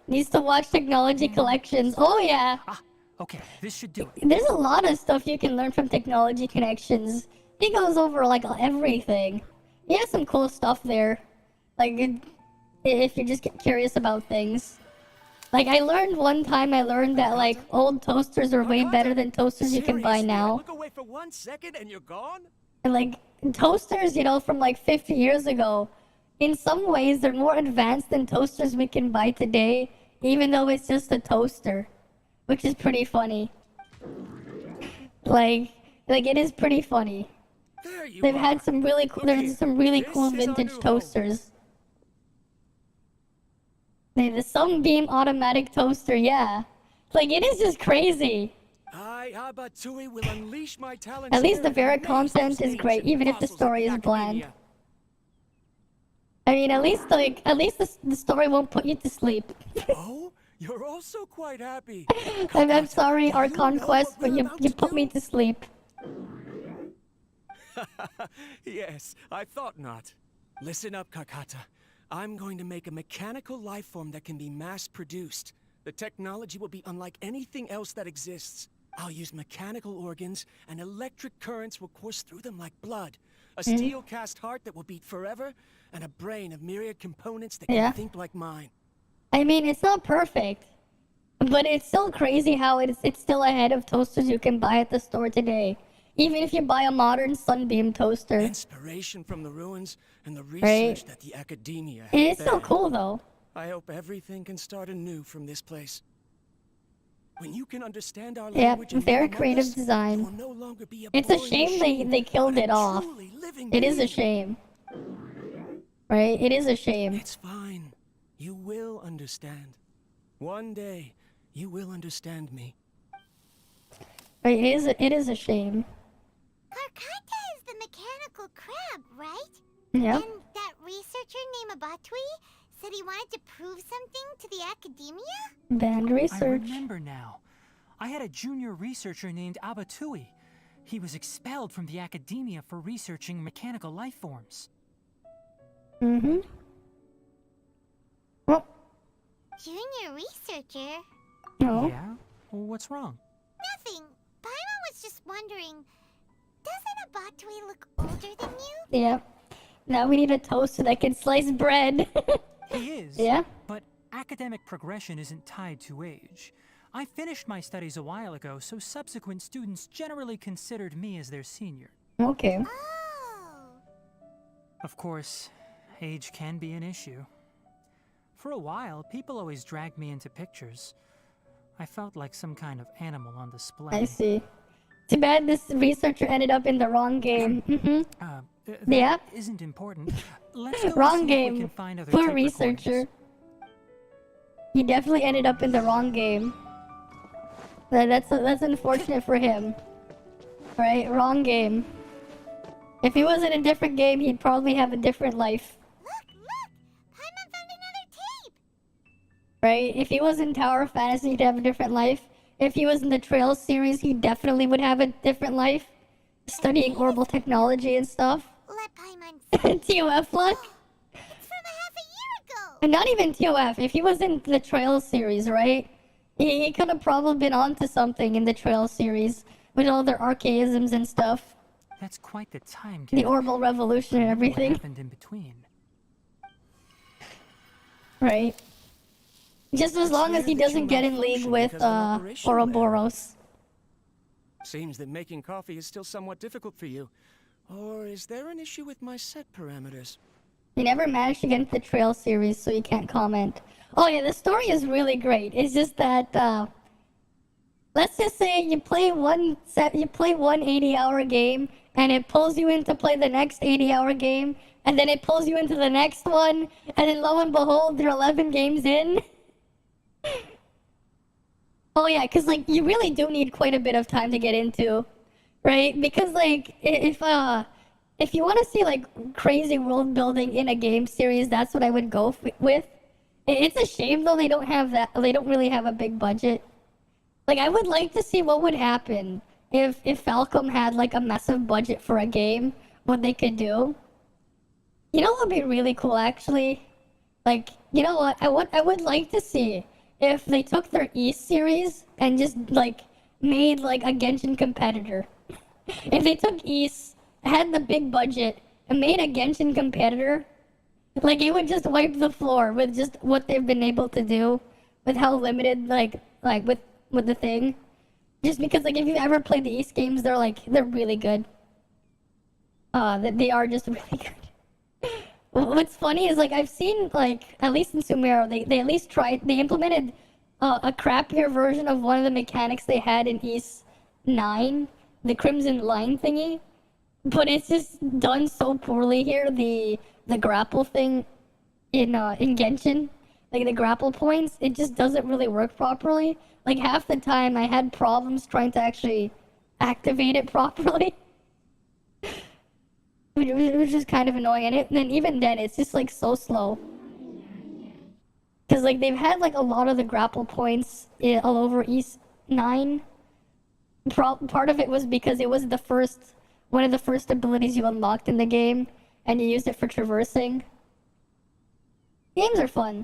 Needs to watch technology collections. Oh yeah. Okay, this should do it. There's a lot of stuff you can learn from technology connections. He goes over like everything. He has some cool stuff there. Like, if you just get curious about things. Like, I learned one time, that like old toasters are way better than toasters you can buy now. Look away for 1 second and you're gone? And like, toasters, you know, from like 50 years ago, in some ways they're more advanced than toasters we can buy today, even though it's just a toaster. Which is pretty funny. Like it is pretty funny. They've had some really cool, there's some really cool vintage toasters. The Sunbeam automatic toaster, yeah. Like, it is just crazy. Abatui will unleash my talents. At least the Vera content is great, even if the story is bland. I mean, at least the story won't put you to sleep. Oh, you're also quite happy. I'm sorry, our conquest, but you put me to sleep. Yes, I thought not. Listen up, Kakata. I'm going to make a mechanical life form that can be mass-produced. The technology will be unlike anything else that exists. I'll use mechanical organs, and electric currents will course through them like blood. A steel-cast heart that will beat forever, and a brain of myriad components that can think like mine. I mean, it's not perfect, but it's still crazy how it's still ahead of toasters you can buy at the store today. Even if you buy a modern Sunbeam toaster. Inspiration from the ruins and the research that the academia has. It's still cool though. I hope everything can start anew from this place. When you can understand our language and very creative design. It's a shame they killed it off. It is a shame. Right? It is a shame. It's fine. You will understand. One day, you will understand me. Right, it is a shame. Karkata is the mechanical crab, right? Yeah. And that researcher named Abatui said he wanted to prove something to the academia? Banned research. I remember now. I had a junior researcher named Abatui. He was expelled from the academia for researching mechanical life forms. Mm-hmm. Well. Junior researcher? No. Yeah? Well, what's wrong? Nothing. Paimon was just wondering, doesn't Abatui look older than you? Yeah. Now we need a toaster that can slice bread. He is. Yeah? But academic progression isn't tied to age. I finished my studies a while ago, so subsequent students generally considered me as their senior. Okay. Oh. Of course, age can be an issue. For a while, people always dragged me into pictures. I felt like some kind of animal on display. I see. Too bad this researcher ended up in the wrong game. That Yeah. isn't important. Let's go Wrong and see if we game can find other for tape researcher. recordings. He definitely ended up in the wrong game. That's unfortunate for him. Right? Wrong game. If he was in a different game, he'd probably have a different life. Paimon found another tape! Right? If he was in Tower of Fantasy, he'd have a different life. If he was in the Trails series, he definitely would have a different life. Studying orbital technology and stuff. Let Paimon TOF luck? It's from a half a year ago! And not even TOF. If he was in the Trails series, right? He could have probably been onto something in the Trails series. With all their archaisms and stuff. That's quite the time The gap. orbital revolution and What everything. happened in between? Right. Just as long as he doesn't get in league with Ouroboros. Seems that making coffee is still somewhat difficult for you. Or is there an issue with my set parameters? He never managed to get into the Trail series, so you can't comment. Oh yeah, the story is really great. It's just that let's just say you play one 80-hour game, and it pulls you in to play the next 80-hour game, and then it pulls you into the next one, and then lo and behold, you're 11 games in. Oh yeah, because like you really do need quite a bit of time to get into, right? Because like if you want to see like crazy world building in a game series, that's what I would go with. It's a shame though they don't have that. They don't really have a big budget. Like, I would like to see what would happen if Falcom had, like, a massive budget for a game, what they could do. You know what would be really cool, actually? Like, you know what? I would like to see if they took their East series and just, like, made, like, a Genshin competitor. If they took East, had the big budget, and made a Genshin competitor, like, it would just wipe the floor with just what they've been able to do, with how limited, like with the thing. Just because, like, if you've ever played the East games, they're really good. They are just really good. What's funny is, like, I've seen, like, at least in Sumero, they at least they implemented a crappier version of one of the mechanics they had in East 9, the Crimson Line thingy. But it's just done so poorly here, the grapple thing in Genshin. Like, the grapple points, it just doesn't really work properly. Like, half the time I had problems trying to actually activate it properly. Which was just kind of annoying. And then even then, it's just, like, so slow. Because, like, they've had, like, a lot of the grapple points all over East 9. Part of it was because it was one of the first abilities you unlocked in the game. And you used it for traversing. Games are fun.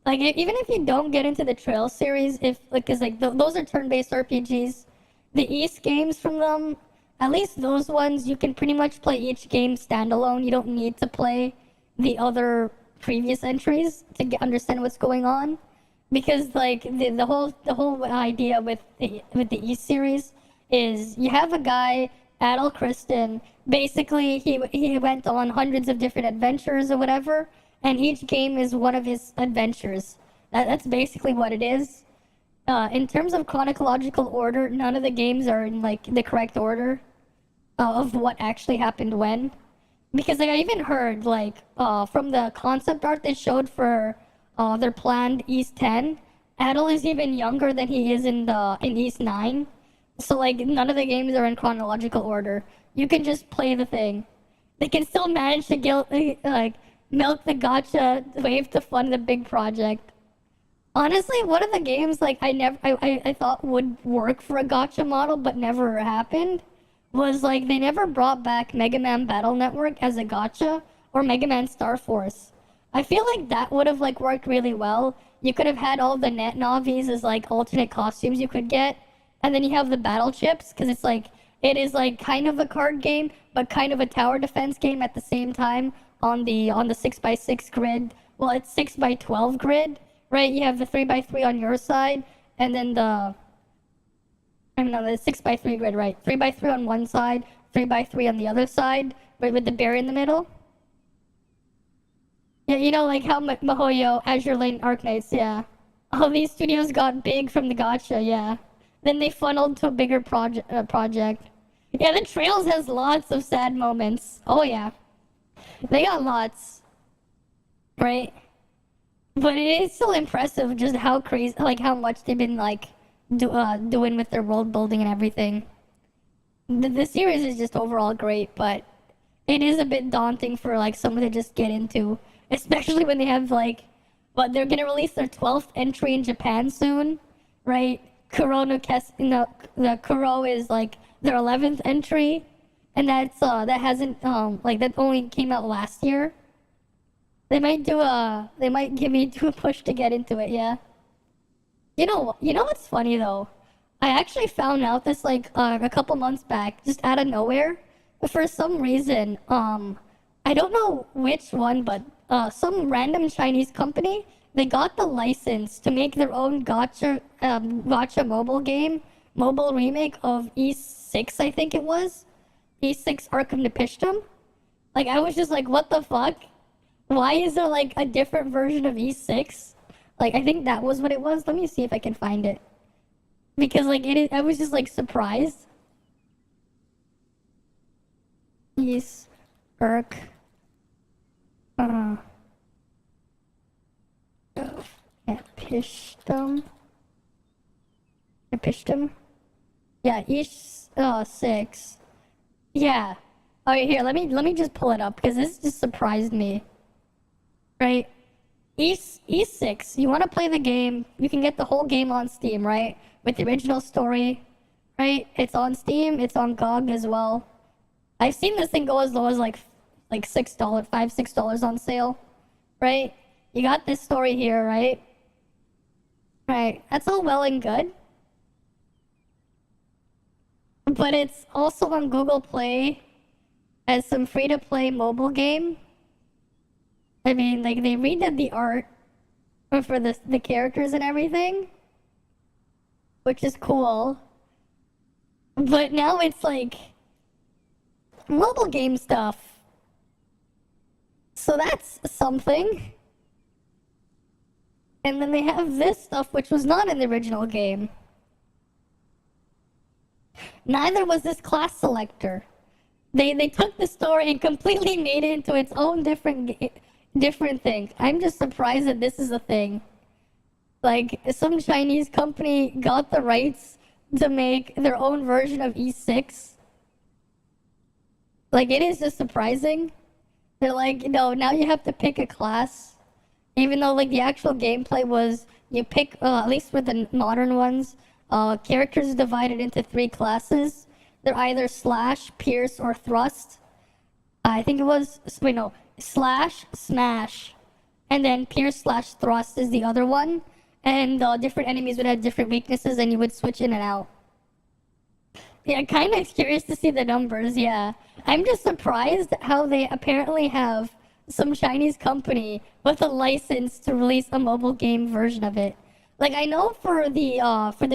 Like, even if you don't get into the Trail series, because those are turn-based RPGs, the East games from them, at least those ones, you can pretty much play each game standalone. You don't need to play the other previous entries to understand what's going on, because like the whole idea with the East series is you have a guy, Adel Kristen. Basically, he went on hundreds of different adventures or whatever. And each game is one of his adventures. That's basically what it is. In terms of chronological order, none of the games are in like the correct order of what actually happened when. Because like I even heard like from the concept art they showed for their planned East 10, Adel is even younger than he is in East 9. So like none of the games are in chronological order. You can just play the thing. They can still manage to get like milk the gacha wave to fund the big project. Honestly, one of the games like I thought would work for a gacha model but never happened was like they never brought back Mega Man Battle Network as a gacha or Mega Man Star Force. I feel like that would have like worked really well. You could have had all the net navis as like alternate costumes you could get, and then you have the battle chips because it is like kind of a card game but kind of a tower defense game at the same time. On the 6x6 grid, well, it's 6x12 grid, right? You have the 3x3 on your side, and then the 6x3 grid, right? 3x3 on one side, 3x3 on the other side, right, with the bear in the middle. Yeah, you know, like how MiHoYo, Azure Lane, Arknights, yeah. all these studios got big from the gacha, yeah. Then they funneled to a bigger project. Yeah, the Trails has lots of sad moments. Oh yeah. They got lots. Right? But it is still impressive just how crazy, like how much they've been like doing with their world building and everything. The series is just overall great, but it is a bit daunting for like someone to just get into, especially when they have like, but they're gonna release their 12th entry in Japan soon, right? The Kuro is like their 11th entry, and that's that hasn't like that only came out last year. They might give me a push to get into it, yeah. You know what's funny though? I actually found out this like a couple months back, just out of nowhere. For some reason, I don't know which one, but some random Chinese company, they got the license to make their own gacha mobile remake of E6, I think it was. E6 Arkham Nepishtim. Like, I was just like, what the fuck? Why is there like a different version of E6? Like, I think that was what it was. Let me see if I can find it. Because like I was just like surprised. Yes, Urk. Epishtem. Yeah, E6. Yeah. Alright, here, let me just pull it up because this just surprised me. Right? E6, you want to play the game, you can get the whole game on Steam, right? With the original story, right? It's on Steam, it's on GOG as well. I've seen this thing go as low as like $6, $5-6 on sale, right? You got this story here, right? Right, that's all well and good. But it's also on Google Play as some free-to-play mobile game. I mean, like, they redid the art for the characters and everything, which is cool. But now it's, like, mobile game stuff. So that's something. And then they have this stuff, which was not in the original game. Neither was this class selector. They took the story and completely made it into its own different thing. I'm just surprised that this is a thing. Like, some Chinese company got the rights to make their own version of E6. Like, it is just surprising. They're like, no, now you have to pick a class. Even though, like, the actual gameplay was, you pick, at least for the modern ones, characters divided into 3 classes. They're either Slash, Pierce, or Thrust. I think it was, wait, no. Slash, Smash, and then Pierce/Thrust is the other one, and different enemies would have different weaknesses and you would switch in and out. Yeah, kind of curious to see the numbers, yeah. I'm just surprised how they apparently have some Chinese company with a license to release a mobile game version of it. Like, I know for the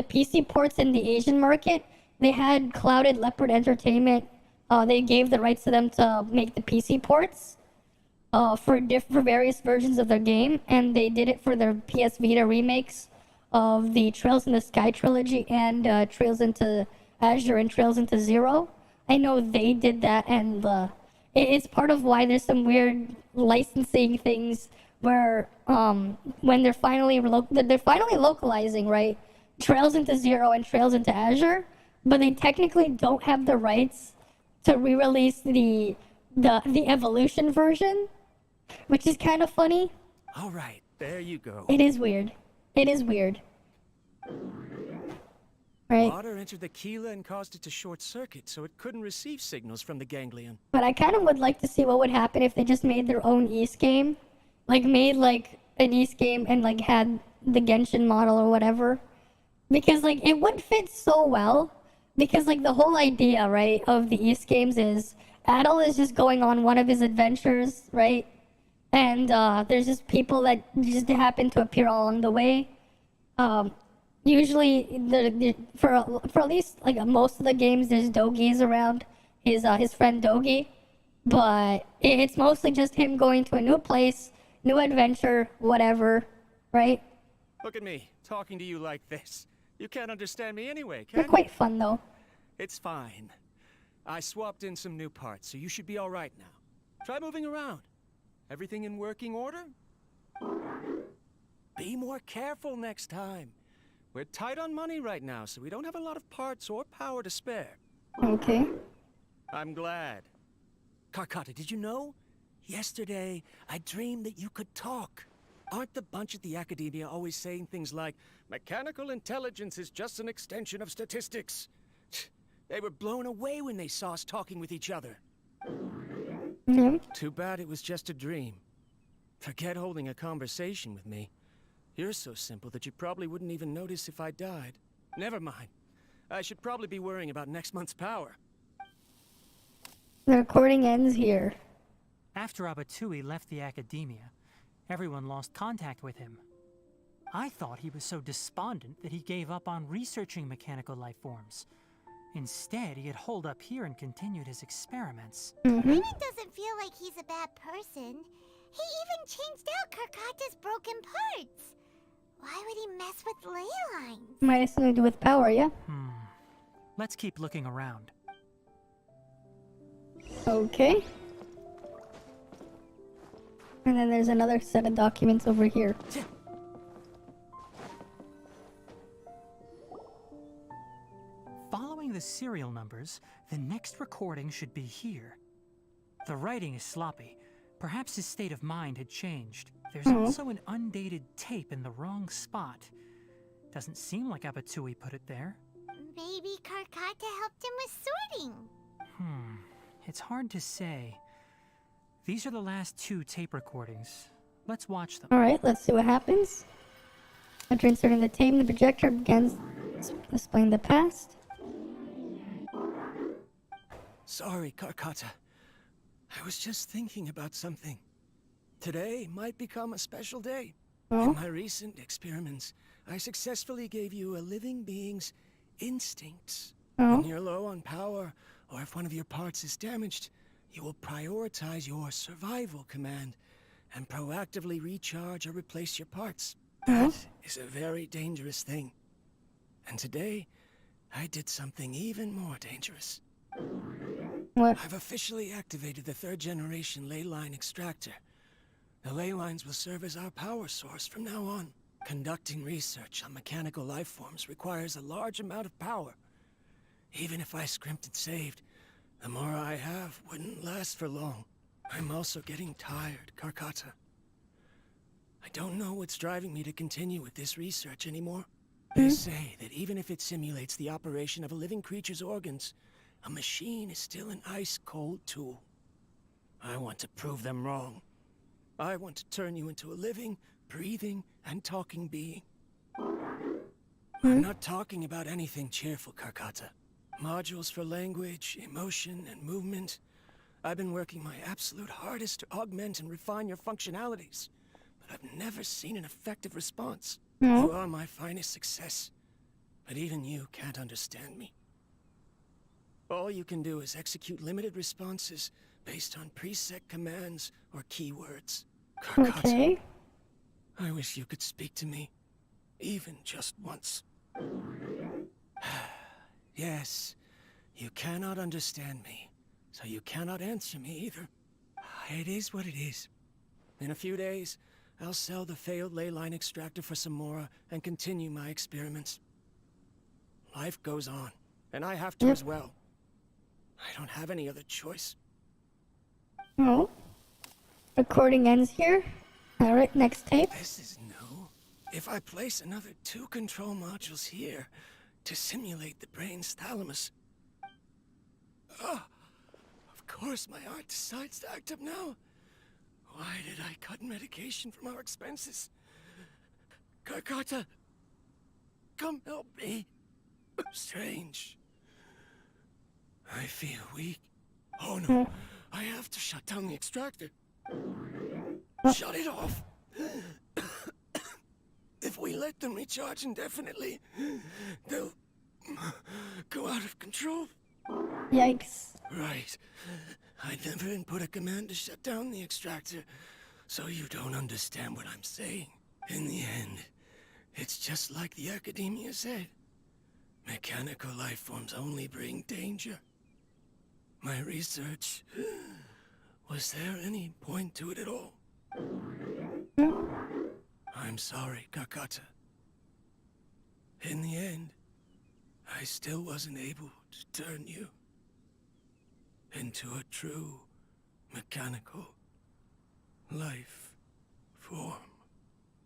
PC ports in the Asian market, they had Clouded Leopard Entertainment. They gave the rights to them to make the PC ports. For various versions of their game, and they did it for their PS Vita remakes of the Trails in the Sky trilogy and Trails into Azure and Trails into Zero. I know they did that, and it's part of why there's some weird licensing things where when they're finally localizing, right? Trails into Zero and Trails into Azure, but they technically don't have the rights to re-release the Evolution version. Which is kind of funny. All right, there you go. It is weird. Right? Water entered the Keela and caused it to short circuit, so it couldn't receive signals from the ganglion. But I kind of would like to see what would happen if they just made their own East game. Like, made, like, an East game and, like, had the Genshin model or whatever. Because, like, it would fit so well. Because, like, the whole idea, right, of the East games is Adel is just going on one of his adventures, right? And there's just people that just happen to appear along the way. Usually, for at least like most of the games, there's Dogies around, his friend Dogi. But it's mostly just him going to a new place, new adventure, whatever, right? Look at me, talking to you like this. You can't understand me anyway, can They're you? quite fun though. It's fine. I swapped in some new parts, so you should be all right now. Try moving around. Everything in working order? Be more careful next time. We're tight on money right now, so we don't have a lot of parts or power to spare. Okay. I'm glad. Karkata, did you know? Yesterday, I dreamed that you could talk. Aren't the bunch at the Academia always saying things like, mechanical intelligence is just an extension of statistics? They were blown away when they saw us talking with each other. Too bad it was just a dream. Forget holding a conversation with me. You're so simple that you probably wouldn't even notice if I died. Never mind. I should probably be worrying about next month's power. The recording ends here. After Abatui left the Academia, everyone lost contact with him. I thought he was so despondent that he gave up on researching mechanical life forms. Instead, he had holed up here and continued his experiments. Raymond doesn't feel like he's a bad person. He even changed out Karkata's broken parts. Why would he mess with ley lines? Might have something to do with power, yeah? Let's keep looking around. Okay. And then there's another set of documents over here. Following the serial numbers, the next recording should be here. The writing is sloppy. Perhaps his state of mind had changed. There's also an undated tape in the wrong spot. Doesn't seem like Abatui put it there. Maybe Karkata helped him with sorting. It's hard to say. These are the last 2 tape recordings. Let's watch them. Alright, let's see what happens. After inserting the tape, the projector begins displaying the past. Sorry, Karkata. I was just thinking about something. Today might become a special day. In my recent experiments, I successfully gave you a living being's instincts. When you're low on power, or if one of your parts is damaged, you will prioritize your survival command and proactively recharge or replace your parts. That is a very dangerous thing. And today, I did something even more dangerous. What? I've officially activated the 3rd generation ley line extractor. The ley lines will serve as our power source from now on. Conducting research on mechanical life forms requires a large amount of power. Even if I scrimped and saved, the more I have wouldn't last for long. I'm also getting tired, Karkata. I don't know what's driving me to continue with this research anymore. They say that even if it simulates the operation of a living creature's organs, a machine is still an ice-cold tool. I want to prove them wrong. I want to turn you into a living, breathing, and talking being. I'm not talking about anything cheerful, Karkata. Modules for language, emotion, and movement. I've been working my absolute hardest to augment and refine your functionalities, but I've never seen an effective response. You are my finest success, but even you can't understand me. All you can do is execute limited responses based on preset commands or keywords. Karkata, Okay. I wish you could speak to me, even just once. Yes, you cannot understand me, so you cannot answer me either. It is what it is. In a few days, I'll sell the failed ley line extractor for some more and continue my experiments. Life goes on, and I have to as well. I don't have any other choice. Oh. Recording ends here. Alright, next tape. This is new. If I place another 2 control modules here to simulate the brain's thalamus... of course my heart decides to act up now. Why did I cut medication from our expenses? Karkata, come help me. Strange. I feel weak. Oh no, I have to shut down the extractor. Shut it off. If we let them recharge indefinitely, they'll go out of control. Yikes. Right. I never input a command to shut down the extractor, so you don't understand what I'm saying. In the end, It's just like the Academia said. Mechanical life forms only bring danger. My research... Was there any point to it at all? I'm sorry, Kakata. In the end, I still wasn't able to turn you into a true mechanical life form.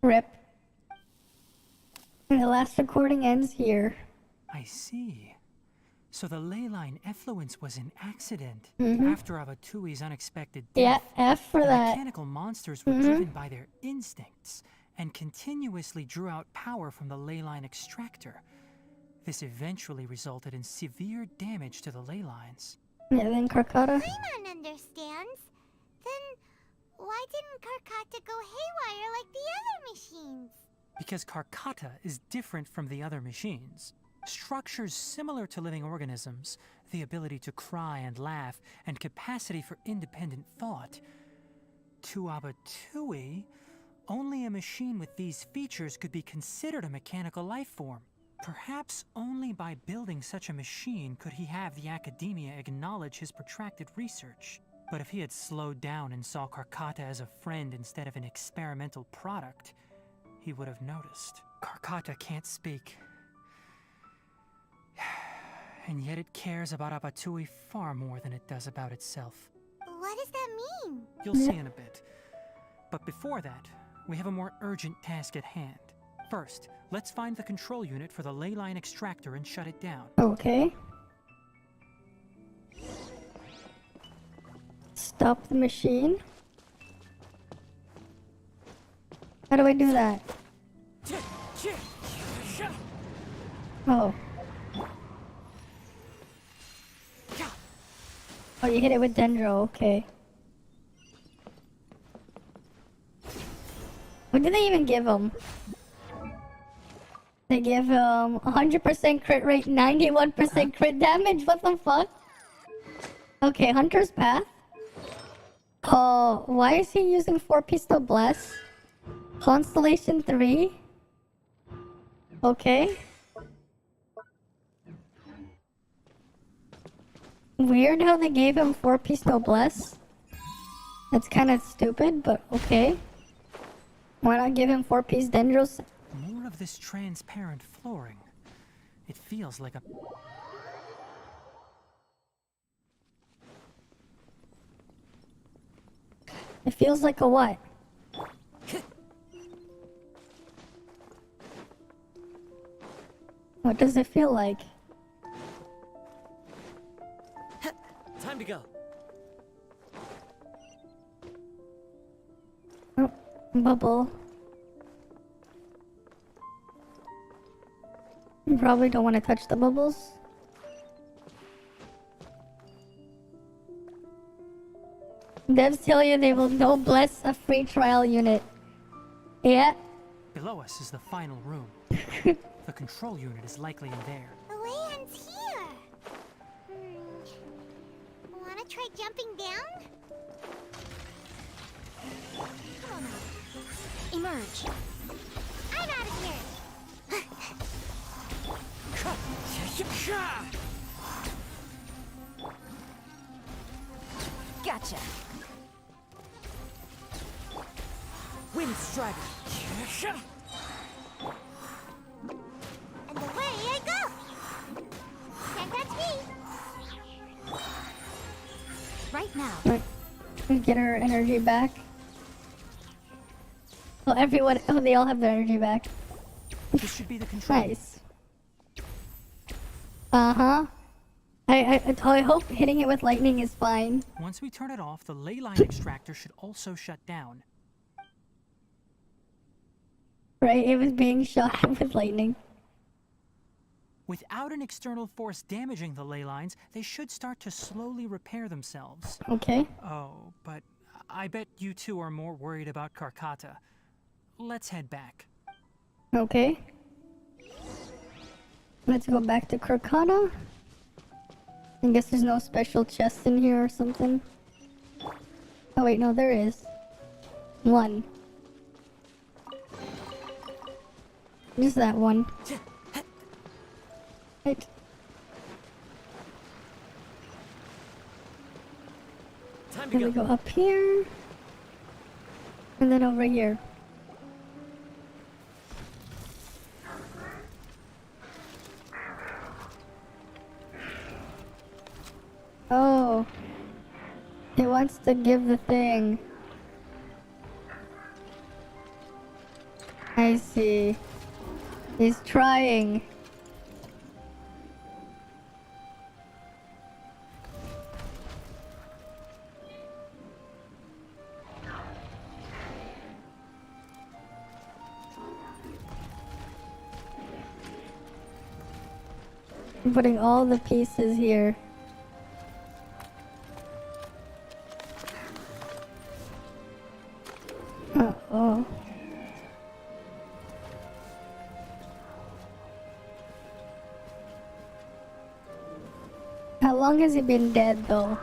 Rip. And the last recording ends here. I see. So the ley line effluence was an accident Mhm. after Abatui's unexpected Yeah, death. F for the that. mechanical monsters were driven by their instincts and continuously drew out power from the ley line extractor. This eventually resulted in severe damage to the ley lines. Yeah, then Karkata. Paimon understands. Then why didn't Karkata go haywire like the other machines? Because Karkata is different from the other machines. Structures similar to living organisms, the ability to cry and laugh, and capacity for independent thought. To Abatui, only a machine with these features could be considered a mechanical life form. Perhaps only by building such a machine could he have the Academia acknowledge his protracted research. But if he had slowed down and saw Karkata as a friend instead of an experimental product, he would have noticed. Karkata can't speak. And yet it cares about Abatui far more than it does about itself. What does that mean? You'll see in a bit. But before that, we have a more urgent task at hand. First, let's find the control unit for the ley line extractor and shut it down. Okay. Stop the machine. How do I do that? Oh. Oh, you hit it with Dendro, okay. What did they even give him? They give him 100% crit rate, 91% crit damage, what the fuck? Okay, Hunter's Path. Oh, why is he using 4 Pistol Bless? Constellation 3? Okay. Weird how they gave him 4 Pistol Bless. That's kind of stupid, but okay. Why not give him 4-piece Dendros? More of this transparent flooring. It feels like a... It feels like a what? What does it feel like? Time to go. Oh, bubble. You probably don't want to touch the bubbles. Devs tell you they will no bless a free trial unit. Yeah. Below us is the final room. The control unit is likely in there. The way ends here. Wanna try jumping down? Come on now. Emerge. I'm out of here. Gotcha. Wind Strider. And away I go. Can't touch me. Right now. Right. Get her energy back. Oh, everyone. Oh, they all have their energy back. This should be the control. Nice. Uh-huh. I hope hitting it with lightning is fine. Once we turn it off, the ley line extractor should also shut down. Right, it was being shot with lightning. Without an external force damaging the ley lines, they should start to slowly repair themselves. Okay. Oh, but I bet you two are more worried about Karkata. Let's head back. Okay. Let's go back to Karkata. I guess there's no special chest in here or something. Oh wait, no, there is. One. Just that one. Right. Time to Then we go up here. And then over here. Oh. He wants to give the thing. I see. He's trying. I'm putting all the pieces here. Uh-oh. How long has he been dead, though?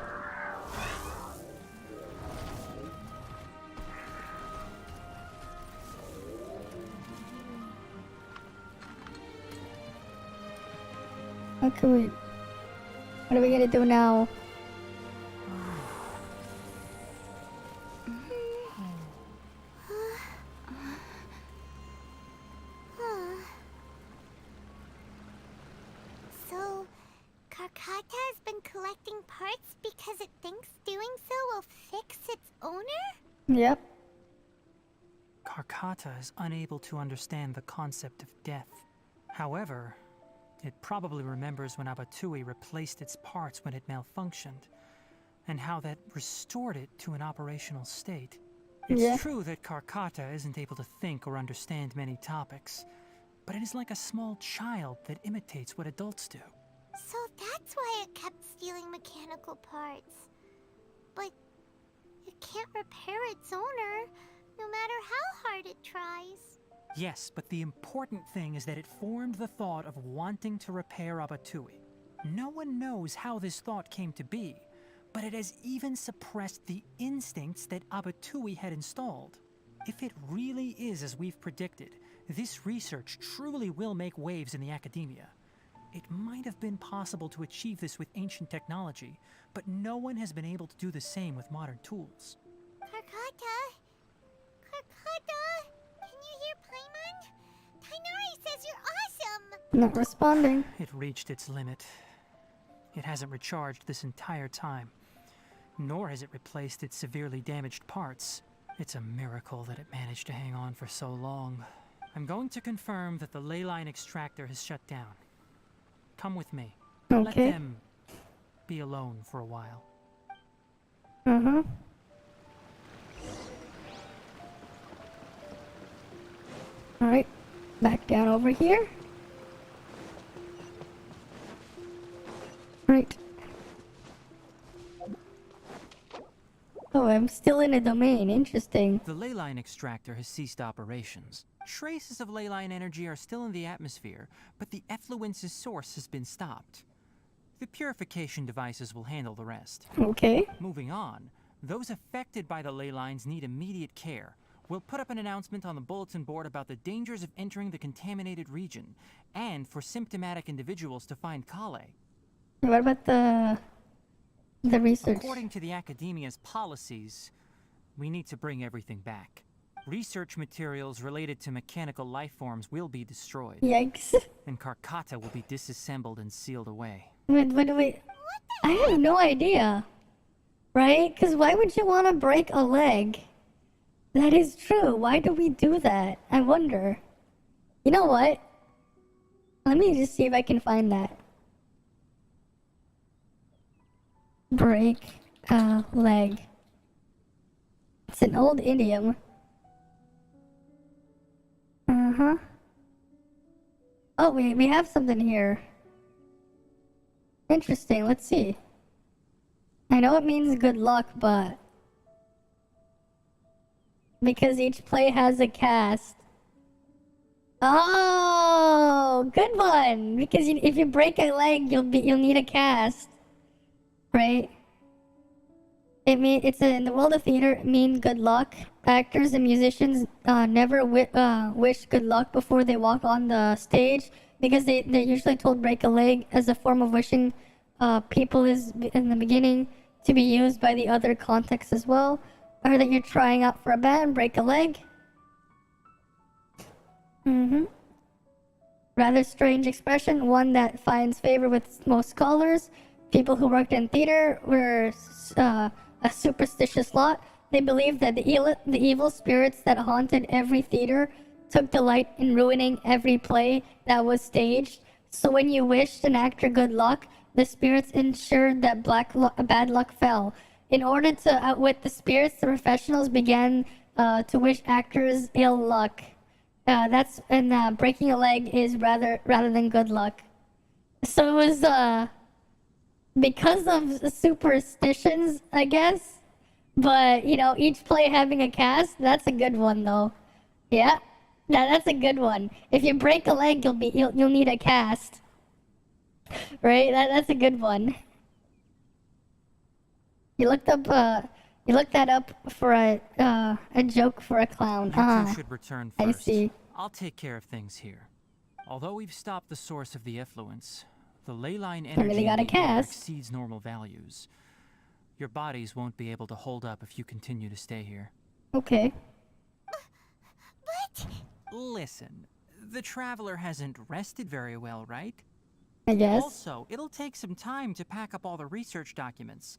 How can we... What are we gonna do now? So, Karkata has been collecting parts because it thinks doing so will fix its owner? Yep. Karkata is unable to understand the concept of death. However, it probably remembers when Abatui replaced its parts when it malfunctioned, and how that restored it to an operational state. It's true that Karkata isn't able to think or understand many topics, but it is like a small child that imitates what adults do. So that's why it kept stealing mechanical parts. But it can't repair its owner, no matter how hard it tries. Yes, but the important thing is that it formed the thought of wanting to repair Abatui. No one knows how this thought came to be, but it has even suppressed the instincts that Abatui had installed. If it really is as we've predicted, this research truly will make waves in the academia. It might have been possible to achieve this with ancient technology, but no one has been able to do the same with modern tools. Karkata? Karkata? Can you hear Paimon? Tainari says you're awesome! Not responding. It reached its limit. It hasn't recharged this entire time, nor has it replaced its severely damaged parts. It's a miracle that it managed to hang on for so long. I'm going to confirm that the ley line extractor has shut down. Come with me. Okay. Let them be alone for a while. Uh-huh. Alright. Back down over here. Right. Oh, I'm still in a domain. Interesting. The ley line extractor has ceased operations. Traces of ley line energy are still in the atmosphere, but the effluence's source has been stopped. The purification devices will handle the rest. Okay. Moving on, those affected by the ley lines need immediate care. We'll put up an announcement on the bulletin board about the dangers of entering the contaminated region, and for symptomatic individuals to find Kale. What about the research? According to the academia's policies, we need to bring everything back. Research materials related to mechanical life forms will be destroyed. Yikes. And Karkata will be disassembled and sealed away. Wait. I have no idea. Right? Because why would you want to break a leg? That is true. Why do we do that? I wonder. You know what? Let me just see if I can find that. Break a leg. It's an old idiom. Uh-huh. Oh, we have something here. Interesting, let's see. I know it means good luck, but... because each play has a cast. Oh, good one! Because if you break a leg, you'll need a cast. Right? it's in the world of theater. It mean good luck. Actors and musicians never wish good luck before they walk on the stage because they're usually told break a leg as a form of wishing. People is in the beginning to be used by the other contexts as well. Or that you're trying out for a band, break a leg. Rather strange expression, one that finds favor with most scholars. People who worked in theater were a superstitious lot. They believed that the evil spirits that haunted every theater took delight in ruining every play that was staged. So when you wished an actor good luck, the spirits ensured that bad luck fell. In order to outwit the spirits, the professionals began to wish actors ill luck. Breaking a leg is rather than good luck. So it was because of superstitions, I guess. But you know, each play having a cast, that's a good one though. Yeah, that's a good one. If you break a leg, you'll need a cast, right? That's a good one. You looked that up for a joke for a clown. You two should return first. I see. I'll take care of things here. Although we've stopped the source of the effluence, the ley line energy in the air exceeds normal values. Your bodies won't be able to hold up if you continue to stay here. Okay. But... Listen, the Traveler hasn't rested very well, right? I guess. Also, it'll take some time to pack up all the research documents.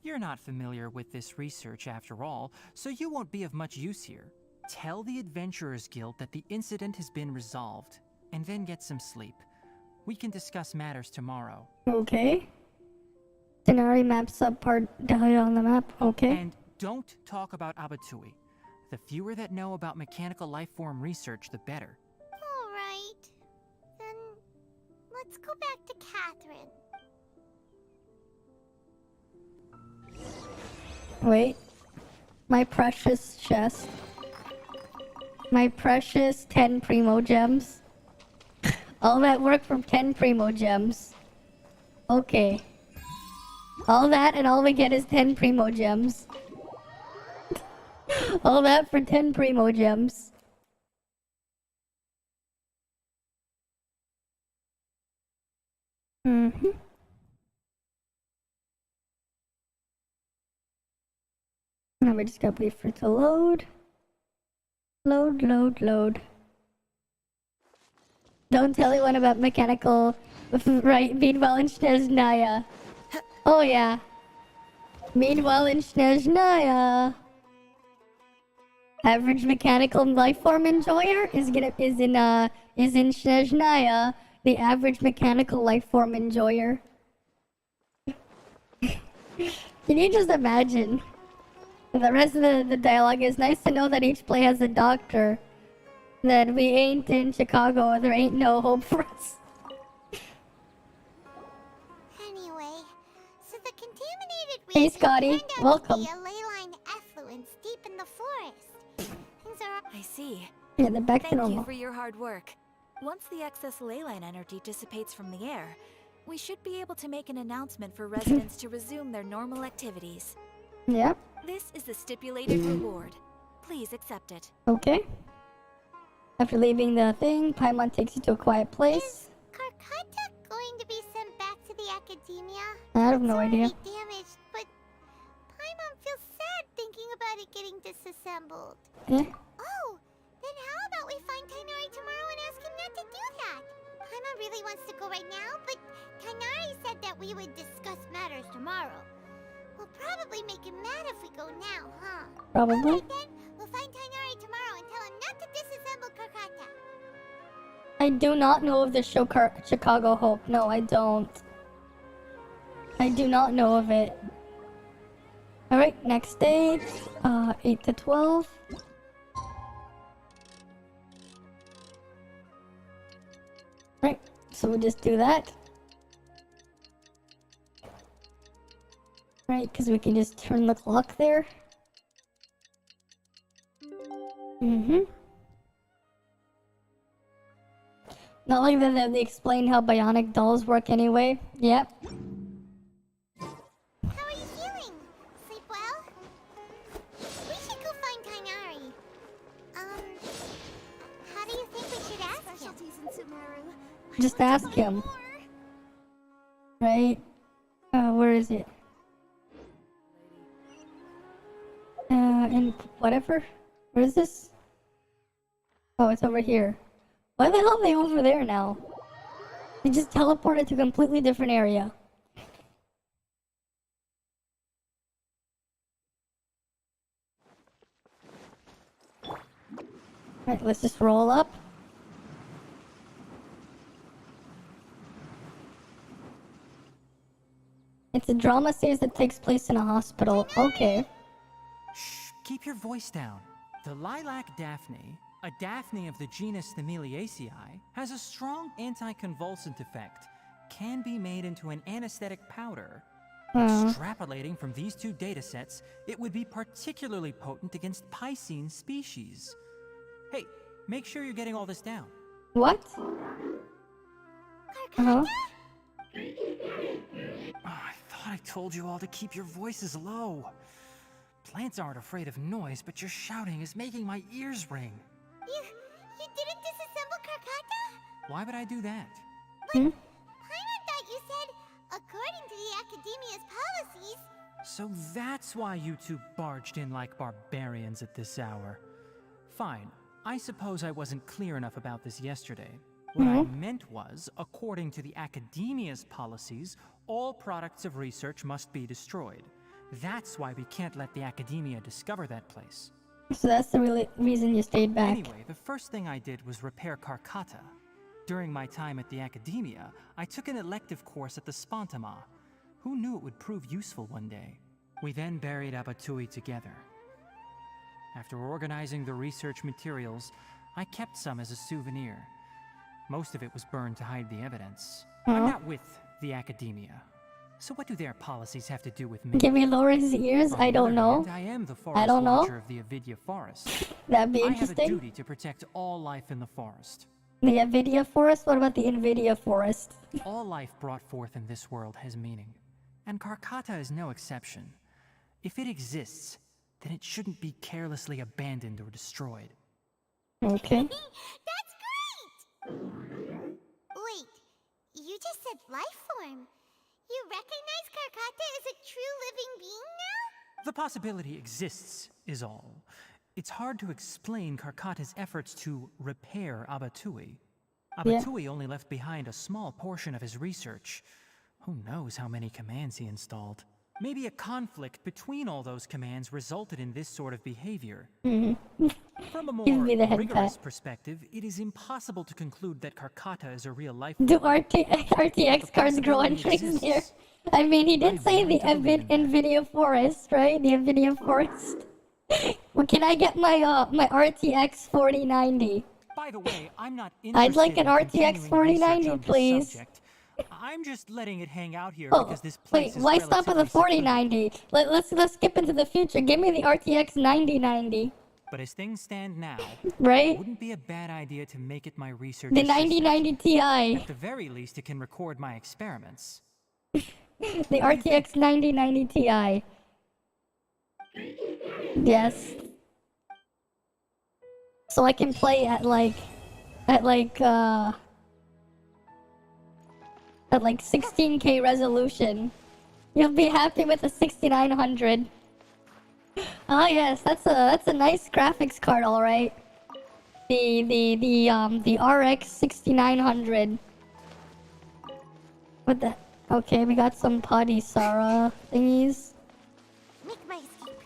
You're not familiar with this research after all, so you won't be of much use here. Tell the Adventurers Guild that the incident has been resolved, and then get some sleep. We can discuss matters tomorrow. Okay. Denari map subpart Dahlia on the map. Okay. And don't talk about Abatui. The fewer that know about mechanical lifeform research, the better. Alright. Then let's go back to Catherine. Wait. My precious chest. My precious 10 Primo Gems. All that work from 10 Primo Gems. Okay. All that and all we get is 10 Primo Gems. All that for 10 Primo Gems. Now we just gotta wait for it to load. Load. Don't tell anyone about mechanical, right? Meanwhile in Snezhnaya. Oh yeah. Meanwhile in Snezhnaya. Average mechanical lifeform enjoyer is in Snezhnaya. The average mechanical lifeform enjoyer. Can you just imagine? The rest of the dialogue is nice to know that each play has a doctor. That we ain't in Chicago, there ain't no hope for us. Anyway, so the contaminated Hey Scotty, welcome. a ley-line effluence deep in the forest. Things are... I see. Yeah, they're back to Thank normal. you for your hard work. Once the excess ley line energy dissipates from the air, we should be able to make an announcement for residents to resume their normal activities. Yep. This is the stipulated reward. Please accept it. Okay. After leaving the thing, Paimon takes you to a quiet place. Karkata going to be sent back to the academia? I have no idea. It's already damaged, but Paimon feels sad thinking about it getting disassembled. Yeah. Oh, then how about we find Tainari tomorrow and ask him not to do that? Paimon really wants to go right now, but Tainari said that we would discuss matters tomorrow. We'll probably make him mad if we go now, huh? Probably. Alright then, we'll find Tainari tomorrow and tell him not to disassemble Karkata. I do not know of the show Chicago Hope. No, I don't. I do not know of it. Alright, next stage. 8 to 12. Right, so we'll just do that. Right, because we can just turn the clock there. Not like that they explain how bionic dolls work anyway. Yep. How are you feeling? Sleep well? Just ask him. Right? Where is it? In whatever? Where is this? Oh, it's over here. Why the hell are they over there now? They just teleported to a completely different area. Alright, let's just roll up. It's a drama series that takes place in a hospital. Okay. Shh, keep your voice down. The lilac daphne, a daphne of the genus Thameliaceae, has a strong anticonvulsant effect, can be made into an anesthetic powder. Extrapolating from these two datasets, it would be particularly potent against Piscine species. Hey, make sure you're getting all this down. What? Oh, I thought I told you all to keep your voices low. Plants aren't afraid of noise, but your shouting is making my ears ring. You didn't disassemble Karkata? Why would I do that? But Paimon thought you said, according to the Academia's policies... So that's why you two barged in like barbarians at this hour. Fine. I suppose I wasn't clear enough about this yesterday. What I meant was, according to the Academia's policies, all products of research must be destroyed. That's why we can't let the Academia discover that place. So that's the reason you stayed back. Anyway, the first thing I did was repair Karkata. During my time at the Academia, I took an elective course at the Spontama. Who knew it would prove useful one day? We then buried Abatui together. After organizing the research materials, I kept some as a souvenir. Most of it was burned to hide the evidence. I'm not with the Academia. So what do their policies have to do with me? Give me lower his ears? I don't know. I am the forest watcher of the Avidia Forest. That'd be interesting. I have a duty to protect all life in the forest. The Avidia Forest? What about the Invidia Forest? All life brought forth in this world has meaning. And Karkata is no exception. If it exists, then it shouldn't be carelessly abandoned or destroyed. Okay. That's great! Wait, you just said life form. You recognize Karkata as a true living being now? The possibility exists, is all. It's hard to explain Karkata's efforts to repair Abatui. Abatui only left behind a small portion of his research. Who knows how many commands he installed? Maybe a conflict between all those commands resulted in this sort of behavior. From a more rigorous perspective, it is impossible to conclude that Karkata is a real life form. Do RTX cards grow on trees here? I mean, he did say the Nvidia Forest, right? The Nvidia Forest. Well, can I get my my RTX 4090? By the way, I'm not I'd like an RTX 4090, please. I'm just letting it hang out here because this place is why stop at the 4090? Let's skip into the future. Give me the RTX 9090. But as things stand now, right? It wouldn't be a bad idea to make it my research the 9090 Ti. At the very least, it can record my experiments. The RTX 9090 Ti. Yes. So I can play at like 16K resolution. You'll be happy with a 6900. Oh yes, that's a nice graphics card, all right. The RX 6900. What the? Okay, we got some Potty Sara thingies. Make my escape.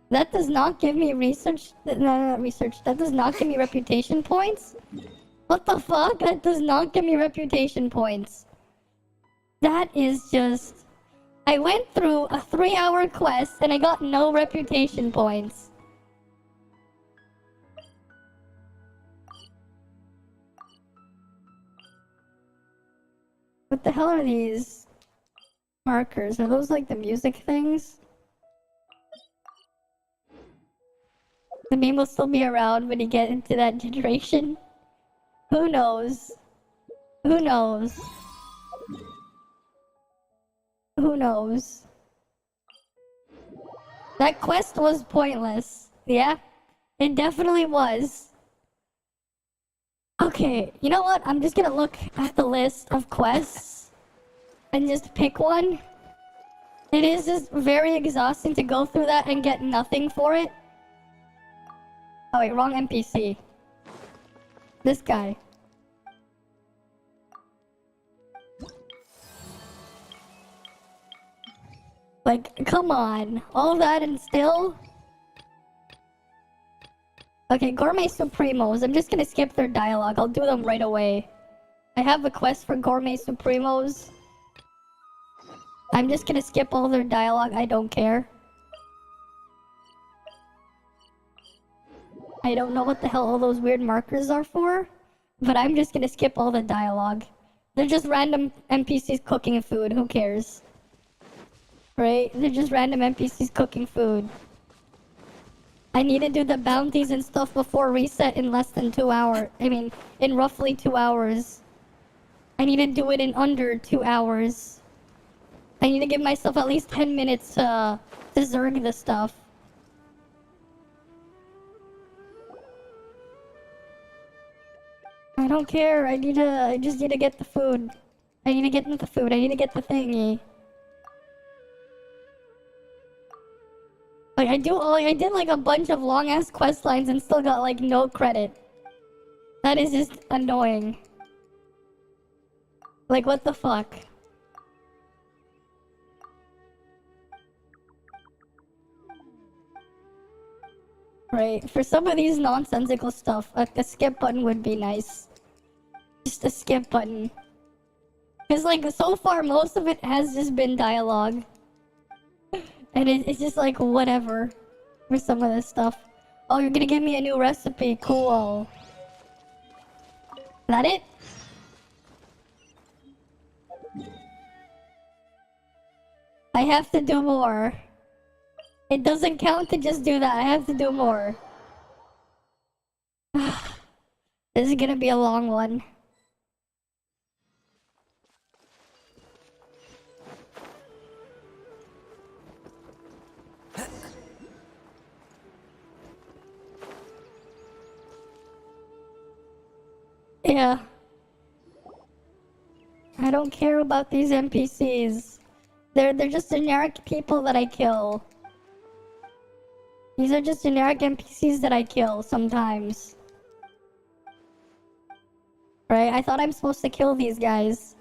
That does not give me research. No, not research. That does not give me reputation points. What the fuck? That does not give me reputation points. That is just... I went through a 3-hour quest and I got no reputation points. What the hell are these markers? Are those like the music things? The meme will still be around when you get into that generation. Who knows? Who knows? Who knows? That quest was pointless. Yeah, it definitely was. Okay, you know what? I'm just gonna look at the list of quests and just pick one. It is just very exhausting to go through that and get nothing for it. Oh wait, wrong NPC. This guy. Like, come on. All that and still? Okay, Gourmet Supremos. I'm just gonna skip their dialogue. I'll do them right away. I have a quest for Gourmet Supremos. I'm just gonna skip all their dialogue. I don't care. I don't know what the hell all those weird markers are for, but I'm just gonna skip all the dialogue. They're just random NPCs cooking food. Who cares? Right? They're just random NPCs cooking food. I need to do the bounties and stuff before reset in less than 2 hours. I mean, in roughly 2 hours. I need to do it in under 2 hours. I need to give myself at least 10 minutes to zerg this stuff. I don't care. I just need to get the food. I need to get the food. I need to get the thingy. Like, I did like a bunch of long ass quest lines and still got like no credit. That is just annoying. Like, what the fuck? Right, for some of these nonsensical stuff, a skip button would be nice. Just a skip button. Cause like, so far most of it has just been dialogue. And it's just like, whatever. For some of this stuff. Oh, you're gonna give me a new recipe, cool. That it? I have to do more. It doesn't count to just do that. I have to do more. This is gonna be a long one. Yeah. I don't care about these NPCs. They're just generic people that I kill. These are just generic NPCs that I kill sometimes. Right? I thought I'm supposed to kill these guys.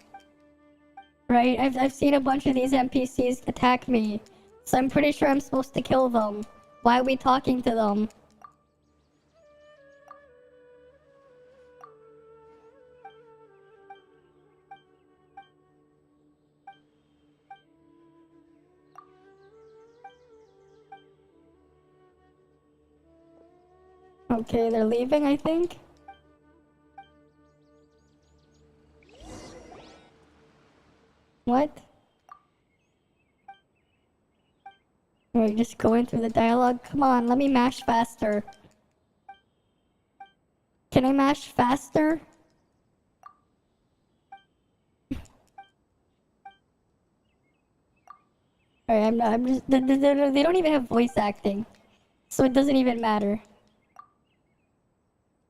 Right? I've seen a bunch of these NPCs attack me. So I'm pretty sure I'm supposed to kill them. Why are we talking to them? Okay, they're leaving, I think. What? We're just going through the dialogue. Come on, let me mash faster. Can I mash faster? Alright, I'm just... They don't even have voice acting. So it doesn't even matter.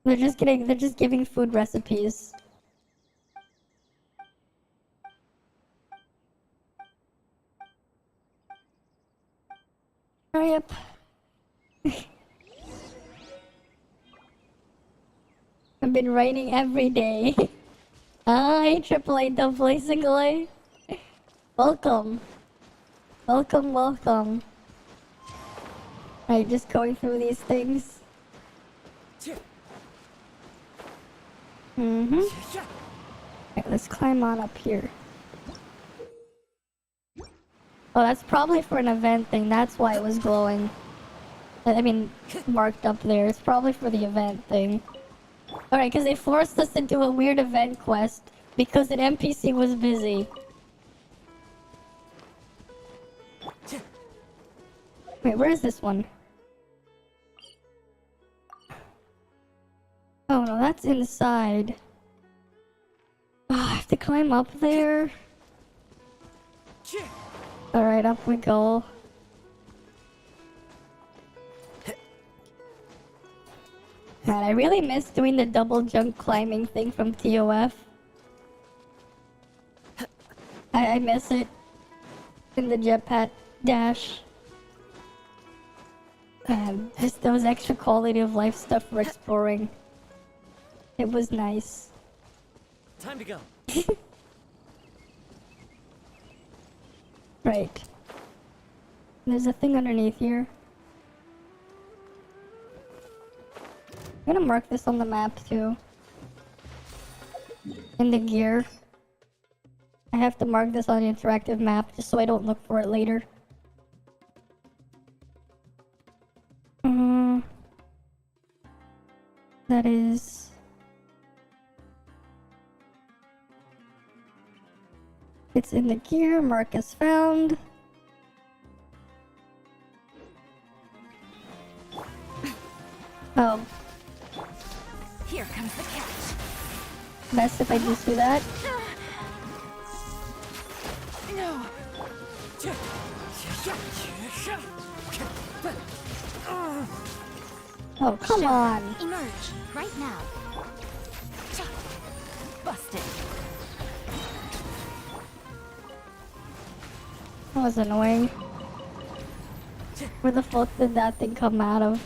They're just giving food recipes. Hurry up. I've been writing every day. Hi, AAA, AA, single A. Welcome. Welcome, welcome. Alright, just going through these things. Alright, let's climb on up here. Oh, that's probably for an event thing. That's why it was glowing. I mean, marked up there. It's probably for the event thing. Alright, because they forced us to do a weird event quest because an NPC was busy. Wait, where is this one? Oh no, that's inside. Oh, I have to climb up there. Alright, up we go. Man, I really miss doing the double jump climbing thing from TOF. I miss it. In the jetpack dash. And just those extra quality of life stuff for exploring. It was nice. Time to go. Right. There's a thing underneath here. I'm gonna mark this on the map too. In the gear. I have to mark this on the interactive map just so I don't look for it later. That is... It's in the gear, mark as found. Oh. Here comes the catch. Best if I just do that. No. Oh, come on. Emerge right now. Busted. That was annoying. Where the fuck did that thing come out of?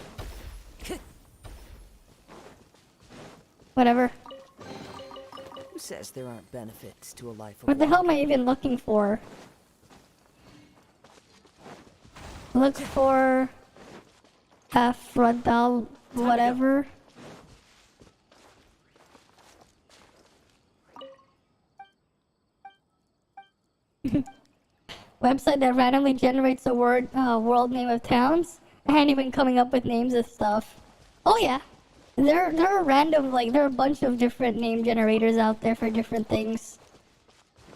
Whatever. Who says there aren't benefits to a life of What the hell am I even looking for? Look for... Frontal... whatever. Website that randomly generates a world name of towns. I ain't even coming up with names of stuff. Oh yeah. There are random, like, there are a bunch of different name generators out there for different things.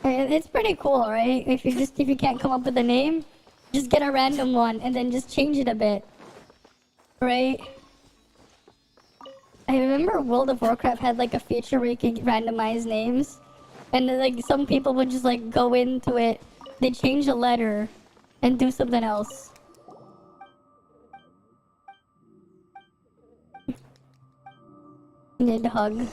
It's pretty cool, right? If you can't come up with a name, just get a random one and then just change it a bit. Right? I remember World of Warcraft had like a feature where you could randomize names. And then, like, some people would just like go into it, they change a letter and do something else. Need a hug.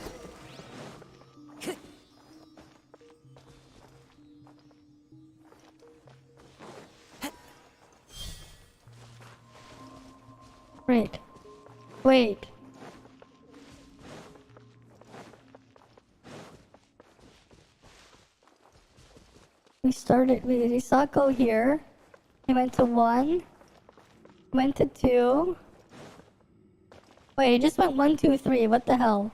Wait. Wait. We saw it go here. We went to 1. Went to 2. Wait, it just went 1, 2, 3. What the hell?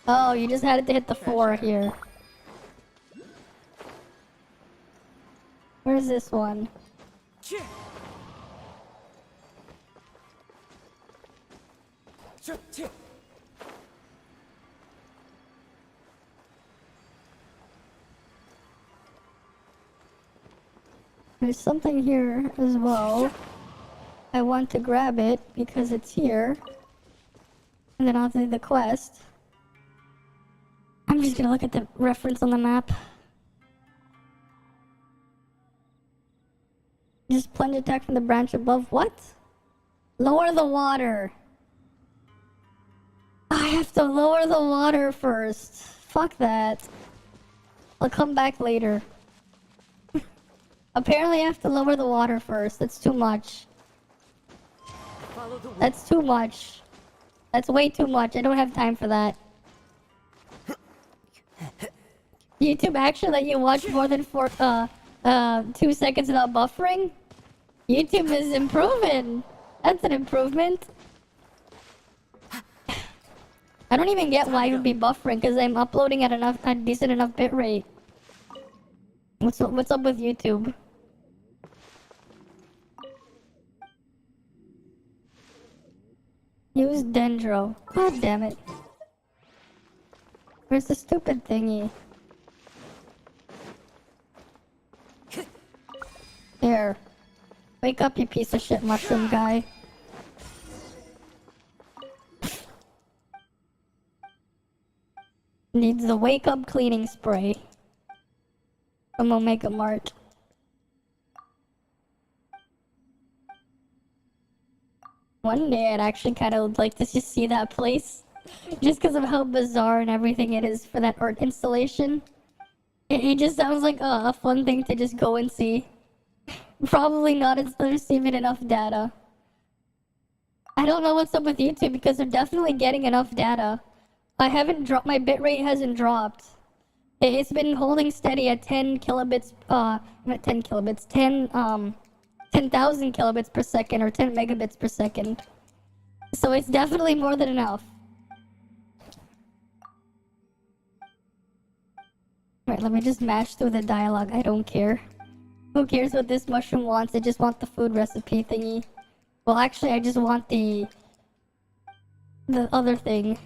Oh, you just had it to hit the 4 here. Where's this one? There's something here as well. I want to grab it because it's here. And then I'll do the quest. I'm just gonna look at the reference on the map. Just plunge attack from the branch above. What? Lower the water. I have to lower the water first. Fuck that. I'll come back later. Apparently I have to lower the water first. That's too much. That's too much. That's way too much. I don't have time for that. YouTube actually let you watch more than 2 seconds without buffering? YouTube is improving. That's an improvement. I don't even get why you'd be buffering because I'm uploading at a decent enough bitrate. What's up with YouTube? Use Dendro. God damn it. Where's the stupid thingy? Here. Wake up, you piece of shit mushroom guy. Needs the wake up cleaning spray from Omega Mart. One day I'd actually kind of like to just see that place. Just because of how bizarre and everything it is for that art installation. It just sounds like a fun thing to just go and see. Probably not as they're receiving enough data. I don't know what's up with YouTube because they're definitely getting enough data. I haven't dropped, my bitrate hasn't dropped. It's been holding steady at 10 kilobits, not 10 kilobits, 10,000 kilobits per second or 10 megabits per second. So it's definitely more than enough. Right, let me just mash through the dialogue. I don't care. Who cares what this mushroom wants? I just want the food recipe thingy. Well, actually, I just want the other thing.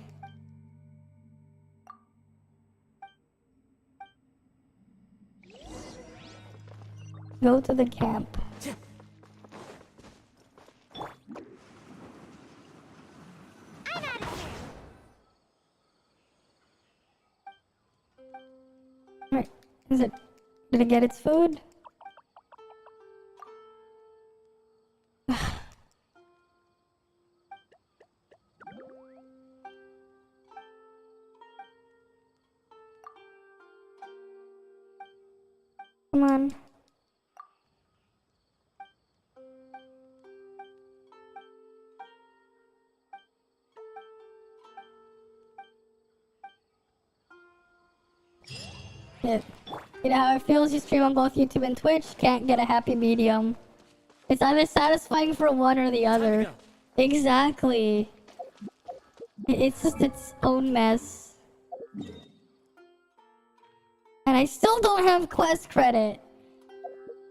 Go to the camp. Right. Is it... Did it get its food? Come on. Yeah. You know how it feels? You stream on both YouTube and Twitch, can't get a happy medium. It's either satisfying for one or the other. Exactly. It's just its own mess. And I still don't have quest credit.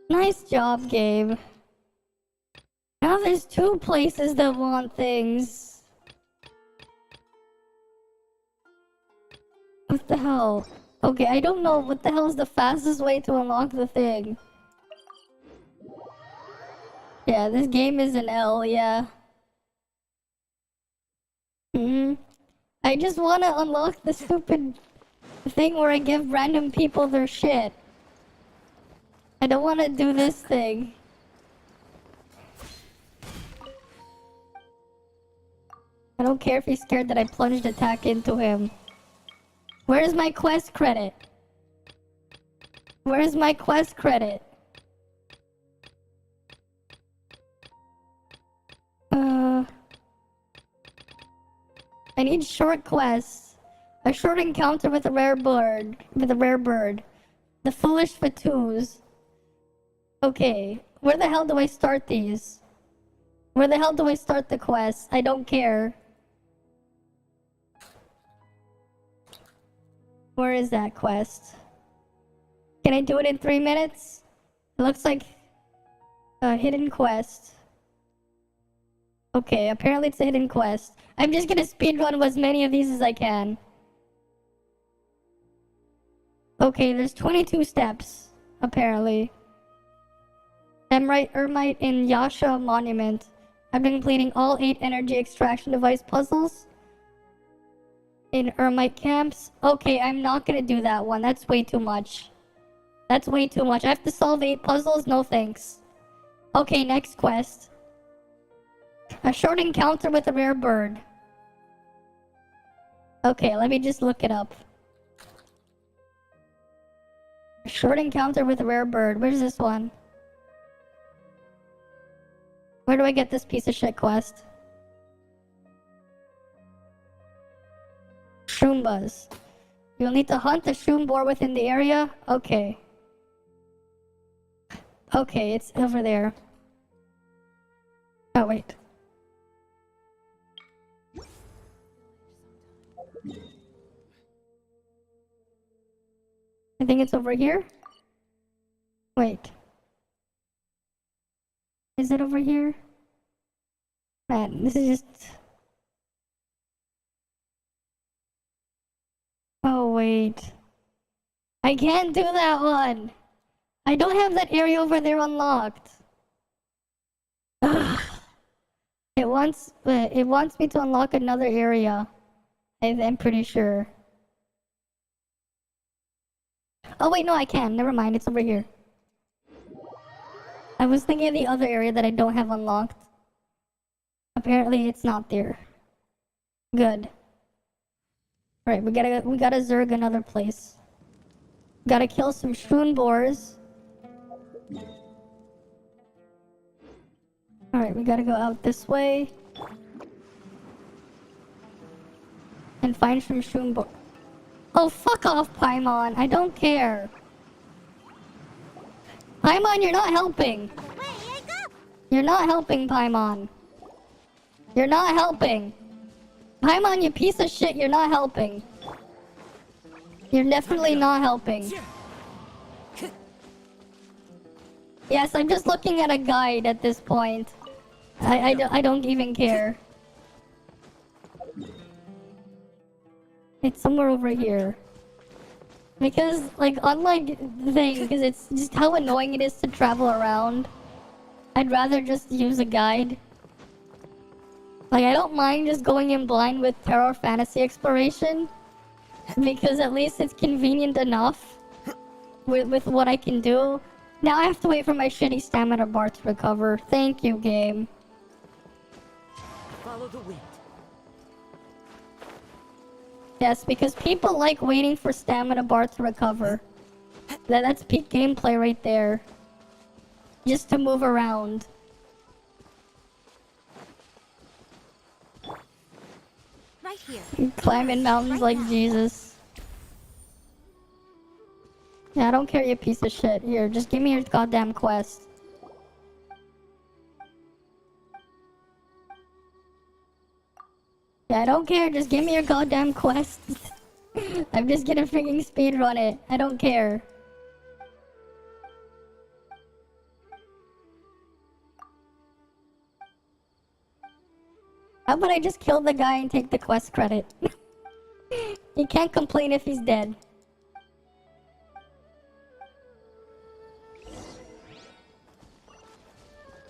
Nice job, Gabe. Now there's 2 places that want things. What the hell? Okay, I don't know what the hell is the fastest way to unlock the thing. Yeah, this game is an L, yeah. I just wanna unlock the stupid thing where I give random people their shit. I don't wanna do this thing. I don't care if he's scared that I plunged attack into him. Where's my quest credit? Where's my quest credit? I need short quests. A short encounter with a rare bird. The foolish Vtus. Okay, where the hell do I start these? Where the hell do I start the quests? I don't care. Where is that quest? Can I do it in 3 minutes? It looks like a hidden quest. Okay, apparently it's a hidden quest. I'm just gonna speedrun as many of these as I can. Okay, there's 22 steps, apparently. Ermite in Yasha Monument. I've been completing all 8 energy extraction device puzzles. In Ermite camps. Okay, I'm not gonna do that one. That's way too much. That's way too much. I have to solve 8 puzzles? No thanks. Okay, next quest. A short encounter with a rare bird. Okay, let me just look it up. A short encounter with a rare bird. Where's this one? Where do I get this piece of shit quest? Shroom You'll need to hunt the shroom boar within the area? Okay. Okay, it's over there. Oh, wait. I think it's over here. Wait. Is it over here? Man, this is just... Oh, wait. I can't do that one. I don't have that area over there unlocked. Ugh. It wants me to unlock another area. I'm pretty sure. Oh wait, no, I can. Never mind, it's over here. I was thinking of the other area that I don't have unlocked. Apparently it's not there. Good. Alright, we gotta zerg another place. Gotta kill some shroon boars. Alright, we gotta go out this way. And find some shroon boars. Oh, fuck off, Paimon. I don't care. Paimon, you're not helping. You're not helping, Paimon. You're not helping. Paimon, you piece of shit, you're not helping. You're definitely not helping. Yes, I'm just looking at a guide at this point. I don't even care. It's somewhere over here. Because, like, unlike the thing, because it's just how annoying it is to travel around, I'd rather just use a guide. Like, I don't mind just going in blind with terror fantasy exploration, because at least it's convenient enough with what I can do. Now I have to wait for my shitty stamina bar to recover. Thank you, game. Follow the wind. Yes, because people like waiting for stamina bar to recover. That's peak gameplay right there. Just to move around. Right here. Climbing mountains like Jesus. Yeah, I don't care, you piece of shit. Here, just give me your goddamn quest. Yeah, I don't care, just give me your goddamn quest. I'm just gonna freaking speedrun it. I don't care. How about I just kill the guy and take the quest credit? You can't complain if he's dead.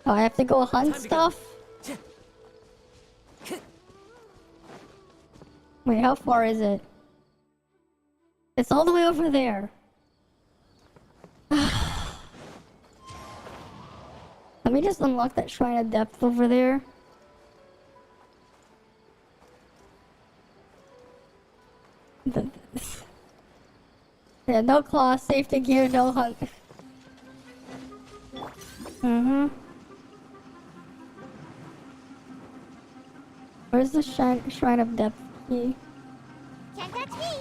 Oh, I have to go hunt stuff? Wait, how far is it? It's all the way over there. Let me just unlock that Shrine of Depth over there. Yeah, no claw, safety gear, no hunt. Where's the Shrine of Depth key? Can't touch me.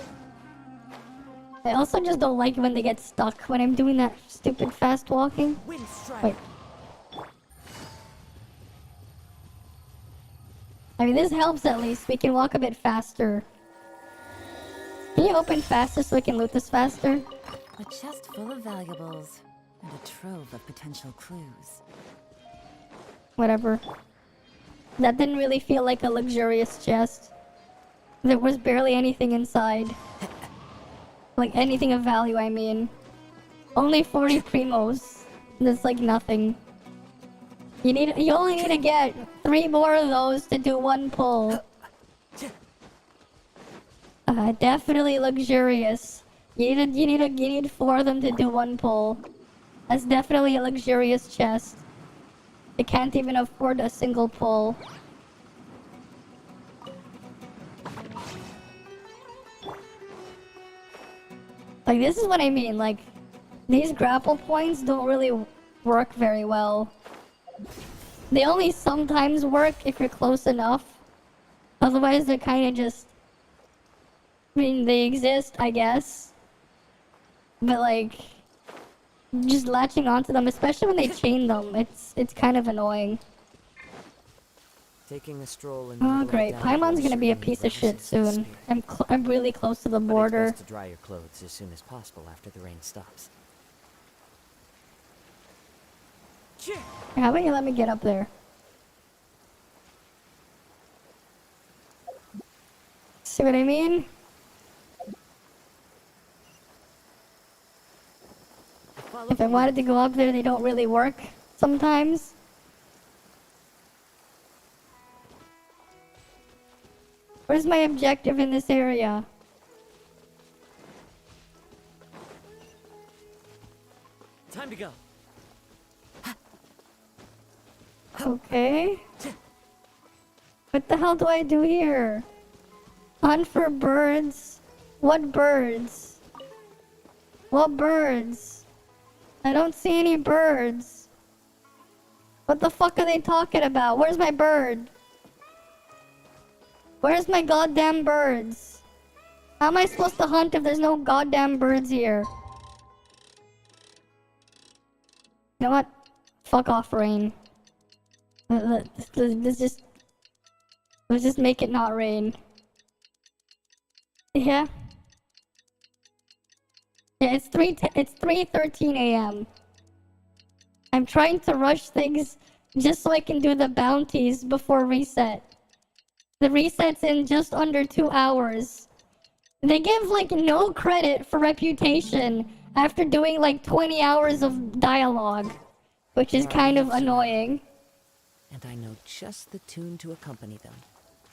I also just don't like when they get stuck when I'm doing that stupid fast walking. Wait. I mean, this helps at least. We can walk a bit faster. Can you open faster so we can loot this faster? A chest full of valuables and a trove of potential clues. Whatever. That didn't really feel like a luxurious chest. There was barely anything inside. Like anything of value, I mean. Only 40 primos. That's like nothing. You only need to get 3 more of those to do 1 pull. Definitely luxurious. You need 4 of them to do 1 pull. That's definitely a luxurious chest. It can't even afford a single pull. Like, this is what I mean, like, these grapple points don't really work very well. They only sometimes work if you're close enough. Otherwise, they're kind of just... I mean, they exist, I guess. But, like, just latching onto them, especially when they chain them, it's kind of annoying. Taking a stroll in Oh, great. Paimon's gonna be a piece of shit soon. I'm really close to the border. It's best to dry your clothes as soon as possible after the rain stops. How about you let me get up there? See what I mean? If I wanted to go up there, they don't really work sometimes. Where's my objective in this area? Time to go. What the hell do I do here? Hunt for birds? What birds? What birds? I don't see any birds. What the fuck are they talking about? Where's my bird? Where's my goddamn birds? How am I supposed to hunt if there's no goddamn birds here? You know what? Fuck off, rain. Let's just make it not rain. Yeah. Yeah, it's 3:13 a.m. I'm trying to rush things just so I can do the bounties before reset. The reset's in just under 2 hours. They give like no credit for reputation after doing like 20 hours of dialogue, which is kind of annoying. And I know just the tune to accompany them,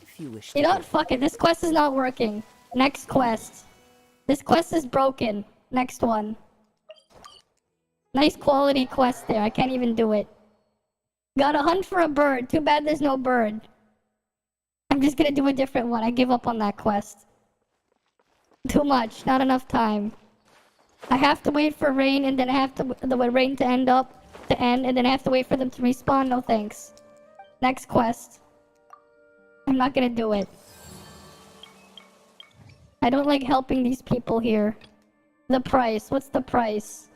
if you wish You to. know what? Fuck it. This quest is not working. Next quest. This quest is broken. Next one. Nice quality quest there. I can't even do it. Gotta hunt for a bird. Too bad there's no bird. I'm just gonna do a different one. I give up on that quest. Too much. Not enough time. I have to wait for rain, and then I have to the rain to end, and then I have to wait for them to respawn. No thanks. Next quest. I'm not gonna do it. I don't like helping these people here. The price. What's the price?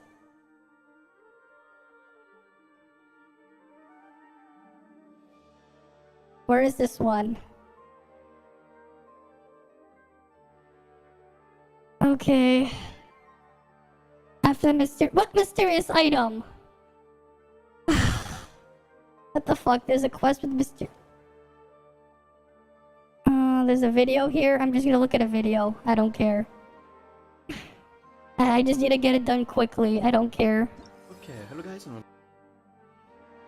Where is this one? Okay. After the what mysterious item? What the fuck? There's a quest with there's a video here. I'm just gonna look at a video. I don't care. I just need to get it done quickly. I don't care. Okay, hello guys.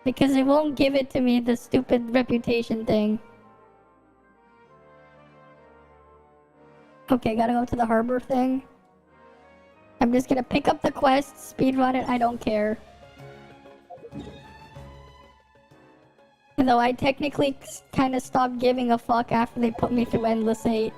Because it won't give it to me, the stupid reputation thing. Okay, gotta go to the harbor thing. I'm just gonna pick up the quest, speedrun it, I don't care. Though I technically kind of stopped giving a fuck after they put me through Endless 8.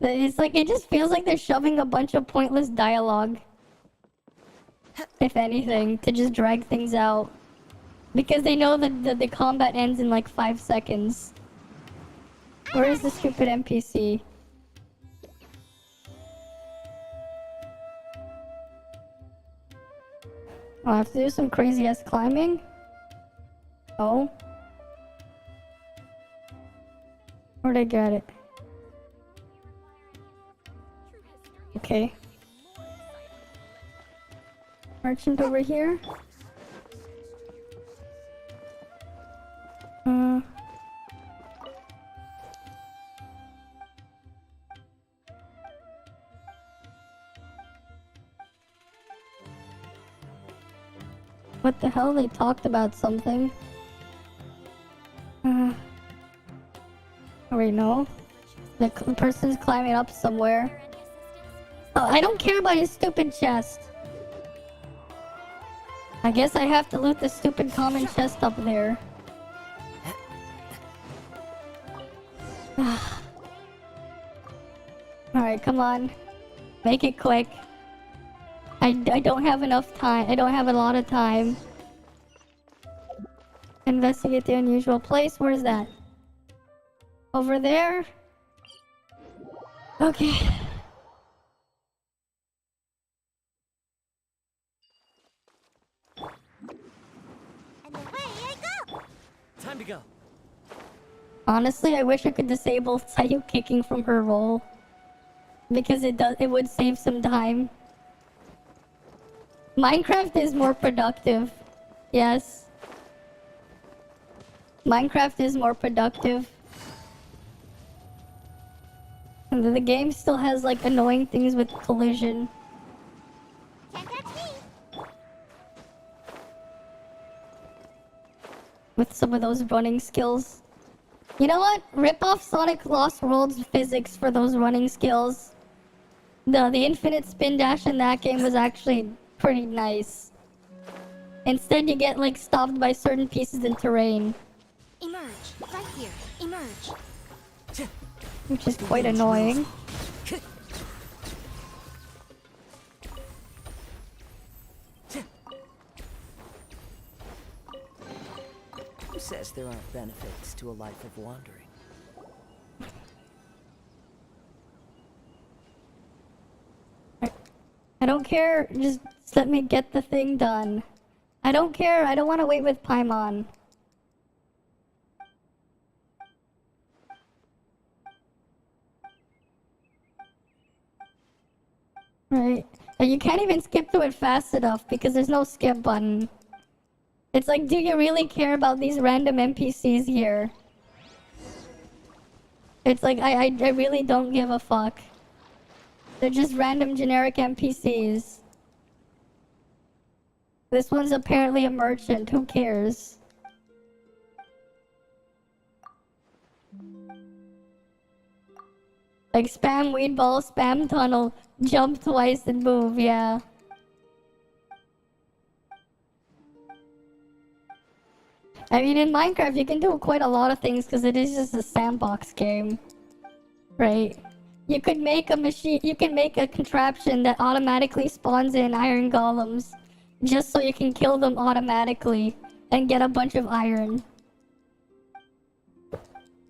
It's like, it just feels like they're shoving a bunch of pointless dialogue. If anything, to just drag things out. Because they know that the combat ends in like 5 seconds. Where is the stupid NPC? I'll have to do some crazy ass climbing? Oh. Where'd I get it? Okay. Merchant over here? What the hell? They talked about something. Oh wait, no. The person's climbing up somewhere. Oh, I don't care about his stupid chest. I guess I have to loot the stupid common chest up there. Alright, come on. Make it quick. I don't have enough time. I don't have a lot of time. Investigate the unusual place. Where's that? Over there? Okay. And away I go! Time to go. Honestly, I wish I could disable Sayu kicking from her role. Because it would save some time. Minecraft is more productive. Yes. Minecraft is more productive. And the game still has like annoying things with collision. Can't catch me! With some of those running skills. You know what? Rip off Sonic Lost World's physics for those running skills. The infinite spin dash in that game was actually pretty nice. Instead, you get like stopped by certain pieces in terrain, Emerge. Right here. Emerge. which is quite annoying. Who says there aren't benefits to a life of wandering? I don't care, just let me get the thing done. I don't care, I don't want to wait with Paimon. Right. And you can't even skip through it fast enough because there's no skip button. It's like, do you really care about these random NPCs here? It's like, I really don't give a fuck. They're just random generic NPCs. This one's apparently a merchant, who cares? Like spam weed ball, spam tunnel, jump twice and move, yeah. I mean, in Minecraft, you can do quite a lot of things because it is just a sandbox game, right? You could make a machine, you can make a contraption that automatically spawns in iron golems just so you can kill them automatically and get a bunch of iron.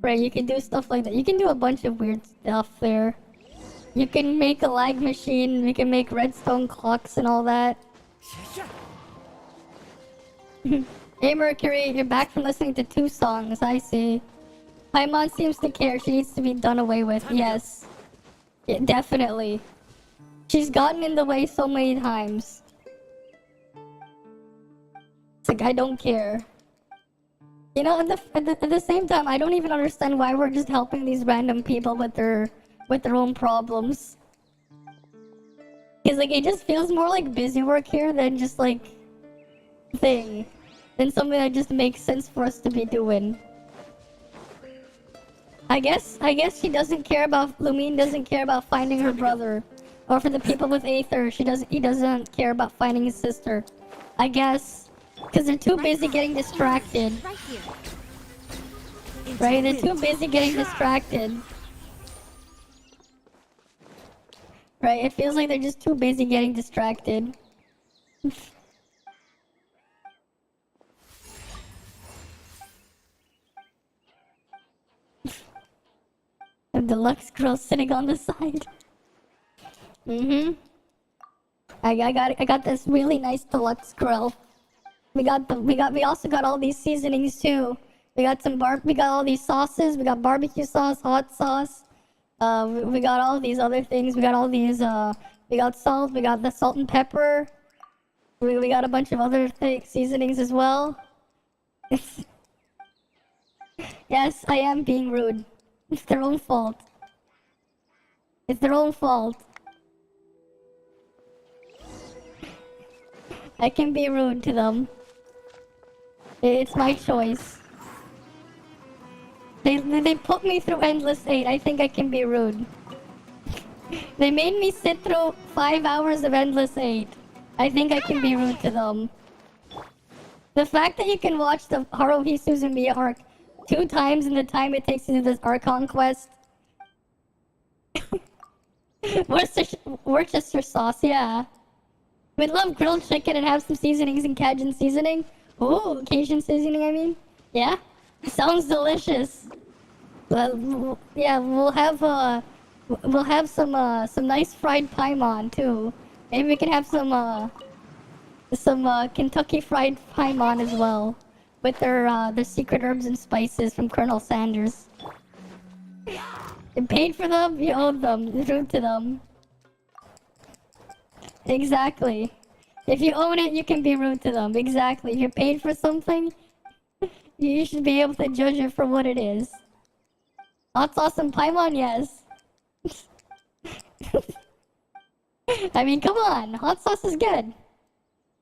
Right, you can do stuff like that. You can do a bunch of weird stuff there. You can make a lag machine, you can make redstone clocks and all that. Hey Mercury, you're back from listening to 2 songs, I see. Paimon seems to care, she needs to be done away with, yes. Yeah, definitely. She's gotten in the way so many times. It's like, I don't care. You know, at the same time, I don't even understand why we're just helping these random people with their own problems. Because, like, it just feels more like busy work here than just, like, than something that just makes sense for us to be doing. I guess she doesn't care about, Lumine doesn't care about finding her brother. Or for the people with Aether, he doesn't care about finding his sister. I guess. Because they're too busy getting distracted. Right? They're too busy getting distracted. Right? It feels like they're just too busy getting distracted. A deluxe girl sitting on the side. I got this really nice deluxe grill. We also got all these seasonings too. We got all these sauces. We got barbecue sauce, hot sauce. We got all these other things. We got all these. We got salt. We got the salt and pepper. We got a bunch of other seasonings as well. Yes, I am being rude. It's their own fault. It's their own fault. I can be rude to them. It's my choice. They put me through Endless 8. I think I can be rude. They made me sit through 5 hours of Endless 8. I think I can be rude to them. The fact that you can watch the Haruhi Suzumiya arc 2 times in the time it takes to do this Archon quest. Worcester sauce, yeah. We'd love grilled chicken and have some seasonings and Cajun seasoning. Ooh, Cajun seasoning, I mean. Yeah, sounds delicious. Yeah, we'll have some nice fried paimon too. Maybe we can have some Kentucky fried paimon as well, with their secret herbs and spices from Colonel Sanders. You paid for them, you owed them. You're rude to them. Exactly. If you own it, you can be rude to them. Exactly. If you're paid for something, you should be able to judge it for what it is. Hot sauce and paimon, yes. I mean, come on. Hot sauce is good.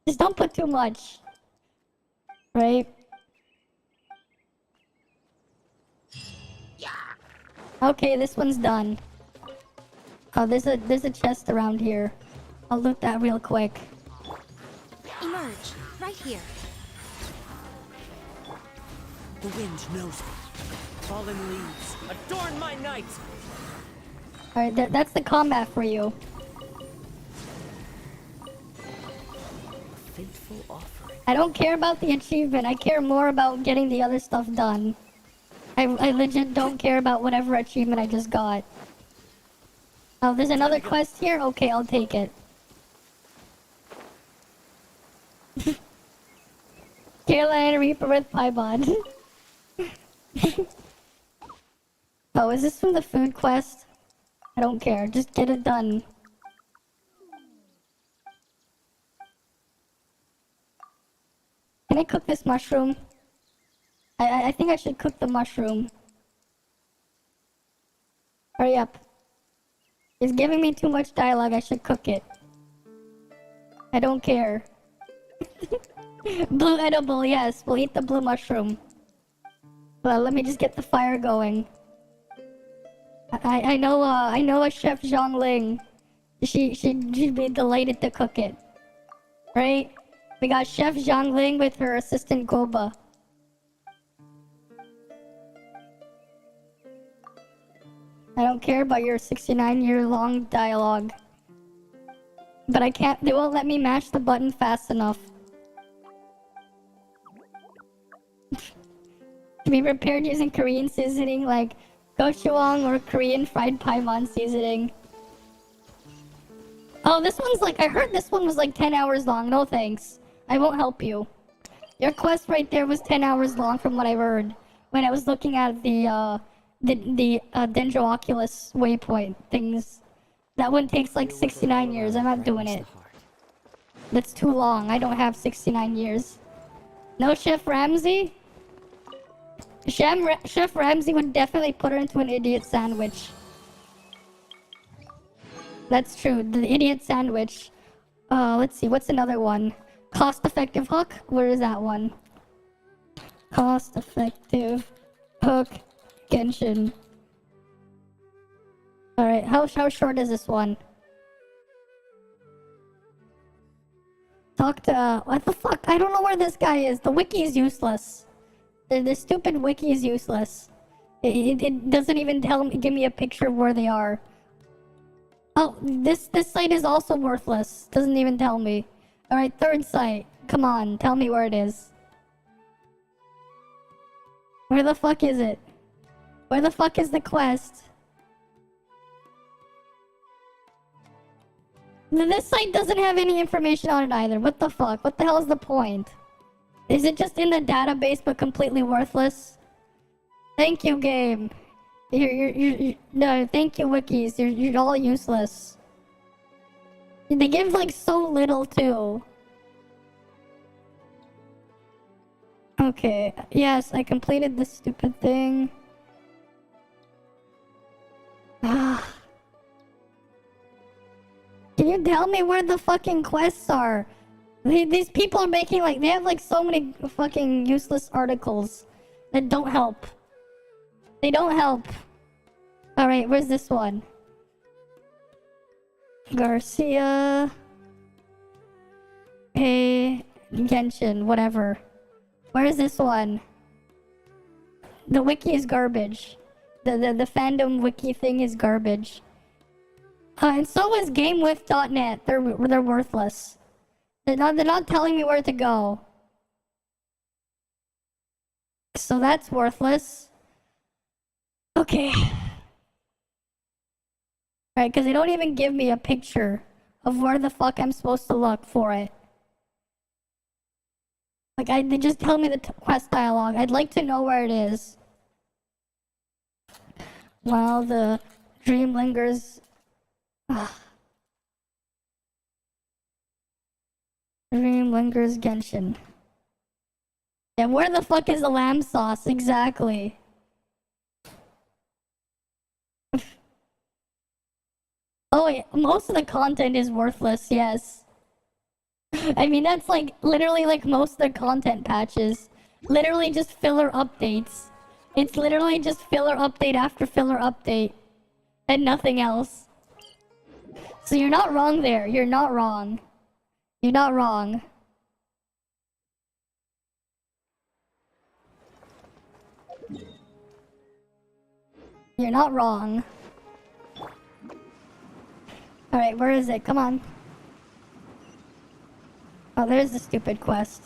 Just don't put too much. Right? Okay, this one's done. Oh, there's a chest around here. I'll loot that real quick. Emerge. Right here. The wind knows me. Fallen leaves, adorn my night! Alright, that's the combat for you. Fateful offering. I don't care about the achievement. I care more about getting the other stuff done. I legit don't care about whatever achievement I just got. Oh, there's another quest here? Okay, I'll take it. Carolina Reaper with Paimon. Oh, is this from the food quest? I don't care. Just get it done. Can I cook this mushroom? I think I should cook the mushroom. Hurry up. It's giving me too much dialogue. I should cook it. I don't care. Blue edible, yes. We'll eat the blue mushroom. Well, let me just get the fire going. I know a Chef Zhongling. She'd be delighted to cook it. Right? We got Chef Zhongling with her assistant Goba. I don't care about your 69-year-long dialogue. But I can't, they won't let me mash the button fast enough. To be prepared using Korean seasoning like gochujang or Korean fried paimon seasoning. Oh, this one's like, I heard this one was like 10 hours long. No thanks. I won't help you. Your quest right there was 10 hours long from what I heard. When I was looking at the Dendro Oculus waypoint things. That one takes like 69 years. I'm not doing it. That's too long. I don't have 69 years. No Chef Ramsay? Chef Ramsay would definitely put her into an idiot sandwich. That's true. The idiot sandwich. Let's see. What's another one? Cost-effective hook? Where is that one? Cost-effective hook. Genshin. Alright, how short is this one? Talk to... what the fuck? I don't know where this guy is. The wiki is useless. The stupid wiki is useless. It doesn't even give me a picture of where they are. Oh, this site is also worthless. Doesn't even tell me. Alright, third site. Come on, tell me where it is. Where the fuck is it? Where the fuck is the quest? This site doesn't have any information on it either. What the fuck? What the hell is the point? Is it just in the database but completely worthless? Thank you, game. No, thank you, wikis. You're all useless. They give like so little too. Okay, yes, I completed this stupid thing. Ah. Can you tell me where the fucking quests are? These people are making like, they have like so many fucking useless articles that don't help. They don't help. Alright, where's this one? Garcia. Hey, Genshin, whatever. Where is this one? The wiki is garbage. The fandom wiki thing is garbage. And so is GameWith.net. They're worthless. They're not telling me where to go. So that's worthless. Okay. Alright, because they don't even give me a picture of where the fuck I'm supposed to look for it. Like, they just tell me the quest dialogue. I'd like to know where it is. While the dream lingers... Dream lingers Genshin. Yeah, where the fuck is the lamb sauce? Exactly. Oh wait, most of the content is worthless, yes. I mean, that's like, literally like most of the content patches. Literally just filler updates. It's literally just filler update after filler update. And nothing else. So you're not wrong there. You're not wrong. You're not wrong. You're not wrong. Alright, where is it? Come on. Oh, there's the stupid quest.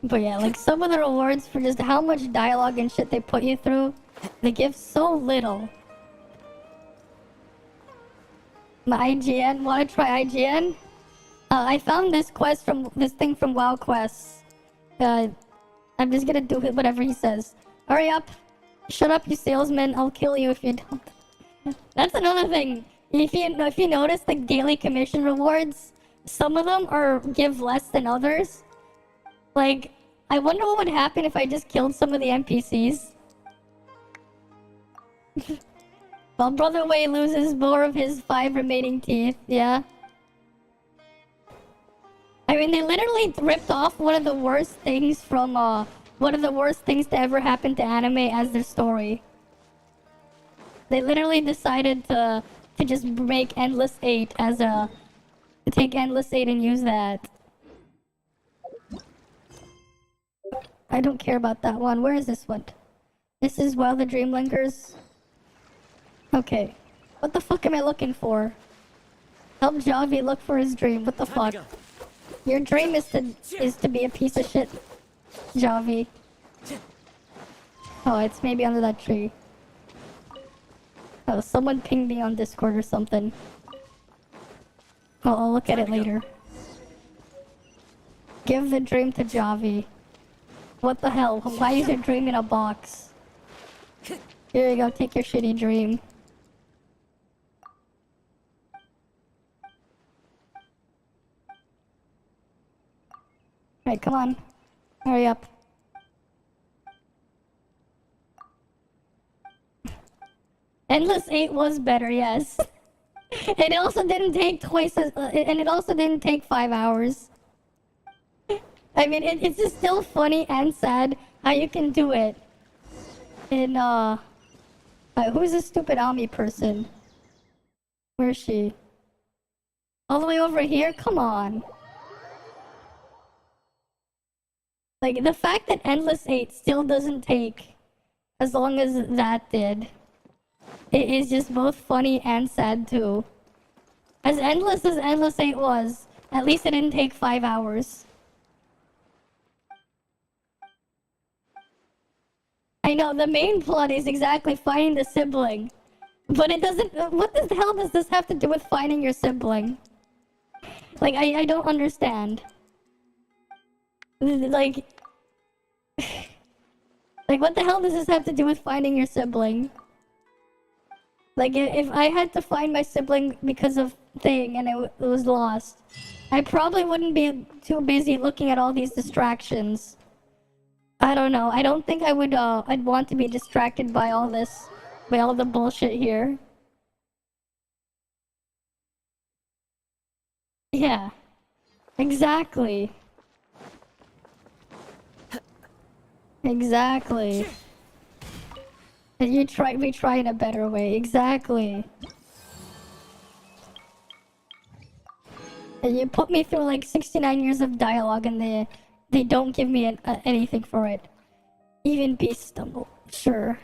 But yeah, like some of the rewards for just how much dialogue and shit they put you through, they give so little. My IGN, wanna try IGN? I found this quest from this thing from WoW Quests. I'm just gonna do it whatever he says. Hurry up! Shut up, you salesman! I'll kill you if you don't. That's another thing. If you notice the daily commission rewards, some of them give less than others. Like, I wonder what would happen if I just killed some of the NPCs. While Brother Wei loses more of his 5 remaining teeth, yeah. I mean, they literally ripped off one of the worst things from, one of the worst things to ever happen to anime as their story. They literally decided to just make Endless 8 as a... take Endless 8 and use that. I don't care about that one. Where is this one? This is While the Dream Lingers. Okay. What the fuck am I looking for? Help Javi look for his dream. What the fuck? Your dream is to be a piece of shit, Javi. Oh, it's maybe under that tree. Oh, someone pinged me on Discord or something. Oh, I'll look at it later. Give the dream to Javi. What the hell? Why is your dream in a box? Here you go, take your shitty dream. Alright, come on. Hurry up. Endless 8 was better, yes. It also didn't take twice as... and it also didn't take 5 hours. I mean, it's just still funny and sad how you can do it. In, who's this stupid Ami person? Where is she? All the way over here? Come on. Like, the fact that Endless 8 still doesn't take as long as that did, it is just both funny and sad, too. As Endless 8 was, at least it didn't take 5 hours. I know, the main plot is exactly finding the sibling. But it doesn't... what the hell does this have to do with finding your sibling? Like, I don't understand. Like... like, what the hell does this have to do with finding your sibling? Like, if I had to find my sibling because of thing and it was lost, I probably wouldn't be too busy looking at all these distractions. I don't know. I don't think I would, I'd want to be distracted by all this, by all the bullshit here. Yeah. Exactly. Exactly. And we try in a better way. Exactly. And you put me through like 69 years of dialogue and they don't give me anything for it. Even Beast Stumble. Sure.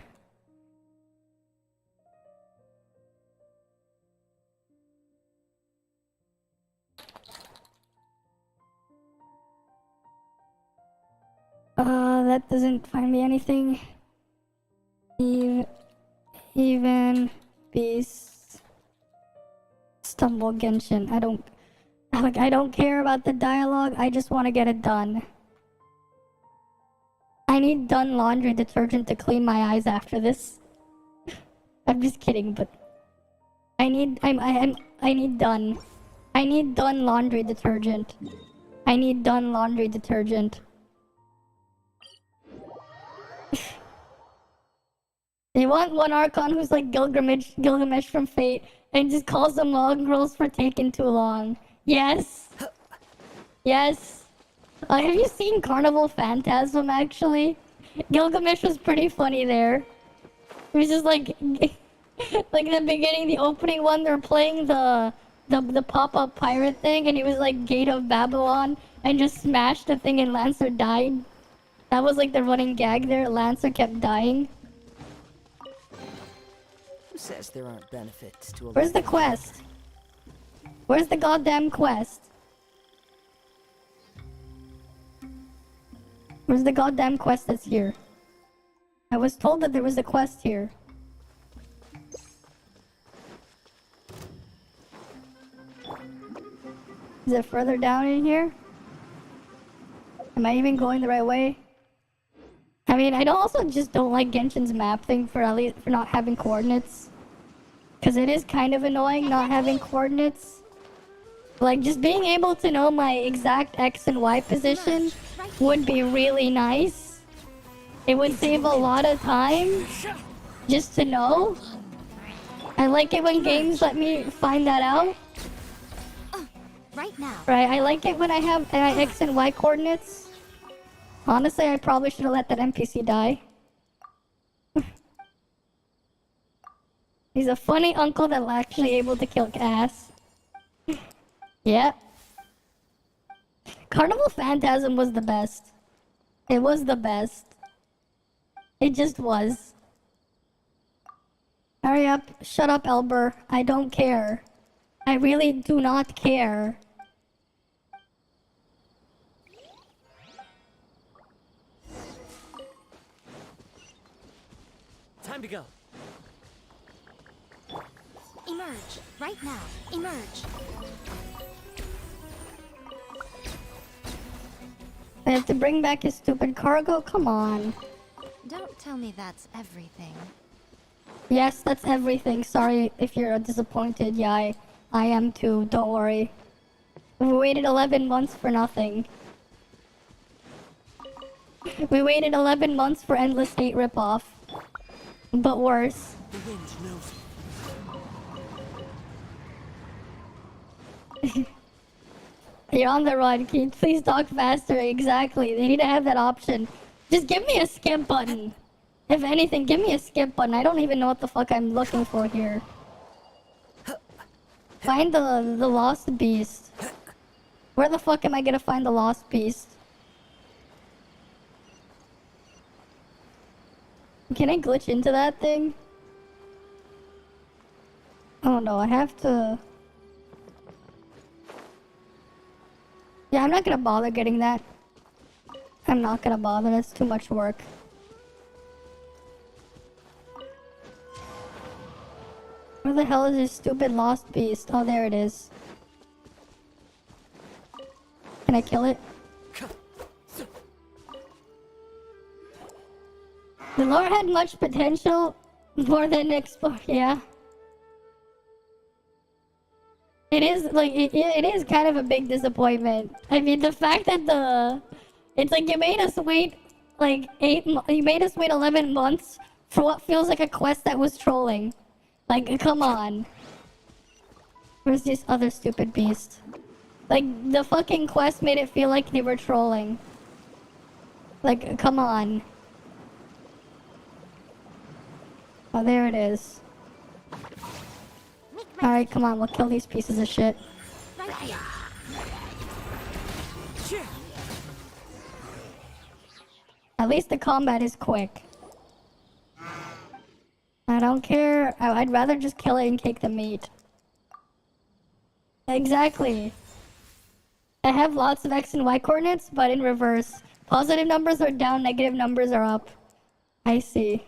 That doesn't find me anything. Even Beast Stumble Genshin. I don't care about the dialogue. I just want to get it done. I need Done laundry detergent to clean my eyes after this. I'm just kidding, but I need Done. I need Done laundry detergent. I need Done laundry detergent. You want one Archon who's like Gilgamesh from Fate and just calls them mongrels for taking too long. Yes. Yes. Have you seen Carnival Phantasm, actually? Gilgamesh was pretty funny there. It was just like... like in the beginning, the opening one, they're playing the pop-up pirate thing, and he was like Gate of Babylon, and just smashed the thing and Lancer died. That was like the running gag there. Lancer kept dying. Who says there aren't benefits to a Where's the quest? Where's the goddamn quest? Where's the goddamn quest that's here? I was told that there was a quest here. Is it further down in here? Am I even going the right way? I mean, I also just don't like Genshin's map thing for at least for not having coordinates. Cause it is kind of annoying not having coordinates. Like just being able to know my exact X and Y position would be really nice. It would save a lot of time just to know. I like it when games let me find that out. Right now. Right, I like it when I have X and Y coordinates. Honestly, I probably should have let that NPC die. He's a funny uncle that's actually able to kill Cass. Yeah. Carnival Phantasm was the best. It was the best. It just was. Hurry up. Shut up, Elber. I don't care. I really do not care. Time to go. Emerge. Right now. Emerge. I have to bring back his stupid cargo? Come on. Don't tell me that's everything. Yes, that's everything. Sorry if you're disappointed. Yeah, I am too. Don't worry. We waited 11 months for nothing. We waited 11 months for Endless 8 ripoff. But worse. The wind knows. You're on the run. Can you please talk faster? Exactly. They need to have that option. Just give me a skip button. If anything, give me a skip button. I don't even know what the fuck I'm looking for here. Find the lost beast. Where the fuck am I gonna find the lost beast? Can I glitch into that thing? Oh no, I have to... Yeah, I'm not gonna bother getting that. I'm not gonna bother, that's too much work. Where the hell is this stupid lost beast? Oh, there it is. Can I kill it? The lore had much potential, more than explore. Yeah. It is like it is kind of a big disappointment. I mean, the fact that it's like you made us wait like you made us wait 11 months for what feels like a quest that was trolling. Like, come on. Where's this other stupid beast? Like, the fucking quest made it feel like they were trolling. Like, come on. Oh, there it is. Alright, come on, we'll kill these pieces of shit. At least the combat is quick. I don't care. I'd rather just kill it and take the meat. Exactly. I have lots of X and Y coordinates, but in reverse. Positive numbers are down, negative numbers are up. I see.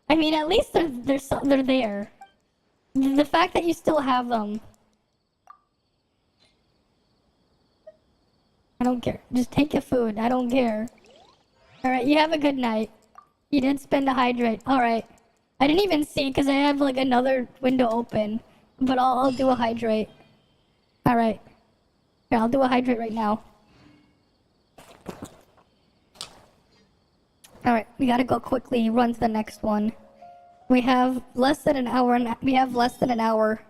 I mean, at least they're there. The fact that you still have them. I don't care. Just take your food. I don't care. Alright, you have a good night. You didn't spend a hydrate. Alright. I didn't even see because I have like another window open. But I'll do a hydrate. Alright. Here, I'll do a hydrate right now. Alright, we gotta go quickly run to the next one. We have less than an hour and we have less than an hour.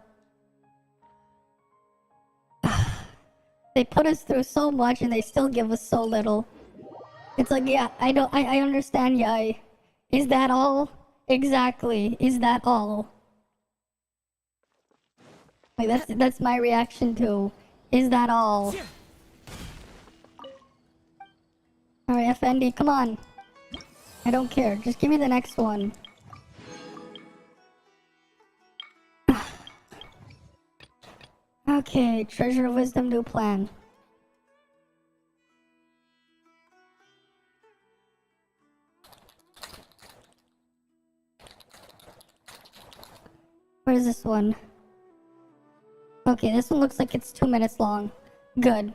They put us through so much and they still give us so little. It's like, yeah, I understand, yeah. Is that all? Exactly. Is that all? Like, that's my reaction too. Is that all? Alright, FND, come on. I don't care. Just give me the next one. Okay, Treasure of Wisdom, new plan. Where is this one? Okay, this one looks like it's 2 minutes long. Good.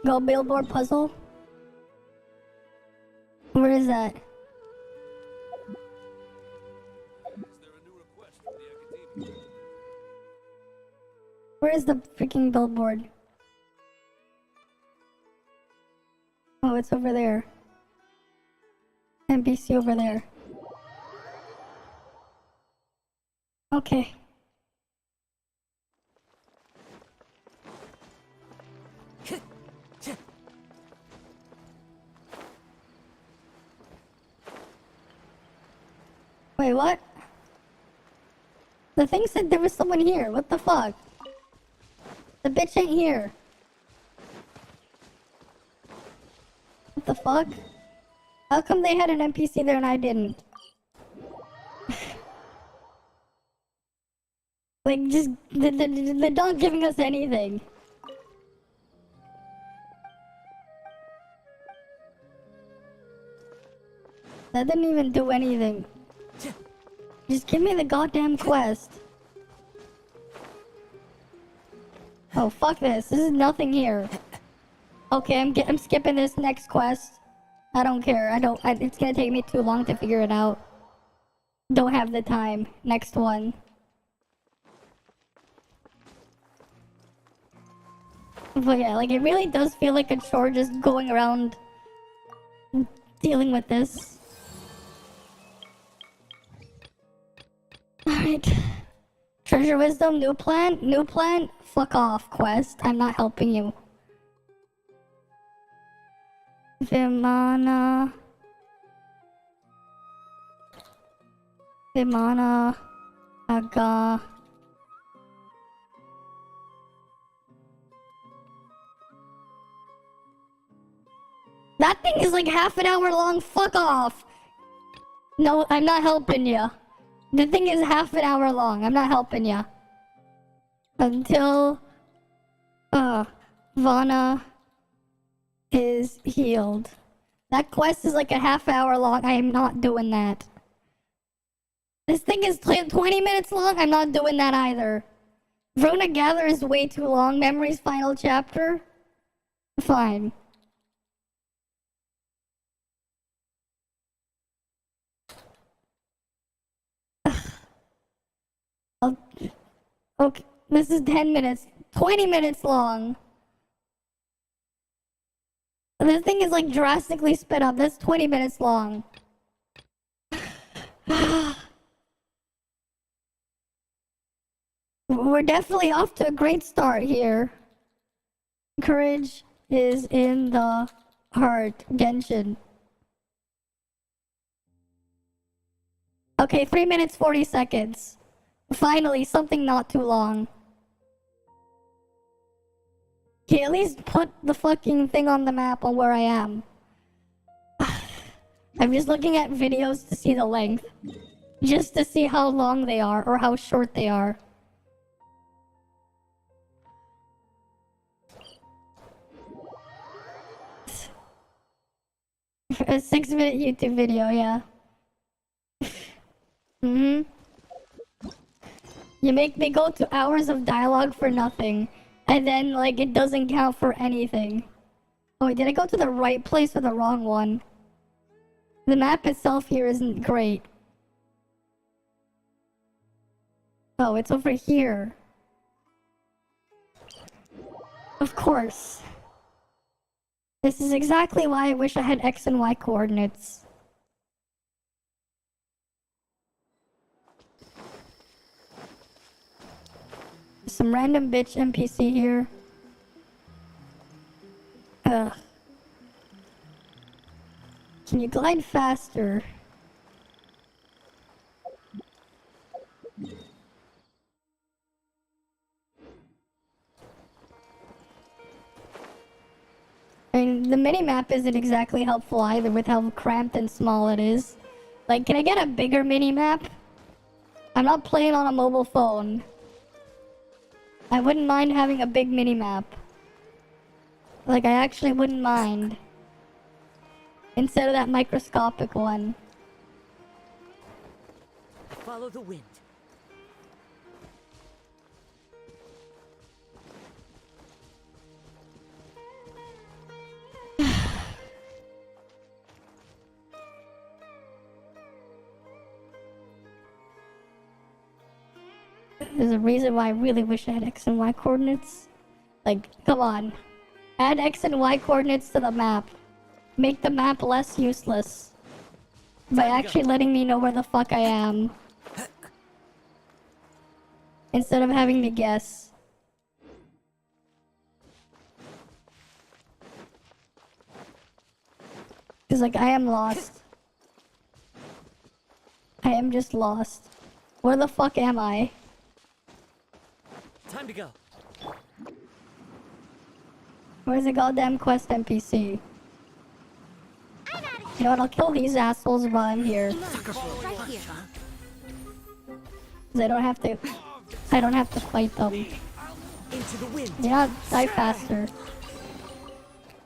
Go billboard puzzle? Where is that? Where is the freaking billboard? Oh, it's over there. NPC over there. Okay. Wait, what? The thing said there was someone here. What the fuck? The bitch ain't here. What the fuck? How come they had an NPC there and I didn't? Like, just, they're not giving us anything. That didn't even do anything. Just give me the goddamn quest. Oh, fuck this. This is nothing here. Okay, I'm skipping this next quest. I don't care. It's gonna take me too long to figure it out. Don't have the time. Next one. But yeah, like, it really does feel like a chore just going around dealing with this. Alright. Treasure Wisdom, new plan? New plan? Fuck off, quest. I'm not helping you. Vimana, Aga. That thing is like half an hour long. Fuck off. No, I'm not helping ya. The thing is half an hour long. I'm not helping ya. Until Vana is healed. That quest is like a half hour long. I am not doing that. This thing is 20 minutes long. I'm not doing that either. Runa Gather is way too long. Memory's final chapter. Fine. Okay, this is 10 minutes. 20 minutes long. This thing is like drastically sped up. That's 20 minutes long. We're definitely off to a great start here. Courage is in the heart. Genshin. Okay, 3 minutes 40 seconds. Finally, something not too long. Okay, at least put the fucking thing on the map on where I am. I'm just looking at videos to see the length. Just to see how long they are or how short they are. A 6-minute YouTube video, yeah. You make me go to hours of dialogue for nothing. And then, like, it doesn't count for anything. Oh, wait, did I go to the right place or the wrong one? The map itself here isn't great. Oh, it's over here. Of course. This is exactly why I wish I had X and Y coordinates. Some random bitch NPC here. Ugh. Can you glide faster? mean, the mini-map isn't exactly helpful either with how cramped and small it is. Like, can I get a bigger mini-map? I'm not playing on a mobile phone. I wouldn't mind having a big mini-map. Like, I actually wouldn't mind. Instead of that microscopic one. Follow the wind. There's a reason why I really wish I had X and Y coordinates. Like, come on. Add X and Y coordinates to the map. Make the map less useless. By actually letting me know where the fuck I am. Instead of having to guess. Cause like, I am lost. I am just lost. Where the fuck am I? Time to go. Where's the goddamn quest NPC? You know what, I'll kill these assholes while I'm here. Right here. Cause I don't have to fight them. Into the wind. Yeah, die faster.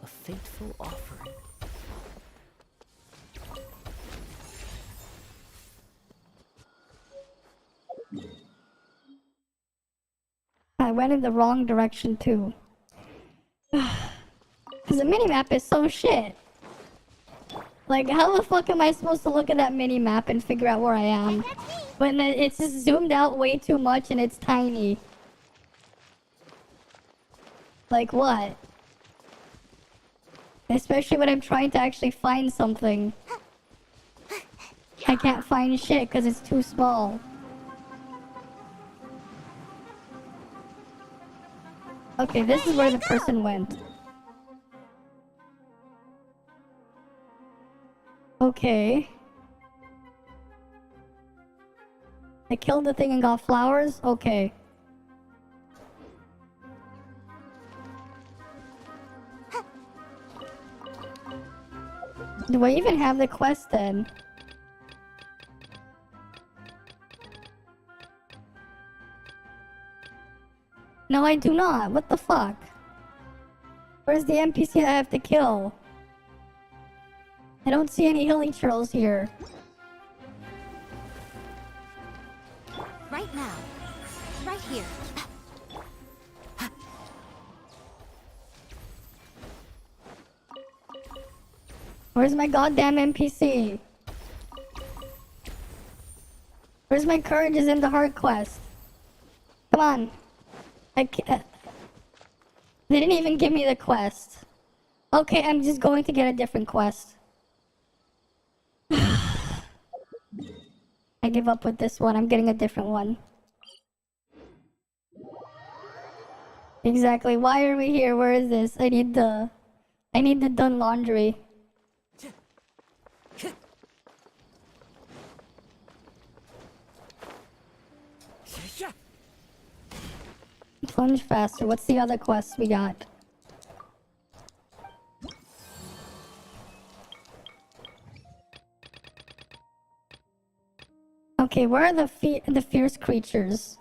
A fateful offering. I went in the wrong direction too. Cause the minimap is so shit. Like, how the fuck am I supposed to look at that minimap and figure out where I am? When it's just zoomed out way too much and it's tiny. Like what? Especially when I'm trying to actually find something. I can't find shit because it's too small. Okay, this is where the person went. Okay. I killed the thing and got flowers? Okay. Do I even have the quest then? No, I do not. What the fuck? Where's the NPC I have to kill? I don't see any healing churls here. Right now. Right here. Where's my goddamn NPC? Where's my courage is in the hard quest? Come on. I can't. They didn't even give me the quest. Okay, I'm just going to get a different quest. I give up with this one. I'm getting a different one. Exactly. Why are we here? Where is this? I need the done laundry. Plunge faster. What's the other quest we got? Okay, where are the fierce creatures?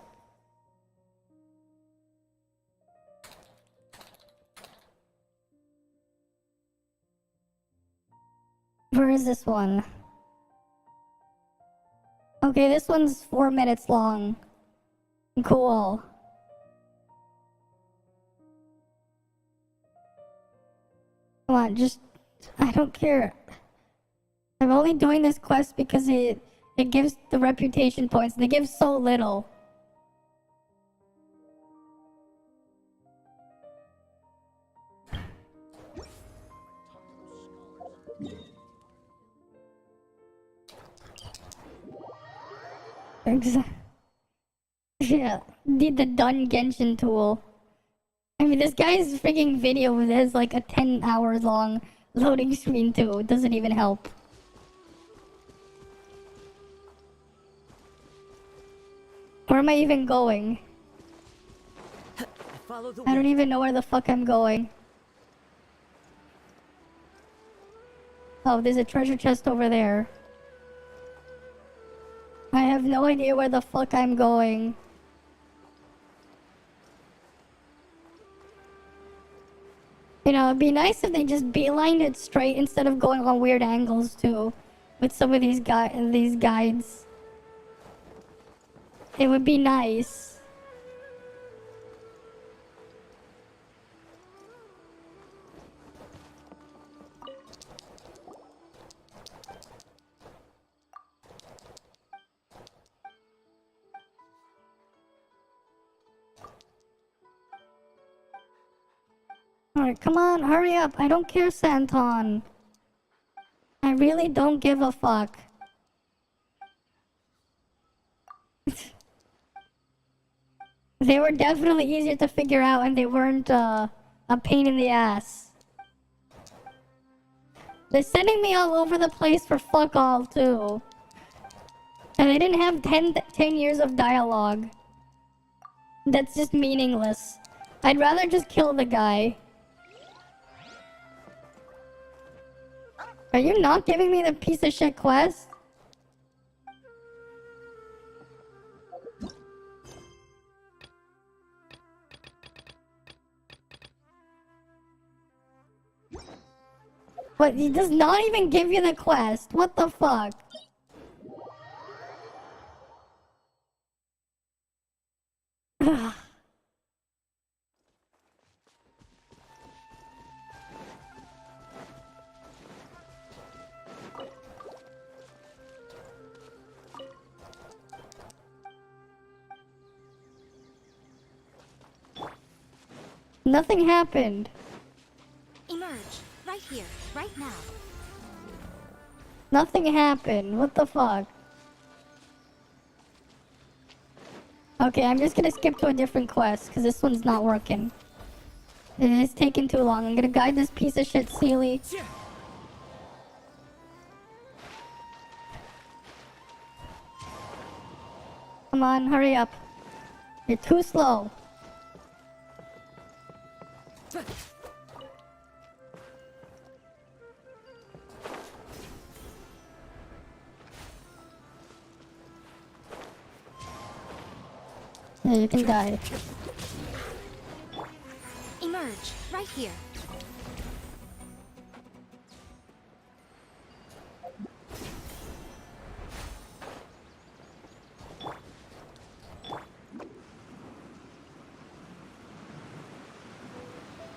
Where is this one? Okay, this one's 4 minutes long. Cool. Come on, just... I don't care. I'm only doing this quest because it gives the reputation points. They give so little. Yeah, need the done Genshin tool. I mean, this guy's freaking video has like a 10-hour long loading screen too. It doesn't even help. Where am I even going? Follow the I don't even know where the fuck I'm going. Oh, there's a treasure chest over there. I have no idea where the fuck I'm going. You know, it'd be nice if they just beelined it straight instead of going on weird angles too, with some of these guides. It would be nice. Alright, come on, hurry up. I don't care, Santon. I really don't give a fuck. They were definitely easier to figure out and they weren't a pain in the ass. They're sending me all over the place for fuck all too. And they didn't have 10 years of dialogue. That's just meaningless. I'd rather just kill the guy. Are you not giving me the piece of shit quest? But he does not even give you the quest. What the fuck? Nothing happened. Emerge. Right here. Right now. Nothing happened. What the fuck? Okay, I'm just gonna skip to a different quest, because this one's not working. It is taking too long. I'm gonna guide this piece of shit, Sealy. Come on, hurry up. You're too slow. Yeah, you can die. Emerge. Right here.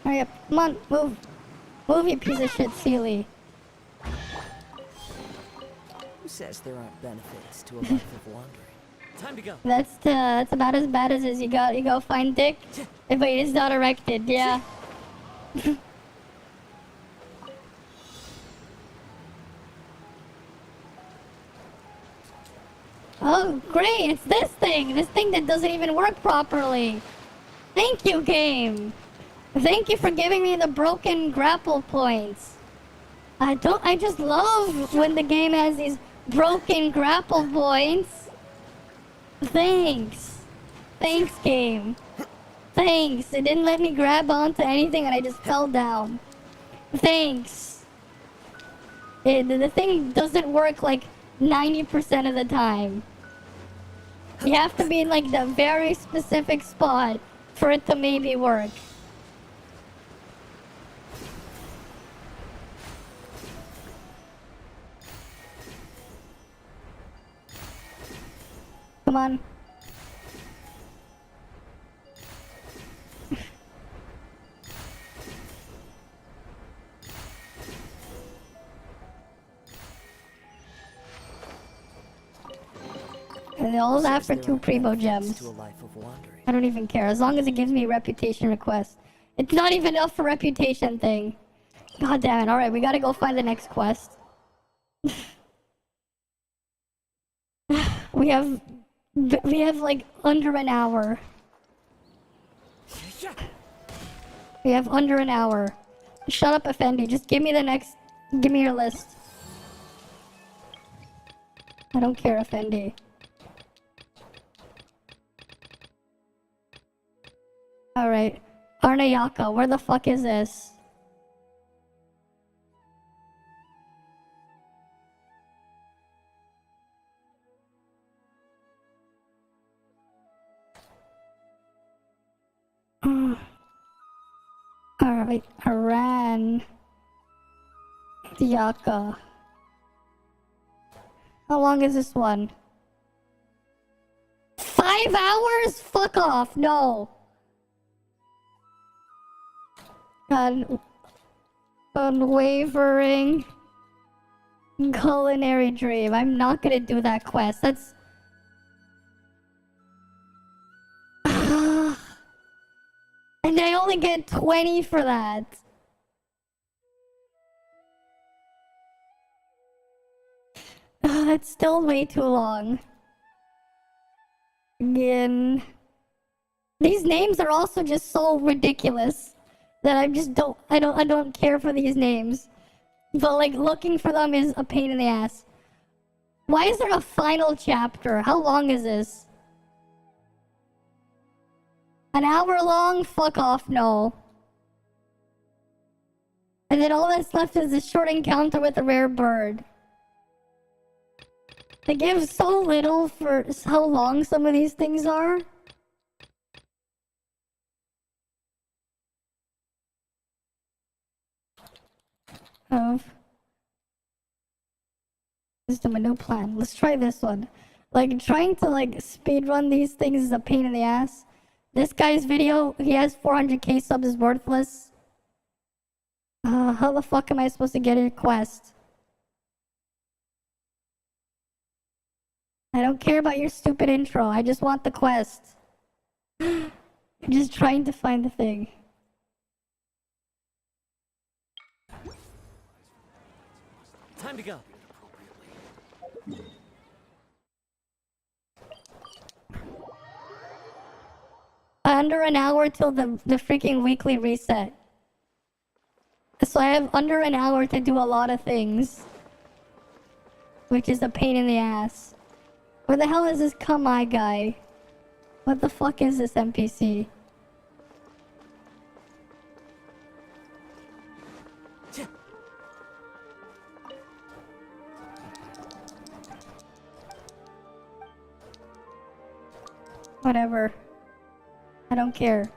Hurry up. Come on, move. Move, you piece of shit, Sealy. Who says there aren't benefits to a life of wandering? Time to go. That's about as bad as is. You go find Dick. But he's not erected, yeah. Oh, great, it's this thing! This thing that doesn't even work properly! Thank you, game! Thank you for giving me the broken grapple points! I just love when the game has these broken grapple points! Thanks! Thanks, game! Thanks! It didn't let me grab onto anything and I just fell down. Thanks! The thing doesn't work like 90% of the time. You have to be in like the very specific spot for it to maybe work. Come on. And all that for 2 Primo gems. I don't even care, as long as it gives me a reputation request. It's not even enough for reputation thing. God damn it, alright, we gotta go find the next quest. We have like under an hour. We have under an hour. Shut up, Effendi, just give me your list. I don't care, Effendi. Alright. Arnayaka, where the fuck is this? Alright, Iran. Diaka. How long is this one? 5 hours? Fuck off, no. Unwavering culinary dream. I'm not gonna do that quest. That's... And I only get 20 for that. That's still way too long. Again. These names are also just so ridiculous that I just don't care for these names. But like looking for them is a pain in the ass. Why is there a final chapter? How long is this? An hour long? Fuck off, no. And then all that's left is a short encounter with a rare bird. They give so little for how long some of these things are. Wisdom and no plan. Let's try this one. Like, trying to, like, speedrun these things is a pain in the ass. This guy's video, he has 400k subs, is worthless. How the fuck am I supposed to get a quest? I don't care about your stupid intro. I just want the quest. I'm just trying to find the thing. Time to go. Under an hour till the freaking weekly reset. So I have under an hour to do a lot of things. Which is a pain in the ass. Where the hell is this Kamai guy? What the fuck is this NPC? Whatever. I don't care.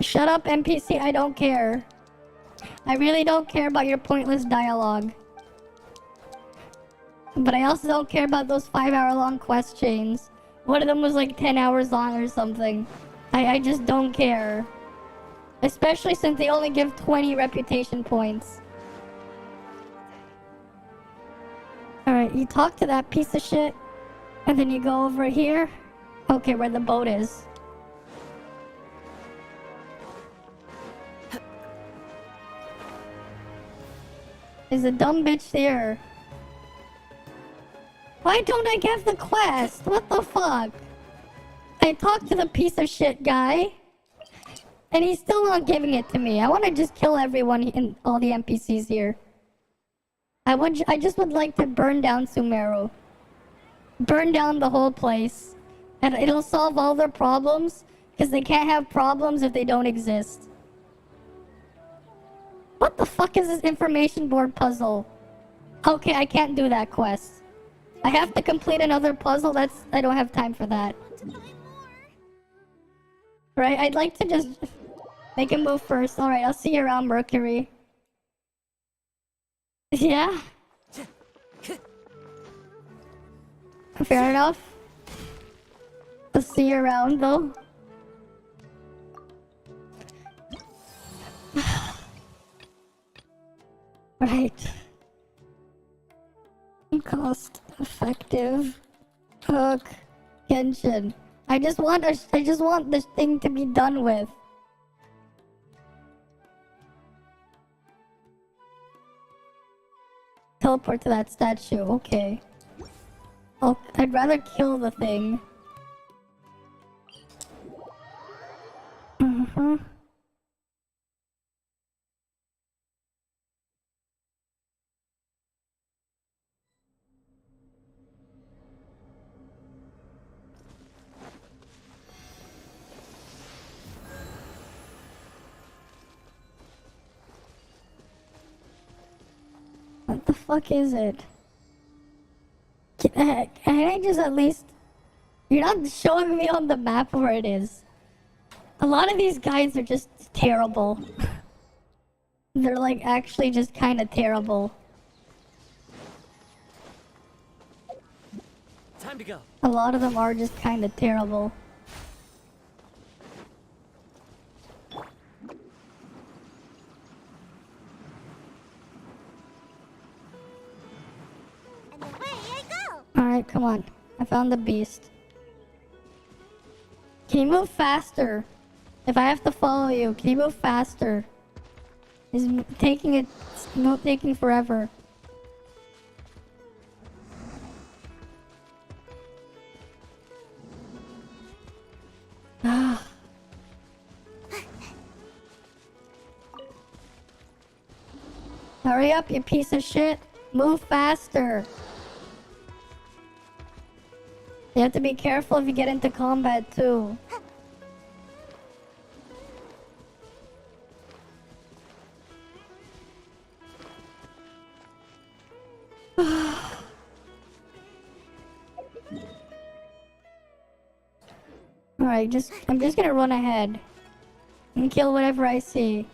Shut up, NPC, I don't care. I really don't care about your pointless dialogue. But I also don't care about those 5-hour-long quest chains. One of them was like 10 hours long or something. I just don't care. Especially since they only give 20 reputation points. Alright, you talk to that piece of shit. And then you go over here. Okay, where the boat is. There's a dumb bitch there. Why don't I get the quest? What the fuck? I talked to the piece of shit guy. And he's still not giving it to me. I want to just kill everyone in all the NPCs here. I just would like to burn down Sumeru. Burn down the whole place. And it'll solve all their problems. Because they can't have problems if they don't exist. What the fuck is this information board puzzle? Okay, I can't do that quest. I have to complete another puzzle. I don't have time for that. Right, I'd like to just make a move first. Alright, I'll see you around, Mercury. Yeah? Fair enough. I'll see you around, though. Right. Cost effective. Hook. Genshin. I just want this thing to be done with. Teleport to that statue. Okay. I'd rather kill the thing. What the fuck is it? Can I just at least... You're not showing me on the map where it is. A lot of these guys are just terrible. They're like actually just kind of terrible. Time to go. A lot of them are just kind of terrible. Alright, come on. I found the beast. Can you move faster? If I have to follow you, can you move faster? It's taking forever. Hurry up, you piece of shit. Move faster. You have to be careful if you get into combat too. Alright, I'm just gonna run ahead and kill whatever I see.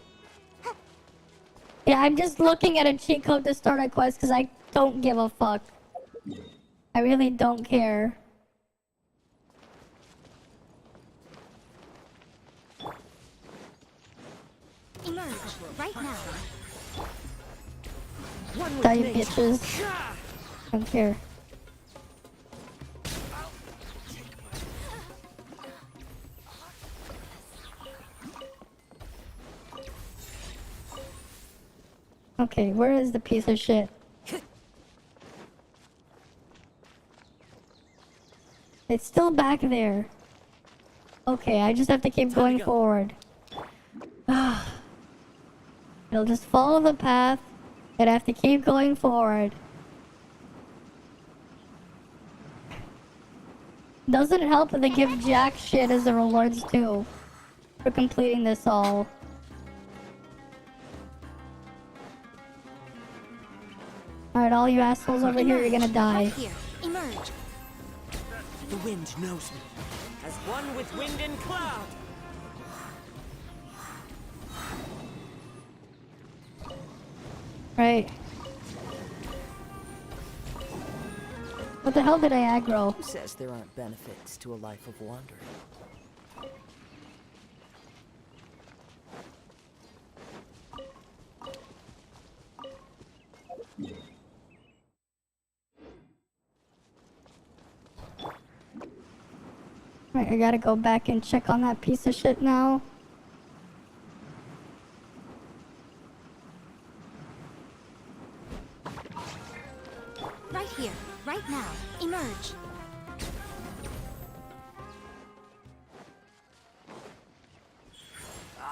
Yeah, I'm just looking at a cheat code to start a quest because I don't give a fuck. I really don't care. Emerge right now. Die, you bitches. Don't care. Okay, where is the piece of shit? It's still back there. Okay, I just have to keep going forward. It'll just follow the path, and I have to keep going forward. Doesn't help that they give jack shit as the rewards too for completing this all. Alright, all you assholes over here, you're gonna die. Right here. Emerge. The wind knows me. As one with wind and cloud. Right. What the hell did I aggro? Who says there aren't benefits to a life of wandering? Right, I gotta go back and check on that piece of shit now. Right here. Right now. Emerge.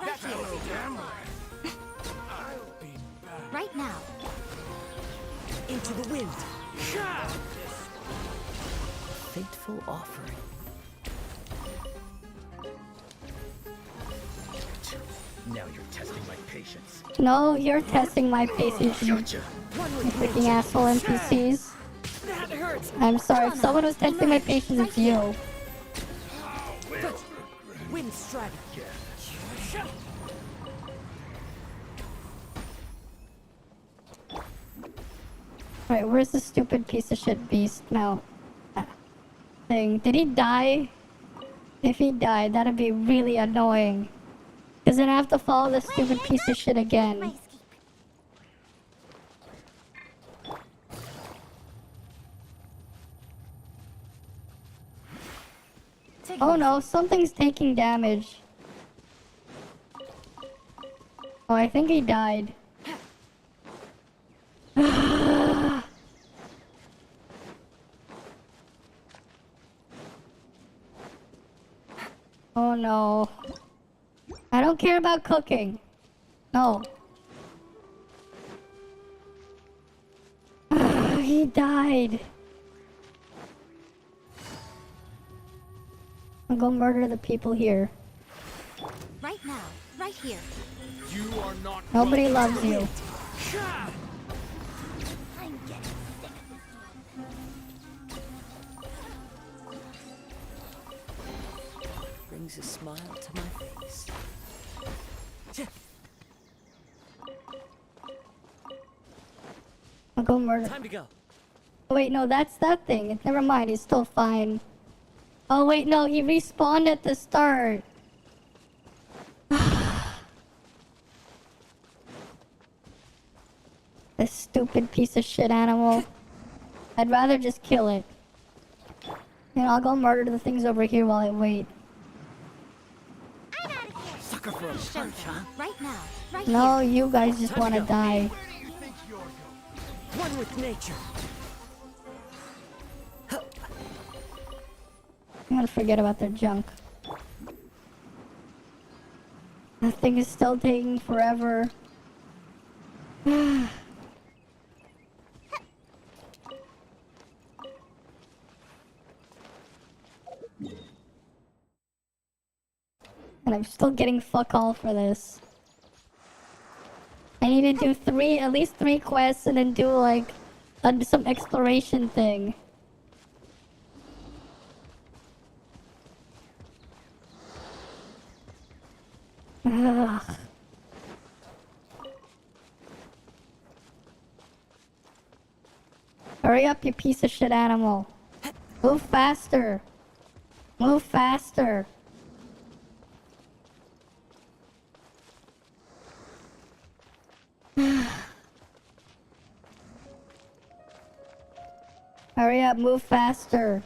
Right here. Right now. Into the wind. Fateful offering. Now you're testing my patience. No, you're testing my patience, you freaking asshole NPCs. That hurts. I'm sorry, if someone was testing my patience, it's you. Wind strike. Alright, where's the stupid piece of shit beast now? Thing. Did he die? If he died, that'd be really annoying. Because then I have to follow this stupid piece of shit again. Oh no, something's taking damage. Oh, I think he died. Oh no. I don't care about cooking. No. He died. I'll go murder the people here. Right now. Right here. You are not. Nobody loves you. I'm getting sick of this. Bring brings a smile to my face. I'll go murder. Time to go. Oh, wait, no, that's that thing. Never mind, he's still fine. Oh, wait, no, he respawned at the start. This stupid piece of shit animal. I'd rather just kill it. And I'll go murder the things over here while I wait. Sucker for a punch, huh? Right now. Right No, here. you guys just Time want to go. die. One with nature. I'm gonna forget about their junk. That thing is still taking forever. And I'm still getting fuck all for this. I need to do at least three quests and then do like some exploration thing. Ugh. Hurry up, you piece of shit animal. Move faster. Move faster. Hurry up, move faster.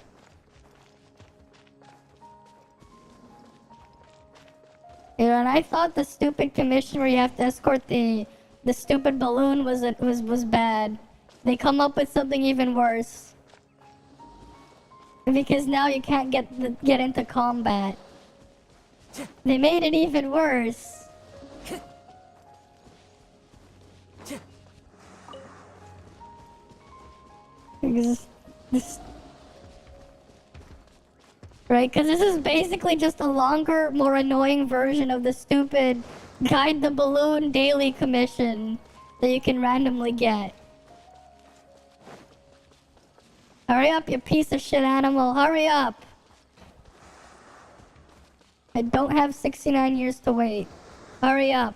You know, and I thought the stupid commission where you have to escort the stupid balloon was bad. They come up with something even worse. Because now you can't get into combat. They made it even worse. Because right? Because this is basically just a longer, more annoying version of the stupid Guide the Balloon daily commission that you can randomly get. Hurry up, you piece of shit animal. Hurry up. I don't have 69 years to wait. Hurry up.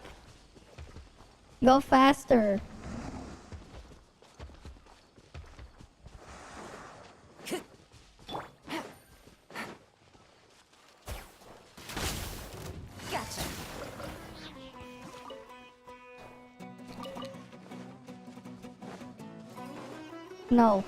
Go faster. Gotcha. No.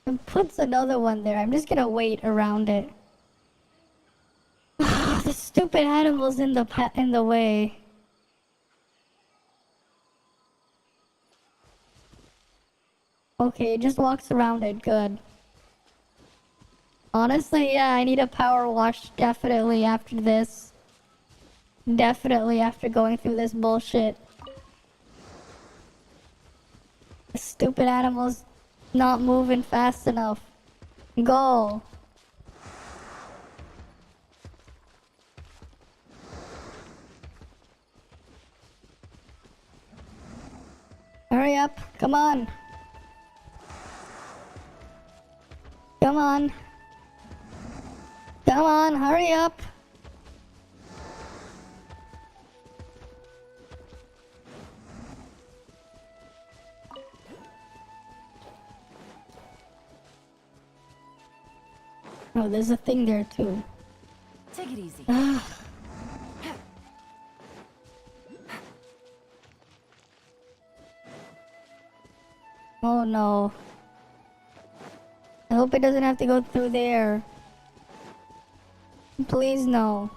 And puts another one there. I'm just gonna wait around it. The stupid animal's in the way. Okay, it just walks around it. Good. Honestly, yeah, I need a power wash definitely after this. Definitely after going through this bullshit. The stupid animal's not moving fast enough. Go. Hurry up. Come on. Come on. Come on, hurry up. Oh, there's a thing there too. Take it easy. Oh no. I hope it doesn't have to go through there. Please no.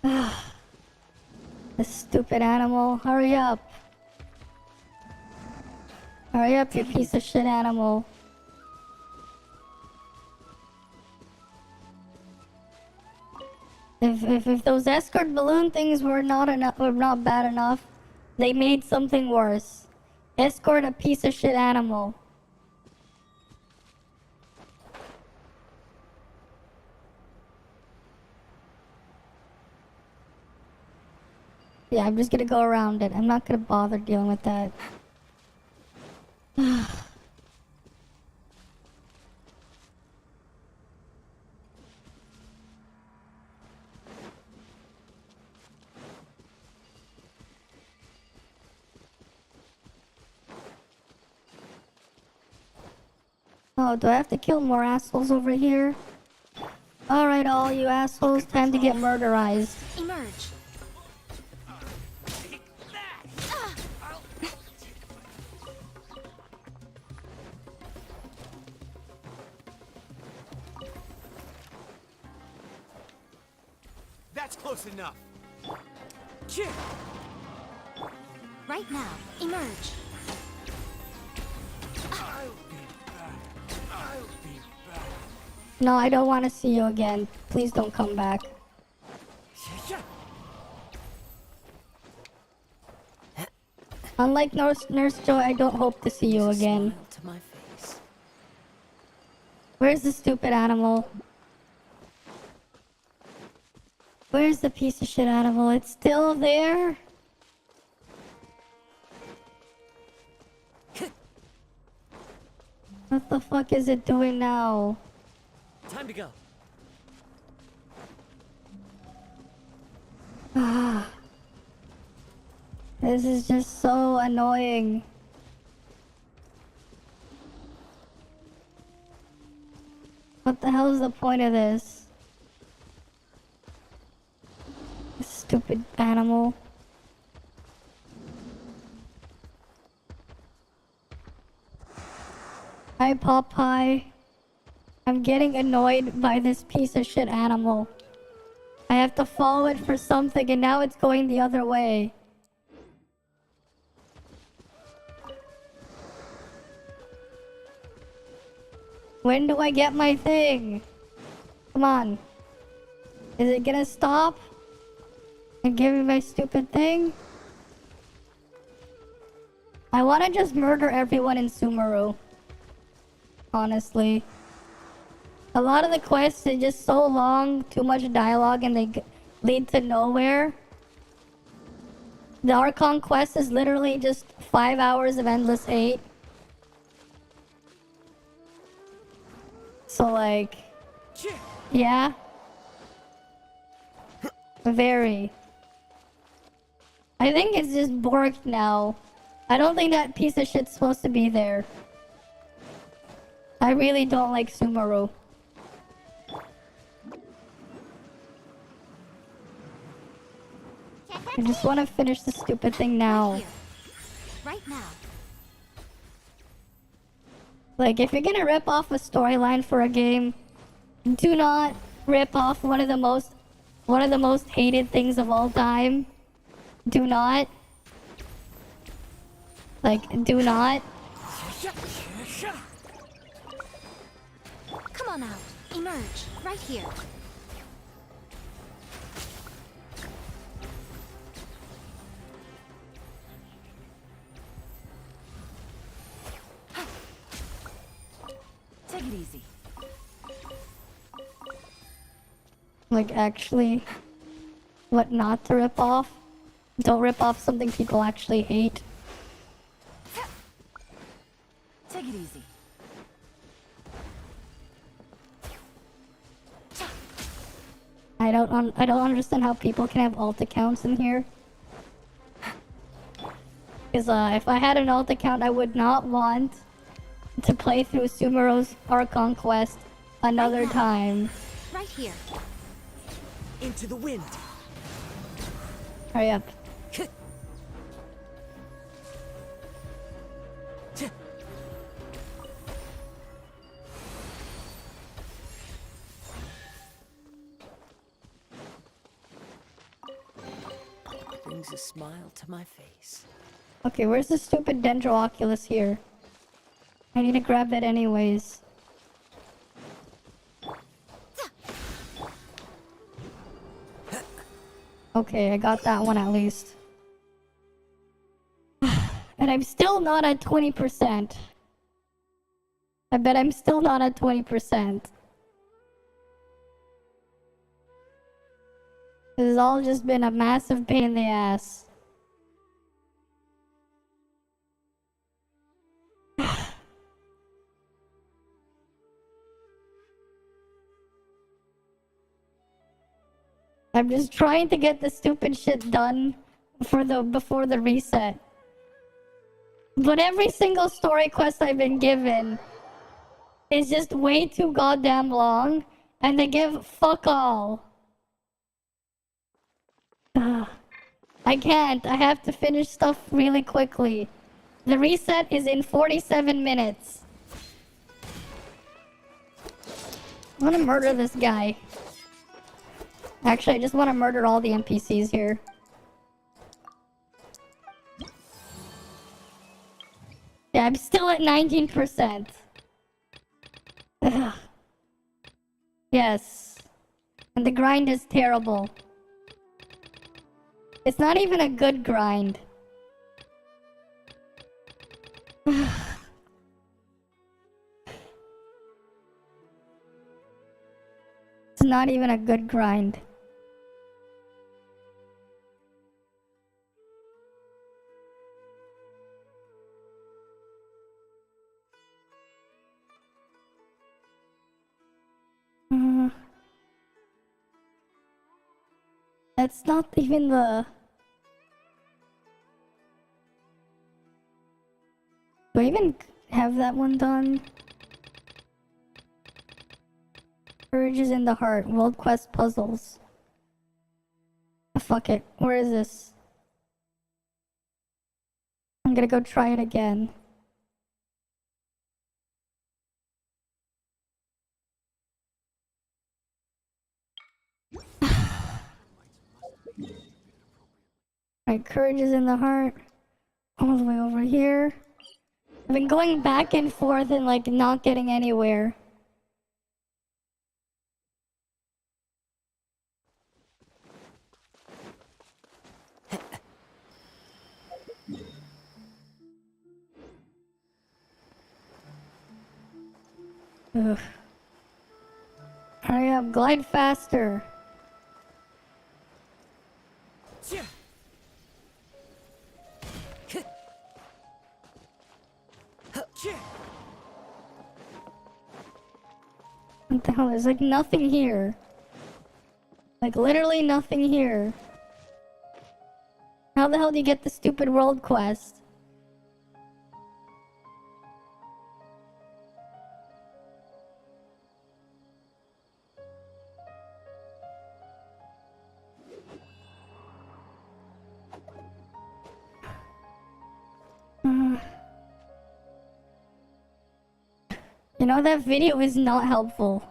The stupid animal. Hurry up. Hurry up, you piece of shit animal. If those escort balloon things were not bad enough, they made something worse. Escort a piece of shit animal. Yeah, I'm just gonna go around it. I'm not gonna bother dealing with that. Oh, do I have to kill more assholes over here? Alright, all you assholes, time to get murderized. Emerge. That's close enough. Right now, emerge. No, I don't want to see you again. Please don't come back. Unlike Nurse Joy, I don't hope to see you again. To my face. Where's the stupid animal? Where's the piece of shit animal? It's still there? What the fuck is it doing now? Time to go. Ah. This is just so annoying. What the hell is the point of this? This stupid animal. Hi, Popeye. I'm getting annoyed by this piece of shit animal. I have to follow it for something and now it's going the other way. When do I get my thing? Come on. Is it gonna stop? And give me my stupid thing? I wanna just murder everyone in Sumeru. Honestly. A lot of the quests are just so long, too much dialogue, and they lead to nowhere. The Archon quest is literally just 5 hours of endless hate. So like, yeah. Very. I think it's just borked now. I don't think that piece of shit's supposed to be there. I really don't like Sumeru. I just want to finish the stupid thing now. Right now. Like, if you're gonna rip off a storyline for a game, do not rip off one of the most hated things of all time. Do not. Like, do not. Come on out. Emerge. Right here. Take it easy. Like, actually, what not to rip off? Don't rip off something people actually hate. Take it easy. I don't understand how people can have alt accounts in here. Because if I had an alt account, I would not want to play through Sumeru's Archon quest another time. Right here. Into the wind. Hurry up. Brings a smile to my face. Okay, where's the stupid Dendrooculus here? I need to grab that anyways. Okay, I got that one at least. And I'm still not at 20%. I bet I'm still not at 20%. This has all just been a massive pain in the ass. I'm just trying to get the stupid shit done before the reset. But every single story quest I've been given is just way too goddamn long, and they give fuck all. I can't. I have to finish stuff really quickly. The reset is in 47 minutes. I want to murder this guy. Actually, I just want to murder all the NPCs here. Yeah, I'm still at 19%. Ugh. Yes. And the grind is terrible. It's not even a good grind. It's not even a good grind. That's not even the... Do I even have that one done? Courage is in the heart. World quest puzzles. Fuck it. Where is this? I'm gonna go try it again. Right, courage is in the heart. All the way over here. I've been going back and forth and like not getting anywhere. Ugh. Hurry up, glide faster. What the hell? There's like nothing here. Like literally nothing here. How the hell do you get the stupid world quest? You know, that video is not helpful.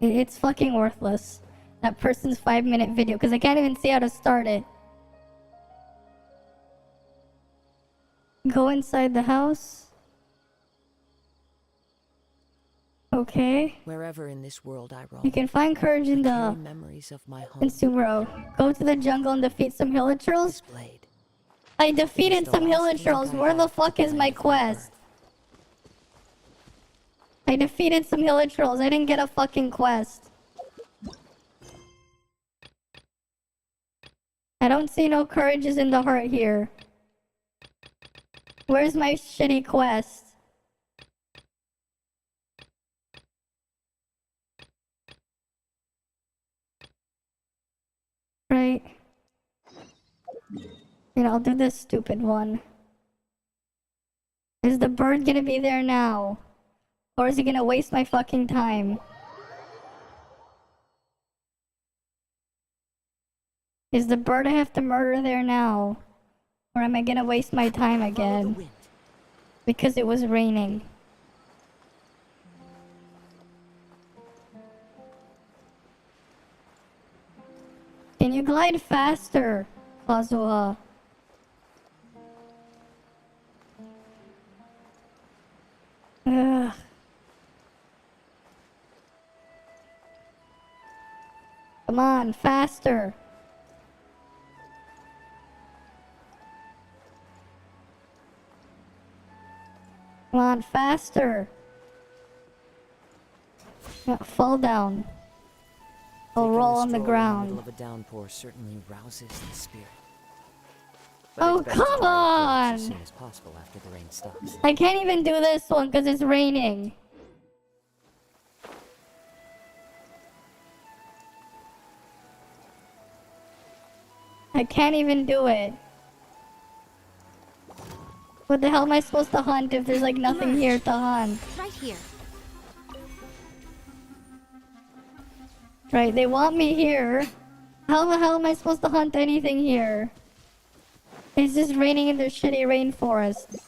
It's fucking worthless. That person's 5-minute video, because I can't even see how to start it. Go inside the house. Okay. Wherever in this world I roam, You can find courage in the... memories of my home. in Subaru. Go to the jungle and defeat some Hilichurls. I defeated some Hilichurls. Where the fuck is my quest? I defeated some Hilichurls. I didn't get a fucking quest. I don't see no courages in the heart here. Where's my shitty quest? Right. You know, I'll do this stupid one. Is the bird gonna be there now? Or is he gonna waste my fucking time? Is the bird I have to murder there now? Or am I gonna waste my time again? Because it was raining. Can you glide faster, Kazuha? Ugh. Come on, faster. Come on, faster. Yeah, fall down. I'll roll on the ground. In the middle of a downpour certainly rouses the spirit. Oh, come on! As soon as possible after the rain stops. I can't even do this one because it's raining. I can't even do it. What the hell am I supposed to hunt if there's like nothing here to hunt? Right here. Right, they want me here. How the hell am I supposed to hunt anything here? It's just raining in their shitty rainforest.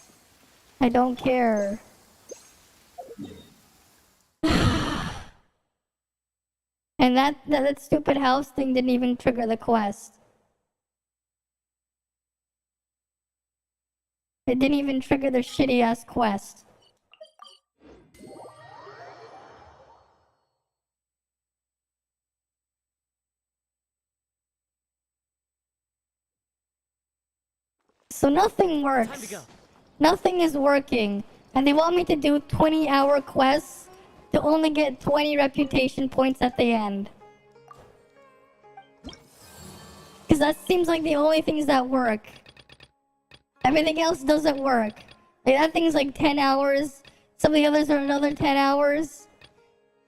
I don't care. And that stupid house thing didn't even trigger the quest. It didn't even trigger the shitty ass quest. So nothing works. Nothing is working. And they want me to do 20-hour quests to only get 20 reputation points at the end. Because that seems like the only things that work. Everything else doesn't work. Like that thing's like 10 hours. Some of the others are another 10 hours.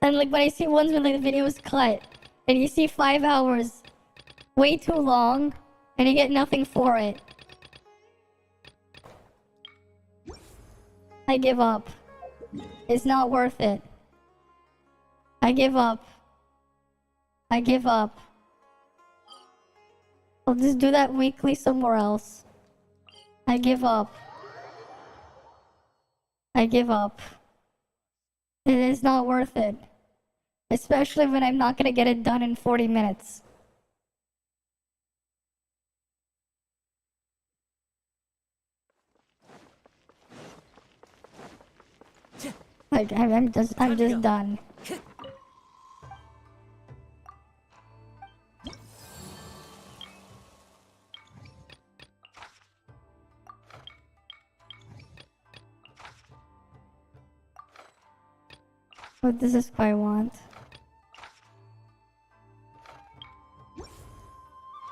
And like when I see ones where like the video is cut, and you see 5 hours, way too long, and you get nothing for it. I give up. It's not worth it. I give up. I give up. I'll just do that weekly somewhere else. I give up. I give up. It is not worth it. Especially when I'm not gonna get it done in 40 minutes. Like, I'm just done. What does this guy want?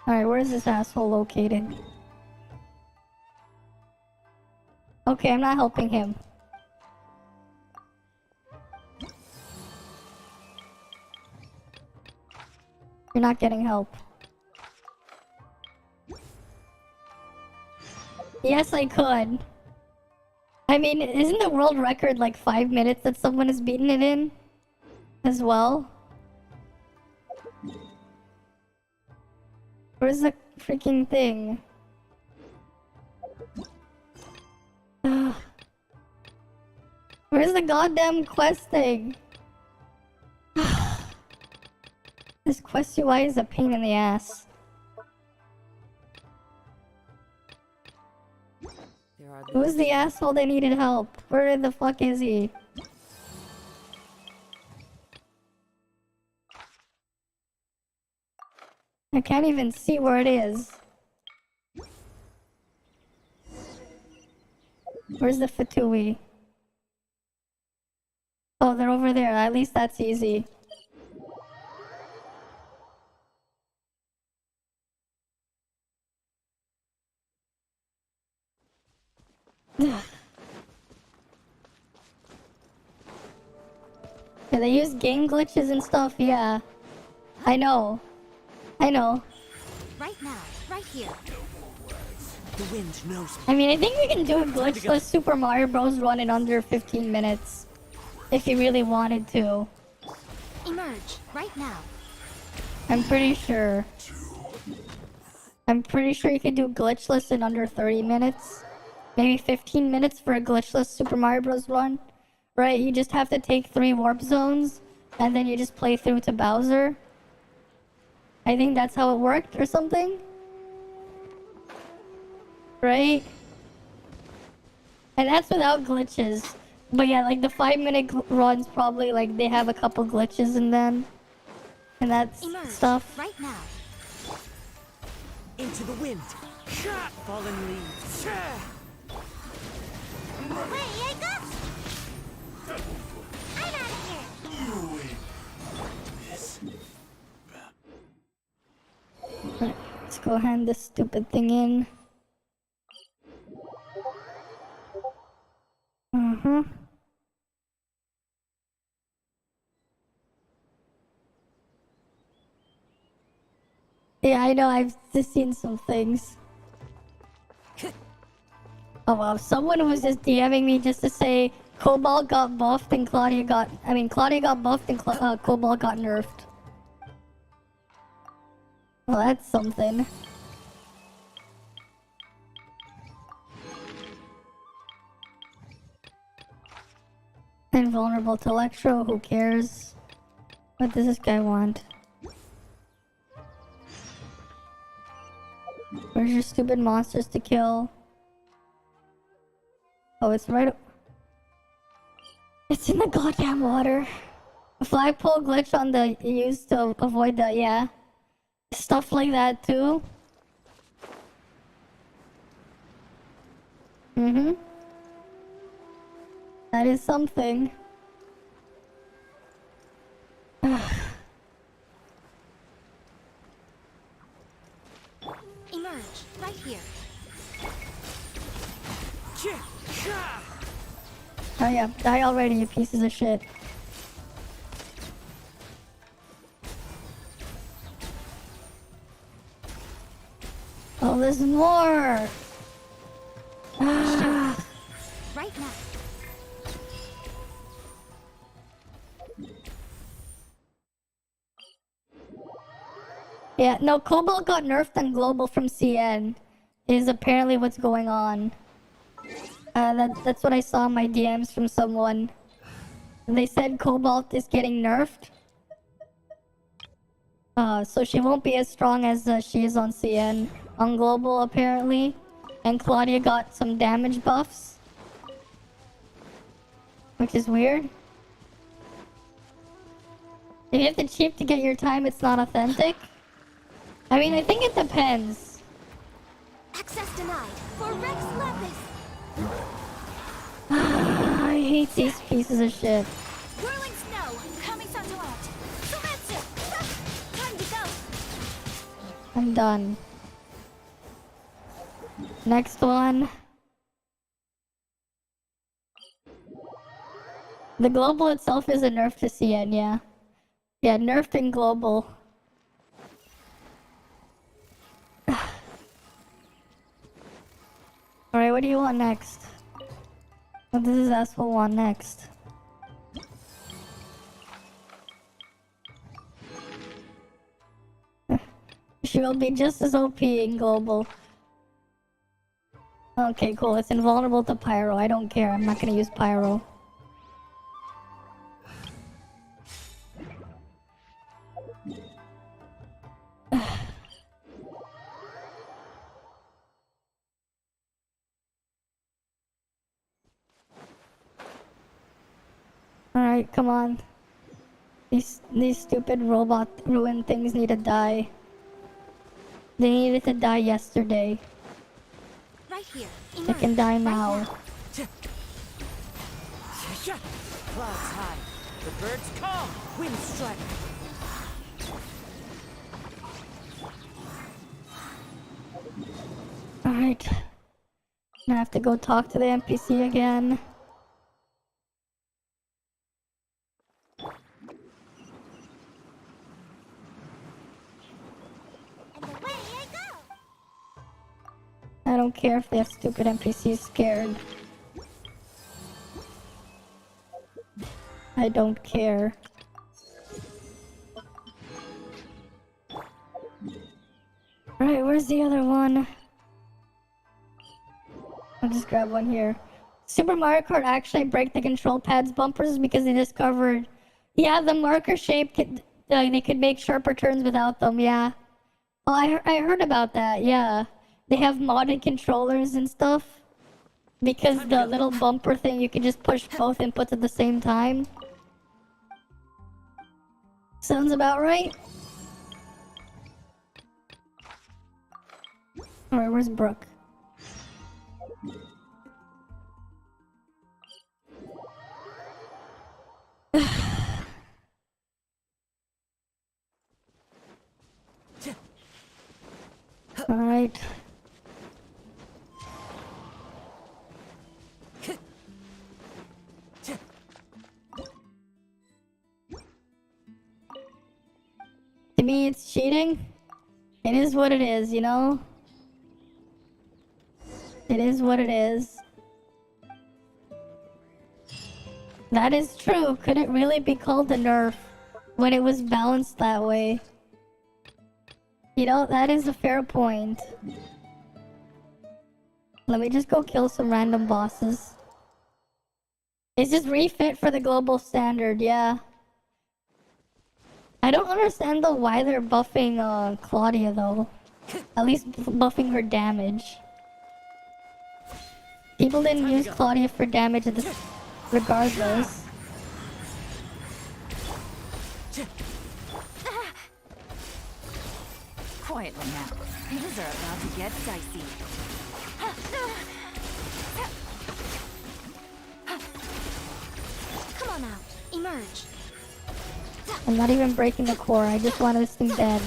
Alright, where is this asshole located? Okay, I'm not helping him. You're not getting help. Yes, I could. I mean, isn't the world record like 5 minutes that someone has beaten it in? As well? Where's the freaking thing? Ugh. Where's the goddamn quest thing? This quest UI is a pain in the ass. Who's the asshole that needed help? Where the fuck is he? I can't even see where it is. Where's the Fatui? Oh, they're over there. At least that's easy. Yeah, they use game glitches and stuff, yeah. I know. I know. Right now, right here. The wind knows me. I mean, I think we can do a glitchless Super Mario Bros. Run in under 15 minutes. If you really wanted to. Emerge, right now. I'm pretty sure. I'm pretty sure you can do glitchless in under 30 minutes. Maybe 15 minutes for a glitchless Super Mario Bros. Run. Right, you just have to take 3 warp zones, and then you just play through to Bowser. I think that's how it worked, or something? Right? And that's without glitches. But yeah, like the 5-minute runs probably, like, they have a couple glitches in them. And that's stuff. Right now. Into the wind. Fallen leaves. Wait, I got... I'm out of here. Right, let's go hand this stupid thing in. Yeah, I know. I've just seen some things. Oh wow, someone was just DMing me just to say Cobalt got buffed and Claudia got... Claudia got buffed and Cobalt got nerfed. Well, that's something. Invulnerable to Electro, who cares? What does this guy want? Where's your stupid monsters to kill? Oh, it's right... It's in the goddamn water. A flagpole glitch on the... used to avoid the... yeah. Stuff like that too. Mm-hmm. That is something. Emerge, right here. Oh yeah, die already, you pieces of shit. Oh, there's more! Ah. Right now. Yeah, no, Cobalt got nerfed on Global from CN. Is apparently what's going on. That's what I saw in my DMs from someone. They said Cobalt is getting nerfed. So she won't be as strong as she is on CN. On Global, apparently. And Claudia got some damage buffs. Which is weird. If you have to cheap to get your time, it's not authentic. I mean, I think it depends. Access denied for Rex Lapis. I hate these pieces of shit. Whirling snow, coming Santo out. Somatsu, time to go. I'm done. Next one. The Global itself is a nerf to CN, yeah. Yeah, nerfed in Global. Alright, what do you want next? What does this asshole want next? She will be just as OP in Global. Okay, cool. It's invulnerable to Pyro. I don't care. I'm not gonna use Pyro. Alright, come on. These stupid robot ruined things need to die. They needed to die yesterday. Right here. They can die now. Clouds high. The birds come. Wind strike. Alright. I have to go talk to the NPC again. I don't care if they have stupid NPCs scared. I don't care. Alright, where's the other one? I'll just grab one here. Super Mario Kart actually break the control pads bumpers because they discovered... Yeah, the marker shape could... they could make sharper turns without them, yeah. Well, I heard about that, yeah. They have modded controllers and stuff. Because the little bumper thing, you can just push both inputs at the same time. Sounds about right. Alright, where's Brooke? Alright. To me, it's cheating. It is what it is, you know? It is what it is. That is true. Could it really be called a nerf when it was balanced that way? You know, that is a fair point. Let me just go kill some random bosses. It's just refit for the global standard, yeah. I don't understand though why they're buffing Claudia though. At least buffing her damage. People didn't use Claudia for damage regardless. Quietly now. Things are about to get dicey. Come on out. Emerge. I'm not even breaking the core, I just want this thing dead.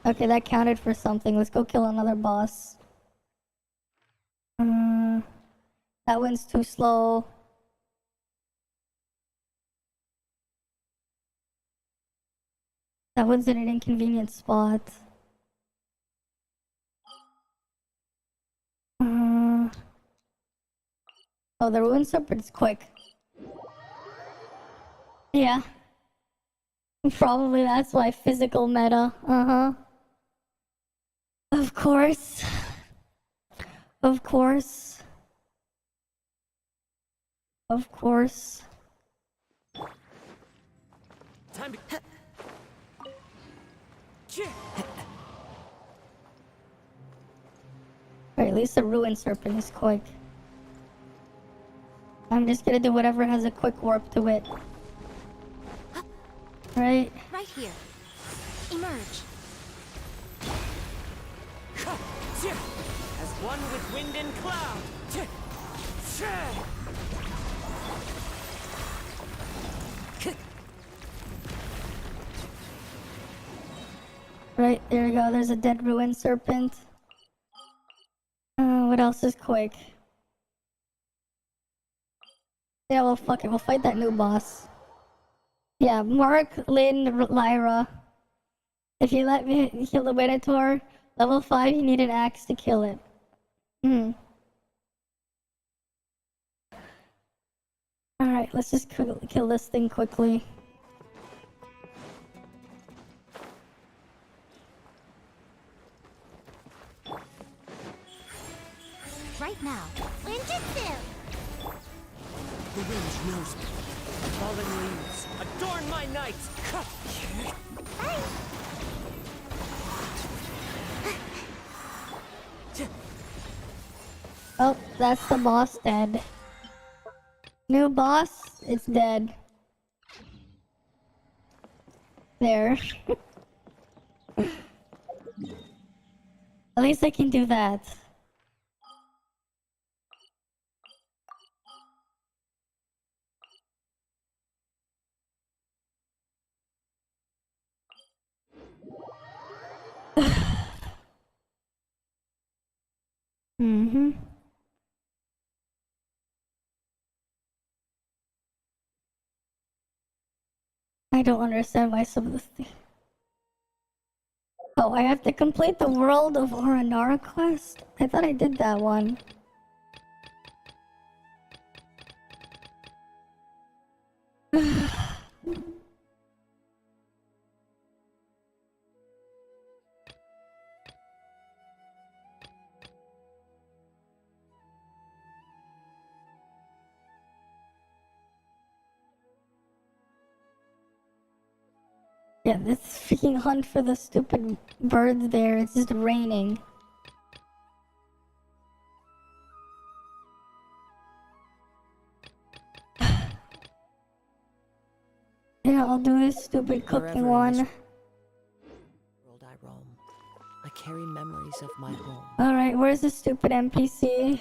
Okay, that counted for something. Let's go kill another boss. That one's too slow. That one's in an inconvenient spot. Oh, the ruin serpent's quick. Yeah. Probably that's why physical meta. Of course. Of course. Of course. Time to... Alright, at least the ruin serpent is quick. I'm just gonna do whatever has a quick warp to it. Right? Right here. Emerge. As one with wind and cloud. Right, there we go. There's a dead ruin serpent. What else is quick? Yeah, well, fuck it. We'll fight that new boss. Yeah, Mark, Lynn, Lyra. If you let me kill the Minotaur, level 5, you need an axe to kill it. Alright, let's just kill this thing quickly. Right now. Ninjutsu! The wind knows me. Fallen leaves, adorn my night! Oh, that's the boss dead. New boss, it's dead. There. At least I can do that. I don't understand why some of this thing. Oh, I have to complete the World of Oranara quest? I thought I did that one. Yeah, this freaking hunt for the stupid birds there, it's just raining. Yeah, I'll do this stupid cooking one. World I roam, I carry memories of my home. Alright, where's the stupid NPC?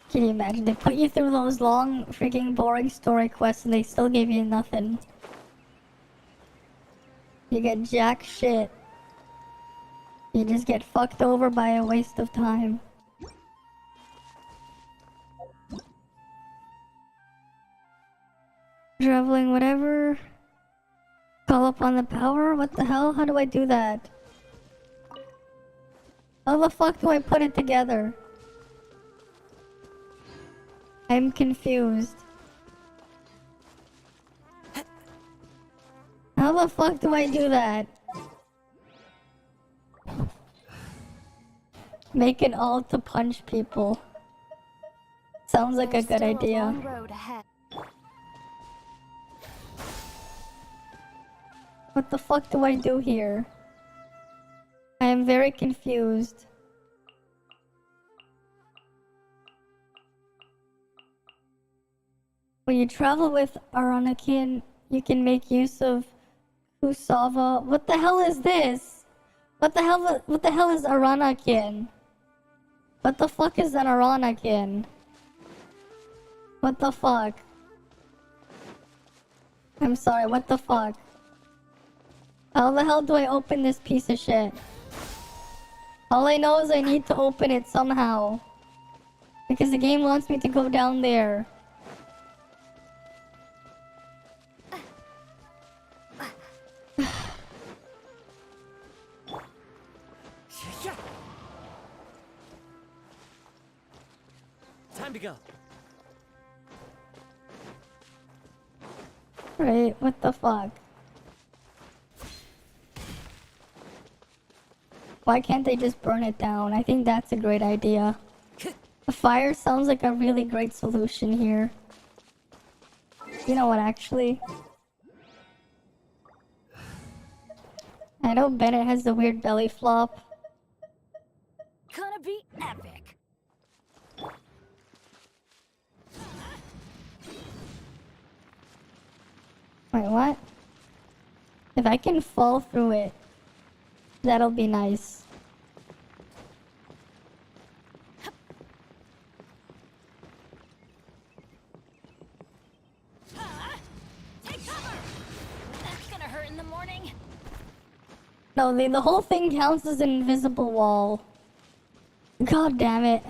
Can you imagine? They put you through those long, freaking boring story quests and they still gave you nothing. You get jack shit. You just get fucked over by a waste of time. Traveling, whatever. Call upon the power? What the hell? How do I do that? How the fuck do I put it together? I'm confused. How the fuck do I do that? Make an ult to punch people. Sounds like a good idea. Long road ahead. What the fuck do I do here? I am very confused. When you travel with Aranakin, you can make use of Kusava. What the hell is this? What the hell is Aranakin? What the fuck is an Aranakin? What the fuck? I'm sorry, what the fuck? How the hell do I open this piece of shit? All I know is I need to open it somehow. Because the game wants me to go down there. Time to go. Right, what the fuck? Why can't they just burn it down? I think that's a great idea. The fire sounds like a really great solution here. You know what, actually? I know Bennett has the weird belly flop. Gonna be epic. Wait, what? If I can fall through it, that'll be nice. Take cover! That's gonna hurt in the morning. No, the whole thing counts as an invisible wall. God damn it.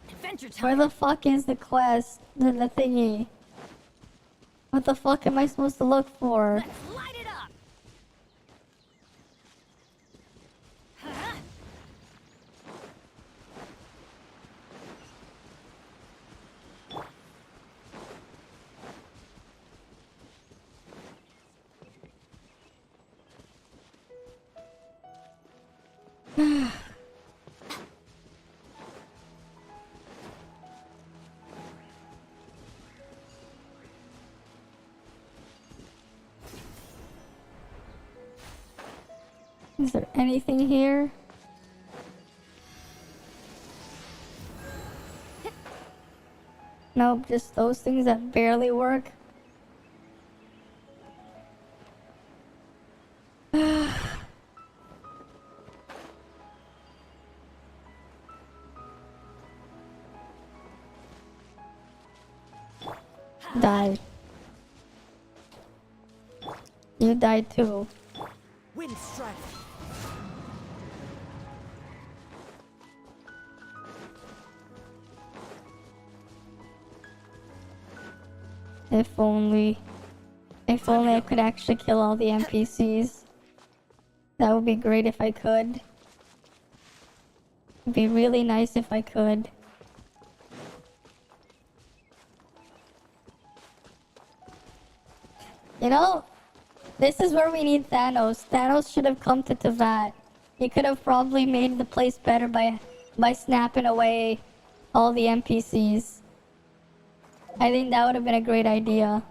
Adventure time. Where the fuck is the quest? The thingy? What the fuck am I supposed to look for? Let's light it up. Is there anything here? Nope, just those things that barely work. Die. You died too. Wind strike. If only I could actually kill all the NPCs. That would be great if I could. It'd be really nice if I could. You know, this is where we need Thanos. Thanos should have come to Teyvat. He could have probably made the place better by snapping away all the NPCs. I think that would have been a great idea.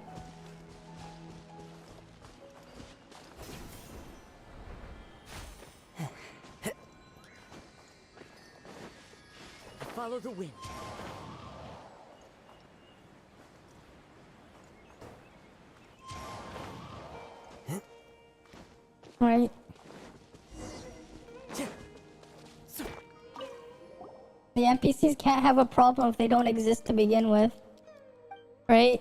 Follow the wind. Right. The NPCs can't have a problem if they don't exist to begin with. Right?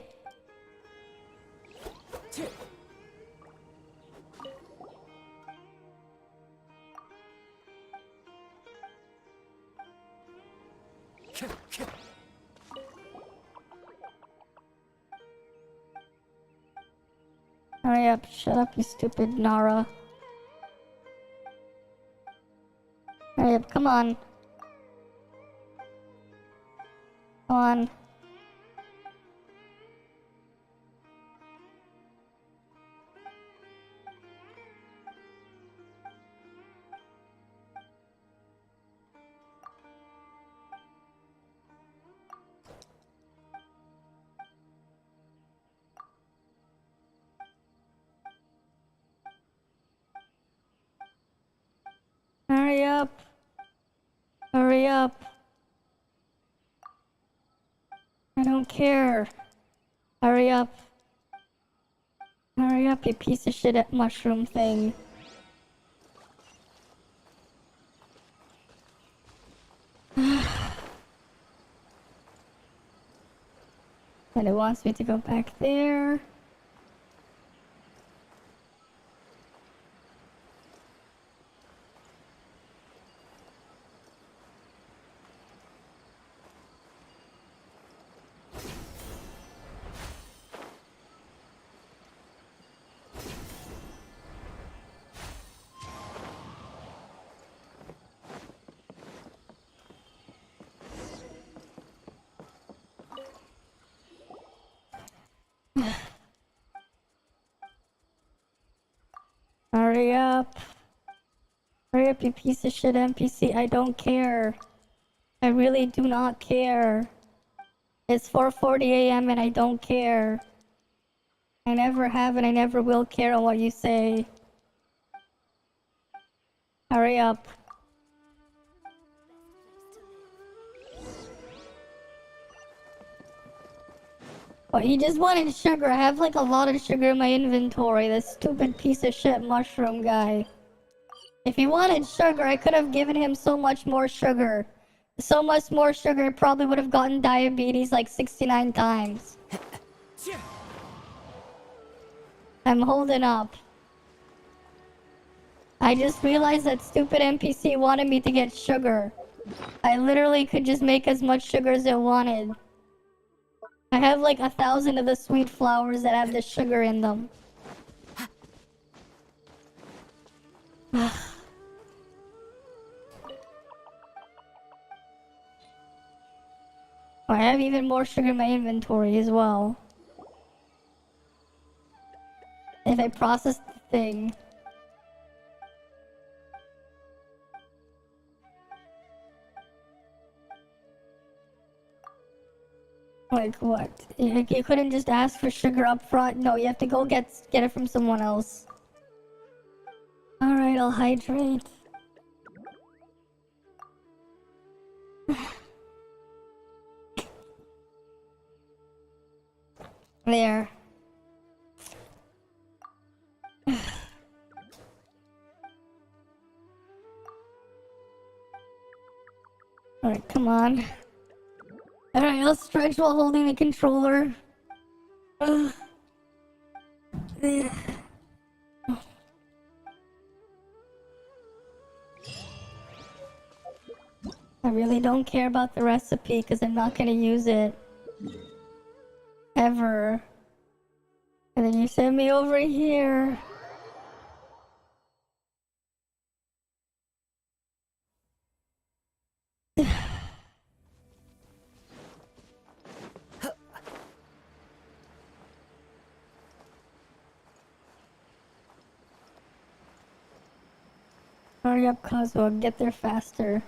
Hurry up, shut up, you stupid Nara. Hurry up, come on. Come on. Hurry up. Hurry up. I don't care. Hurry up. Hurry up, you piece of shit mushroom thing. And it wants me to go back there. Hurry up. Hurry up, you piece of shit NPC. I don't care. I really do not care. It's 4:40 a.m. and I don't care. I never have and I never will care on what you say. Hurry up. Well, he just wanted sugar. I have like a lot of sugar in my inventory. This stupid piece of shit mushroom guy. If he wanted sugar, I could have given him so much more sugar. So much more sugar, probably would have gotten diabetes like 69 times. I'm holding up. I just realized that stupid NPC wanted me to get sugar. I literally could just make as much sugar as I wanted. I have like 1,000 of the sweet flowers that have the sugar in them. I have even more sugar in my inventory as well. If I process the thing. Like what? You couldn't just ask for sugar up front? No, you have to go get it from someone else. Alright, I'll hydrate. There. Alright, come on. Alright, I'll stretch while holding the controller. I really don't care about the recipe because I'm not gonna use it. Ever. And then you send me over here. Hurry up, Kazuo, get there faster.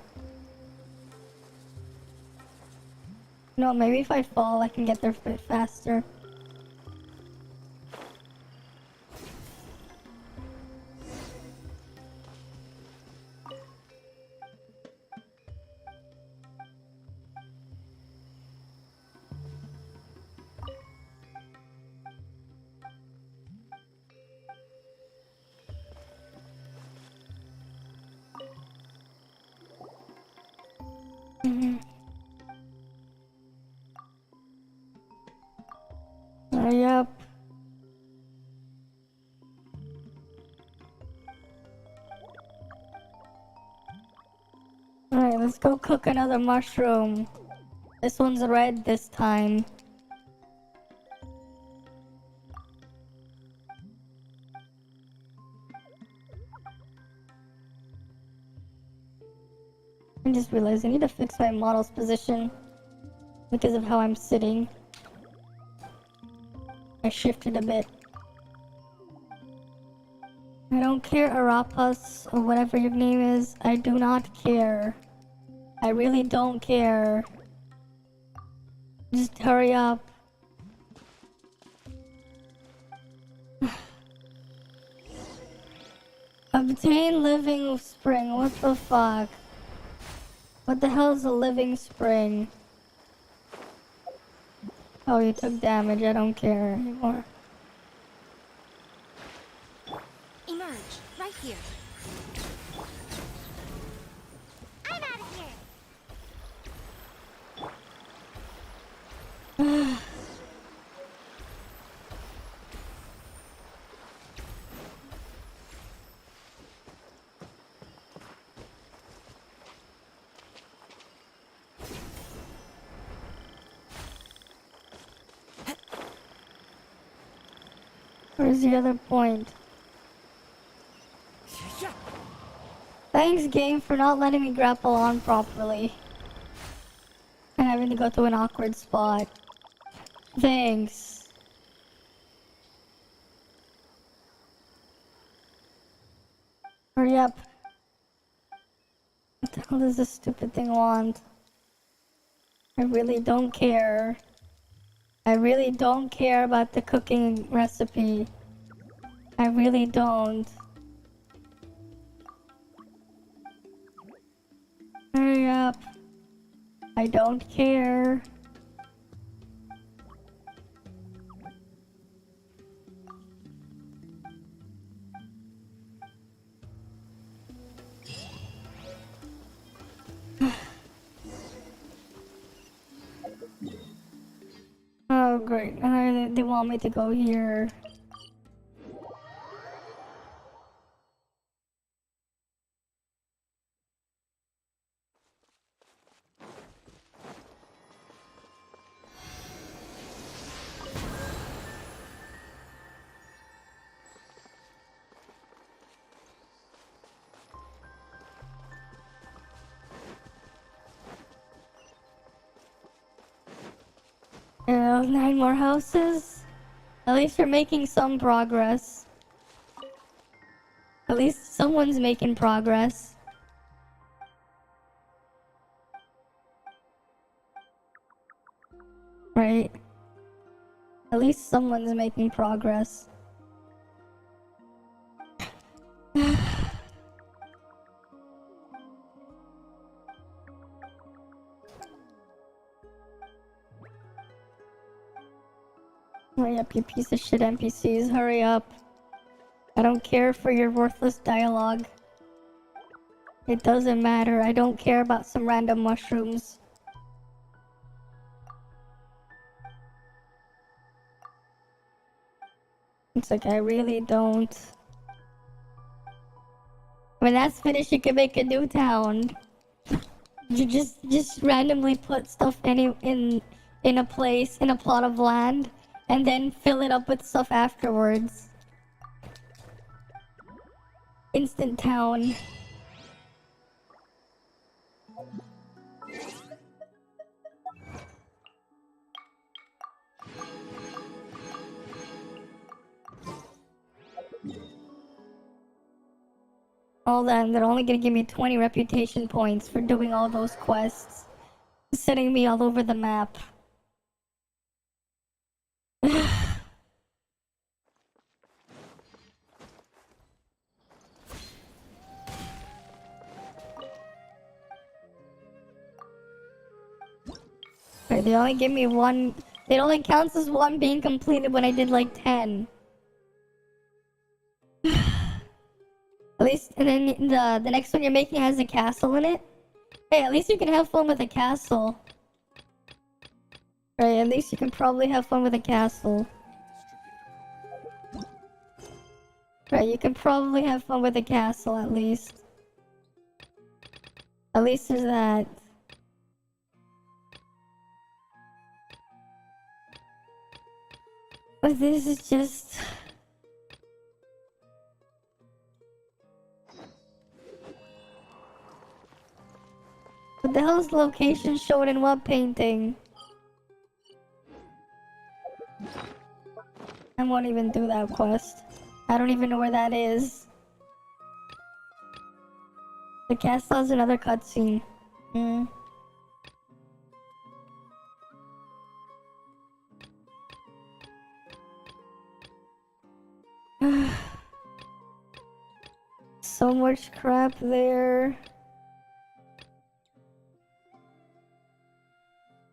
No, maybe if I fall, I can get there a bit faster. Hurry up. Alright, let's go cook another mushroom. This one's red this time. I just realized I need to fix my model's position because of how I'm sitting. I shifted a bit. I don't care, Arapas, or whatever your name is. I do not care. I really don't care. Just hurry up. Obtain living spring. What the fuck? What the hell is a living spring? Oh, you took damage. I don't care anymore. Emerge, right here. I'm out of here. Where's the other point? Thanks, game, for not letting me grapple on properly. And having to go to an awkward spot. Thanks. Hurry up. What the hell does this stupid thing want? I really don't care. I really don't care about the cooking recipe. I really don't. Hurry up. I don't care. Oh great, they want me to go here. Oh, 9 more houses? At least we're making some progress. At least someone's making progress. Right? At least someone's making progress. Hurry up, you piece of shit NPCs, hurry up. I don't care for your worthless dialogue. It doesn't matter, I don't care about some random mushrooms. It's like, I really don't. When that's finished, you can make a new town. You just randomly put stuff in a place, in a plot of land, and then fill it up with stuff afterwards. Instant town. All that, they're only gonna give me 20 reputation points for doing all those quests. Sending me all over the map. Right, they only give me one. It only counts as one being completed when I did like 10. At least, and then the next one you're making has a castle in it. Hey, at least you can have fun with a castle. Right, at least you can probably have fun with a castle. Right, you can probably have fun with a castle at least. At least there's that. But this is just... What the hell's location shown in what painting? I won't even do that quest. I don't even know where that is. The castle has another cutscene. So much crap there.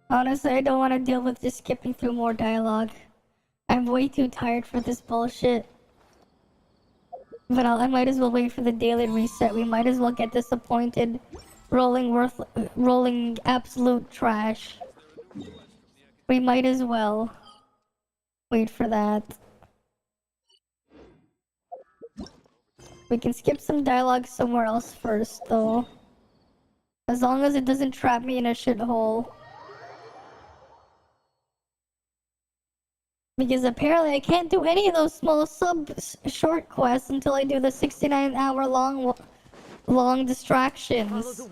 Honestly, I don't want to deal with just skipping through more dialogue. I'm way too tired for this bullshit. But I might as well wait for the daily reset. We might as well get disappointed, rolling absolute trash. We might as well wait for that. We can skip some dialogue somewhere else first, though. As long as it doesn't trap me in a shithole. Because apparently I can't do any of those small short quests until I do the 69-hour long distractions.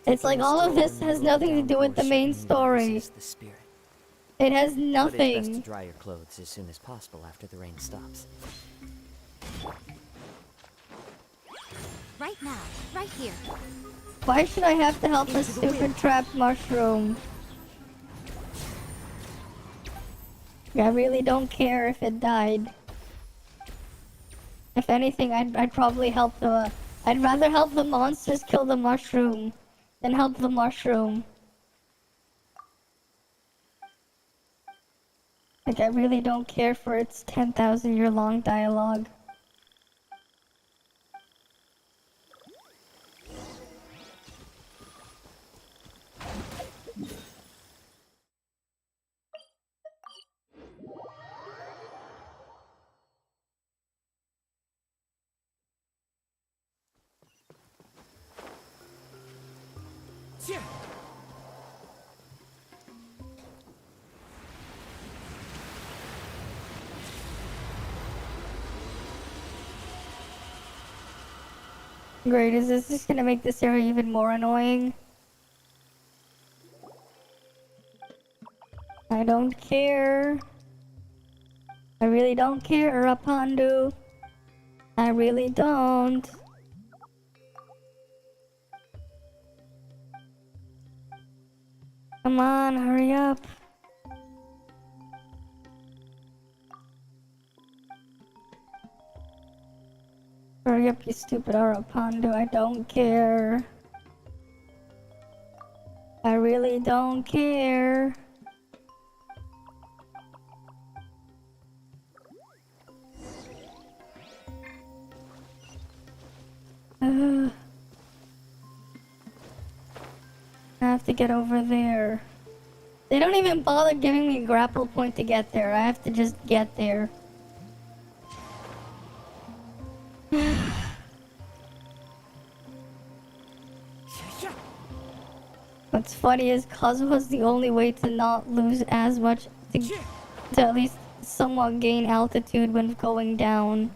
It's like all of this has nothing to do with the main story. It has nothing. But it's best to dry your clothes as soon as possible after the rain stops. Right now, right here. Why should I have to help a stupid trapped mushroom? I really don't care if it died. If anything, I'd probably help the... I'd rather help the monsters kill the mushroom than help the mushroom. Like, I really don't care for its 10,000 year long dialogue. Great, is this just gonna make this area even more annoying? I don't care. I really don't care, Rapandu. I really don't. Come on, hurry up. Hurry up, you stupid Arapandu. I don't care. I really don't care. I have to get over there. They don't even bother giving me a grapple point to get there. I have to just get there. What's funny is Kazuha's the only way to not lose as much, to at least somewhat gain altitude when going down.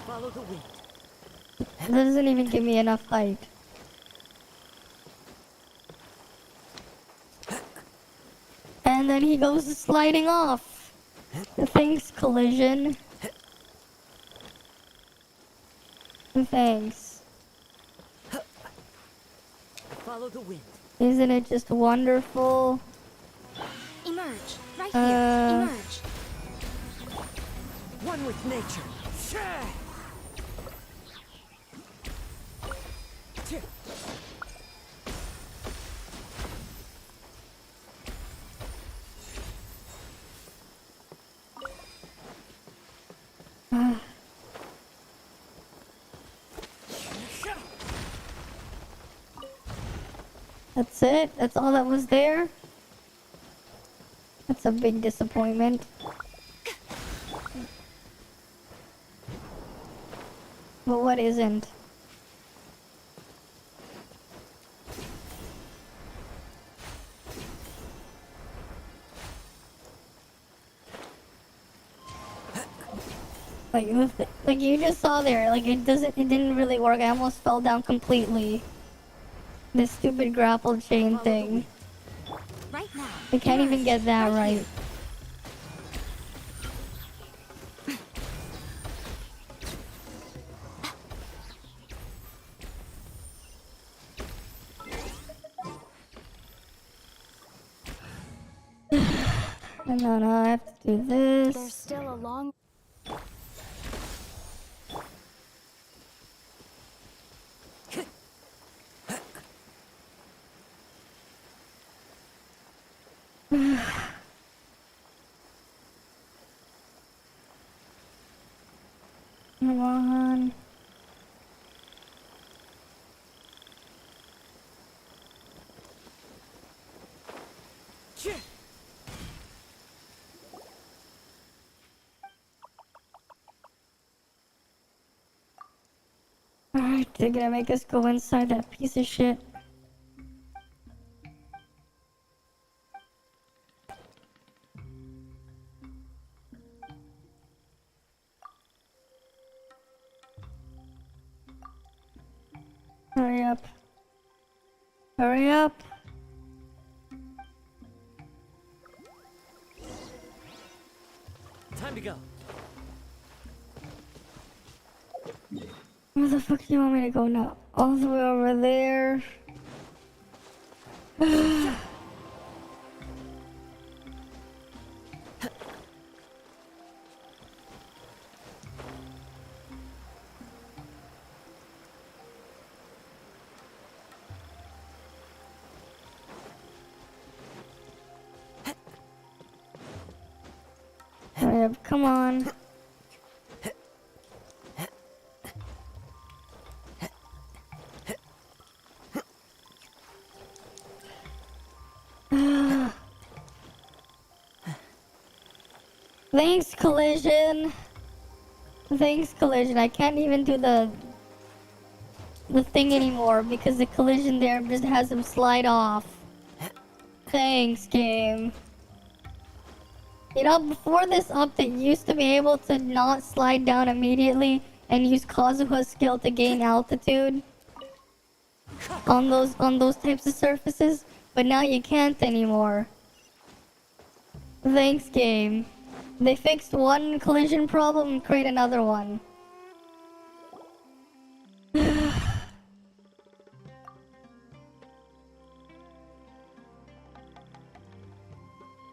Follow the wind. That doesn't even give me enough height. And then he goes sliding off. Thanks, collision. Thanks. Follow the wind. Isn't it just wonderful? Emerge. Right here. Emerge. One with nature. That's it? That's all that was there? That's a big disappointment. But what isn't? Like you just saw there, like it didn't really work. I almost fell down completely. This stupid grapple chain thing. Right now. I can't even get that right. And then I have to do this. There's still a long... Come on. Alright, they're gonna make us go inside that piece of shit. Hurry up. Hurry up. Time to go. Where the fuck do you want me to go now? All the way over there. Hurry up, come on. Thanks, Collision. Thanks, Collision. I can't even do the thing anymore because the collision there just has him slide off. Thanks, game. You know, before this update, you used to be able to not slide down immediately and use Kazuha's skill to gain altitude on those types of surfaces, but now you can't anymore. Thanks, game. They fixed one collision problem and create another one.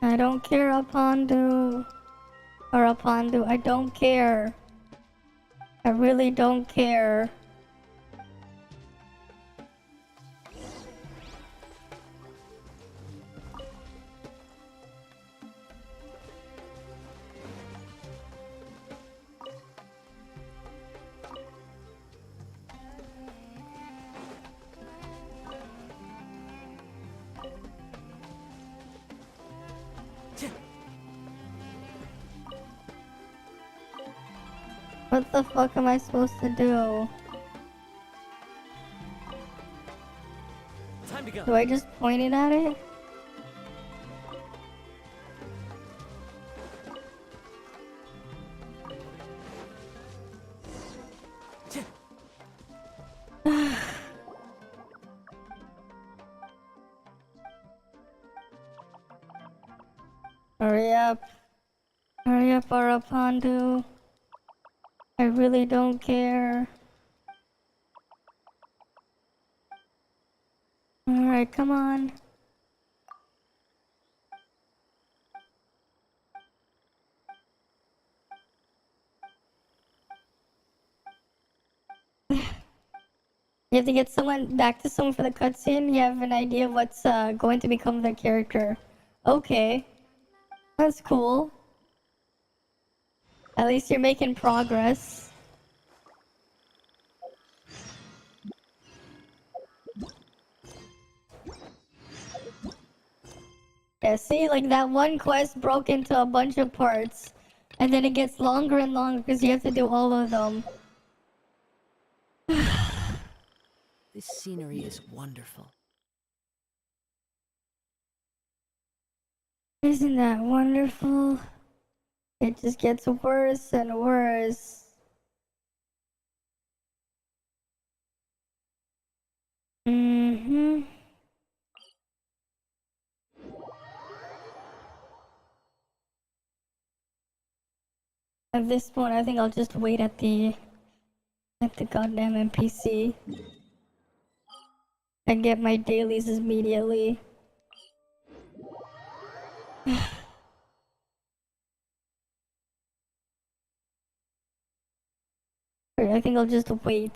I don't care, Apandu. Or Apandu, I don't care. I really don't care. What the fuck am I supposed to do? Time to go. Do I just point it at it? Hurry up. Hurry up, Arapandu. I really don't care. Alright, come on. You have to get someone back to someone for the cutscene. You have an idea of what's going to become their character. Okay. That's cool. At least you're making progress. Yeah, see, like that one quest broke into a bunch of parts. And then it gets longer and longer because you have to do all of them. This scenery is wonderful. Isn't that wonderful? It just gets worse and worse. Mm-hmm. At this point, I think I'll just wait at the goddamn NPC and get my dailies immediately. I think I'll just wait.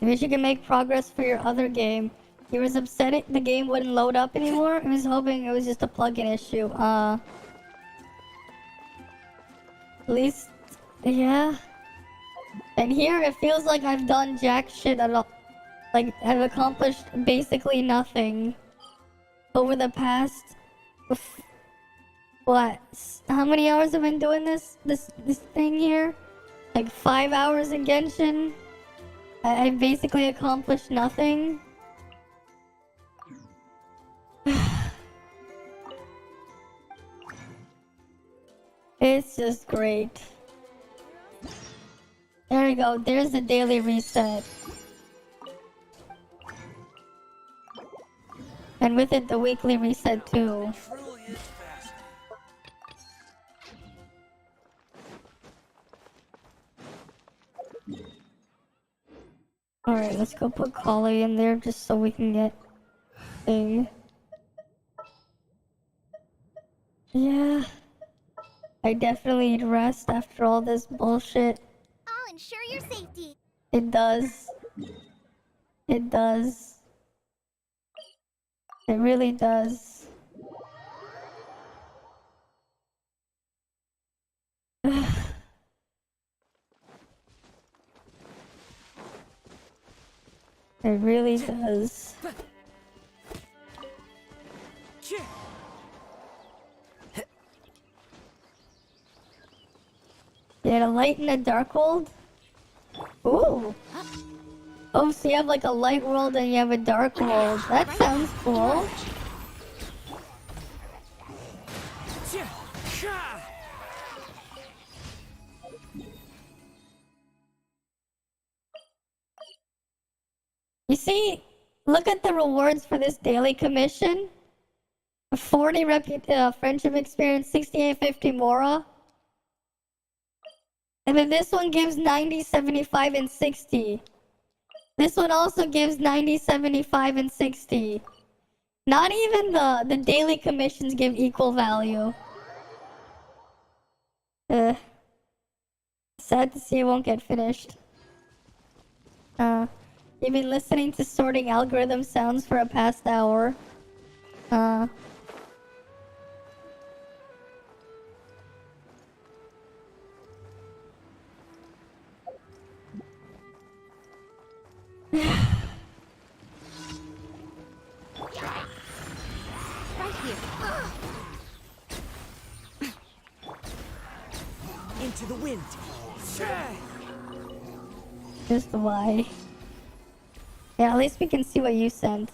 Wish you can make progress for your other game. He was upset the game wouldn't load up anymore. He was hoping it was just a plugin issue. At least, yeah. And here it feels like I've done jack shit at all. Like, I've accomplished basically nothing over the past... What? How many hours have I been doing this thing here? Like 5 hours in Genshin? I've basically accomplished nothing. It's just great. There we go. There's the daily reset. And with it, the weekly reset too. Alright, let's go put Collie in there just so we can get thing. Yeah. I definitely need rest after all this bullshit. I'll ensure your safety. It does. It does. It really does. It really does. You had a light in a dark world? Ooh. Oh, so you have like a light world and you have a dark world. That sounds cool. You see, look at the rewards for this daily commission. 40 friendship experience, 6850 Mora. And then this one gives 90, 75, and 60. This one also gives 90, 75, and 60. Not even the daily commissions give equal value. Sad to see it won't get finished. You've been listening to sorting algorithm sounds for a past hour. Right here. Into the wind. Just why. Yeah, at least we can see what you sent.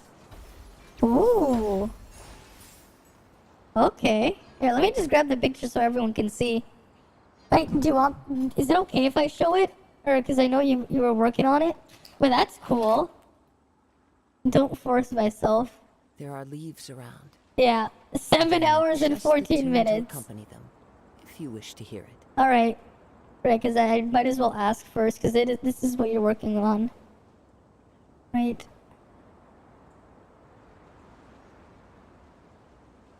Ooh. Okay. Here, let me just grab the picture so everyone can see. Wait, do you want... Is it okay if I show it? Or, because I know you were working on it? Well, that's cool. Don't force myself. There are leaves around. Yeah. 7 hours and Just the 14 tune to minutes. accompany them, if you wish to hear it. Alright. Right, because I might as well ask first, because this is what you're working on. Right.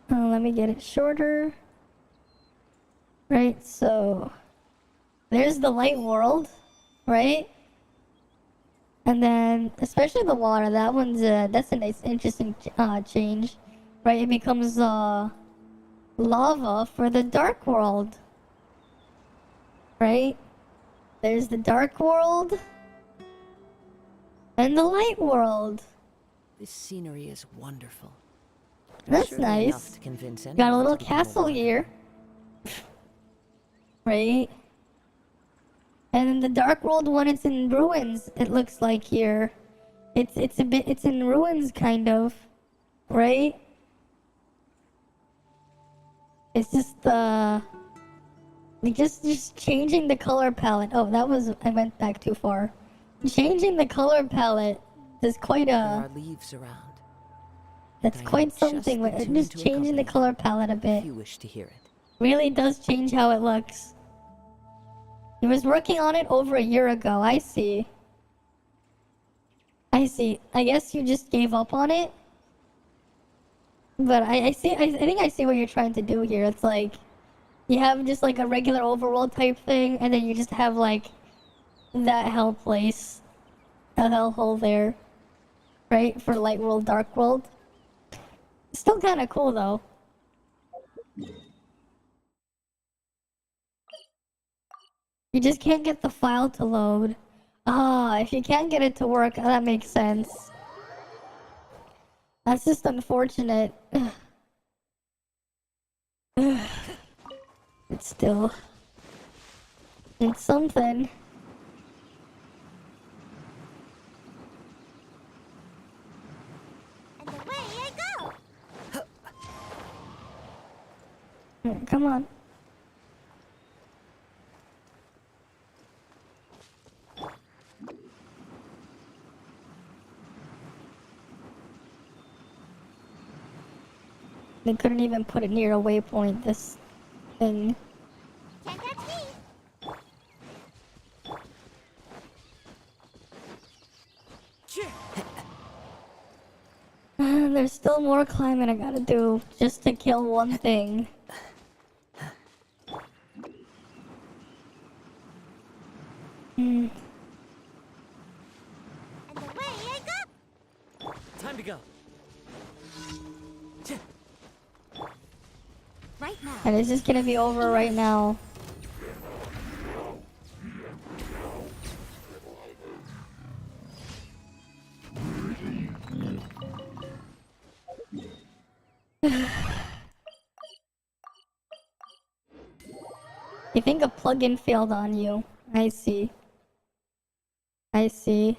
Let me get it shorter. Right, so... There's the light world, right? And then, especially the water, that one's, that's a nice, interesting change. Right, it becomes, lava for the dark world. Right? There's the dark world. And the light world. This scenery is wonderful. That's Surely nice. enough to convince Got a anyone little to become castle warrior. here. right? And then the Dark World one, it's in ruins, it looks like here. It's in ruins, kind of, right? It's just just changing the color palette. Oh, I went back too far. Changing the color palette is quite There are leaves around. that's I know quite just something. the tune Just to changing the accompany color palette a bit if you wish to hear it. really does change how it looks. He was working on it over a year ago. I see. I guess you just gave up on it. But I see. I think I see what you're trying to do here. It's like you have just like a regular overworld type thing, and then you just have like that hell place, a hellhole there, right? For light world, dark world. Still kind of cool though. You just can't get the file to load. Ah, if you can't get it to work, that makes sense. That's just unfortunate. But still, it's something. And away I go! Come on. They couldn't even put it near a waypoint, this thing. Can't catch me! There's still more climbing I gotta do just to kill one thing. And away I go! Time to go. Right now. And it's just gonna be over right now. You think a plugin failed on you? I see. I see.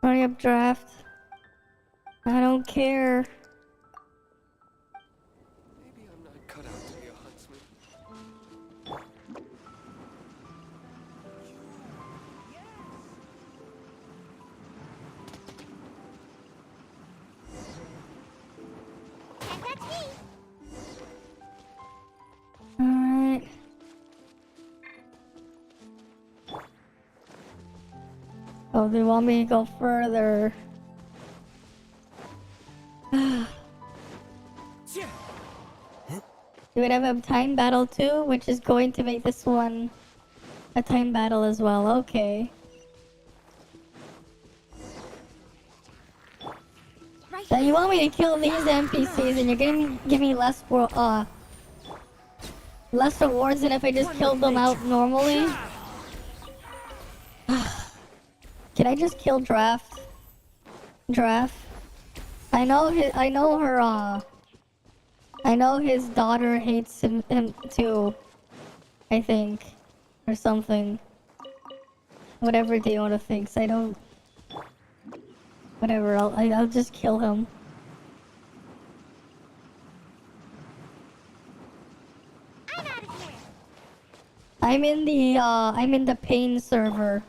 Hurry up, draft. I don't care. Maybe I'm not cut out to be a huntsman. Can't catch me! Alright. Oh, they want me to go further. Do it have a time battle too? Which is going to make this one a time battle as well. Okay. So you want me to kill these NPCs and you're gonna give me less less rewards than if I just killed them out normally? Can I just kill Draft? Draft? I know his daughter hates him too. I think. Or something. Whatever Diona thinks, I don't... Whatever, I'll just kill him. I'm in the pain server.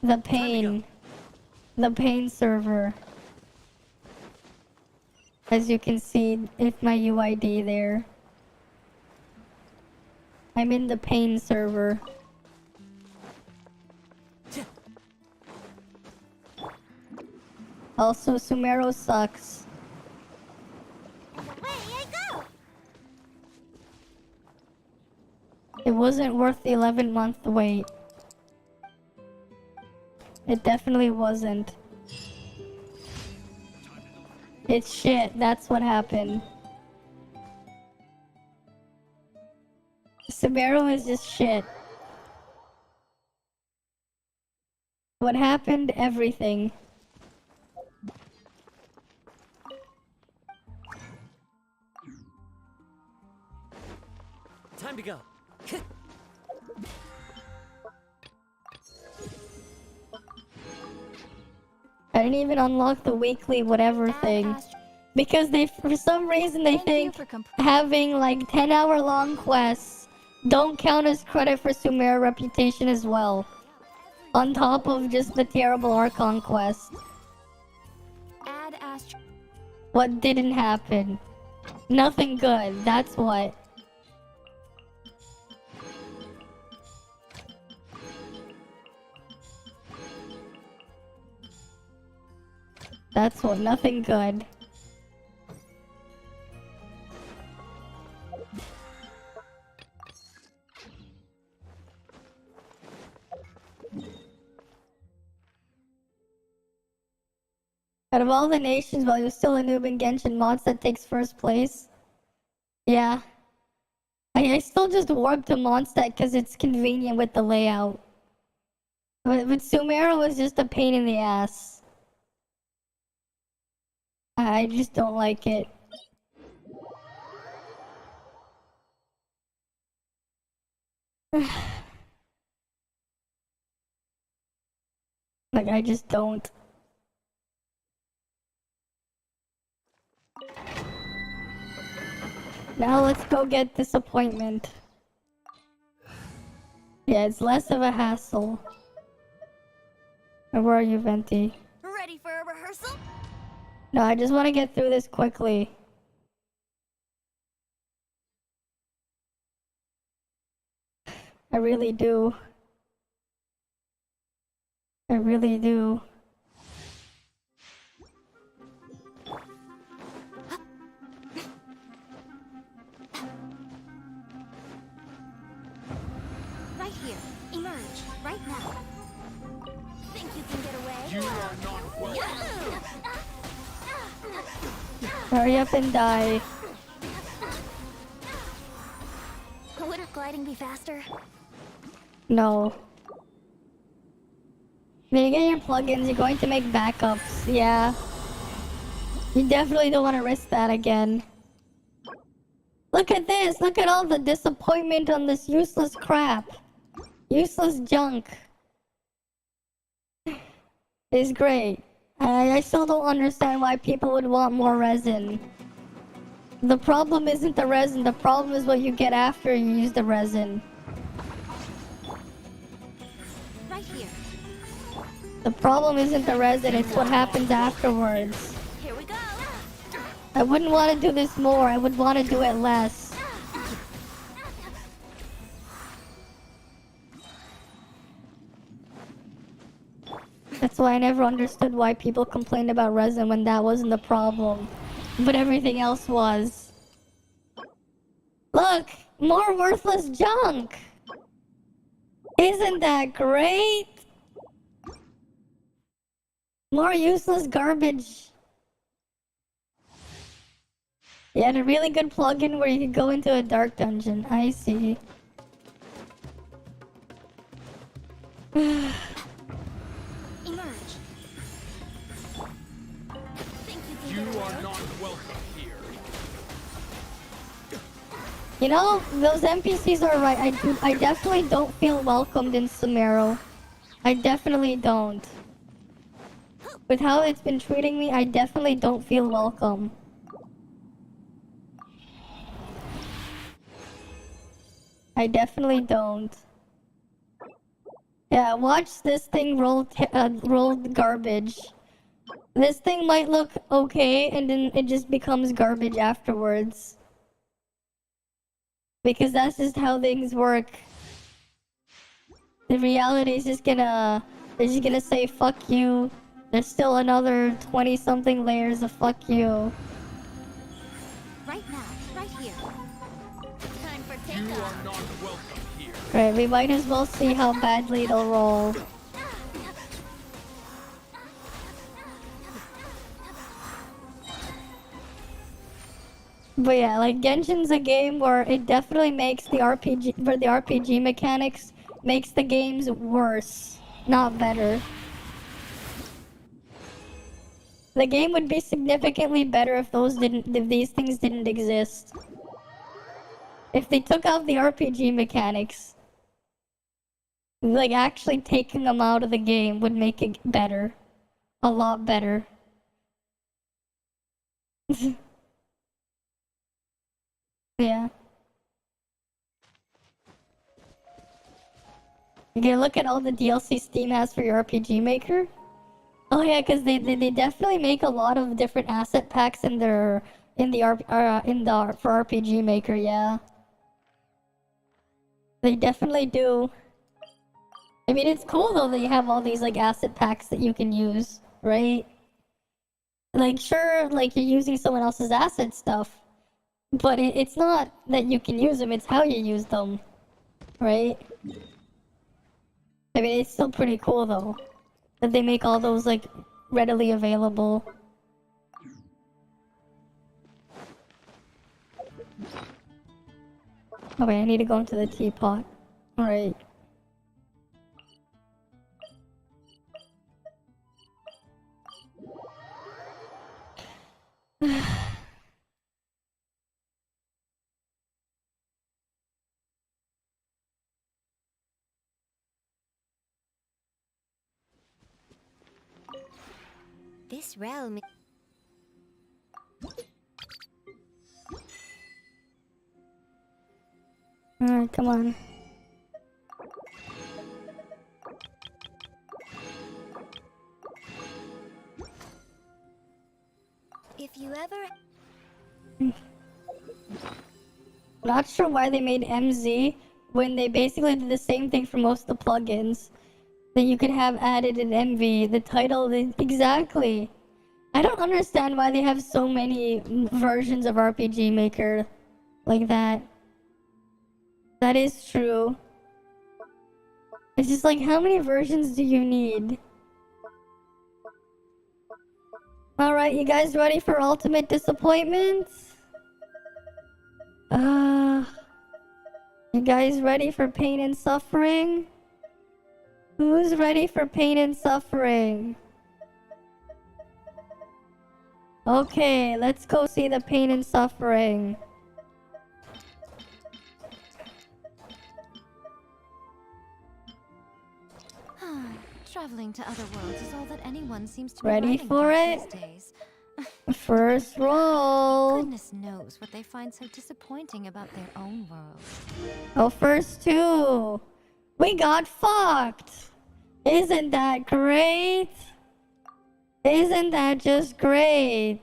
The pain server. As you can see, it's my UID there. I'm in the pain server. Also, Sumero sucks. And away I go! It wasn't worth the 11-month wait. It definitely wasn't. It's shit, that's what happened. Sumeru is just shit. What happened? Everything. Time to go. I didn't even unlock the weekly whatever thing. Because they, for some reason, they think having like 10-hour long quests don't count as credit for Sumeru reputation as well. On top of just the terrible Archon quest. What didn't happen? Nothing good, that's what. That's what, nothing good. Out of all the nations, while you're still a noob in Genshin, Mondstadt takes first place. Yeah. I still just warp to Mondstadt because it's convenient with the layout. But Sumeru was just a pain in the ass. I just don't like it. Like, I just don't. Now let's go get disappointment. Yeah, it's less of a hassle. Where are you, Venti? Ready for a rehearsal? No, I just want to get through this quickly. I really do. I really do. Right here. Emerge. Right now. Think you can get away? You are not welcome. Hurry up and die. Would gliding be faster? No. When you get your plugins, you're going to make backups. Yeah. You definitely don't want to risk that again. Look at this! Look at all the disappointment on this useless crap. Useless junk. It's great. I still don't understand why people would want more resin. The problem isn't the resin, the problem is what you get after you use the resin. Right here. The problem isn't the resin, it's what happens afterwards. Here we go. I wouldn't want to do this more, I would want to do it less. That's why I never understood why people complained about resin when that wasn't the problem. But everything else was. Look! More worthless junk! Isn't that great? More useless garbage. You had a really good plugin where you could go into a dark dungeon. I see. Emerge. You are not welcome here. You know, those NPCs are right. I definitely don't feel welcomed in Sumeru. I definitely don't. With how it's been treating me, I definitely don't feel welcome. I definitely don't. Yeah, watch this thing roll garbage. This thing might look okay, and then it just becomes garbage afterwards. Because that's just how things work. The reality is just gonna... They're just gonna say, fuck you. There's still another 20-something layers of fuck you. Right now. Right here. Time for takeoff. You are not welcome here. Right, we might as well see how badly they'll roll. But yeah, like Genshin's a game where it definitely makes the RPG mechanics makes the games worse, not better. The game would be significantly better if these things didn't exist. If they took out the RPG mechanics, like actually taking them out of the game would make it better. A lot better. Yeah. You can look at all the DLC Steam has for your RPG Maker. Oh yeah, because they definitely make a lot of different asset packs in for RPG Maker. Yeah, they definitely do. I mean, it's cool though that you have all these like asset packs that you can use, right? Like sure, like you're using someone else's asset stuff, but it's not that you can use them; it's how you use them, right? I mean, it's still pretty cool though that they make all those like readily available. Oh wait, I need to go into the teapot. Alright. This realm. Alright, come on. If you ever. Not sure why they made MZ when they basically did the same thing for most of the plugins. That you could have added in MV, the title, exactly. I don't understand why they have so many versions of RPG Maker like that. That is true. It's just like, how many versions do you need? Alright, you guys ready for ultimate disappointment? You guys ready for pain and suffering? Who's ready for pain and suffering? Okay, let's go see the pain and suffering. Traveling to other worlds is all that anyone seems to Ready be for it? these days. First roll. Goodness knows what they find so disappointing about their own world. Oh, first two. We got fucked. Isn't that great? Isn't that just great?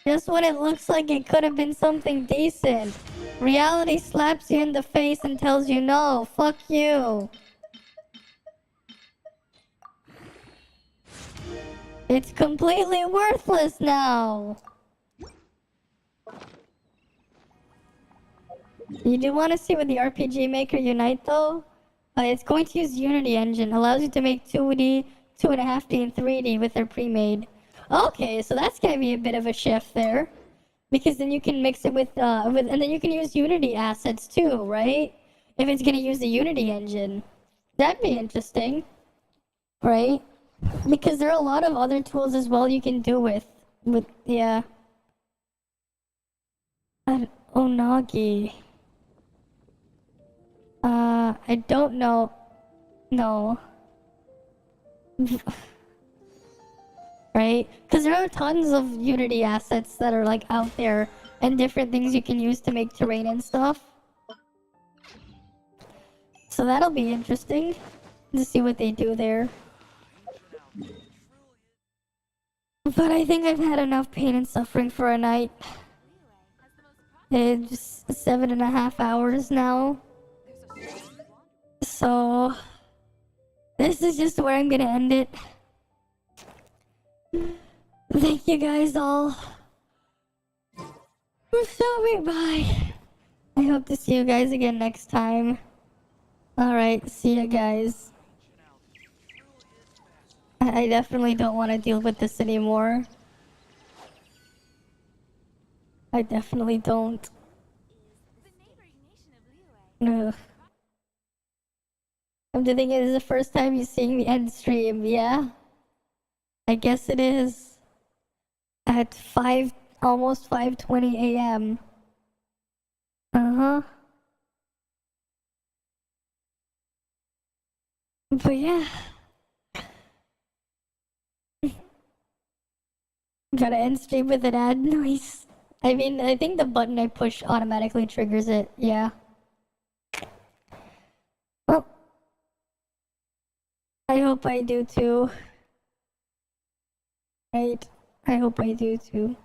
Just when it looks like it could have been something decent, reality slaps you in the face and tells you no, fuck you. It's completely worthless now. You do want to see what the RPG Maker Unite though? It's going to use Unity engine. Allows you to make 2D, 2.5D, and 3D with their pre-made. Okay, so that's gonna be a bit of a shift there, because then you can mix it with and then you can use Unity assets too, right? If it's gonna use the Unity engine, that'd be interesting, right? Because there are a lot of other tools as well you can do with yeah. Onagi. I don't know. No. Right? Because there are tons of Unity assets that are like out there and different things you can use to make terrain and stuff. So that'll be interesting to see what they do there. But I think I've had enough pain and suffering for a night. It's 7.5 hours now. So this is just where I'm gonna end it. Thank you guys all for stopping by. I hope to see you guys again next time. Alright, see you guys. I definitely don't want to deal with this anymore. I definitely don't. Ugh. I'm thinking it is the first time you're seeing the end stream, yeah? I guess it is. At almost 5:20 a.m. Uh-huh. But yeah. Gotta end stream with an ad noise. I mean, I think the button I push automatically triggers it, yeah. Well, I hope I do too. Right? I hope I do too.